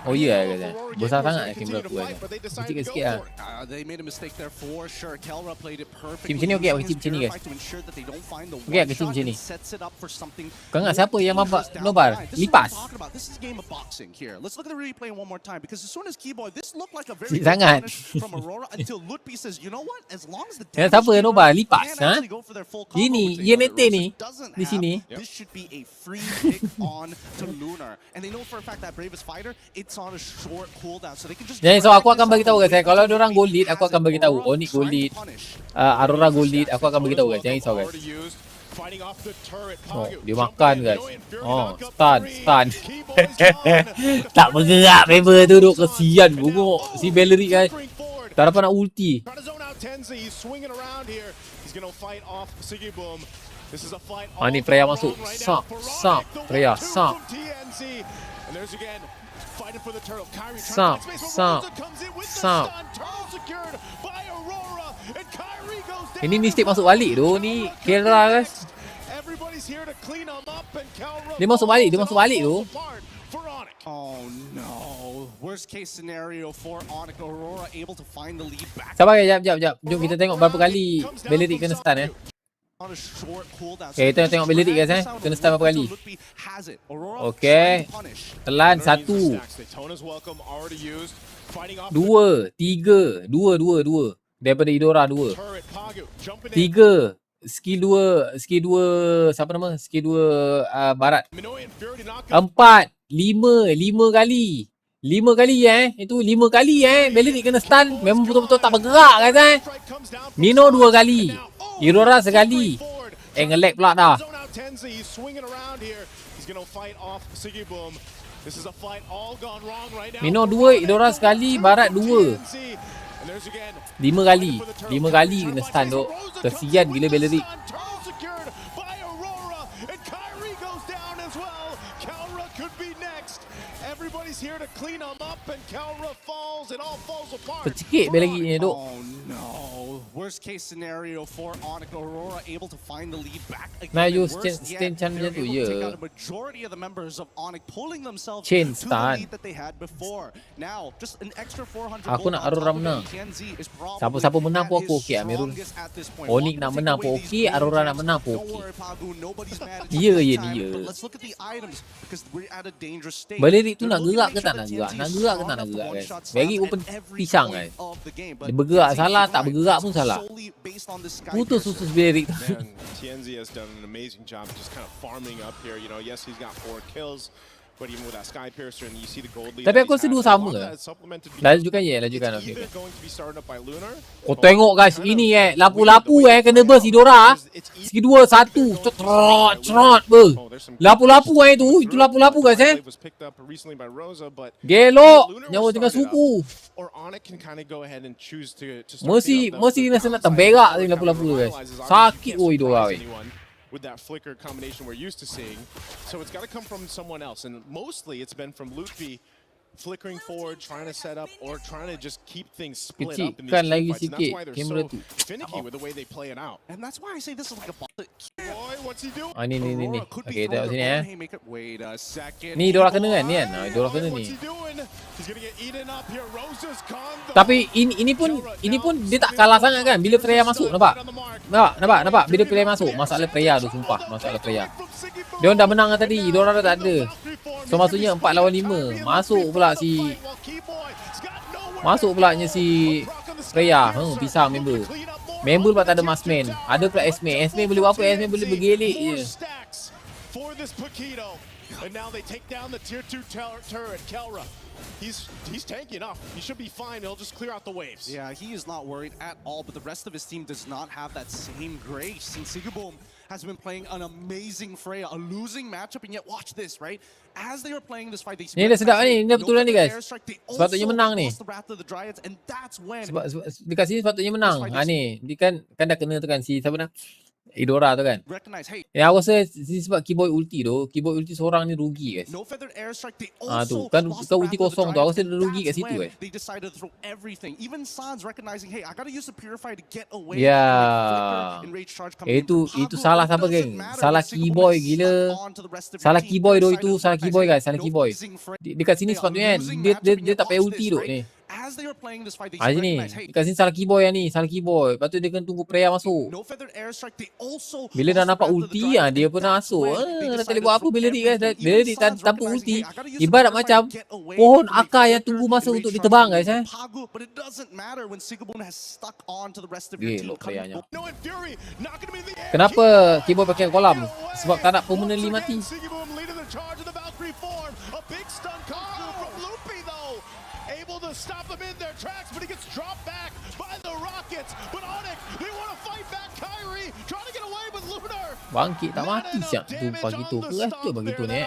Oh iya guys. Besar sangat game berapa guys. Sikit-sikit lah. They made a mistake there for sure. Kelra played it perfectly. Tim sini okey, tim sini guys. To ensure that they don't find the Okey ke one tim shot sini. and sets it up for something. Kau ingat siapa yang dangerous mampak down nobar? the line. This is what Lipas. I'm talking about. This is a game of boxing here. Let's look at the replay one more time, because as soon as Keyboy, this looked like a very Sikit good sangat. punish from Aurora until Lutpi says, you know what? As long as the Yang siapa yang nobar? Lipas ha? actually go for their full combo, Ini which they know that YENNete ni Rosa doesn't di have, sini. this should be a free pick on to Lunar. And they know for a fact that Bravest Fighter, it's on a short cooldown, so they can just Jadi so aku akan bagi tahu guys. Kalau dia orang gold lead, aku akan bagi tahu. Onyx gold lead, Aurora gold lead, aku akan bagi tahu guys. Jangan risau guys. Oh, dia makan guys. Oh, stun. Tak bergerak member tu duk kesian bunguk si Bellery guys. Tak dapat nak ulti. Ni Freya masuk. Sap. Freya, sap. Sap. Ini mistake masuk balik tu ni Kelra guys. Dia masuk balik tu. Oh no. Worst case scenario for Onyx. Aurora able to find the lead back. Sabar guys, jap. Jom kita tengok berapa kali Bellery kena stun Okay, kita tengok Bellery guys kena stun berapa kali. Okay. Telan 1 2 3 2 daripada Idora 2 3 skill 2 siapa nama? Skill 2 barat 4 5 kali. 5 kali itu 5 kali Bellery kena stun. Memang betul-betul tak bergerak guys Mino 2 kali. Aurora sekali. Nge-lag pula dah. Mino 2, Aurora sekali, Barat 2. 5 kali. 5 kali kena stun tu. Kesian gila Bellery. Tercekik Bellery ni duk. Oh no. Worst case scenario for Onyx. Aurora able to find the lead back again. Nah, you Worst stand yet, macam they're tu able to je. take out a majority of the members of Onyx, pulling themselves Chain to the stun. lead that they had before. Now, just an extra 400 Aku gold nak on top Aurora of it. menang. TNZ is probably Siapa-siapa menang pun at aku his okey Amirul. strongest at this point. Onyx nak Want to menang take pun away these okey, game Aurora nak chances. menang pun Don't okey. worry, Pagu, nobody's mad at Iya you je this time, dia. but let's look at the items, because we're at a dangerous state. Bellery tu They're nak looking to gerak make ke sure tak nak that gerak? TNZ Nak is gerak ke strong tak nak enough to gerak guys? one-shot Very slams open at every pisang point guys. of the game, but Dia bergerak TNZ salah, tak thrive bergerak pun salah. solely based on the Sky Putus Piercer. Bellery tu. Man, TNZ has done an amazing job just kind of farming up here. You know, yes, he's got 4 kills, but even with that Sky Piercer and you see the gold lead. Tapi aku rasa dua sama ke? Lajukan je, lajukan okey. Either going to be started up by Lunar. Kau tengok guys, ini lapu-lapu kena burst Idora. Segi 2 1 cerot ber. Lapu-lapu itu lapu-lapu guys Was picked up recently by Rosa, but Gelok, nyawa tengah suku. or Onyx can kind of go ahead and choose to start picking up Mesti rasa nak terberak ni lapu-lapu tu guys. Sakit Idora weh. with that flicker combination we're used to seeing. So it's got to come from someone else, and mostly it's been from Lutfi flickering forward, trying to set up, or trying to just keep things split Kecil up in kan these team lagi fights. And that's sikit why they're kamera so tu. finicky with the way they play it out. And that's why I say this is like a Boy, what's he doing? Ni. Aurora could be Okey, tengok throwing sini their eh. own haymaker. Wait a second. Ni diorang kena kan? Ni kan? Diorang kena What's ni. he doing? He's gonna get eaten up here. Rosa's gone. Tapi ini pun dia tak kalah sangat kan bila Freya masuk, nampak? Nampak? Bila Freya masuk, masalah Freya tu sumpah, masalah Freya. Dia orang dah menang tadi, dia orang dah tak ada. So maksudnya 4 lawan 5. Masuk pula si Freya, pisah member. Member pula tak ada Massman. Ada pula S-Man. S-Man boleh buat apa? S-Man boleh bergelik je. For this Paquito. And now they take down the tier 2 turret, Kelra. He's tanky enough. He should be fine. He'll just clear out the waves. Yeah, he is not worried at all, but the rest of his team does not have that same grace. And Sigaboom has been playing an amazing Freya, a losing matchup, and yet watch this, right? As they were playing this fight, they Ni dah sedap ni, ni dah betulan ni guys. Sepatutnya menang ni. Sebab dekat sini sepatutnya menang. Ni, dia kan dah kena tu kan si siapa nak? Idora tu kan. Ya, aku rasa sebab keyboard ulti tu, keyboard ulti seorang ni rugi guys. Tu kan ulti kosong tu, aku rasa dia rugi kat situ guys. Ya. Itu salah siapa geng? Salah keyboard gila. Salah keyboard tu itu, salah keyboard guys, salah keyboard. Dekat sini sepatutnya dia tak payah ulti tu ni. Sini, dekat sini salah keyboard yang ni, salah keyboard. Lepas tu dia kena tunggu Freya masuk. Bila dah nampak ulti, dia pun dah masuk. Dah tak boleh buat apa bila dia guys. Bila dia tanpa ulti, ibarat macam pohon akar yang tunggu masa untuk ditebang guys. Gelok Freyanya. Kenapa keyboard pakai kolam? Sebab tak nak permanently mati. To stop them in their tracks, but he gets dropped back by the Rockets. But Onyx, they want to fight back Kyrie, trying to get away with Lunar. Bangkit tak mati siap tu pagi tu. Keras tu bagi tu ni.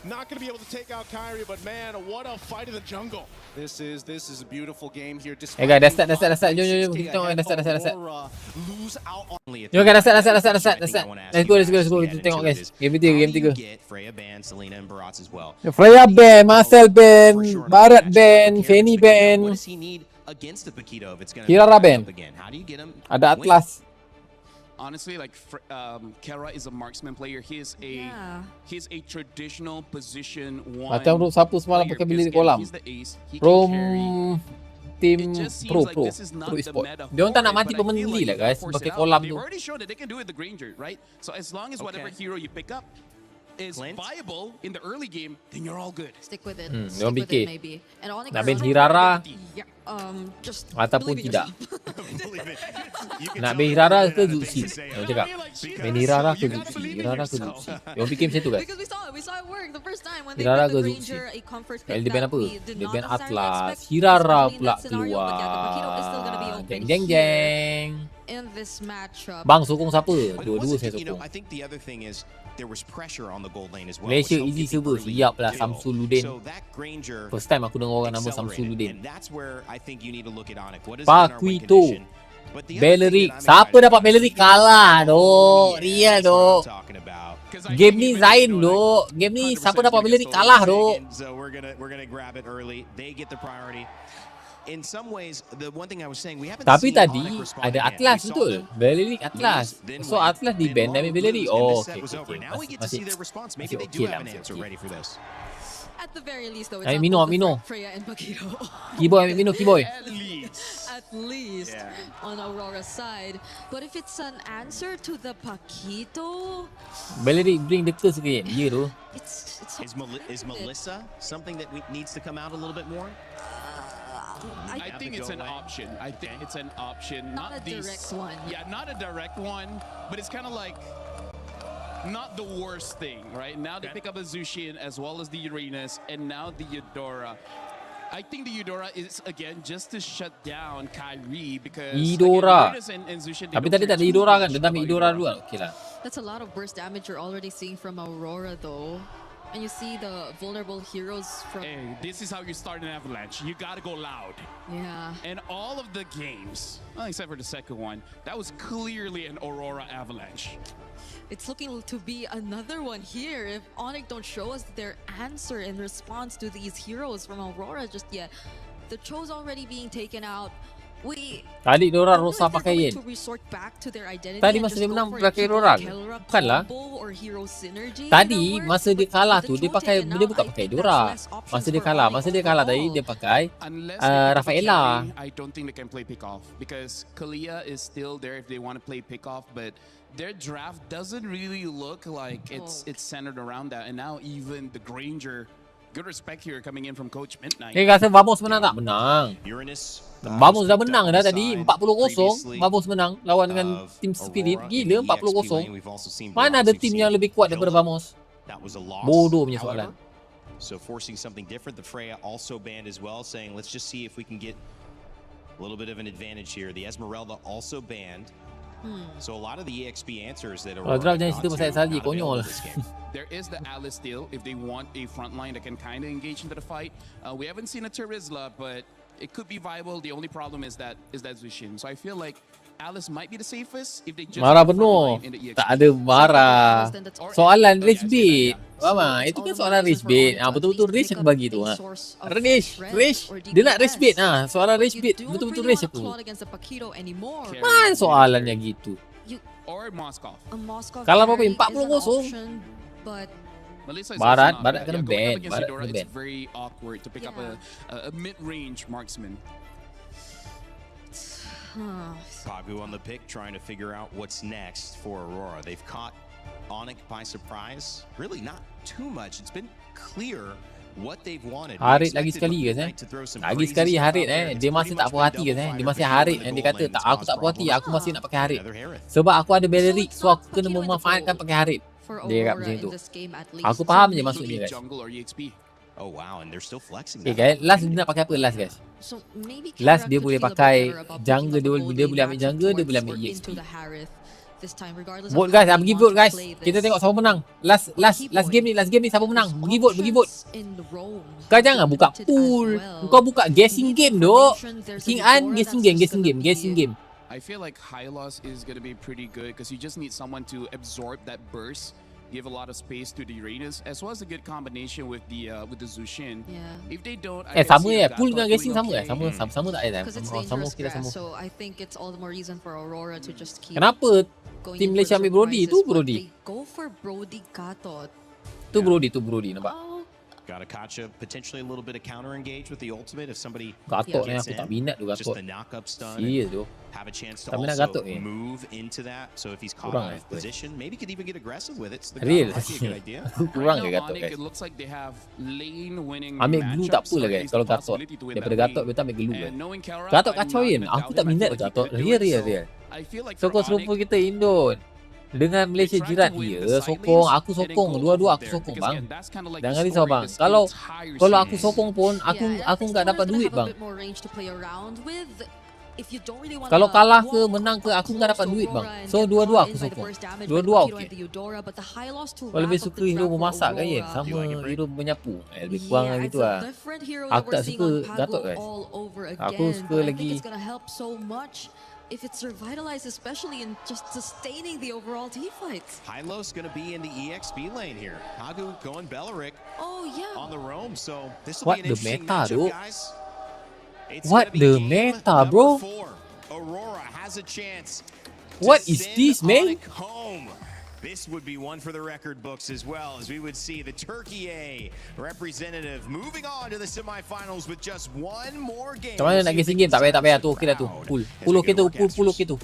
Not going to be able to take out Kyrie, but man, what a fight in the jungle. This is a beautiful game here. Guys, dah start. Jom. Kita tengok dah start. Jom guys, dah start. Let's go. Kita tengok guys. Game 3. Freya ban, Marcel ban, Barat ban, Fanny ban. Hirara ban. Ada Atlas. Honestly, like Kera is a marksman player. He's a traditional position one. Macam siapa semalam pakai bilik kolam. From team pro esport. Dia orang tak nak mati permanently lah guys pakai kolam tu. They've already shown that they can do it the Granger, right? So as long as whatever hero you pick up is viable in the early game, then you're all good. Stick with it. Dia orang fikir nak ban Hirara ataupun tidak. Nak ban Hirara ke Zuxi? Dia cakap ban Hirara ke Zuxi? Dia orang fikir macam tu guys. Hirara ke Zuxi? Dia ban apa? Dia ban Atlas. Hirara pula keluar. Jeng. Bang sokong siapa? Dua-dua saya sokong. Malaysia easy server. Siap lah Samsuluddin. First time aku dengar orang nama Samsuluddin. Paquito, Bellerik. Siapa dapat Bellerik kalah dok. Real dok. Game ni Zain dok. Game ni siapa dapat Bellerik kalah dok. Tapi tadi ada Atlas betul. Bellerik Atlas. So Atlas di ban dan Bellerik. Oh okey. Masih okey lah. At the very least, though, it's Mino. Freya and Paquito. Keyboy. At least on Aurora's side. But if it's an answer to the Paquito, Bellerik bring the curse again. Ya tu. Is Melissa something that needs to come out a little bit more? I think it's an option. Not a direct one. Yeah, not a direct one, but it's kind of like not the worst thing, right? Now they pick up a Zushin as well as the Uranus, and now the Eudora. I think the Eudora is again just to shut down Kyrie because Eudora. And Zushin, tapi tadi tak ada Eudora kan? Dia ambil Eudora dulu kan? Okey lah. That's a lot of burst damage you're already seeing from Aurora though. And you see the vulnerable heroes from... Hey, this is how you start an avalanche. You gotta go loud. Yeah. And all of the games, well, except for the second one, that was clearly an Aurora avalanche. It's looking to be another one here if Onyx don't show us their answer in response to these heroes from Aurora just yet. The Cho's already being taken out. Tadi diorang Rosa pakai Yen. Tadi masa dia menang pakai Dora ke? Bukanlah. Tadi masa dia kalah tu dia bukan pakai Dora. Masa dia kalah tadi dia pakai Rafaela. I don't think they can play pick off because Kalia is still there if they want to play pick off, but their draft doesn't really look like it's centered around that. And now even the Granger, good respect here coming in from Coach Midnight. Dia kata Vamos menang tak? Menang. Vamos dah menang dah tadi 40-0. Vamos menang lawan dengan tim Spirit. Gila 40-0. Mana ada tim yang lebih kuat daripada Vamos? Bodoh punya soalan. So forcing something different. The Freya also banned as well, saying let's just see if we can get a little bit of an advantage here. The Esmeralda also banned. So a lot of the EXP answers that are there is the Alice deal if they want a frontline that can kind of engage into the fight. We haven't seen a Terizla, but it could be viable. The only problem is that Zushin. So I feel like Alice might be the safest if they just marah penuh. Tak ada marah. Soalan rage bait. Mama, itu kan soalan rage bait. Betul-betul rage aku bagi tu. Rage. Dia nak rage bait. Soalan rage bait. Betul-betul rage aku. Mana soalannya gitu? Or Moskov. Kalah berapa? 40-0. Barat kena ban. It's very awkward to pick up a mid-range marksman. Pagu on the pick, trying to figure out what's next for Aurora. They've caught Onyx by surprise. Really not too much. It's been clear what they've wanted. Harit lagi sekali guys Lagi sekali Harit dia masih tak puas hati guys Dia masih Harit dia kata tak, aku tak puas hati, aku masih nak pakai Harit. Sebab aku ada Beleric, so aku kena memanfaatkan pakai Harit. Dia cakap macam tu. Aku faham je maksudnya guys. Oh wow, and they're still flexing. Okay guys, last dia nak pakai apa last guys? Last dia boleh pakai jungle, dia boleh ambil jungle, dia boleh ambil EXP. Vote guys, pergi vote guys. Kita tengok siapa menang. Last game ni siapa menang? Pergi vote. Kau jangan buka pool. Kau buka guessing game dok. King An guessing game. I feel like Hylos is going to be pretty good because you just need someone to absorb that burst. Give a lot of space to the Uranus, as well as a good combination with the Zushin. If they don't, sama ya, pool dengan guessing sama ya, sama tak ada. Sama okey dah sama. So I think it's all the more reason for Aurora to just keep. Kenapa tim Malaysia ambil Brody? Tu Brody. Go for Brody Gatot. Tu Brody nampak. Got a Kacha potentially a little bit of counter engage with the ultimate if somebody Gatot ni aku tak minat tu Gatot. Just the knock up stun. Serius tu. Have a chance to also move into that. So if he's caught out of position, maybe could even get aggressive with it. So the might be a good idea. Kurang ke Gatot guys. It looks like they have lane winning. Ambil glue tak apa lah guys kalau Gatot. Daripada Gatot betul ambil glue kan. Gatot kacauin. Aku tak minat Gatot. Real. So kau serupa kita Indon. Dengan Malaysia jiran sokong, aku sokong, dua-dua aku sokong bang. Jangan risau bang. Kalau aku sokong pun aku enggak dapat duit bang. Kalau kalah ke menang ke aku enggak dapat duit bang. So dua-dua aku sokong. Dua-dua okey. Kalau lebih suka hero memasak kan ya, sama hero menyapu. Lebih kurang gitu lah. Aku tak suka Gatot guys. Aku suka lagi if it's revitalized, especially in just sustaining the overall team fights. Hylos going to be in the EXP lane here. Hagu going Beleric on the roam, so this will be an interesting matchup, guys. What the meta, bro? Aurora has a chance. What is this, man? This would be one for the record books as well, as we would see the Turkey A representative moving on to the semifinals with just one more game. Macam mana nak guessing game? Tak payah tu. Okey dah tu. Pull okey tu.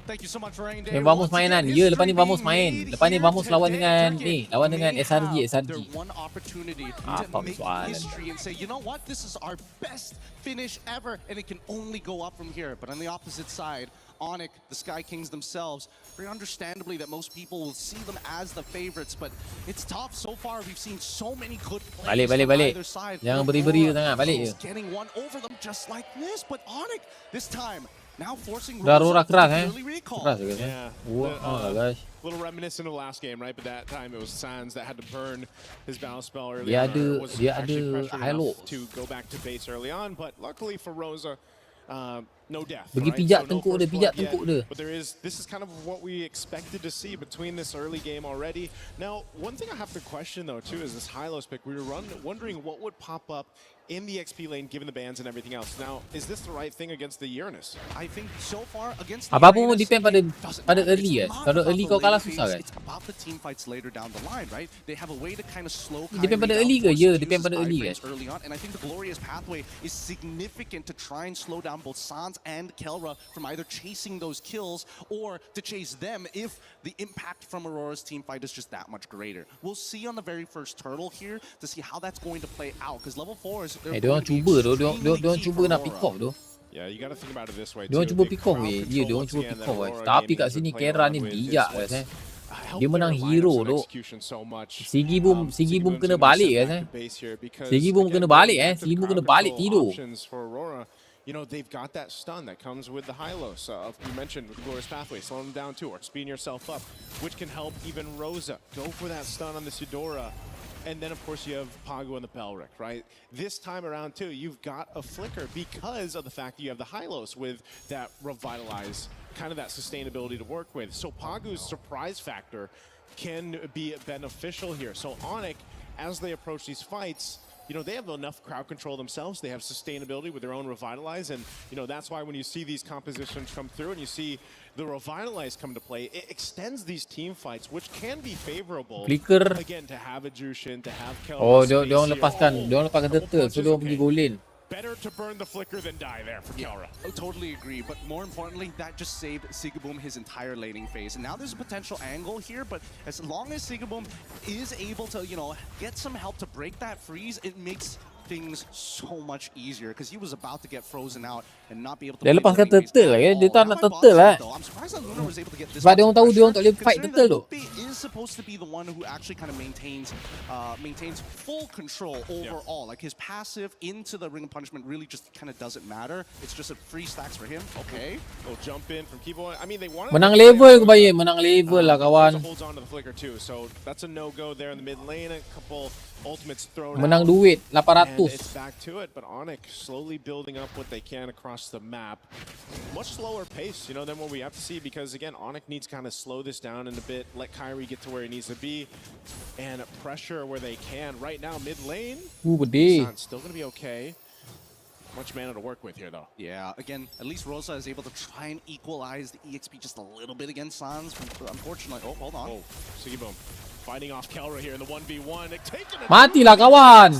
Thank you so much for Vamos mainan. Ya, lepas ni Vamos main. Lepas ni Vamos lawan dengan SRG. One opportunity Apa soalan? history and say, you know what, this is our best finish ever, and it can only go up from here. But on the opposite side, Onyx, the Sky Kings themselves, very understandably that most people will see them as the favorites, but it's tough. So far, we've seen so many good players balik. on either side. Jangan beri-beri sangat, balik je. Getting one over them just like this, but Onyx this time now forcing Aurora Rosa keras to early recall. Keras guys. Yeah. Guys. Little reminiscent of last game, right? But that time it was Sans that had to burn his battle spell early Dia on. ada Was dia actually ada pressured halo. enough to go back to base early on, but luckily for Rosa, no death. Bagi right? pijak So no tengkuk dia, first pijak blood yet, tengkuk dia. But this is kind of what we expected to see between this early game already. Now, one thing I have to question though too is this Hylos pick. We were wondering what would pop up in the XP lane given the bans and everything else. Now, is this the right thing against the Uranus? I think so far against Apa-apa pun Uranus, depend pada early guys. Kalau early kau kalah susah guys. It's about the team fights later down the line, right? They have a way to kind of slow Depend pada early ke? Ya, depend pada early guys. early on, and I think the Glorious pathway is significant to try and slow down both Sans and Kelra from either chasing those kills or to chase them if the impact from Aurora's team fight is just that much greater. We'll see on the very first turtle here to see how that's going to play out, because level 4 is Dia orang cuba tu, dia orang cuba nak pick off tu. Yeah, you got to think about it this way Dia orang too. cuba They pick off crowd weh. control Ya, dia orang once cuba again pick that off guys. Aurora Tapi gaming kat has sini been playing Kera around ni with bijak is guys what's helped Dia menang their hero lineups and tu. execution so much. Sigi boom kena Boom's balik gonna guys set back to base here because, Sigi boom again, kena going balik back to the Sigi boom crowd kena balik control tidur. options for Aurora. You know, they've got that stun that comes with the Hylos. You mentioned with the Glorious Pathway, slow them down too, or speeding yourself up, which can help even Rosa. Go for that stun on the Eudora. And then, of course, you have Pago and the Belric, right? This time around, too, you've got a Flicker because of the fact that you have the Hylos with that Revitalize, kind of that sustainability to work with. So Pago's surprise factor can be beneficial here. So Onyx, as they approach these fights, you know, they have enough crowd control themselves. They have sustainability with their own Revitalize. And, you know, that's why when you see these compositions come through and you see the Revitalize come to play, it extends these team fights, which can be favorable. Flicker. Again, to have a Jushin, to have Kelvin. Oh, dia orang lepaskan turtle. So dia orang pergi goal lane. Better to burn the Flicker than die there for Kelra. I totally agree, but more importantly, that just saved Sigaboom his entire laning phase. And now there's a potential angle here, but as long as Sigaboom is able to, you know, get some help to break that freeze, it makes things so much easier, because he was about to get frozen out and not be able to Dia lepaskan turtle lah. Dia tak nak turtle lah. I'm surprised that Luna was able to get this. Sebab dia orang tahu dia orang tak boleh fight turtle tu. Is supposed to be the one who actually kind of maintains full control overall. Like his passive into the Ring of Punishment really just kind of doesn't matter. It's just a free stacks for him. Okay. They'll jump in from Kibo. I mean, they wanted Menang level ke bayi, menang level lah kawan. holds on to the Flicker too. So that's a no-go there in the mid lane. A couple ultimates thrown Menang out. duit And 800. it's back to it, but Onyx slowly building up what they can across the map. Much slower pace, you know, than what we have to see, because again, Onyx needs to kind of slow this down in a bit, let Kyrie get to where he needs to be, and pressure where they can. Right now, mid lane, Gede. still going to be okay. Much mana to work with here, though. Yeah, again, at least Rosa is able to try and equalize the EXP just a little bit against Sans. Unfortunately, oh, hold on. Oh, Siggy Boom. Fighting off Kelra here in the 1v1. Matilah kawan.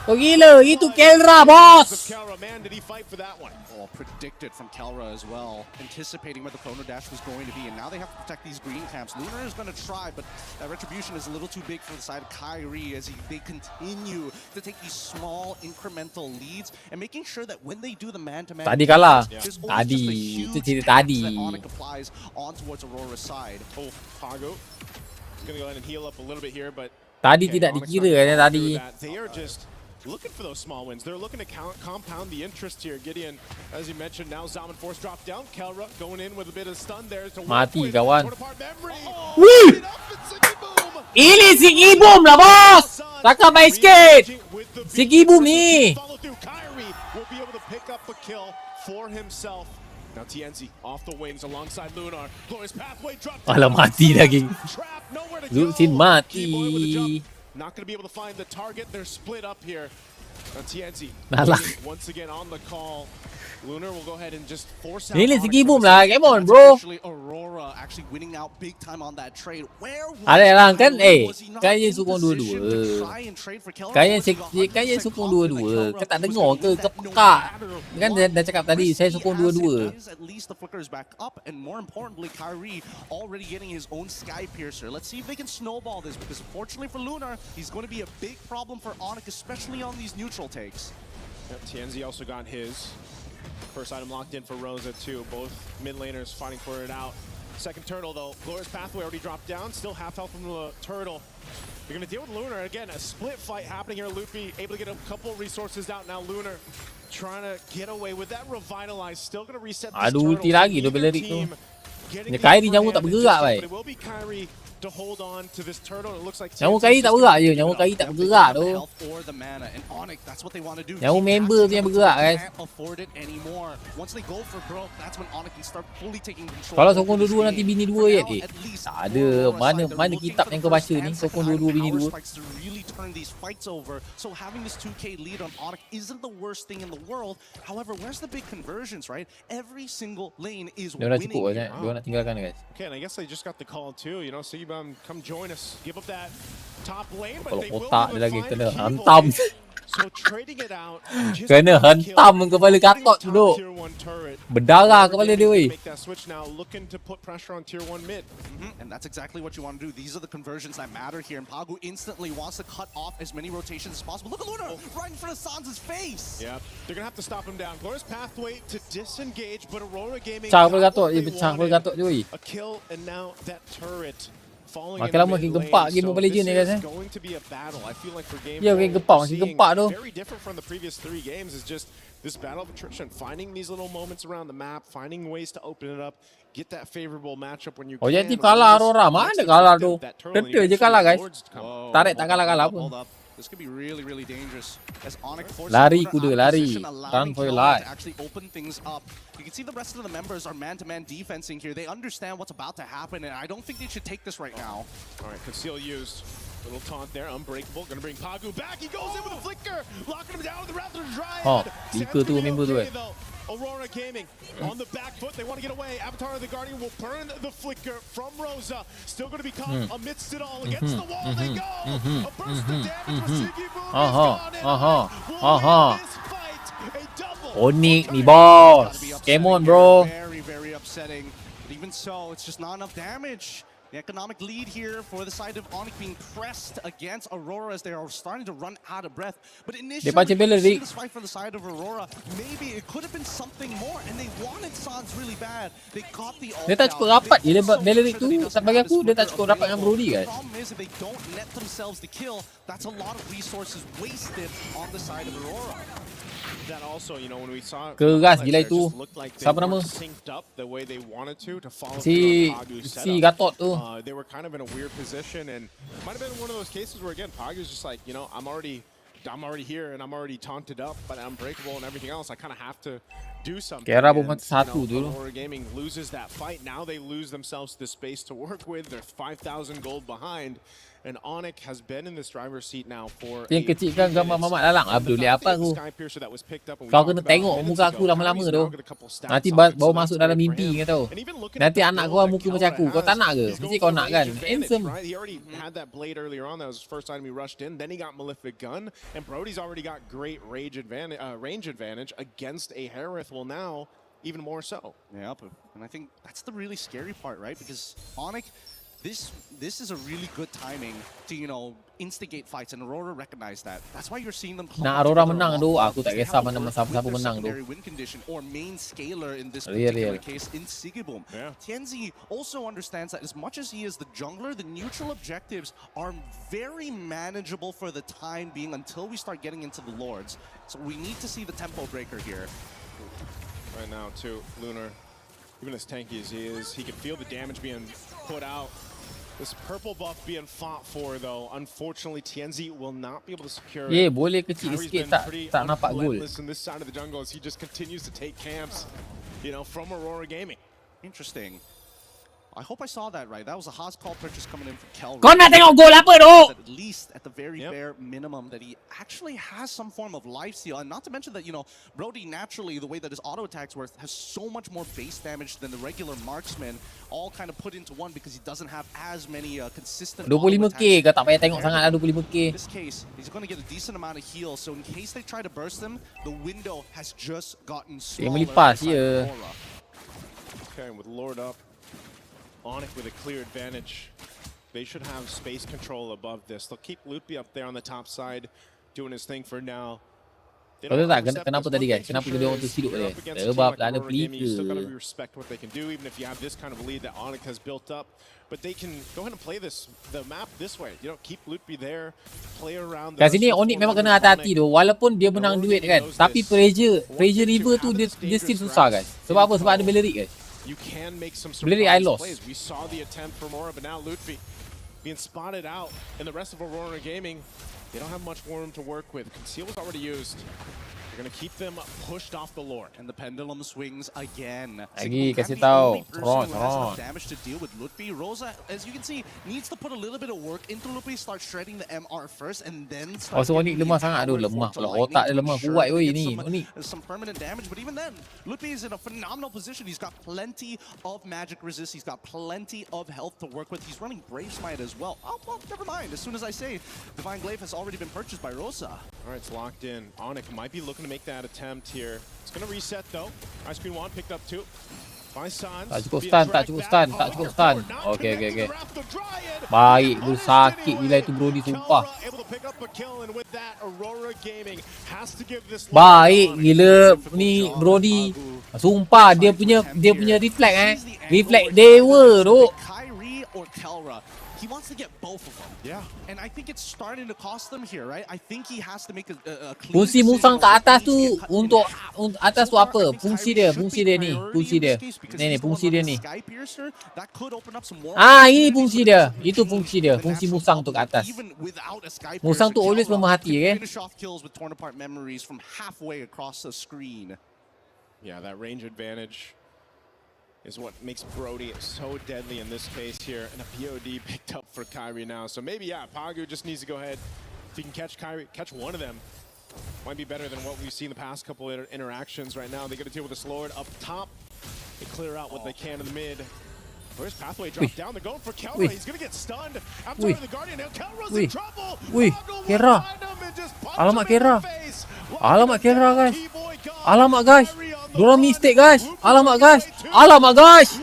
Kau gila, itu Kelra bos. Man, did he fight for that one? Oh, predicted from Kelra as well, anticipating where the Chrono Dash was going to be, and now they have to protect these green camps. Lunar is going to try, but that Retribution is a little too big for the side of Kyrie as they continue to take these small incremental leads and making sure that when they do the man-to-man, Tadi kalah. there's always Tadi, just a itu huge cerita tax tadi. that Onyx applies on towards Aurora's side. Oh, Pago. He's going to go ahead and heal up a little bit here, but Tadi tidak dikira kan tadi. they are just looking for those small wins. They're looking to compound the interest here. Gideon, as you mentioned, now Zaman Force dropped down. Kelra going in with a bit of stun there. To Mati kawan. Wih! Ini Siggy Boom lah bos. Takkan main sikit. Siggy Boom ni. Kyrie will be able to pick up a kill for himself. Now TNZ off the wings alongside Lunar. Glorious pathway drop. Alah mati lagi. Luxin mati. Not going to be able to find the target. They're split up here. Now TNZ once again on the call. Lunar will go ahead and just force out. Ini Siggy Boom lah. Come on bro. Aurora actually winning out big time on that trade. Ada orang kan kalian sokong dua-dua. Kalian sokong dua-dua. Kau tak dengar ke? Kau pekak. Kan dah cakap tadi saya sokong dua-dua. At least the Flicker is back up, and more importantly, Kyrie already getting his own Sky Piercer. Let's see if they can snowball this, because unfortunately for Lunar, he's going to be a big problem for Onyx, especially on these neutral takes. Yep, TNZ also got his. First item locked in for Rosa too. Both mid laners fighting for it out. Second turtle though. Glorious Pathway already dropped down. Still half health from the turtle. You're going to deal with Lunar. Again, a split fight happening here. Luffy able to get a couple resources out. Now Lunar trying to get away with that revitalize. Still going to reset this Aduh, turtle. ulti lagi tu Belerik tu. Ni Kyrie nyawa tak bergerak baik. It will be Kyrie to hold on to this turtle. It looks like Nyawa Kyrie tak bergerak je. Nyawa Kyrie tak bergerak tu. Nyawa member tu yang bergerak guys. Kalau sokong dua-dua nanti bini dua je. Tak ada. Mana kitab yang kau baca ni sokong dua-dua bini dua. So having this 2K lead on Onyx isn't the worst thing in the world. However, where's the big conversions, right? Every single lane is Dia dah winning. cukup kan. Dia nak tinggalkan guys. Okay, and I guess they just got the call too. You know, come join us. Give up that top lane, but Kalau they will otak be dia lagi able to kena find hantam. So trading it out. Kena hantam kepala Gatot duduk. Berdarah kepala dia weh. Make that switch now, looking to put pressure on tier 1 mid. And that's exactly what you want to do. These are the conversions that matter here. And Pagu instantly wants to cut off as many rotations as possible. Look at Luna right in front of Sans' face. Yeah, they're going to have to stop him down. Glorious Pathway to disengage, but Aurora Gaming Pecah kepala Gatot. Dia pecah kepala Gatot dia weh. a kill, and now that turret falling Makin in the lama makin mid gempak lane. game So Mobile Legends ni this guys is going to be a battle. I feel like for game Ya, makin gempak, makin gempak tu. very different from the previous 3 games is just this battle of attrition, finding these little moments around the map, finding ways to open it up, get that favorable matchup when you Oh, can. jadi kalah Aurora. Mana kalah tu? Tentu je kalah guys. Tarik tak kalah-kalah pun. This could be really, really dangerous. As Onyx forces Lari Luna kuda, out of lari. position, allowing Run for your Kelvin life. to actually open things up. You can see the rest of the members are man-to-man defensing here. They understand what's about to happen, and I don't think they should take this right now. All right, conceal used. Little taunt there, unbreakable. Gonna bring Pagu back. He goes in with a flicker, locking him down with the Raptor Dryad. Oh, Lika tu member tu eh. Aurora Gaming on the back foot. They want to get away. Avatar of the Guardian will burn the flicker from Rosa. Still going to be caught amidst it all. Against the wall they go. A burst of damage with Siggy Boom is gone. Will this fight a double? Onyx ni boss. Come on bro. Very, very upsetting. But even so, it's just not enough damage. The economic lead here for the side of Onyx being pressed against Aurora as they are starting to run out of breath. But initially, Dia you bela see Rick. this fight from the side of Aurora. Maybe it could have been something more, and they wanted Sans really bad. They got the ult Dia tak cukup out. rapat je. They Dia also bela make Rick sure that tu he tak doesn't bagi have aku. his Dia tak flicker cukup rapat dengan available. Brody guys. The problem is if they don't net themselves the kill, that's a lot of resources wasted on the side of Aurora. That also, you know, when we saw Keras gila it itu. just looked like they Siapa nama? weren't synced up the way they wanted to follow Si through on Pagu's si setup. Gatot tu. They were kind of in a weird position, and it might have been one of those cases where again Pagu's just like, you know, I'm already here and I'm already taunted up, but I'm unbreakable and everything else. I kind of have to do something. Kira And, bomba you satu know, dulu. Aurora Gaming loses that fight. Now they lose themselves the space to work with. They're 5,000 gold behind. And Onyx has been in this driver's seat now for Yang kecil kan gambar mamak dalang. Abdul apa aku? Kau kena tengok muka aku lama-lama tu. Nanti baru masuk dalam mimpi kau tahu. Nanti anak kau muka macam aku. Kau tak nak ke? Mesti kau nak kan? Handsome. He already had that blade earlier on. That was the first time he rushed in. Then he got Malefic Gun. And Brody's already got great range advantage against a Harith. Well, now, even more so. Yeah, and I think that's the really scary part, right? Because Onyx, this is a really good timing to, you know, instigate fights, and Aurora recognized that. That's why you're seeing them. Nak Aurora menang tu, aku tak kisah mana siapa menang tu. Win condition or main scaler in this Real. particular case in Sigibum. Tianzi also understands that as much as he is the jungler, the neutral objectives are very manageable for the time being until we start getting into the Lords. So we need to see the tempo breaker here. Right now, too, Lunar, even as tanky as he is, he can feel the damage being put out. This purple buff being fought for, though, unfortunately, Tianzi will not be able to secure it. Yeah, boleh kecil sikit tak nampak gol. In this side of the jungle as he just continues to take camps, you know, from Aurora Gaming. Interesting. I hope I saw that right. That was a Haas call purchase coming in from Kelvin. Kau nak tengok gol apa tu? At least at the very bare minimum that he actually has some form of life steal. And not to mention that, you know, Brody naturally, the way that his auto attacks work, has so much more base damage than the regular marksman, all kind of put into one because he doesn't have as many consistent 25k, kau tak payah tengok sangat lah 25k. In this case, he's going to get a decent amount of heal. So in case they try to burst him, the window has just gotten smaller. Melipas je. Okay, with Lord up, Onyx with a clear advantage. They should have space control above this. They'll keep Loopy up there on the top side, doing his thing for now. Kau tahu tak kenapa tadi guys? Kenapa dia orang tu hidup dia? Sebab tak ada You still got to pelika. respect what they can do, even if you have this kind of lead that Onyx has built up. But they can go ahead and play the map this way. You know, keep Lutfi there, play around. Kat sini Onyx memang kena hati-hati tu. Walaupun dia menang duit kan, tapi pressure river tu dia still susah guys. Sebab apa? Sebab ada Bellerik guys. You can make some Bellerik I surprise lost. plays. We saw the attempt from Aurora, but now Lutfi being spotted out, and the rest of Aurora Gaming, they don't have much room to work with. Conceal was already used. They're gonna keep them pushed off the Lord. And the pendulum swings again. Lagi kasih Sigma tahu. can be the only person Turun, who has enough turun. damage to deal with Lutfi. Rosa, as you can see, needs to put a little bit of work into Lutfi, start shredding the MR first, and then Oh, start so Onyx getting lemah the sangat tu, power lemah. for Kalau Lightning otak dia to lemah ensure kuat that oi they ni. get Onyx. some permanent damage. But even then, Lutfi is in a phenomenal position. He's got plenty of magic resist. He's got plenty of health to work with. He's running Brave Smite as well. Oh, well, never mind. As soon as I say, Divine Glaive has already been purchased by Rosa. All right, it's locked in. Onyx might be looking to make that attempt here. It's gonna reset though. Ice Queen Wand picked up two. By Sans. Tak cukup stun, tak cukup stun, tak cukup stun. Okey. Baik, tu sakit gila itu Brody sumpah. Baik gila ni Brody. Sumpah dia punya reflect reflect dewa tu. Kyrie or Kelra. He wants to get both of them. Yeah. And I think it's starting to cost them here, right? I think he has to make a clean Fungsi decision musang on kat atas what tu needs to get cut in untuk half. atas tu So far, apa? I think Fungsi Kyrie dia should be ni, priority fungsi in dia. this case because Ni he's the fungsi one dia running ni. Sky Piercer. That could open up some more Ini opportunities fungsi for dia. the Itu team. fungsi dia. The Fungsi national musang tu bubble, kat atas. even without a Sky Musang tu Piercer, always Kelra memerhati can ke? finish off kills with torn apart memories from halfway across the screen. Yeah, that range advantage is what makes Brody so deadly in this case here. And a POD picked up for Kyrie now. So maybe, yeah, Pagu just needs to go ahead. If he can catch Kyrie, catch one of them, might be better than what we've seen the past couple of interactions right now. They got to deal with the Slord up top. They clear out what they can in the mid. First pathway drop down. They're going for Kelra. He's going to get stunned. I'm talking to the Guardian. Now Kelra's in trouble. Kera. Alamak Kera. Alamak Kera guys. Alamak guys. Dorang mistake guys. Alamak guys. Alamak guys.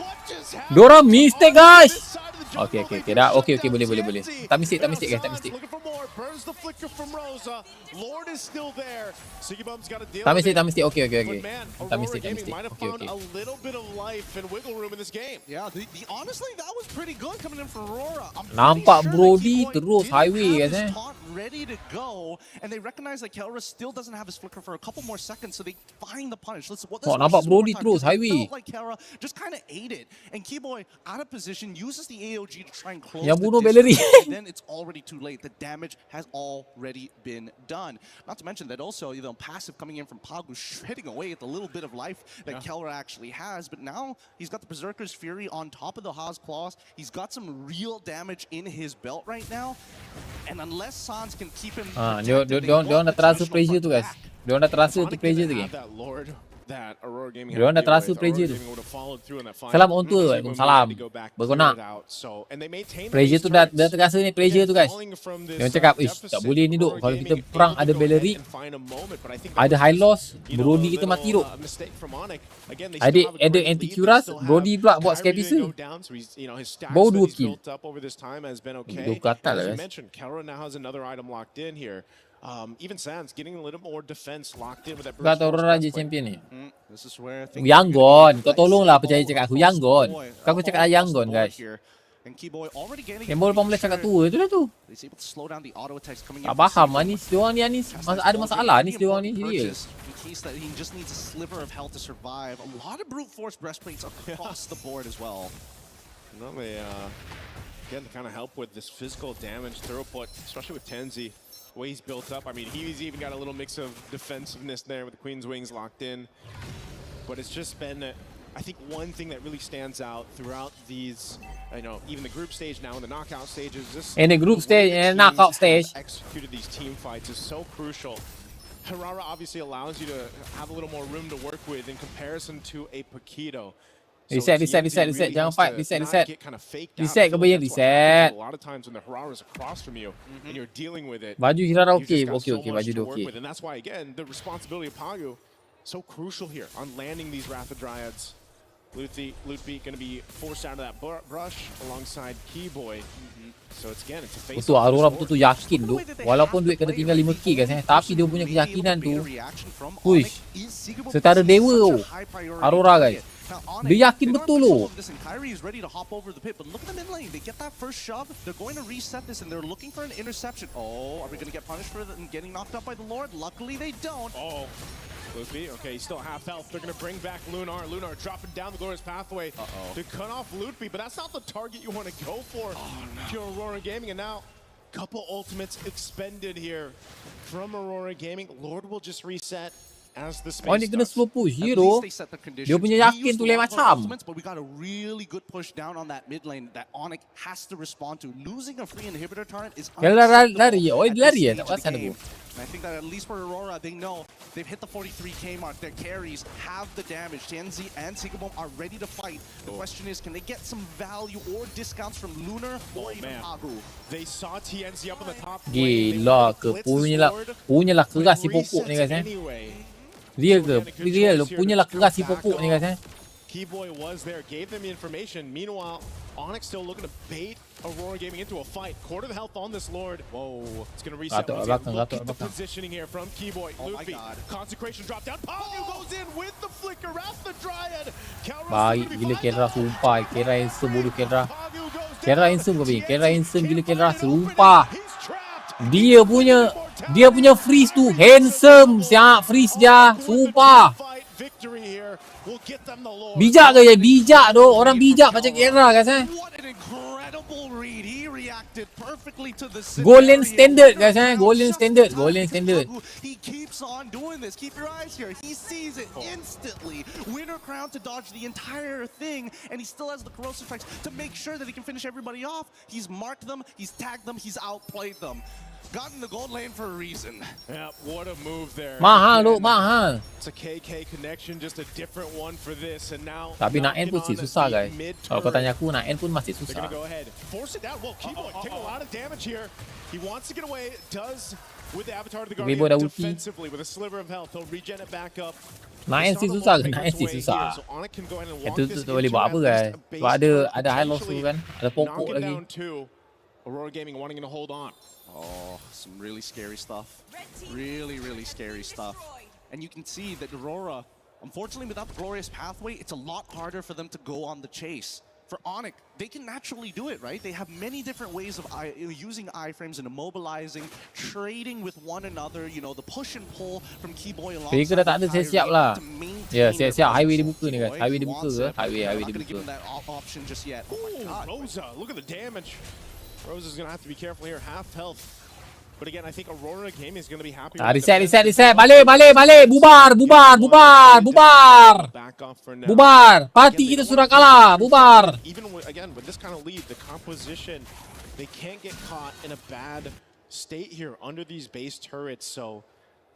Dorang mistake guys. Okey. Dah. Okey. Boleh. Tak mistake guys. Tak mistake. Burns the flicker from Rosa. Lord is still there. Sigibum's got to deal Tak with mistake. it. Okey. But man, Tak Aurora mistake. Gaming might have found Okey. a little bit of life and wiggle room in this game. Yeah, honestly, that was pretty good coming in for Aurora. I'm pretty Nampak sure Brody that Key Boy terus didn't highway have guys his taunt ready to go, and they recognize that Kelra still doesn't have his flicker for a couple more seconds, so they find the punish. Let's Oh, nampak Brody terus It highway. felt like Kelra just kind of ate it, and Keyboy out of position uses the AOG to try and close Yang the bunuh distance, Bellerik. and then it's already too late. The damage has already been done. Not to mention that also, passive coming in from Pagu, shredding away at the little bit of life that Kelra actually has, but now he's got the Berserker's Fury on top of the Haas Claws. He's got some real damage in his belt right now, and unless Sans can keep him Dia orang dah terasa pressure tu guys. Dia orang dah terasa tu pressure tu game. That Lord that Aurora Gaming Dia orang dah had to deal terasa with. pressure Aurora tu. Gaming would have followed through in that final. Salam on tu. Waalaikumsalam. Berkonak. And they maintain Pressure tu dah terasa ni pressure tu guys. Dia orang cakap, tak boleh ni duk. Kalau kita perang ada Bellerik, ada high loss, Brody kita mati duk. Ada anti-curas, Brody pula buat scare piecer. Baru 2 kill. Dua ke atas lah guys. Kelra now has another item locked in here. Even Sans getting a little more defense locked in with that Kau tahu Aurora je champion ni. This is where things Yangon. Kau tolonglah percaya cakap aku Yangon. Kau aku cakap Yangon guys. And Keyboy already gaining Yang baru 18 cakap tua tu lah tu. He's able to slow down the auto attacks coming in. Tak faham Anis. Diorang ni Anis. Ada masalah Anis diorang ni. Serius. In case that he just needs a sliver of health to survive. A lot of brute force breastplates across the board as well. No, they again to kind of help with this physical damage throughput, especially with Tenzi. The way he's built up. I mean, he's even got a little mix of defensiveness there with the Queen's Wings locked in. But it's just been, I think, one thing that really stands out throughout these, even the group stage now and the knockout stages. In the group stage and knockout stage. Executed these team fights is so crucial. Harara obviously allows you to have a little more room to work with in comparison to a Paquito. Reset. Jangan fight. Reset. Reset kau bayar reset. A lot of times when the Harara's across from you and you're dealing with it. Baju Hirara Okay, baju dia okey. And that's why again the responsibility of Pagu so crucial here on landing these Wrath of Dryads. Lootbeat going to be forced out of that brush alongside Keyboy. So it's again, it's a face. Betul, Aurora betul-betul yakin tu. Walaupun duit kena tinggal 5k guys tapi dia punya keyakinan tu. Push. Setara dewa tu. Aurora guys. Dia yakin betul tu. Kyrie is ready to hop over the pit, but look at the mid lane. They get that first shove. They're going to reset this, and they're looking for an interception. Oh, are we going to get punished for getting knocked up by the Lord? Luckily, they don't. Oh, Lootbeat, okay, he's still half health. They're going to bring back Lunar. Lunar dropping down the glorious pathway to cut off Lootbeat, but that's not the target you want to go for. If you're Aurora Gaming, and now couple ultimates expended here from Aurora Gaming. Lord will just reset. Oh, ni kena slow push je tu. Dia punya yakin tu lain macam. But we got a really good push down on that mid lane that Onyx has to respond to. Losing a free inhibitor turret is lari. Oh, lari tak pasal aku. And I think that at least for Aurora, they know they've hit the 43k mark. Their carries have the damage. TNZ and Sigabom are ready to fight. The question is, can they get some value or discounts from Lunar or even Agu? They saw TNZ up on the top. Gila ke punyalah keras si pokok ni guys Dia ke? Real punyalah keras si pokok ni guys Keyboy was there, gave them information. Meanwhile, Onyx still looking to bait Aurora Gaming into a fight. Quarter the health on this Lord. Whoa, it's going to reset. Look at the positioning here from Keyboy. Luffy, consecration drop down. Pagu goes in with the flicker at the Dryad. Baik gila Kendra sumpah. Kendra instant bodoh Kendra. Kendra instant kau bing. Kendra instant gila Kendra sumpah. Dia punya freeze tu handsome siap freeze dia. Sumpah. Bijak ke ya? Bijak tu. Orang bijak macam Kendra guys Golden standard guys Golden standard. He keeps on doing this. Keep your eyes here. He sees it instantly. Winter crown to dodge the entire thing, and he still has the corrosive strikes to make sure that he can finish everybody off. He's marked them, he's tagged them, he's outplayed them. Got in the gold lane for a reason. Yeah, what a move there. Mahal. It's a KK connection, just a different one for this, and now. Tapi nak end pun susah guys. Kalau kau tanya aku nak end pun masih They're susah. gonna go ahead, force it down. Well, Keyboy taking a lot of damage here. He wants to get away. Does with the avatar of the Guardian defensively with a sliver of health. He'll regen it back up. Nak end si susah ke? Nak end si susah. Itu tu boleh buat apa guys? Sebab ada high loss tu kan. Ada pokok lagi. Aurora Gaming wanting to hold on. Oh, some really scary stuff. Really scary stuff. And you can see that Aurora, unfortunately without the glorious pathway, it's a lot harder for them to go on the chase. For Onyx, they can naturally do it, right? They have many different ways of using iframes and immobilizing, trading with one another, you know, the push and pull from Keyboy alongside. Faker dah tak ada siap-siap lah. Ya, siap-siap highway dibuka ni guys. Highway dibuka ke? Highway dibuka. Option just yet. Rosa, look at the damage. Rosa's going to have to be careful here. Half health. But again, I think Aurora Gaming is going to be happy. Reset. Balik. Bubar. Parti kita sudah kalah. Bubar. Even again, with this kind of lead, the composition, they can't get caught in a bad state here under these base turrets. So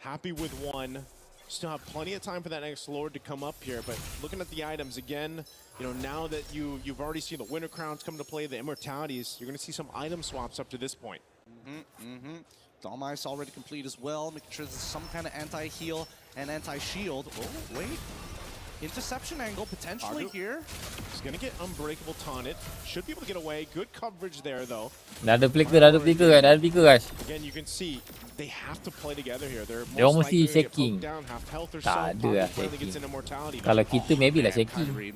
happy with one. Still have plenty of time for that next Lord to come up here. But looking at the items again, you know, now that you've already seen the Winter Crowns come to play, the Immortalities, you're going to see some item swaps up to this point. Domice already complete as well, making sure there's some kind of anti-heal and anti-shield. Oh, wait. Interception angle potentially here. He's going to get Unbreakable taunted. Should be able to get away. Good coverage there, though. Dah ada flicker guys. Again, you can see they have to play together here. They're dia mesti shaking. Tak ada lah shaking. Kalau kita maybe lah shaking.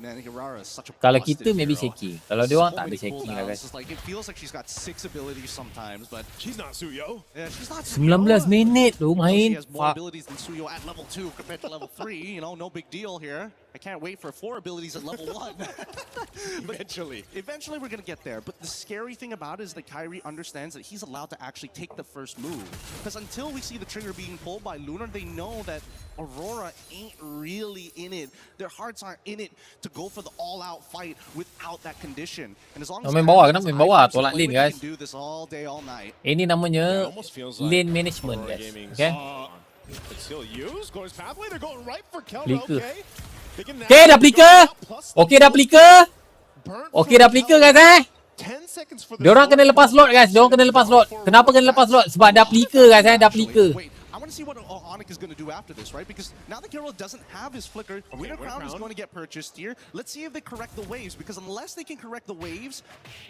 Kalau kita maybe shaking. Kalau dia orang tak ada shaking lah guys. It feels like she's got 6 abilities sometimes, but she's not Suyo. Yeah, she's not 19 minit tu main. She has more abilities than Suyo at level 2 compared to level 3. You know, no big deal here. I can't wait for 4 abilities at level 1. Eventually we're going to get there. But the scary thing about it is that Kyrie understands that he's allowed to actually take the first move. Because until we see the trigger being pulled by Lunar, they know that Aurora ain't really in it. Their hearts aren't in it to go for the all-out fight without that condition. And as long as main bawah, tolak lane guys. can do this all day, all night. Ini namanya lane management guys. Okay? It's still used. Glorious pathway. They're going right for Kelra. Okay. Okay, dah flicker. Okay, dah flicker. Okay, dah flicker guys 10 seconds for Diorang kena lepas lot guys. Kenapa kena lepas lot? Sebab dah flicker guys dah flicker. want to see what Onyx is going to do after this, right? Because now that Kero doesn't have his flicker, Winter Crown is going to get purchased here. Let's see if they correct the waves, because unless they can correct the waves,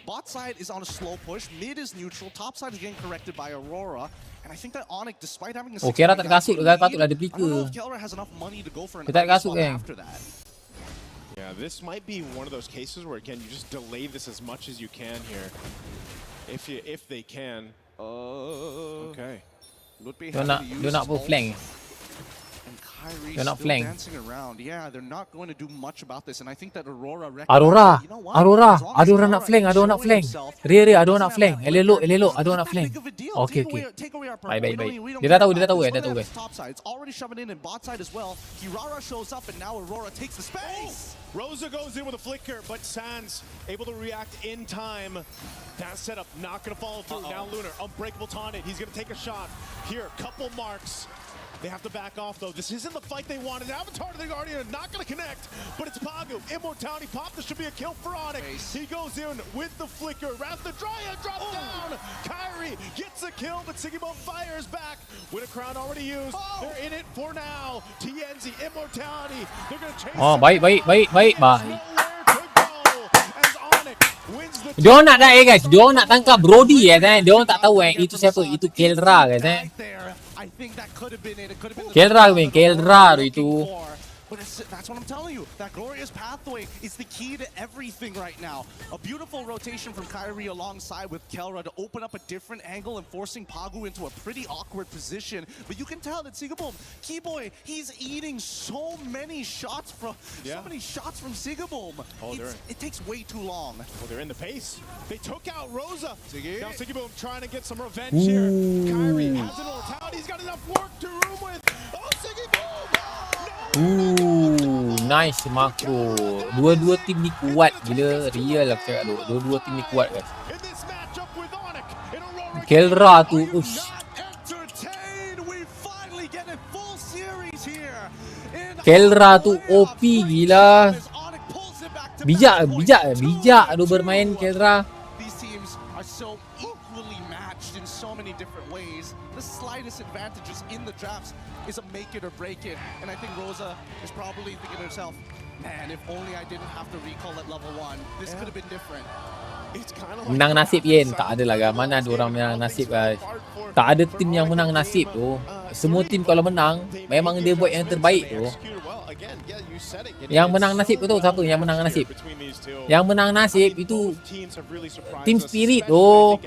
bot side is on a slow push, mid is neutral, top side is getting corrected by Aurora. And I think that Onyx, despite having a Kera tak kasut guys, patutlah dia I don't know flicker. if Kelra has enough money to go for an Dia tak kasut swap kan. after that. Yeah, this might be one of those cases where, again, you just delay this as much as you can here. If they can. Okay. Dia nak flank. And Kyrie They're not still flank. dancing around. Yeah, they're not going to do much about this. And I think that Aurora Aurora, you know what? Aurora, As long as ada orang nak Aurora flank, is ada orang nak showing flank. himself, Ria, ada orang nak doesn't flank. have that Elok, flank. elok, ada It's orang not nak flank. big of a deal. Okay, Take okay. away our Baik, purple. baik, We baik. don't- we don't Dia dah care tahu, dia dah about tahu this. kan, dia It's tahu gonna kan. have top side. It's already shoving in bot side as well. Kirara shows up and now Aurora takes the space. Rosa goes in with a flicker, but Sans able to react in time. That setup not going to follow through. Now Lunar, unbreakable taunted. He's going to take a shot. Here, couple marks. They have to back off, though. This isn't the fight they wanted. Avatar to the Guardian, not going to connect, but it's Pagu. Immortality pop. This should be a kill for Onyx. He goes in with the flicker. Wrath the Dryad drops down. Kyrie gets a kill, but Sigibon fires back. With a crown already used. They're in it for now. TNZ, Immortality. They're going to chase Oh, him baik, baik, down. baik, baik. Bah. Nowhere to go as Onyx wins the Dia orang nak guys, dia orang nak tangkap Brody kan. Dia orang tak tahu itu siapa, itu Kelra guys I think that could have been it. It could have been Kelra tu itu. But that's what I'm telling you. That glorious pathway is the key to everything right now. A beautiful rotation from Kyrie alongside with Kelra to open up a different angle and forcing Pagu into a pretty awkward position. But you can tell that Sigabum, Keyboy, he's eating so many shots from Sigabum. It takes way too long. Well, they're in the pace. They took out Rosa. Now Sigibum trying to get some revenge here. Kyrie has an immortality. He's got enough work to room with. Oh, Sigibum! Nice makro. Dua-dua tim ni kuat gila. Real aku cakap tu. Dua-dua tim ni kuat guys. Kelra tu, ush. Kelra tu OP gila. Bijak tu bermain Kelra. These teams are so equally matched in so many different ways. The slightest advantages in the drafts is a make it or break it. And I think Rosa is probably thinking to herself, man, if only I didn't have to recall at level 1, this could have been different. It's kind of like Menang nasib Yen, tak ada lah guys. Mana ada orang menang nasib guys. Tak ada tim yang menang nasib tu. Semua tim kalau menang, memang dia buat yang terbaik tu. Yang menang nasib tu siapa yang menang nasib? Yang menang nasib itu Team Spirit tu.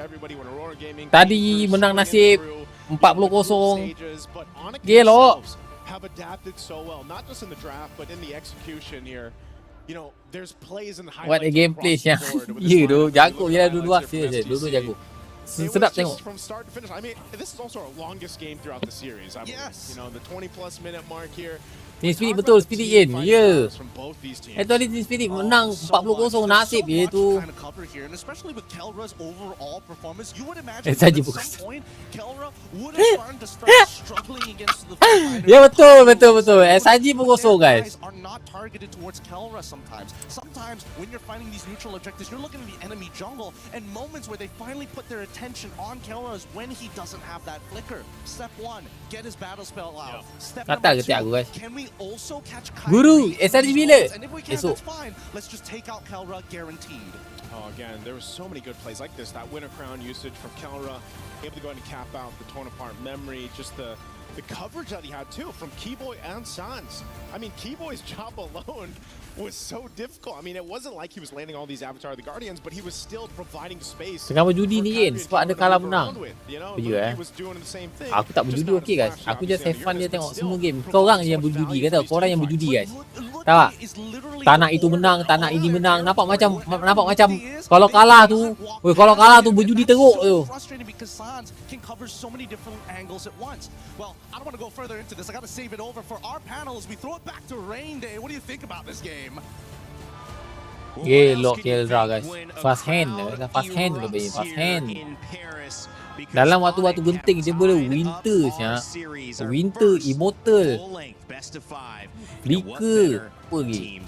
Tadi menang nasib 40-0. Gelok. have adapted so well, not just in the draft, but in the execution here. You know, there's plays in the highlights. What a gameplay yang ya tu jago je lah dua-dua dua-dua jago. Sedap tengok. From start to finish. I mean, this is also our longest game throughout the series. I believe. You know, the 20+ minute mark here. Team Spirit betul, Spirit Yen. Ya. Itu ada Team Spirit menang 40-0 nasib dia tu. Saja bukan. Ya betul. Saja pun kosong guys. Are not targeted towards Kelra sometimes. Sometimes when you're fighting these neutral objectives, you're looking at the enemy jungle, and moments where they finally put their attention on Kelra is when he doesn't have that flicker. Step 1, get his battle spell out. Step Kata number 2, aku guys. can we also catch Guru, SRG bila? And if we can, Esok. that's fine. Let's just take out Kelra guaranteed. Oh, again, there were so many good plays like this. That Winter Crown usage from Kelra, able to go ahead and cap out the torn apart memory, just the coverage that he had too from Keyboy and Sans. I mean, Keyboy's job alone was so difficult. I mean, it wasn't like he was landing all these Avatar of the Guardians, but he was still providing space. Tengah berjudi ni Yen sebab ada kalah menang. Ya Aku tak berjudi okey guys. Aku just have fun dia tengok semua game. Kau orang je yang berjudi kata. Kau orang yang berjudi guys. Tahu tak? Tak nak itu menang, tak nak ini menang. Nampak macam kalau kalah tu, berjudi teruk tu. Frustrating because Sans can cover so many different angles at once. Well, I don't want to go further into this. I got to save it over for our panel as we throw it back to Rain Day. What do you think about this game? Gelok Kelra guys. Fast hand lebih fast hand. Dalam waktu-waktu genting dia boleh winter sia. Winter immortal. Flicker apa lagi?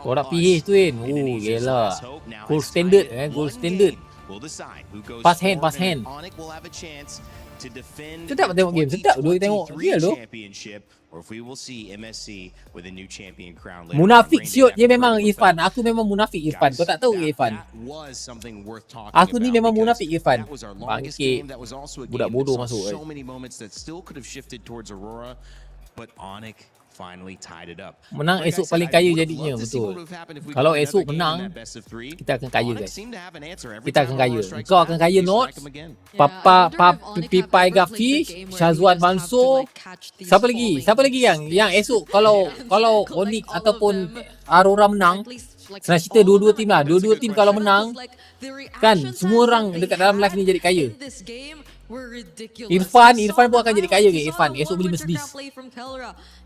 Kau nak PH tu kan. Oh gila. Gold standard. will decide who goes Pass hand, forward, pass hand. and Onyx will have a chance to defend Sedap the tengok game, sedap dulu tengok. 2023 Real tu. championship, or if we will see MSC with a new champion crown later. Munafik on. siot Randy, dia that memang first Irfan. effect. Aku memang munafik Irfan. Kau tak tahu ke Irfan? That was something worth talking Aku ni about memang because munafik Irfan. that was our longest Bangkit. game. That was also a Budak game bodoh that saw masuk. so many moments that still could have shifted towards Aurora, but Onyx finally tied it up. Menang Like I esok said, paling I kaya would have jadinya, loved to see what betul. would have happened if we Kalau got esok another game in menang, that best of three. kita akan kaya Onyx guys. seemed to have an answer every Kita time akan Aurora kaya. strikes Kau back, akan we kaya strike Notes. them again. Pipai Gafi, Syazwan Mansur. Siapa lagi? Siapa lagi yang esok kalau Onyx ataupun Aurora menang, senang cerita dua-dua tim lah. Dua-dua tim kalau menang, kan semua orang dekat dalam live ni jadi kaya. Irfan pun akan jadi kaya ke Irfan. Esok beli Mercedes.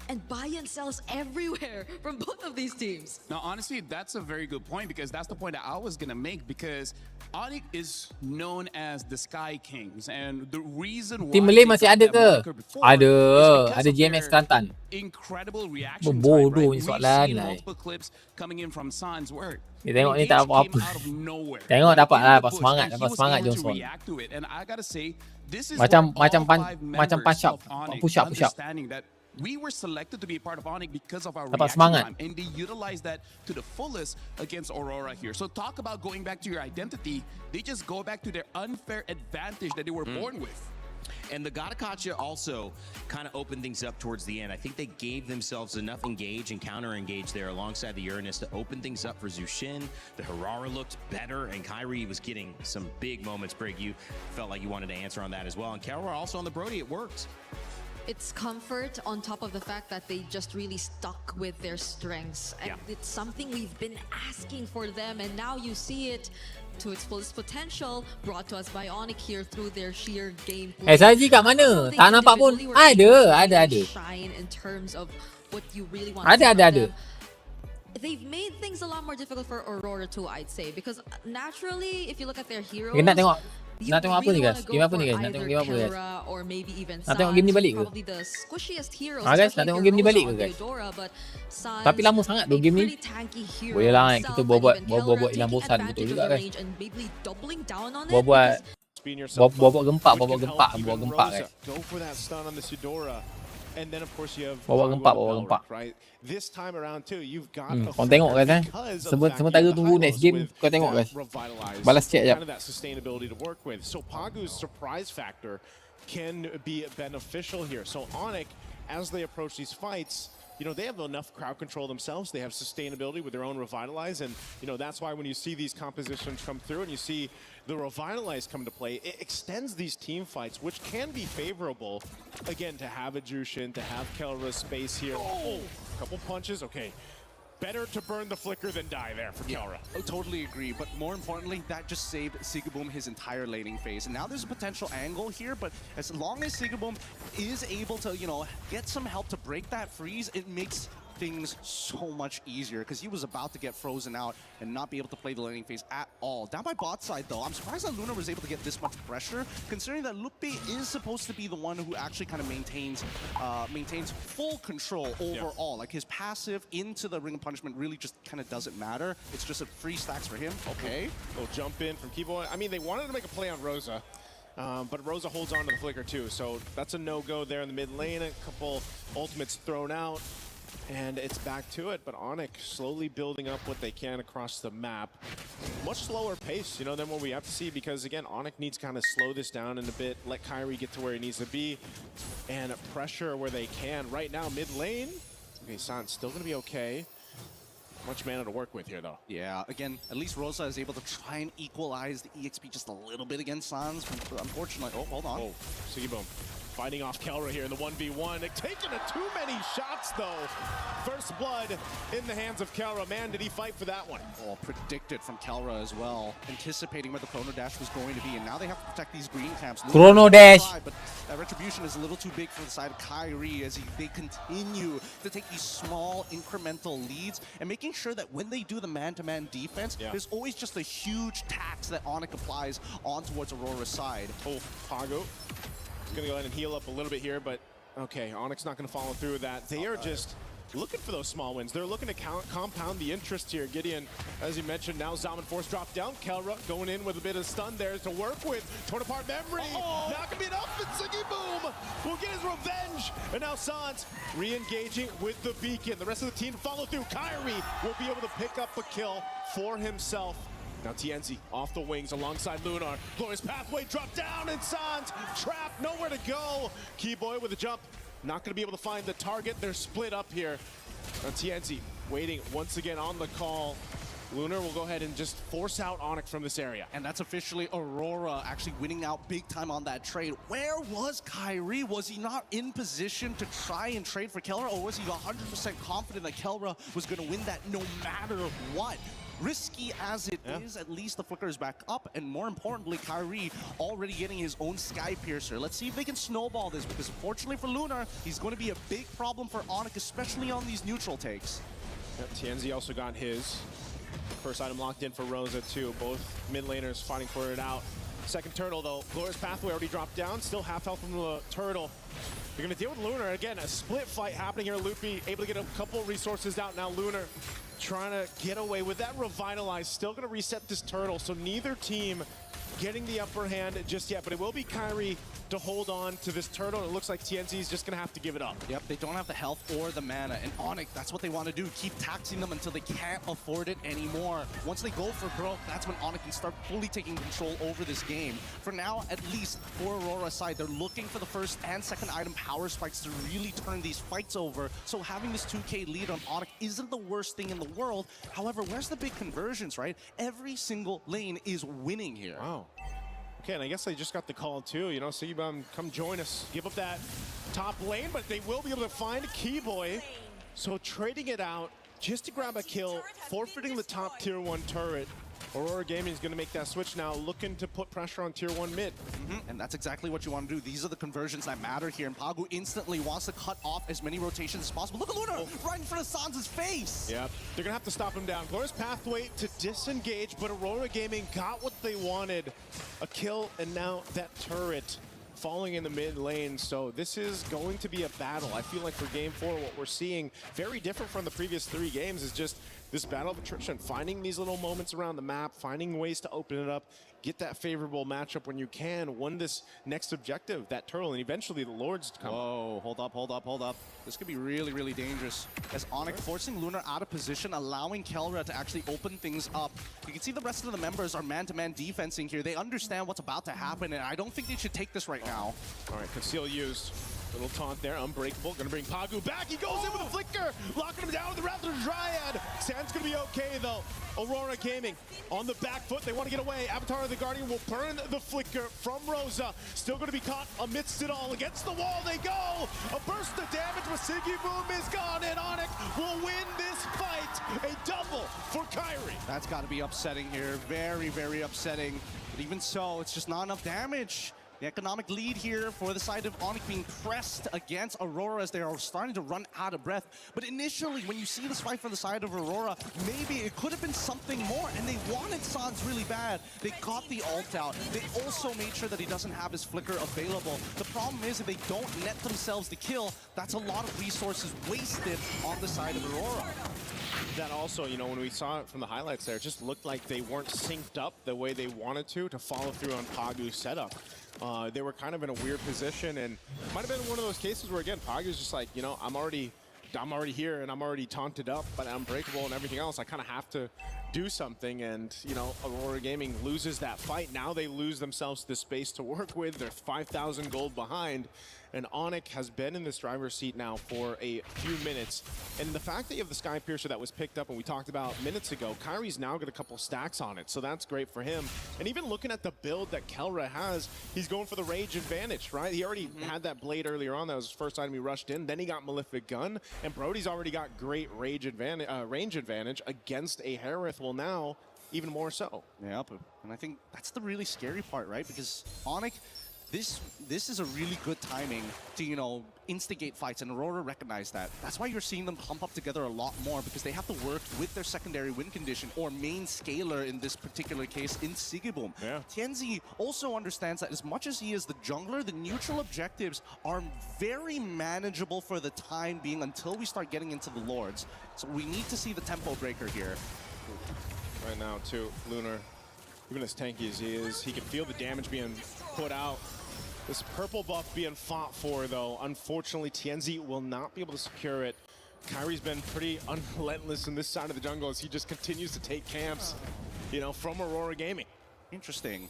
And buy and sells everywhere from both of these teams. Now, honestly, that's a very good point because that's the point that I was going to make because Onyx is known as the Sky Kings and the reason why Tim Malay they masih got ada that ke? moniker before Ada. is because Ada of GMX their Kelantan. incredible reaction time, Bodoh right? ni We've soalan seen lah. multiple clips coming in from Suns where Ni tengok ni Engage tak apa-apa. came out of nowhere. Tengok Like, dapat in lah, the dapat bush, semangat, and he dapat was semangat able to Johnson. react to it. And I gotta say, this is Macam where all punch five macam members push up, of Onyx push up. understanding that we were selected to be a part of Onyx because of our Dapat reaction semangat. time, and they utilized that to the fullest against Aurora here. So talk about going back to your identity. They just go back to their unfair advantage that they were born with. And the Gatakacha also kind of opened things up towards the end. I think they gave themselves enough engage and counter-engage there alongside the Uranus to open things up for Zushin. The Harara looked better, and Kyrie was getting some big moments. Brig, you felt like you wanted to answer on that as well. And Kelra also on the Brody, it worked. It's comfort on top of the fact that they just really stuck with their strengths. And it's something we've been asking for them, and now you see it to its fullest potential, brought to us by Onyx here through their sheer gameplay. Saji kat mana? Tak nampak pun. Ada. Shine in terms of what you really want. Ada. They've made things a lot more difficult for Aurora too, I'd say, because naturally, if you look at their heroes, Nak tengok apa ni guys? Game apa ni guys? Nak tengok game apa guys? Nak tengok game ni balik ke? Guys, nak tengok game ni balik ke guys? Tapi lama sangat tu game ni. Boleh lah kan, kita buat hilang bosan, betul juga guys. Buat gempak guys. Go for that stun on the Eudora. And then of course you have Bawa gempak. right? This time around too, you've got Kau tengok guys sementara tunggu next game, kau tengok guys. Balas chat jap. Kind of that sustainability to work with. So Pagu's surprise factor can be beneficial here. So Onyx, as they approach these fights, you know, they have enough crowd control themselves. They have sustainability with their own Revitalize. And, you know, that's why when you see these compositions come through and you see the Revitalize come to play, it extends these team fights, which can be favorable, again, to have a Jushin, to have Kelra's space here. Oh, a couple punches. Okay. Better to burn the flicker than die there for Kelra. I totally agree, but more importantly, that just saved Sigaboom his entire laning phase. And now there's a potential angle here, but as long as Sigaboom is able to, you know, get some help to break that freeze, it makes things so much easier because he was about to get frozen out and not be able to play the laning phase at all. Down by bot side though, I'm surprised that Luna was able to get this much pressure considering that Lupe is supposed to be the one who actually kind of maintains full control overall. Like his passive into the Ring of Punishment really just kind of doesn't matter. It's just a free stacks for him. Okay. Little jump in from Kibo. I mean, they wanted to make a play on Rosa. But Rosa holds on to the flicker too, so that's a no-go there in the mid lane. A couple ultimates thrown out, and it's back to it. But Onyx slowly building up what they can across the map. Much slower pace, you know, than what we have to see, because again, Onyx needs to kind of slow this down in a bit, let Kyrie get to where he needs to be, and pressure where they can. Right now, mid lane, okay, San's still gonna be okay. Much mana to work with here, though. Yeah, again, at least Rosa is able to try and equalize the EXP just a little bit against Sans. Unfortunately, oh, hold on. Oh, Sigaboom fighting off Kelra here in the 1v1. Taking too many shots, though. First blood in the hands of Kelra. Man, did he fight for that one. Oh, predicted from Kelra as well. Anticipating where the Chrono Dash was going to be, and now they have to protect these green camps. Chrono Dash! But that Retribution is a little too big for the side of Kyrie as they continue to take these small incremental leads and making sure that when they do the man-to-man defense, there's always just a huge tax that Onyx applies on towards Aurora's side. Oh, Pago. He's gonna go ahead and heal up a little bit here, but okay, Onyx not gonna follow through with that. They are just looking for those small wins. They're looking to compound the interest here. Gideon, as you mentioned, now Zaman Force dropped down. Kelra going in with a bit of stun there to work with. Torn apart memory. Not gonna be enough. And Siggy Boom will get his revenge. And now Sans re-engaging with the beacon. The rest of the team follow through. Kyrie will be able to pick up a kill for himself. Now TNZ off the wings alongside Lunar. Glorious pathway drop down and Sans trapped, nowhere to go. Keyboy with a jump. Not going to be able to find the target. They're split up here. Now TNZ waiting once again on the call. Lunar will go ahead and just force out Onyx from this area. And that's officially Aurora actually winning out big time on that trade. Where was Kyrie? Was he not in position to try and trade for Kelra, or was he 100% confident that Kelra was going to win that no matter what? Risky as it is, at least the flicker is back up, and more importantly, Kyrie already getting his own Sky Piercer. Let's see if they can snowball this, because fortunately for Lunar, he's going to be a big problem for Onyx, especially on these neutral takes. TNZ also got his first item locked in for Rosa too. Both mid laners fighting for it out. Second turtle though, Glorious Pathway already dropped down, still half health from the turtle. You're gonna deal with Lunar again, a split fight happening here. Loopy able to get a couple resources out now. Lunar trying to get away with that revitalize, still gonna reset this turtle, so neither team getting the upper hand just yet, but it will be Kyrie to hold on to this turtle, and it looks like TNZ is just gonna have to give it up. Yep, they don't have the health or the mana, and Onyx, that's what they want to do, keep taxing them until they can't afford it anymore. Once they go for broke, that's when Onyx can start fully taking control over this game. For now, at least for Aurora's side, they're looking for the first and second item power spikes to really turn these fights over, so having this 2K lead on Onyx isn't the worst thing in the world. However, where's the big conversions, right? Every single lane is winning here. Wow. Okay, and I guess they just got the call too, you know, so you come join us, give up that top lane, but they will be able to find Keyboy. So trading it out just to grab a kill, forfeiting the top tier 1 turret. Aurora Gaming is going to make that switch now, looking to put pressure on tier 1 mid. And that's exactly what you want to do. These are the conversions that matter here, and Pagu instantly wants to cut off as many rotations as possible. Look at Lunar right in front of Sans' face. Yep, they're going to have to stop him down. Glorious Pathway to disengage, but Aurora Gaming got what they wanted. A kill, and now that turret falling in the mid lane. So this is going to be a battle. I feel like for game 4, what we're seeing, very different from the previous 3 games, is just this battle of attrition, finding these little moments around the map, finding ways to open it up, get that favorable matchup when you can, win this next objective, that turtle, and eventually the Lords come. Whoa, hold up, hold up, hold up. This could be really, really dangerous. As Onyx forcing Lunar out of position, allowing Kelra to actually open things up. You can see the rest of the members are man-to-man defensing here. They understand what's about to happen, and I don't think they should take this right now. All right, Conceal used. Little taunt there, unbreakable. Gonna bring Pagu back. He goes in with a flicker, locking him down with the Raptor Dryad. Sand's gonna be okay though. Aurora Gaming on the back foot. They want to get away. Avatar of the Guardian will burn the flicker from Rosa. Still gonna be caught amidst it all. Against the wall they go. A burst of damage, but Siggy Boom is gone, and Onyx will win this fight. A double for Kyrie. That's got to be upsetting here. Very, very upsetting. But even so, it's just not enough damage. The economic lead here for the side of Onyx being pressed against Aurora as they are starting to run out of breath. But initially, when you see this fight from the side of Aurora, maybe it could have been something more, and they wanted Sans really bad. They got the ult out. They also made sure that he doesn't have his flicker available. The problem is if they don't net themselves the kill, that's a lot of resources wasted on the side of Aurora. That also, you know, when we saw it from the highlights there, it just looked like they weren't synced up the way they wanted to follow through on Pagu's setup. They were kind of in a weird position, and might have been one of those cases where, again, Pagu's just like, you know, I'm already here and I'm already taunted up, but I'm breakable and everything else. I kind of have to do something, and, you know, Aurora Gaming loses that fight. Now they lose themselves the space to work with. They're 5,000 gold behind, and Onyx has been in this driver's seat now for a few minutes. And the fact that you have the Sky Piercer that was picked up and we talked about minutes ago, Kyrie's now got a couple stacks on it, so that's great for him. And even looking at the build that Kelra has, he's going for the Rage Advantage, right? He already had that blade earlier on. That was his first item he rushed in. Then he got Malefic Gun, and Brody's already got great range advantage against a Harith. Well, now, even more so. Yep, and I think that's the really scary part, right? Because Onyx, this is a really good timing to, you know, instigate fights, and Aurora recognized that. That's why you're seeing them clump up together a lot more, because they have to work with their secondary win condition or main scaler in this particular case in Sigibum. Yeah. Tianzi also understands that as much as he is the jungler, the neutral objectives are very manageable for the time being until we start getting into the Lords. So we need to see the tempo breaker here. Right now, too, Lunar, even as tanky as he is, he can feel the damage being put out. This purple buff being fought for, though, unfortunately, Tianzi will not be able to secure it. Kyrie's been pretty unrelentless in this side of the jungle as he just continues to take camps, you know, from Aurora Gaming. Interesting.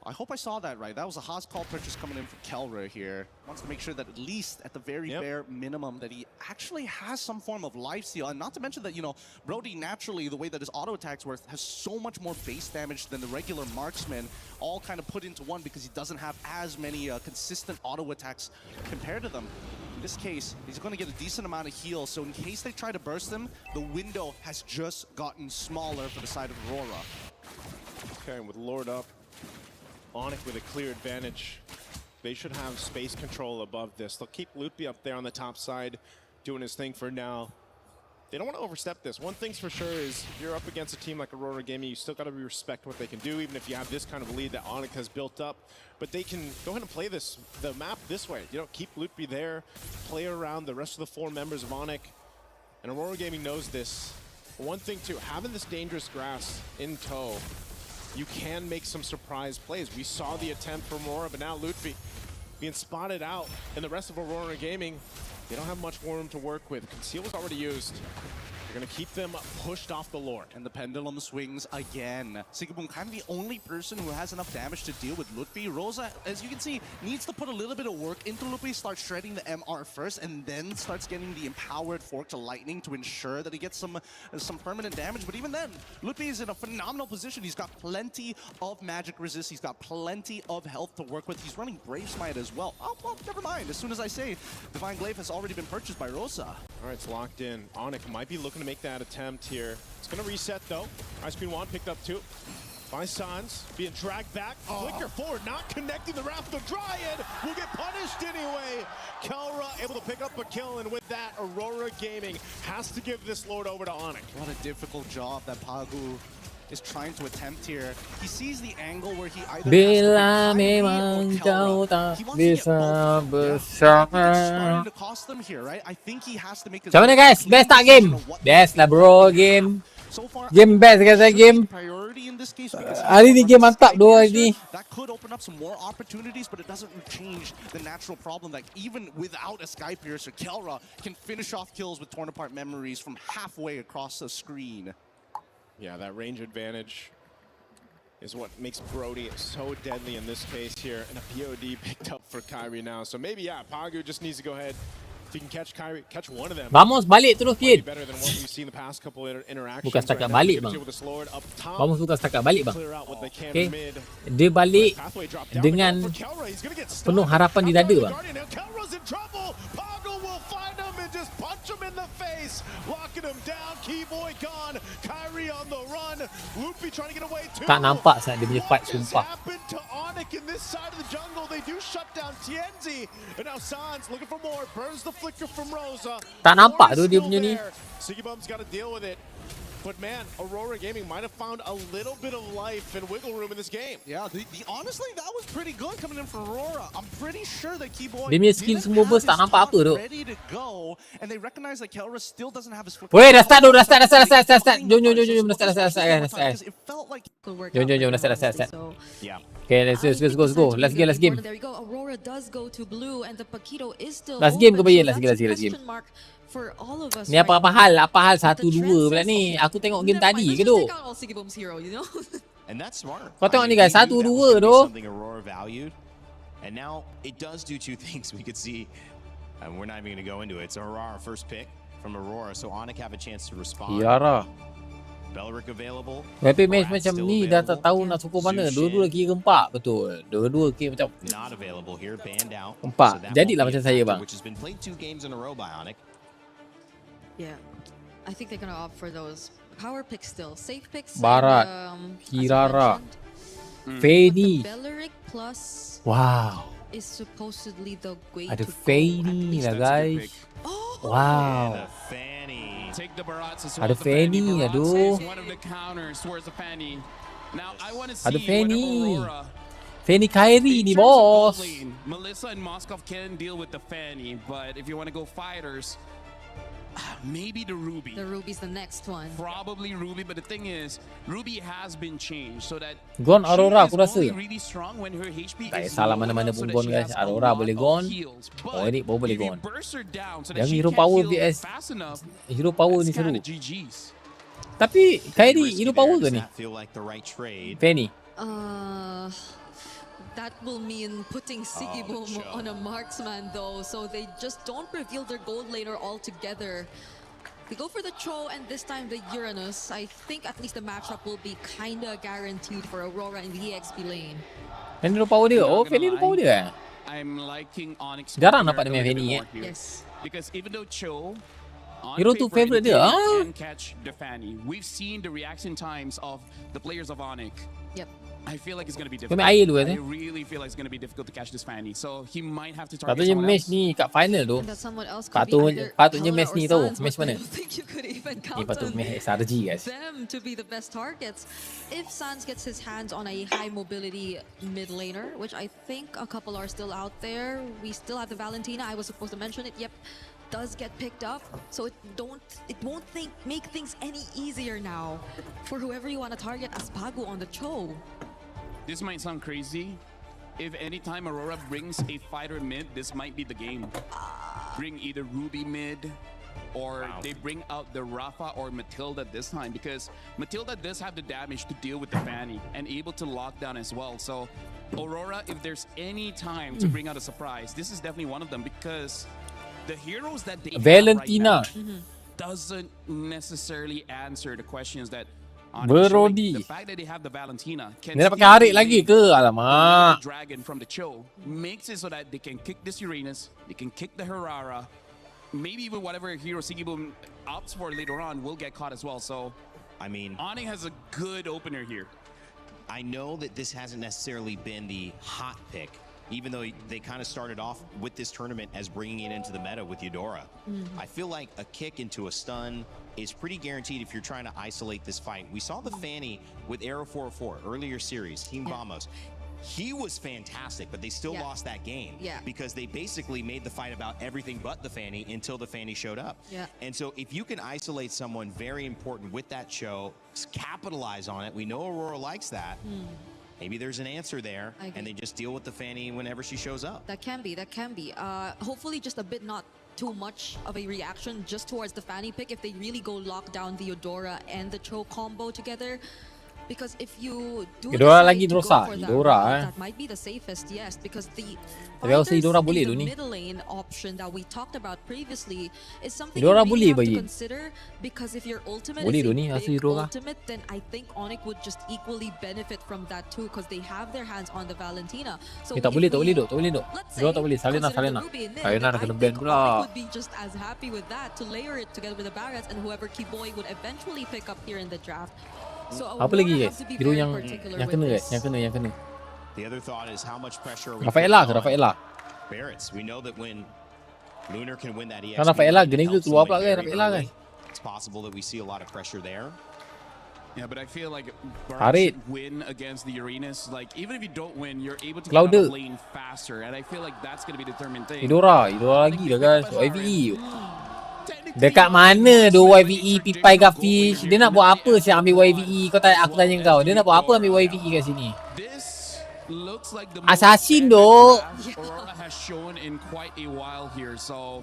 I hope I saw that right. That was a Haas call purchase coming in from Kelra here. Wants to make sure that at least at the very bare minimum that he actually has some form of lifesteal. And not to mention that, you know, Brody naturally, the way that his auto attacks work, has so much more base damage than the regular marksman, all kind of put into one because he doesn't have as many consistent auto attacks compared to them. In this case, he's going to get a decent amount of heal, so in case they try to burst him, the window has just gotten smaller for the side of Aurora. Okay, with Lord up, Onyx with a clear advantage. They should have space control above this. They'll keep Loopy up there on the top side doing his thing for now. They don't want to overstep this. One thing's for sure is if you're up against a team like Aurora Gaming, you still got to respect what they can do, even if you have this kind of lead that Onyx has built up. But they can go ahead and play the map this way. You know, keep Loopy there, play around the rest of the 4 members of Onyx. And Aurora Gaming knows this. One thing too, having this dangerous grass in tow, you can make some surprise plays. We saw the attempt from Aurora, but now Lutfi being spotted out, and the rest of Aurora Gaming, they don't have much more room to work with. Conceal was already used. They're going to keep them pushed off the Lord. And the pendulum swings again. Sigibum kind of the only person who has enough damage to deal with Lutfi. Rosa, as you can see, needs to put a little bit of work into Lutfi, start shredding the MR first, and then starts getting the empowered fork to lightning to ensure that he gets some permanent damage. But even then, Lutfi is in a phenomenal position. He's got plenty of magic resist. He's got plenty of health to work with. He's running Brave Smite as well. Oh, well, never mind. As soon as I say, Divine Glaive has already been purchased by Rosa. All right, it's locked in. Onyx might be looking to make that attempt here. It's going to reset, though. Ice Queen Wand picked up 2 by Sans, being dragged back. Flicker forward, not connecting the Wrath of the Dryad. Will get punished anyway. Kelra able to pick up a kill, and with that, Aurora Gaming has to give this Lord over to Onyx. What a difficult job that Pagu is trying to attempt here. He sees the angle where he either Bila memang kau tak bisa bersama. to cost them here, right? I think he has to make his Macam mana guys? Best tak game? Best lah bro game. Game best guys game. Hari ni game mantap doa hari ni. That could open up some more opportunities, but it doesn't change the natural problem that even without a Sky Piercer, Kelra can finish off kills with torn apart memories from halfway across the screen. Yeah, that range advantage is what makes Brody so deadly in this case here. And a POD picked up for Kyrie now. So maybe, yeah, Pagu just needs to go ahead. If he can catch Kyrie, catch one of them. Vamos balik terus Kid. Better than what we've seen the past couple interactions. Bukan setakat balik bang. Vamos bukan setakat balik bang. Okay. Dia balik dengan penuh harapan di dada bang. Just punch him in the face, locking him down. Keyboy gone. Kyrie on the run. Loopy trying to get away too. Tak nampak saat dia punya fight sumpah. Happened to Onyx in this side of the jungle. They do shut down Tianzi, and now Sans looking for more. Burns the flicker from Rosa. Tak nampak tu dia punya ni. Sigibum's got to deal with it. But man, Aurora Gaming might have found a little bit of life and wiggle room in this game. Yeah, honestly, that was pretty good coming in from Aurora. I'm pretty sure that Keyboy dia punya skill semua burst tak nampak apa tu. Ready to go, and they recognize that Kelra still doesn't have his foot. Weh, dah start tu, dah start. Jom, dah start. Jom, dah start. Yeah. Okay, let's go. Last game. There you go. Aurora does go to blue, and the Paquito is still. Last game ke bayar? Last game. For all of us Ni apa hal 1-2 pula ni. Aku tengok game tadi ke tu. And that's smart. Kau tengok ni guys, 1-2 tu. Something Aurora valued. And now it does do 2 things. We could see, and we're not even going to go into it. It's Aurora first pick from Aurora, so Onyx have a chance to respond. Yara. Belric available. Weapon match macam ni dah tak tahu nak sokong mana. Dua-dua kira empat betul. Dua-dua kira macam Not available here, banned out. empat. Jadilah macam saya bang. Which has been played 2 games in a row by Onyx. Yeah, I think they're gonna opt for those power picks still. Safe picks. Barat, Kirara, Feni. Belric plus Wow. is supposedly the way Ada to Fanny lah guys. Wow. Take the Barats as Ada well as the Fanny. Fanny, Barats aduh. is one of the counters towards the Fanny. Now I want to Ada see whether Fanny. Aurora, Fanny Kyrie ni in terms of gold bos. lane, Melissa and Moskov can deal with the Fanny, but if you want to go fighters, maybe the Ruby. The Ruby's the next one. Probably Ruby, but the thing is, Ruby has been changed so that Gon Aurora she aku is rasa. only really strong when her HP Tak is salah low mana-mana enough so pun that Gon she guys. has a Aurora lot boleh of Gon. heals. Oh ini baru boleh If you Gon. burst her down so that Yang she hero can't power heal vs fast enough, hero power ni that's seru. kinda GG's. Tapi Kyrie hero power ke ni? Fanny. That will mean putting Sigibom on a marksman though, so they just don't reveal their gold laner altogether. They go for the Cho and this time the Uranus. I think at least the matchup will be kinda guaranteed for Aurora in the EXP lane. Fanny hero power dia. Oh Fanny hero power dia. I'm liking Onyx. Jarang nampak dia main Fanny Yes. Because even though Cho on Hero tu paper favorite dia, can catch the Fanny. We've seen the reaction times of the players of Onyx. Yep. I feel like it's going to be Kau difficult. main air dulu I kan? really feel like it's going to be difficult to catch this Fanny. So he might have to target Patutnya someone match else. ni kat final tu. And that someone else could be either Patutnya Helena match or ni tahu. Sans, Match but mana? I don't think you could even Ni count patut on match SRG guys. them to be the best targets. If Sans gets his hands on a high mobility mid laner, which I think a couple are still out there, we still have the Valentina. I was supposed to mention it. Yep, does get picked up, so it won't make things any easier now for whoever you want to target as Pagu on the Cho. This might sound crazy. If anytime Aurora brings a fighter mid, this might be the game. Bring either Ruby mid, or they bring out the Rafa or Matilda this time, because Matilda does have the damage to deal with the Fanny and able to lock down as well. So Aurora, if there's any time to bring out a surprise, this is definitely one of them, because the heroes that they Valentina. have right now doesn't necessarily answer the questions that Brody. the fact that they have the Valentina can Dia nak pakai still Harik delay lagi ke? Alamak. the dragon from the Cho, makes it so that they can kick this Uranus, they can kick the Herrera, maybe even whatever hero Sigibum opts for later on will get caught as well. So I mean, Onyx has a good opener here. I know that this hasn't necessarily been the hot pick, even though they kind of started off with this tournament as bringing it into the meta with Eudora. I feel like a kick into a stun is pretty guaranteed if you're trying to isolate this fight. We saw the Fanny with Arrow 404 earlier series, Team Vamos. He was fantastic, but they still lost that game because they basically made the fight about everything but the Fanny until the Fanny showed up. And so if you can isolate someone very important with that show, capitalize on it. We know Aurora likes that. Maybe there's an answer there, and they just deal with the Fanny whenever she shows up. That can be. Hopefully just a bit not too much of a reaction just towards the Fanny pick if they really go lock down the Eudora and the Cho combo together. Because if you do Eudora decide lagi to go rosak. for that Eudora, route, that might be the safest, yes. Because the Tapi aku rasa Eudora fighters boleh in tu the ni. middle lane option that we talked about previously is something Eudora you really boleh have to bagi. consider. Because if your ultimate Boleh is tu a ni, rasa big Eudora. ultimate, then I think Onyx would just equally benefit from that too, because they have their hands on the Valentina. So Tak if boleh, tak we- boleh duk, tak boleh duk. let's Eudora say, tak boleh. Salena, consider Salena. the Ruby in mid, Salena then nak kena I ban think pula. Onyx would be just as happy with that to layer it together with the Barretts and whoever Keyboy would eventually pick up here in the draft. So Apa lagi Aurora guys? have to be Hero very yang particular yang with kena this. guys, yang kena. The other thought is how much pressure are we Rafaela ke putting on Rafaela? Barretts. We know that when Lunar can win that EXP, Kan Rafaela it Grenade helps keluar them pula win kan very Rafaela early. kan. It's possible that we see a lot of pressure there. Yeah, but I feel like Harit. Barretts should win against the Uranus. Like, even if you don't win, you're able to get out Clouder. of lane faster. And I feel like that's going to be the determined thing. Eudora lagi dah guys. YVE. Dekat mana tu YVE Pipai Gafish? Dia nak buat apa sih ambil YVE? Aku tanya kau. Dia nak buat apa ambil YVE kat sini? Looks like the Assassin most dok. advanced Aurora has shown in quite a while here. So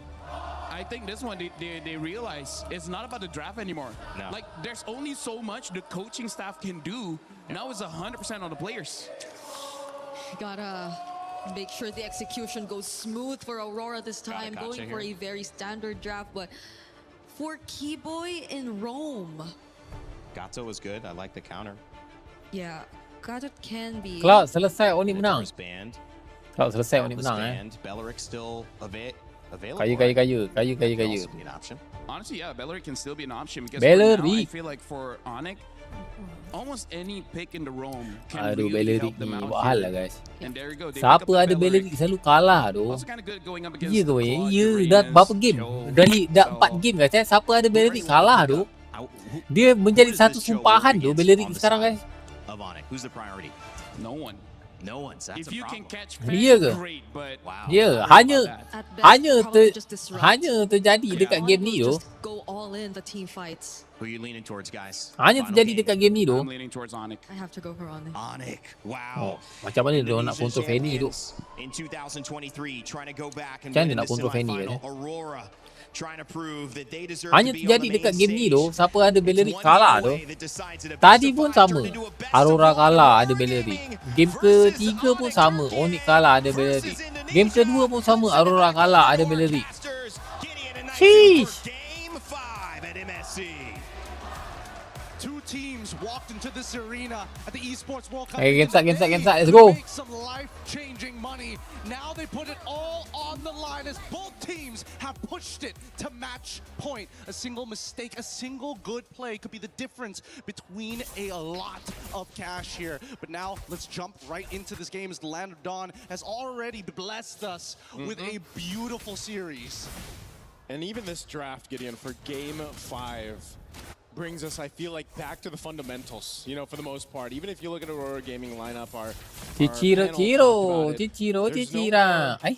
I think this one they realize it's not about the draft anymore. No. Like, there's only so much the coaching staff can do. Now it's 100% on the players. Gotta make sure the execution goes smooth for Aurora this time, gotcha going for a here. very standard draft. But for Keyboy in Rome, Gato was good. I like the counter. yeah, Gatot can be. Cloud selesai Onyx menang. First band. Cloud selesai Onyx Atlas menang band. Belleric still available. Kaya. Could also be an option. Honestly, yeah, Belleric can still be an option because Belleric. for now, I feel like for Onyx, almost any pick in the roam can Aduh, really Bellerik help them ni out mahal here. lah guys. And there you go. They pick Siapa up the ada Bellerik selalu kalah tu. Also kind of good going up against Ya ke the weh? Claude, Ya, Uranus, dah berapa game? Joe. Dah 4 game guys. Siapa ada Bellerik kalah tu. Dia menjadi satu sumpahan tu Bellerik sekarang guys. Of Onyx, who's the priority? No one. No one. So that's If you a can problem. catch Ya ke? great, but Ya, At best, hanya terjadi dekat game ni tu. just go all in the team fights. Who are you leaning towards, guys? Hanya Final terjadi game. dekat game ni tu. I'm leaning towards Onyx. I have to go for Onyx. Onyx. Wow. Macam mana dia nak Indonesian kontrol Fanny tu? champions In 2023, trying to go back and Macam win mana in nak the kontrol Fanny semifinal. kan? Aurora trying to prove that they deserve Hanya to be on terjadi the main dekat game ni stage. tu. Siapa ada Bellerik One kalah tu. giveaway that decides that a Tadi best pun of five sama. turned into a best of Aurora one. kalah ada Bellerik. Game ketiga pun sama. Onyx kalah ada Bellerik. Game kedua pun sama. Aurora kalah ada Bellerik. Sheesh. Game 5 at MSC. Two teams walked into this arena at the Esports World Cup. Hey, game start, thinking game that start, they let's go. could make some life-changing money. Now they put it all on the line as both teams have pushed it to match point. A single mistake, a single good play could be the difference between a lot of cash here. But now let's jump right into this game as the Land of Dawn has already blessed us with a beautiful series. And even this draft, Gideon, for game 5 brings us, I feel like, back to the fundamentals, you know, for the most part. Even if you look at Aurora Gaming lineup, our Cicira, Ay,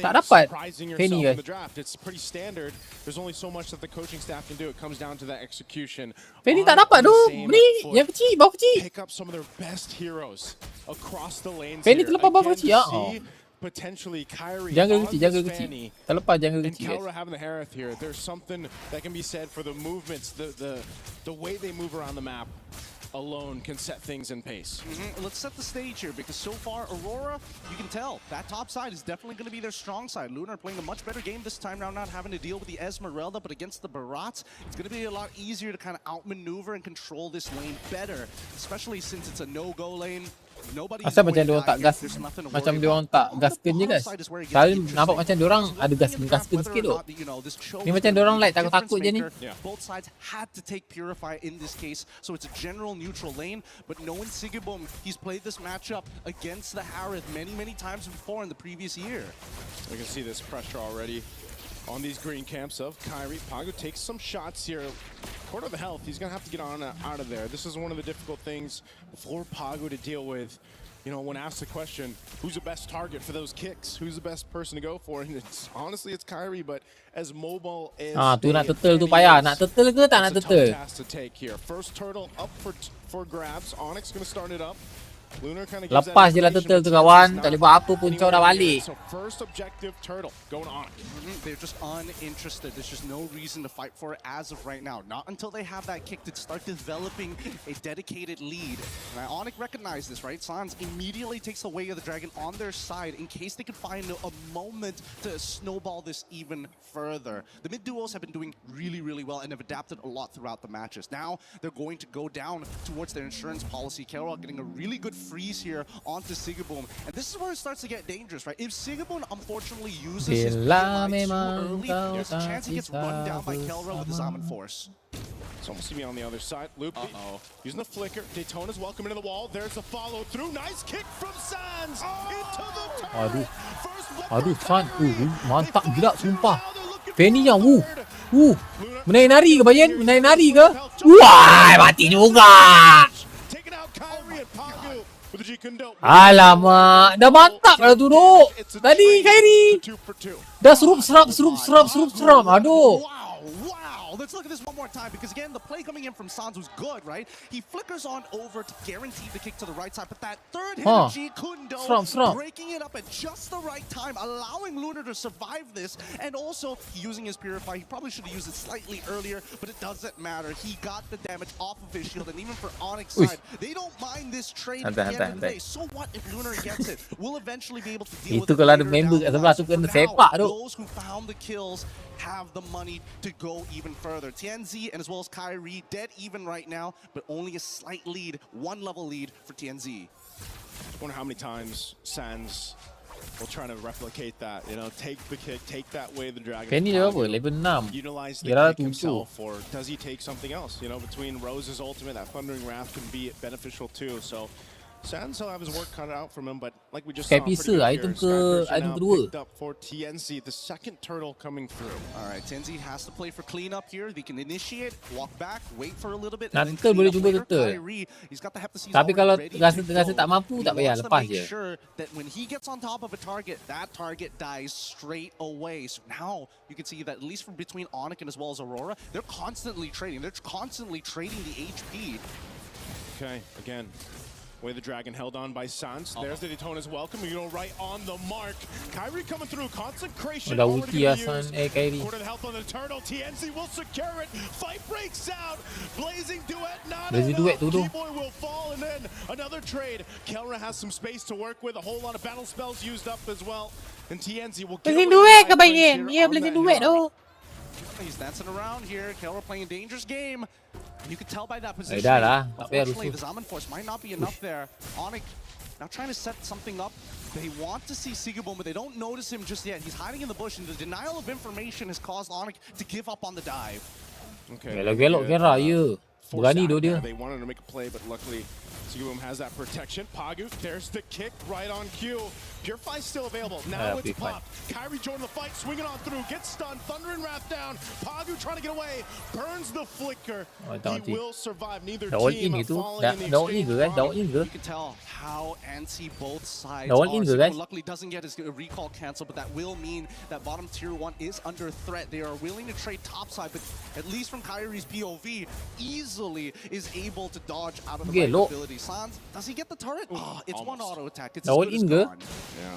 tak dapat Fanny guys. the draft. It's pretty standard. There's only so much that the coaching staff can do. It comes down to that execution. Fanny tak dapat tu. Beri yang kecil, bawah kecil. Pick up some of their best heroes across the lanes Fanny here. terlepas bawah Again, kecil ya. see potentially Kyrie Jungle on kecil, this jungle kecil. Fanny. Terlepas jungle And kecil Calra guys. having the Harith here, there's something that can be said for the movements, the way they move around the map alone can set things in pace. Let's set the stage here because so far Aurora, you can tell that top side is definitely going to be their strong side. Lunar playing a much better game this time around, not having to deal with the Esmeralda, but against the Barats, it's going to be a lot easier to kind of outmaneuver and control this lane better, especially since it's a no-go lane. Asal macam dia orang tak gas, macam dia orang tak gaskan je guys. Kali nampak macam dia orang ada gaskan sikit tu. Ni macam dia orang like takut-takut je ni. Both sides had to take Purify in this case, so it's a general neutral lane. But knowing Sigibum, he's played this matchup against the Harith many times before in the previous year. We can see this pressure already on these green camps of Kyrie. Pago takes some shots here. Quarter of the health, he's going to have to get on out of there. This is one of the difficult things for Pago to deal with. You know, when asked the question, who's the best target for those kicks? Who's the best person to go for? And it's honestly, it's Kyrie, but as mobile as tu nak turtle tu payah. Nak turtle ke tak nak turtle? task to take here. First turtle up for grabs. Onyx going to start it up. Lunar kind of Lepas je lah turtle tu kawan. Tak boleh buat apa pun, kau dah balik. So first objective turtle going on. They're just uninterested. There's just no reason to fight for it as of right now. Not until they have that kick to start developing a dedicated lead. And Onyx recognized this, right? Sans immediately takes the way of the dragon on their side in case they could find a moment to snowball this even further. The mid duos have been doing really well and have adapted a lot throughout the matches. Now they're going to go down towards their insurance policy. Kerala getting a really good freeze here onto Sigaboom. And this is where it starts to get dangerous, right? If Sigaboom unfortunately uses his PMI too early, there's a chance he gets run down by Kelra with his Zaman Force. It's almost to be on the other side. Loopy using the flicker. Daytona's welcome into the wall. There's a follow through. Nice kick from Sands into the turret. Aduh, San. Mantap gila sumpah. Fanny yang menari-nari ke Bayan? Menari-nari ke? Wah, mati juga. Alamak, dah mantap dah duduk. Tadi Kyrie dah serup. Aduh. Let's look at this one more time because again the play coming in from Sans was good, right? He flickers on over to guarantee the kick to the right side, but that third hit of G Kundo breaking it up at just the right time, allowing Lunar to survive this, and also using his Purify. He probably should have used it slightly earlier, but it doesn't matter. He got the damage off of his shield, and even for Onyx side, they don't mind this trade at the end of the day. So what if Lunar gets it? We'll eventually be able to deal with it kalau ada later member kat down the sebelah line. tu kena For sepak now, tu. those who found the kills have the money to go even further. TNZ and as well as Kyrie dead even right now, but only a slight lead, one level lead for TNZ. I wonder how many times Sands will try to replicate that. You know, take the kick, take that way the dragon. Penny dia apa? Level 6. Utilize the Kira kick 7. himself, or does he take something else? You know, between Rose's ultimate, that Thundering Wrath can be beneficial too. So Sans will have his work cut out from him, but like we just saw, pretty good item here. item Now kedua. picked up for TNC, the second turtle coming through. All right, TNC has to play for cleanup here. They can initiate, walk back, wait for a little bit, Nah, and then betul, boleh clean cuba up later. betul. Kyrie, he's got the Heptaseas Tapi kalau already rasa to rasa go. tak mampu, tak He payah, wants to lepas make je. sure that when he gets on top of a target, that target dies straight away. So now you can see that at least from between Onyx and as well as Aurora, they're constantly trading. They're constantly trading the HP. Okay, again, way the dragon held on by Sans. There's the Daytona's welcome, you know, right on the mark. Kyrie coming through, concentration Udah already ulti gonna ya, San. use. Kyrie. Quarter the health on the turtle, TNC will secure it. Fight breaks out, blazing duet, not Blazing enough. duet tu. Keyboy will fall, and then another trade. Kelra has some space to work with, a whole lot of battle spells used up as well. And TNC will get Blazing away duet with ke high bagian? plays Ya, here on blazing that duet hero. tu. He's dancing around here. Kelra playing a dangerous game. And you can tell by that position. Dah lah, tak payah Unfortunately, rusuh. the Zaman Force might not be enough there. Onyx now trying to set something up. They want to see Sigurboom, but they don't notice him just yet. He's hiding in the bush, and the denial of information has caused Onyx to give up on the dive. Okay. Gelok-gelok kira ya. Berani tu dia. They wanted to make a play, but luckily Sigurboom has that protection. Pagu, there's the kick right on cue. Purify's still available. Now it's Purify. popped. Kyrie joined the fight, swinging on through, gets stunned. Thunder and Wrath down. Pagu trying to get away, burns the flicker. He will survive. Neither Dah all team in itu. falling Dah in the dah all in exchange. ke guys? Dah all in ke? You can tell how antsy both sides Dah all are. in ke, Sigurboom guys? luckily doesn't get his recall canceled, but that will mean that bottom tier 1 is under threat. They are willing to trade topside, but at least from Kyrie's POV, easily is able to dodge out of the right Gelok. ability. Sans, does he get the turret? Oh, it's one auto attack. It's Dah as all good as in ke? gone. Yeah.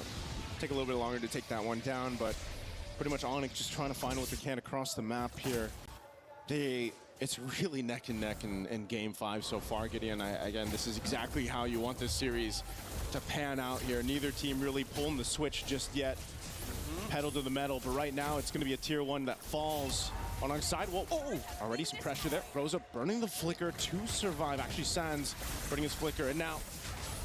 Take a little bit longer to take that one down, but pretty much Onyx just trying to find what they can across the map here. It's really neck and neck in Game 5 so far, Gideon. Again, this is exactly how you want this series to pan out here. Neither team really pulling the switch just yet. Pedal to the metal, but right now it's going to be a tier 1 that falls on our side. Whoa, already some pressure there. Rosa burning the flicker to survive. Actually, Sans burning his flicker, and now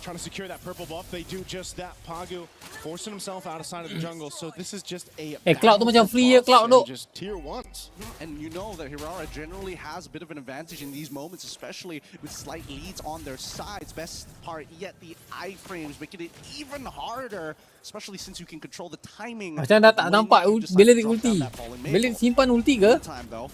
trying to secure that purple buff. They do just that. Pagu forcing himself outside of the jungle. So this is just a Cloud tu macam free ya, Cloud tu. just tier 1s. And you know that Hirara generally has a bit of an advantage in these moments, especially with slight leads on their sides. Best part yet, the iframes making it even harder, especially since you can control the timing. Macam dah tak when nampak you decide bila to dia drop ulti. down that ball in Bila Maple. dia simpan ulti ke? Time, though,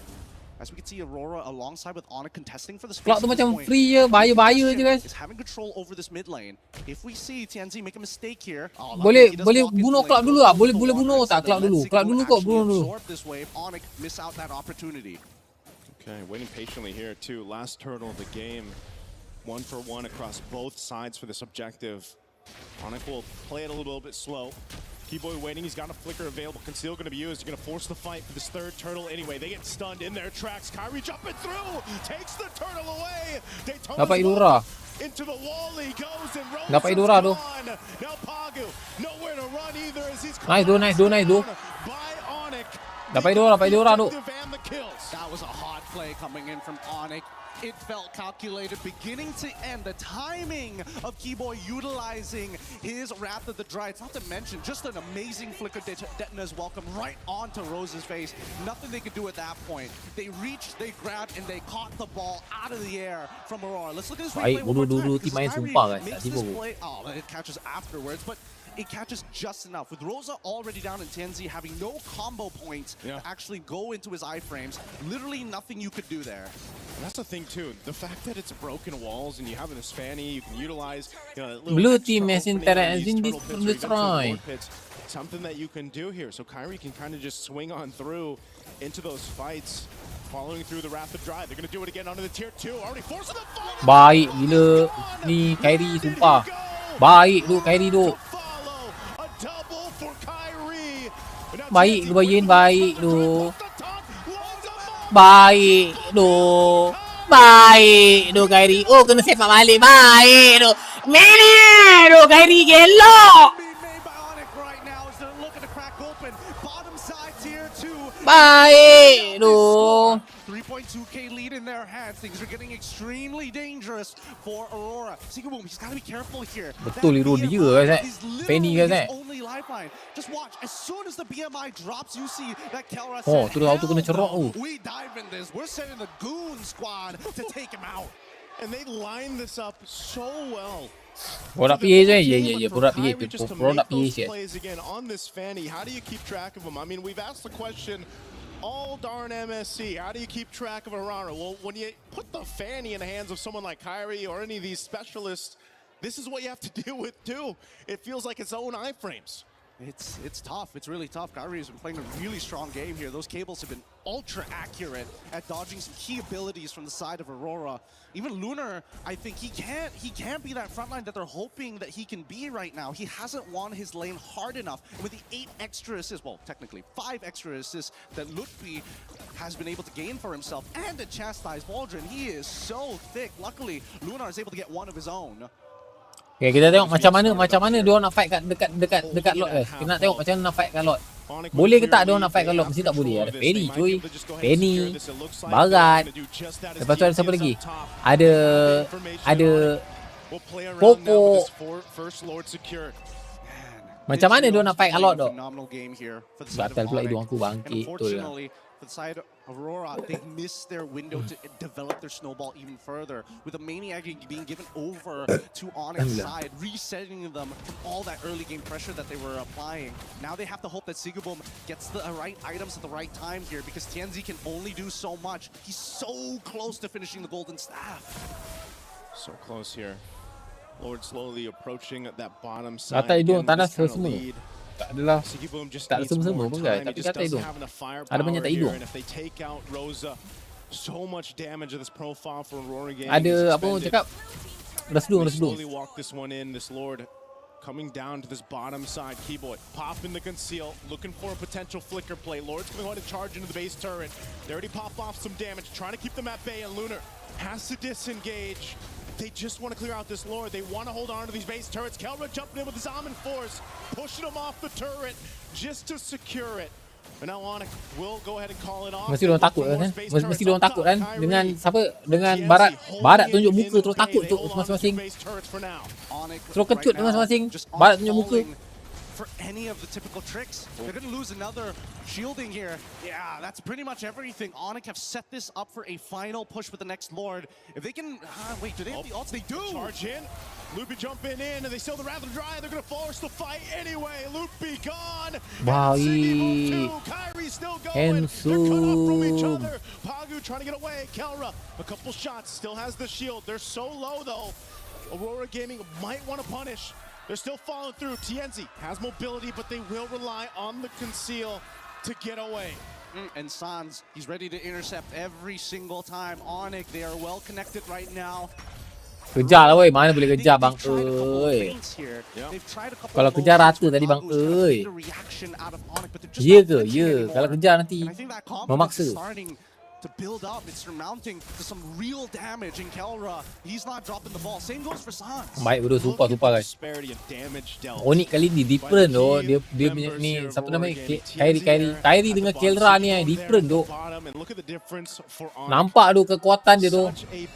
as we can see Aurora alongside with Onyx contesting for the space Cloud tu at this macam point. free je, bahaya-bahaya je guys. Is having control over this mid lane. If we see TNZ make a mistake here, Boleh bunuh Cloud dulu ah. Boleh bunuh tak Cloud dulu. Cloud dulu kok bunuh dulu. Absorb this wave, Onyx miss out that opportunity. Okay, waiting patiently here too. Last turtle of the game. 1-for-1 across both sides for this objective. Onyx will play it a little bit slow. Keyboy waiting, he's got a flicker available. Conceal going to be used. You're going to force the fight for this third turtle anyway. They get stunned in their tracks. Kyrie jumping through, takes the turtle away. Dapat Idura. Into the wall he goes, and Rose Dapat Idura tu. Now Pagu, nowhere to run either as he's Nice tu. by Onyx. Dapat Idura tu. And the kills. That was a hot play coming in from Onyx. It felt calculated beginning to end. The timing of Keyboy utilizing his Wrath of the Dryades, not to mention just an amazing flicker Detna's welcome right onto Rose's face. Nothing they could do at that point. They reached, they grabbed, and they caught the ball out of the air from Aurora. Let's look at this replay one more time. Tim main Kyrie sumpah guys. makes Tak this sibuk. play, it catches afterwards, but it catches just enough. With Rosa already down and TNZ having no combo points to actually go into his iframes, literally nothing you could do there. And that's the thing too. The fact that it's broken walls and you have this fanny, you can utilize. Blue team has interact in this from the try. Something that you can do here. So Kyrie can kind of just swing on through into those fights, following through the Wrath of Dryade. They're going to do it again onto the tier 2. Already forcing the fight. Baik gila ni Kyrie sumpah. Baik tu Kyrie tu. Baik tu Bayin, baik tu. Baik tu. Baik tu Kyrie. Oh kena sepak balik. Baik tu. Mini tu Kyrie gelok. Baik tu. 3.2k lead in their hands. Things are getting extremely dangerous for Aurora. Sigurboom, he's got to be careful here. Betul Iron dia guys. Penny guys. lifeline. Just watch. As soon as the BMI drops, you see that Kelra Oh, said, tu dah auto kena cerok tu. we dive in this. We're sending the goon squad to take him out. And they line this up so well. Produk PH ya, produk PH, produk PH. Plays again on this Fanny. How do you keep track of them? I mean, we've asked the question all darn MSC. How do you keep track of Aurora? Well, when you put the Fanny in the hands of someone like Kyrie or any of these specialists, this is what you have to deal with too. It feels like its own iframes. It's tough. It's really tough. Kyrie has been playing a really strong game here. Those cables have been ultra accurate at dodging some key abilities from the side of Aurora. Even Lunar, I think he can't be that frontline that they're hoping that he can be right now. He hasn't won his lane hard enough. And with the 8 extra assists, well, technically 5 extra assists that Lutfi has been able to gain for himself and to chastise Waldron, he is so thick. Luckily, Lunar is able to get one of his own. Okay, kita tengok macam mana dia nak fight kat dekat lot guys. Kita nak tengok macam mana nak fight kat lot. Boleh ke tak dia nak fight kat lot? Mesti tak boleh. Ada Penny cuy. Penny, Barat. Lepas tu ada siapa lagi? Ada Popo. Macam mana dia nak fight kat lot tu? Batal pula hidung aku bangkit tu dia. For the side of Aurora, they've missed their window to develop their snowball even further. With the Maniac being given over to Onyx's side, resetting them from all that early game pressure that they were applying. Now they have to hope that Sigaboom gets the right items at the right time here, because Tianzi can only do so much. He's so close to finishing the Golden Staff. So close here. Lord slowly approaching that bottom side. Kata hidung tandas semua. Tak adalah, tak ada semua pun guys, tapi kata hidung. Ada banyak tak hidung. Ada apa orang cakap? Resdung. Coming down to this bottom side, Keyboy popping the conceal, looking for a potential flicker play. Lord's going to go ahead and charge into the base turret. They already pop off some damage, trying to keep them at bay, and Lunar has to disengage. They just want to clear out this Lord. They want to hold on to these base turrets. Kelra jumping in with his Almond Force, pushing him off the turret just to secure it. And now Onyx will go ahead and call it off. Mesti diorang takut kan? Mesti diorang takut kan? Dengan siapa? Dengan Barat. Barat tunjuk muka terus takut tu masing-masing. Terus kejut masing-masing. Barat tunjuk muka. For any of the typical tricks, they're going to lose another shielding here. Yeah, that's pretty much everything. Onyx have set this up for a final push with the next Lord. If they can... wait, do they have the ults? They do! Charge in. Loopy jumping in, and they still the Wrath of Dry. They're going to force the fight anyway. Loopy gone. Wow, Kyrie's still going. They're cut off from each other. Pagu trying to get away. Kelra, a couple shots, still has the shield. They're so low, though. Aurora Gaming might want to punish. They're still following through. Tienzi has mobility, but they will rely on the conceal to get away. And Sans, he's ready to intercept every single time. Onyx, they are well connected right now. Kejar lah weh, mana boleh kejar bang oi. Kalau kejar rata tadi bang oi. Ya ke? Ya, kalau kejar nanti memaksa. To build up, it's surmounting to some real damage in Kelra. He's not dropping the ball. Same goes for Sans. Baik bro, sumpah guys. Onyx kali ni different doh. Dia ni siapa nama? Kyrie dengan Kelra ni different doh. Nampak doh kekuatan dia doh.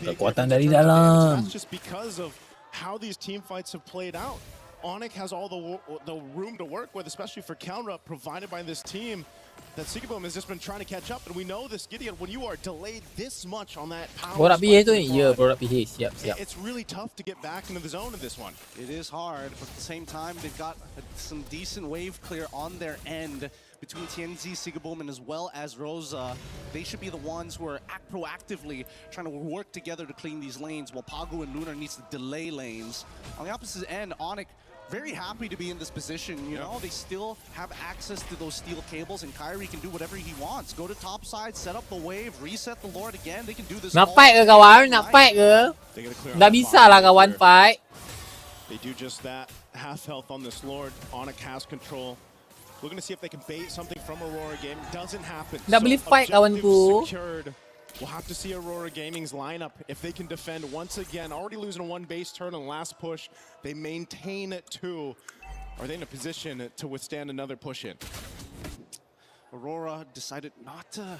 Kekuatan dari dalam. That's just because of how these team fights have played out. Onyx has all the room to work with, especially for Kelra, provided by this team. That Sigaboom has just been trying to catch up, and we know this, Gideon, when you are delayed this much on that power. Produk PH tu ni, ya, produk PH, siap. It's really tough to get back into the zone in this one. It is hard, but at the same time, they've got some decent wave clear on their end between Tianzi, Sigaboom, and as well as Rosa. They should be the ones who are proactively trying to work together to clean these lanes, while Pagu and Lunar needs to delay lanes. On the opposite end, Onyx very happy to be in this position, you know? They still have access to those steel cables, and Kyrie can do whatever he wants. Go to top side, set up the wave, reset the Lord again. They can do this. Nak fight ke kawan? Nak fight ke? Tak bisa lah kawan fight. They do just that. Half health on this Lord. Onyx has control. We're going to see if they can bait something from Aurora Game. Doesn't happen. Dah boleh fight kawanku. We'll have to see Aurora Gaming's lineup if they can defend once again. Already losing one base turn on the last push. They maintain 2. Are they in a position to withstand another push in? Aurora decided not to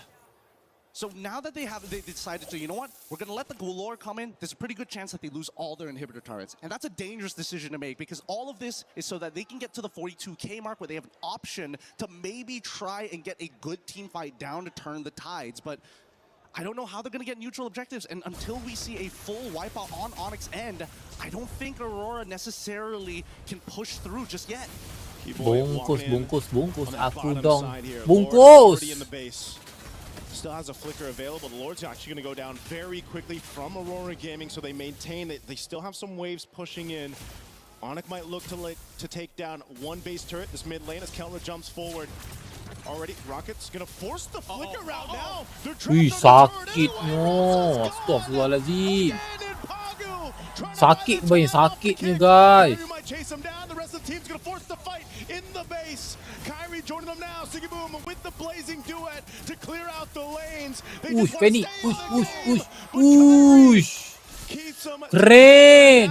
So now that they decided to, you know what, we're going to let the Galore come in, there's a pretty good chance that they lose all their inhibitor turrets. And that's a dangerous decision to make because all of this is so that they can get to the 42k mark where they have an option to maybe try and get a good team fight down to turn the tides. But I don't know how they're going to get neutral objectives. And until we see a full wipeout on Onyx end, I don't think Aurora necessarily can push through just yet. Bungkus aku dong. Bungkus. Still has a flicker available. The Lord's actually going to go down very quickly from Aurora Gaming, so they maintain it. They still have some waves pushing in. Onyx might look to take down one base turret. This mid lane as Kellner jumps forward. Already, Rocket's going to force the flicker out now. Wih, sakitnya. Astagfirullahaladzim. Sakit banyak sakitnya, guys. Chase him down. The rest of the team's going to force the fight in the base. Kyrie joining them now. Siggy Boom with the blazing duet to clear out the lanes. Ush, Penny. Ush. Keren.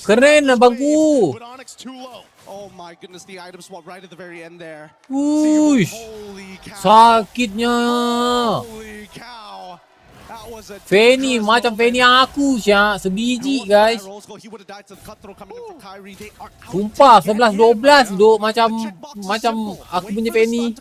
Keren abangku. Oh my goodness, the item swap right at the very end there. Ush. Sakitnya. Holy cow. Fanny macam Fanny aku Syak. Sebiji guys. Sumpah 11-12 duk macam aku punya Fanny.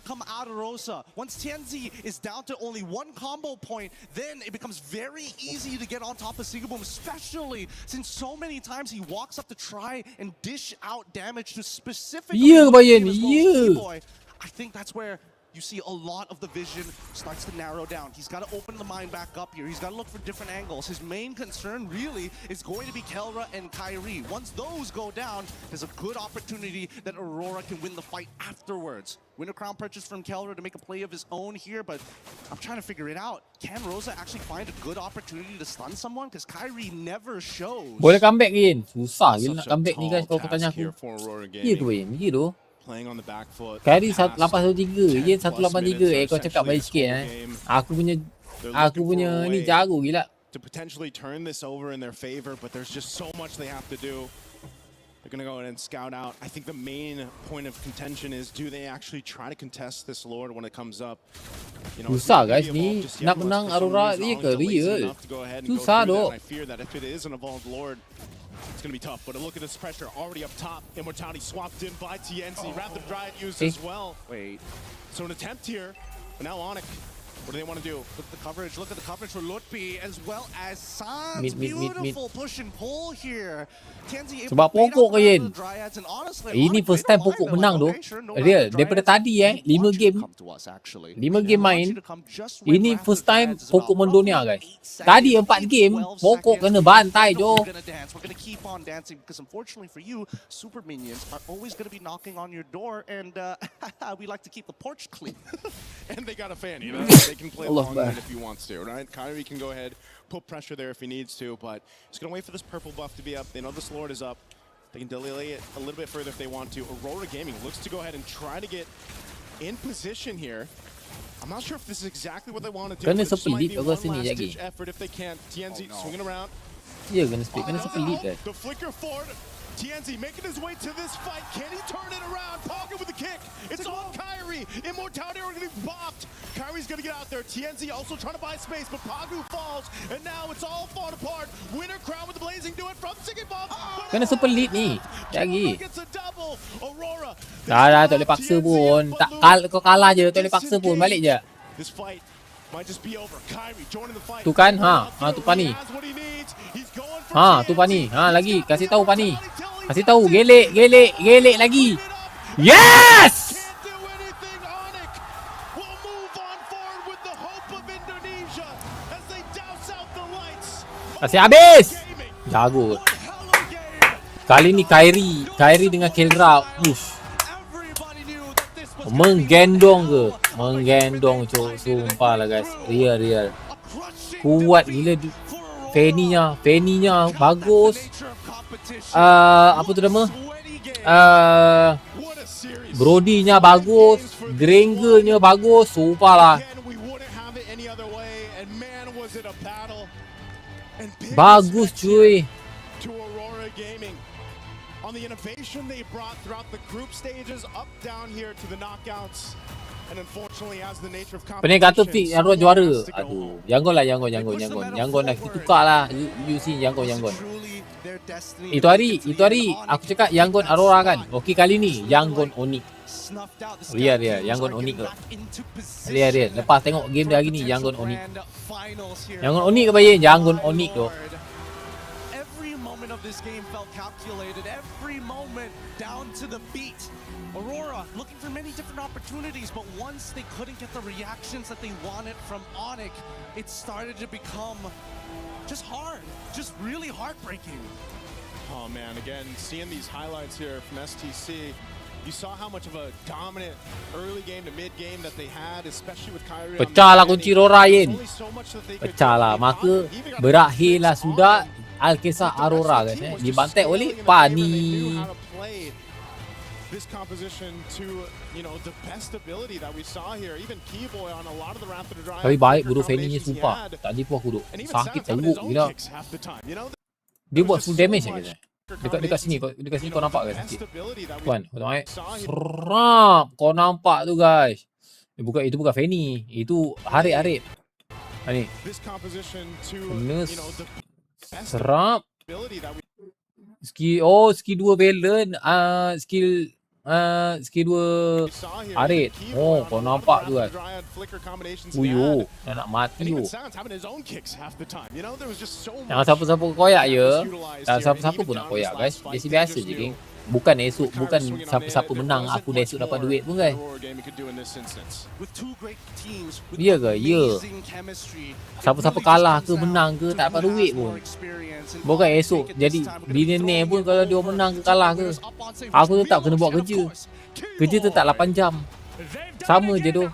Once Tianzi is down to only one combo point, then it becomes very easy to get on top of Sigaboom, especially since so many times he walks up to try and dish out damage to specific. Yeah, Bayan. Yeah. I think that's where you see a lot of the vision starts to narrow down. He's got to open the mind back up here. He's got to look for different angles. His main concern really is going to be Kelra and Kyrie. Once those go down, there's a good opportunity that Aurora can win the fight afterwards. Win a crown purchase from Kelra to make a play of his own here, but I'm trying to figure it out. Can Rosa actually find a good opportunity to stun someone? Because Kyrie never shows. Boleh comeback Yin. Susah gila nak comeback ni guys kalau kau tanya aku. Ya ke Bayan? Ya tu. Kali 813, Yen 183. Kau cakap baik sikit Aku punya ni jago gila. To potentially turn this over in their favor, but there's just so much they have to do. They're going to go ahead and scout out. I think the main point of contention is, do they actually try to contest this Lord when it comes up? You know, susah guys ni nak menang Aurora dia ke real. Susah dok. I fear that if it is an evolved Lord, it's going to be tough, but look at this pressure already up top. Immortality swapped in by TNC. Rapid Riot used as well. Wait. So an attempt here, but now Onyx. What do they want to do? Look at the coverage for Lutfi as well as Sans. Beautiful push and pull here. Sebab pokok ke Yen. Ini first time pokok menang tu. Real, daripada tadi 5 game main. Ini first time pokok mendunia guys. Tadi 4 game pokok kena bantai jo. We're gonna keep on dancing because unfortunately for you, super minions are always gonna be knocking on your door, and we like to keep the porch clean. And they got a fan, you know. They can play long if he wants to, right? Kyrie can go ahead, put pressure there if he needs to, but he's going to wait for this purple buff to be up. They know this Lord is up. They can delay it a little bit further if they want to. Aurora Gaming looks to go ahead and try to get in position here. I'm not sure if this is exactly what they want to do. Kena split over sini lagi. Effort if they can. TNZ swinging around. Ya, kena split. Kena split guys. The flicker forward. TNZ making his way to this fight. Can he turn it around? Pocket with a kick. It's on Kyrie. Immortality are going to be bopped. Kyrie's going to get out there. TNZ also trying to buy space, but Pagu falls. And now it's all falling apart. Winner crown with the blazing duet from Siggy Bomb. Kena super lead ni. Lagi. Aurora. Dah tak boleh paksa pun. Kau kalah je, tak boleh paksa pun. Balik je. This fight might just be over. Kyrie joining the fight. Tu kan? Tu Pani. Tu Pani. Lagi. Kasih tahu Pani. Kasih tahu. Gelek lagi. Yes! Kasih habis. Jago. Kali ni Kyrie dengan Kelra. Menggendong ke? Menggendong cok. Sumpah lah guys. Real. Kuat gila. Fanny-nya bagus. Apa tu nama? Brody-nya bagus. Granger-nya bagus. Sumpah lah. Bagus cuy. On the innovation they brought throughout the group stages, up down here to the knockouts. And unfortunately, as the nature of Pening kata competition, pick Arwah juara. someone has to go Aduh, home. Yangon lah, Yangon nak tukar lah. You see Yangon. Truly their destiny Itu to hari make it to the end. aku cakap Yangon Aurora kan. Okey kali ni Yangon Onyx. Snuffed out. The Real Scout dia, teams Yangon are Onyx getting tu. back into position Real. Lepas tengok game dia hari ni for Yangon potential Onyx. grand finals here. Yangon Onyx ke bayi? Yangon Onyx tu. Every moment of this game felt calculated. Every moment down to the beat. Aurora looking for many different opportunities, but once they couldn't get the reactions that they wanted from Onyx, it started to become just hard, just really heartbreaking. Oh man, again, seeing these highlights here from STC, you saw how much of a dominant early game to mid game that they had, especially with Kyrie. Pecah lah kunci Aurora Yin. Pecah lah. Maka berakhirlah sudah Al-Kisah Aurora guys. Dibantai oleh Pani. This composition to, you know, the best ability that we saw here. Even Keyboy on a lot of the Raptor drive. Tapi baik bro Fanny ni sumpah. Tadi pun aku duk sakit teruk gila. Dia buat full damage guys. Dekat sini kau nampak guys sakit. Tuan, kau tengok serap. Kau nampak tu guys. Itu bukan Fanny, itu Harit. Ha ni. Kena serap. Skill 2 Valen, skill 2 Harit. Oh, kau nampak tu kan. Uyo, nak mati tu. Jangan siapa-siapa koyak je. Siapa-siapa pun nak koyak guys. Biasa je geng. Bukan siapa-siapa menang aku dah esok dapat duit pun guys. Ya ke? Ya. Siapa-siapa kalah ke menang ke tak dapat duit pun. Bukan esok jadi billionaire pun kalau dia menang ke kalah ke. Aku tetap kena buat kerja. Kerja tetap 8 jam. Sama je tu.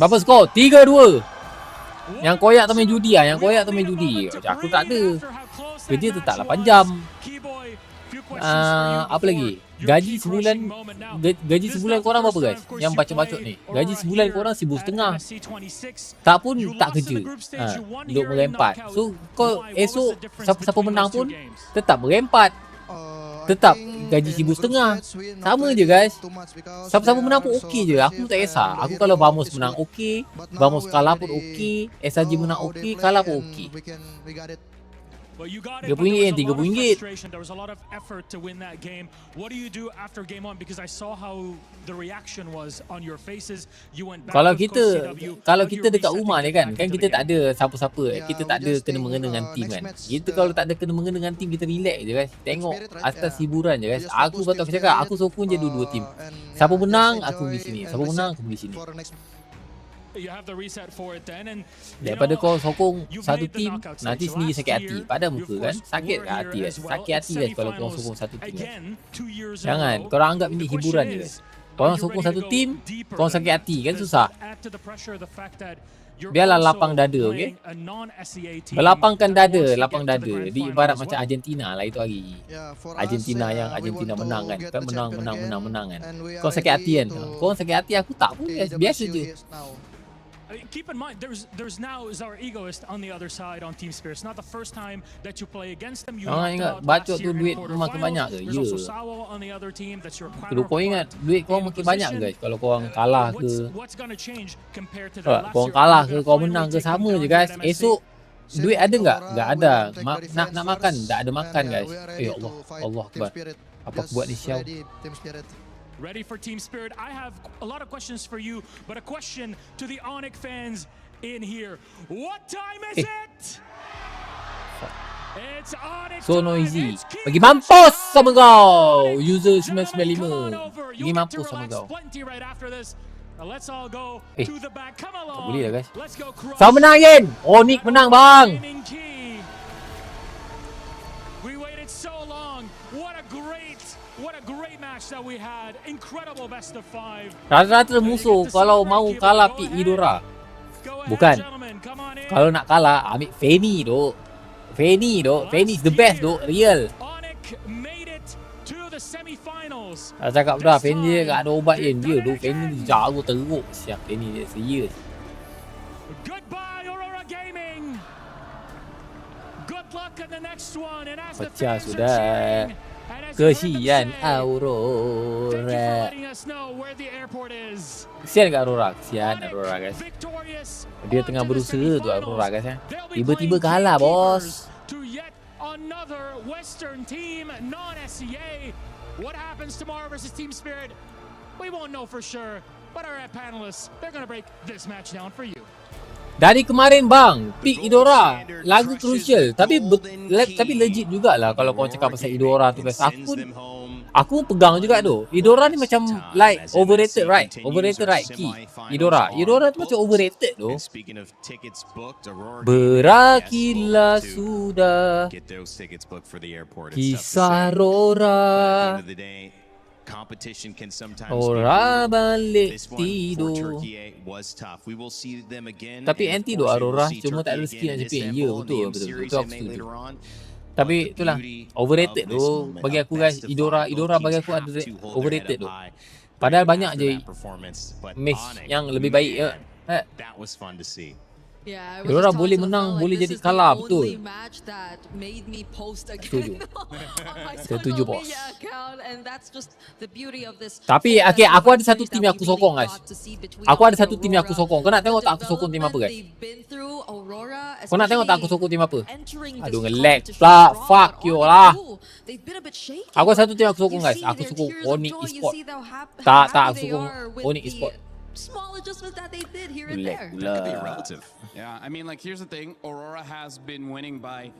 Berapa skor? 3-2. Yang koyak tu main judi lah. Aku tak ada. Kerja tetap 8 jam. Apa lagi? Gaji sebulan korang berapa guys? Yang bacot-bacot ni. Gaji sebulan korang 1,500. Tak pun tak kerja. Duk berempat. So kau esok siapa-siapa menang pun tetap berempat. Tetap gaji 1,500. Sama je guys. Siapa-siapa menang pun okey je. Aku tak kisah. Aku kalau Vamos menang okey, Vamos kalah pun okey, SRG menang okey, kalah pun okey. RM30, RM30. There was a lot of effort to win that game. What do you do after game 1? Because I saw how the reaction was on your faces. You went back. Kalau kita dekat rumah ni kan kita tak ada siapa-siapa. Kita tak ada kena mengena dengan tim kan. Kita kalau tak ada kena mengena dengan tim, kita relax je guys. Tengok atas hiburan je guys. Aku betul aku cakap, aku sokong je dua-dua tim. Siapa menang aku di sini. Siapa menang aku di sini. You have the reset for it then, and daripada kau sokong satu tim nanti sendiri sakit hati pada muka kan. Sakit hati guys kalau kau sokong satu tim guys. Jangan korang anggap ini hiburan je guys. Korang sokong satu tim korang sakit hati kan, susah. Biarlah lapang dada, okey. Berlapangkan dada, lapang dada. Di ibarat macam Argentina lah itu hari. Argentina menang kan. Kan menang kan. Kau sakit hati kan. Kau sakit hati, aku tak pun guys. Biasa je. Keep in mind, there's now Zara Egoist on the other side on Team Spirit. It's not the first time that you play against them. You ingat bacot tu duit makin banyak ke? Ya. Kalau kau ingat duit kau makin banyak guys. Kalau kau orang kalah ke, kau kalah ke, kau menang ke, sama je guys. Esok duit ada enggak? Enggak ada. Nak makan, tak ada makan guys. Ya Allah, Allah Akbar. Apa aku buat ni sial? Ready for Team Spirit? I have a lot of questions for you, but a question to the Onyx fans in here. What time is it? It's Onyx so noisy. Bagi mampus sama kau. User 995. Bagi mampus sama kau. Let's all go to the back. Come along. Boleh lah guys. Let's go. Sama menang Yen. Onyx menang bang. We waited so long. What a great match that we had. Incredible best of 5. Rata-rata musuh kalau mau kalah pick Idora. Bukan. Kalau nak kalah ambil Fanny dok. Fanny is the best dok. Real. Saya cakap dah Fanny dia tak ada obat je. Dia dok. Fanny dia jago teruk. Siap Fanny dia serius. Goodbye Aurora Gaming. Good luck in the next one. And as the Pecah fans are sudah. cheering, and as Kesian Thank you for Aurora. letting us know where the airport is. Kesian kat Aurora. Kesian Aurora guys. Dia tengah berusaha tu Aurora guys ya. Tiba-tiba kalah bos. To yet another Western team, non-SCA. What happens tomorrow versus Team Spirit? We won't know for sure, but our panelists, they're gonna break this match down for you. Dari kemarin bang, pick Idora lagu crucial. Tapi legit jugalah kalau kau cakap pasal Idora tu guys. Aku pegang juga tu. Idora ni macam like overrated right? Overrated right Ki. Idora tu macam overrated tu. Berakhirlah sudah kisah Aurora. Competition can sometimes Aurora balik this one for tidur. Turkey was tough. We will see them again. Tapi and anti of tu course we will Aurora see cuma tak ada Turkey skill nak again in cepet. this Ya F-Ball betul Name betul. series Itu aku and setuju. later on. Tapi itulah overrated tu bagi aku guys. Idora bagi aku ada overrated tu. Padahal banyak je match yang lebih baik ya. That was fun to see. Yeah, Idora boleh menang, boleh jadi kalah betul. Setuju. Setuju bos. Tapi Tapi okay, aku ada satu tim yang aku sokong guys. Aku ada satu tim yang aku sokong. Kau nak tengok tak aku sokong tim apa guys? Kau nak tengok tak aku sokong tim apa? Aduh nge-lag pula. Fuck you lah. Aku ada satu tim yang aku sokong guys. Aku sokong Onyx Esport. Tak aku sokong Onyx Esport. small adjustments that they did here and Lag there. That could be relative. Yeah, I mean, like, here's the thing. Aurora has been winning by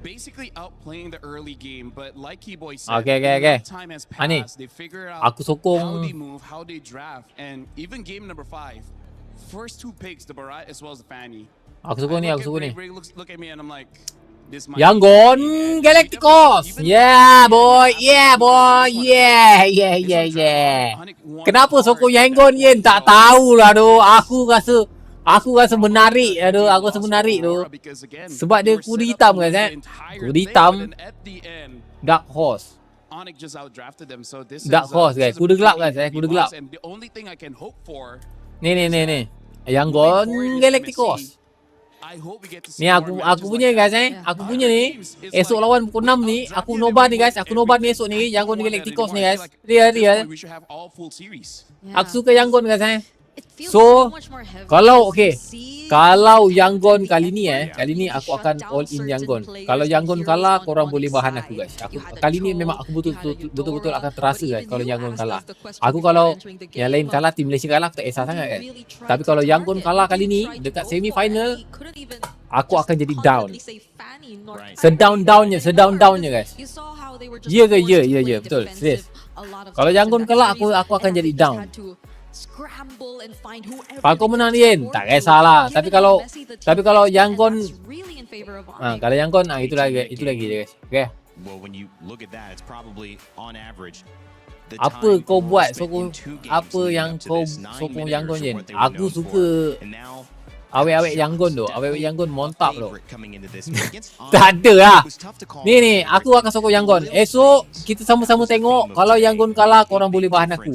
basically outplaying the early game, but like Keyboy said, Okay. time has Ani, passed. They figure out aku sokong how they move, how they draft, and even game number 5, first 2 picks, the Barat as well as the Fanny. Aku sokong ni, aku sokong ni. Look at me and I'm like, this might Yangon Galacticos. Yeah boy, yeah. Kenapa sokong Yangon Yen? Tak tahulah tu. Aku rasa menarik tu. Sebab dia kuda hitam guys Kuda hitam Dark Horse. Dark Horse guys. Kuda gelap guys kuda gelap. Ni. Yangon Galacticos. Ni aku punya guys Aku punya ni. Esok lawan pukul 6 ni. Aku nobar ni guys. Aku nobar ni esok ni. Yangon Galacticos ni guys. Real. Aku suka Yangon guys So kalau kalau Yangon kali ni aku akan all in Yangon. Kalau Yangon kalah korang boleh bahan aku guys. Kali ni memang aku betul-betul akan terasa guys kalau Yangon kalah. Aku kalau yang lain kalah, tim Malaysia kalah aku tak kisah sangat kan. Tapi kalau Yangon kalah kali ni dekat semi final, aku akan jadi down. Sedown-downnya guys. Ya betul. Serius. Kalau Yangon kalah aku akan jadi down. Kalau kau menang Yen, tak kisahlah. Tapi kalau Yangon kalau Yangon itu lagi guys. Okay. Apa kau buat sokong Yangon Yen? Aku suka awet-awet Yangon tu. Awet-awet Yangon montap tu. Tak ada lah. Ni aku akan sokong Yangon. Esok kita sama-sama tengok. Kalau Yangon kalah korang boleh bahan aku.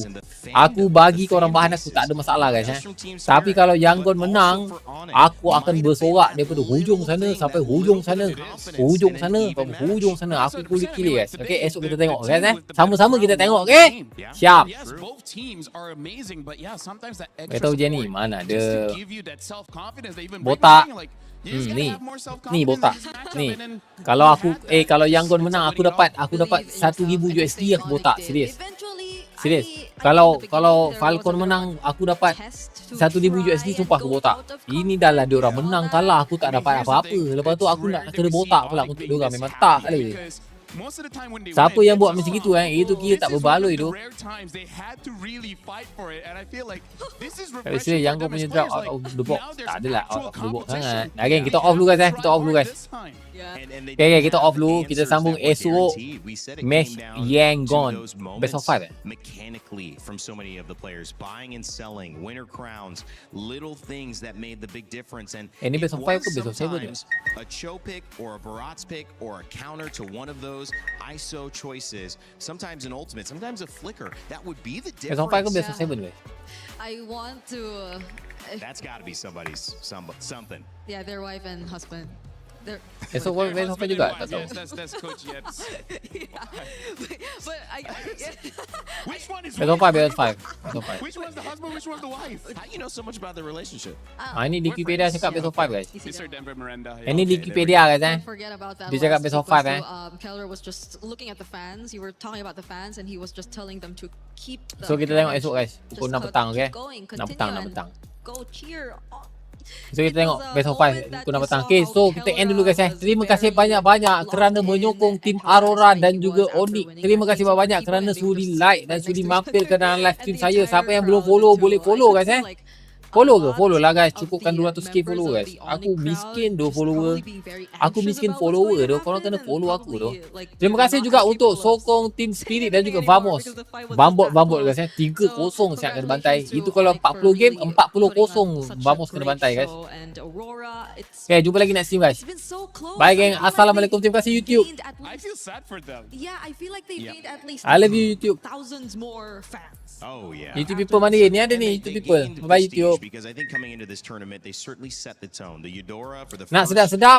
Aku bagi korang bahan aku, tak ada masalah guys Tapi kalau Yangon menang, aku akan bersorak daripada hujung sana sampai hujung sana. Aku kulit kili guys. Okay, esok kita tengok guys Sama-sama kita tengok, okay? Siap. Kau tahu Jenny mana ada botak. Ni botak. Ni. Kalau kalau Yangon menang aku dapat 1,000 USD aku botak. Serius. Kalau Falcon menang aku dapat 1,000 USD sumpah aku botak. Ini dah lah diorang menang kalah aku tak dapat apa-apa. Lepas tu aku nak kena botak pula untuk diorang. Memang tak kali. Siapa yang buat macam itu itu kira tak berbaloi tu. Tapi serius Yangon punya drop out of the box. Tak adalah out of the box sangat. Again kita off dulu guys Okay, kita off dulu. Kita sambung esok match Yangon best of 5 mechanically from so many of the players buying and selling winner crowns, little things that made the big difference. And ini best of 5 ke best of 7 a Cho pick or a Barat's pick or a counter to one of those ISO choices, sometimes an ultimate, sometimes a flicker, that would be the difference. Best of 5 ke best of 7 guys? I want to That's got to be something. yeah, their wife and husband. Esok best of 5 juga, tak tahu. Yes, that's Coach Yep's. But Which one is Best of 5, best of 5. Which one's the husband, which one's the wife? How do you know so much about the relationship? Ini Wikipedia cakap best of 5 guys. Mr. Denver Miranda. Ini Wikipedia guys don't forget about that. Dia cakap best of 5 Keller was just looking at the fans. You were talking about the fans, and he was just telling them to keep. So kita tengok esok guys, pukul 6 petang okay. 6 petang. Go cheer. So kita tengok best of 5 pukul 6 petang. Okay, so kita end dulu guys. Terima kasih banyak-banyak kerana menyokong tim Aurora dan juga Onyx. Terima kasih banyak kerana sudi like dan sudi mampir ke dalam live stream saya. Siapa yang belum follow boleh follow guys Follow ke? Follow lah guys. Cukupkan 200k follow guys. Aku miskin 2 follower. Aku miskin follower doh. Korang kena follow aku doh. Terima kasih juga untuk sokong Team Spirit dan juga Vamos. Bambot guys 3-0 siap kena bantai. Itu kalau 40 game 40-0 Vamos kena bantai guys. Okay, jumpa lagi next stream guys. Bye geng. Assalamualaikum. Terima kasih YouTube. I feel sad for them. Yeah, I feel like they gained at least I love you YouTube. thousands more fans. Oh yeah. YouTube people mana ni ada ni YouTube people. Bye YouTube. Because I think coming into this tournament, they certainly set the tone. The Eudora for the Nak first sedap-sedap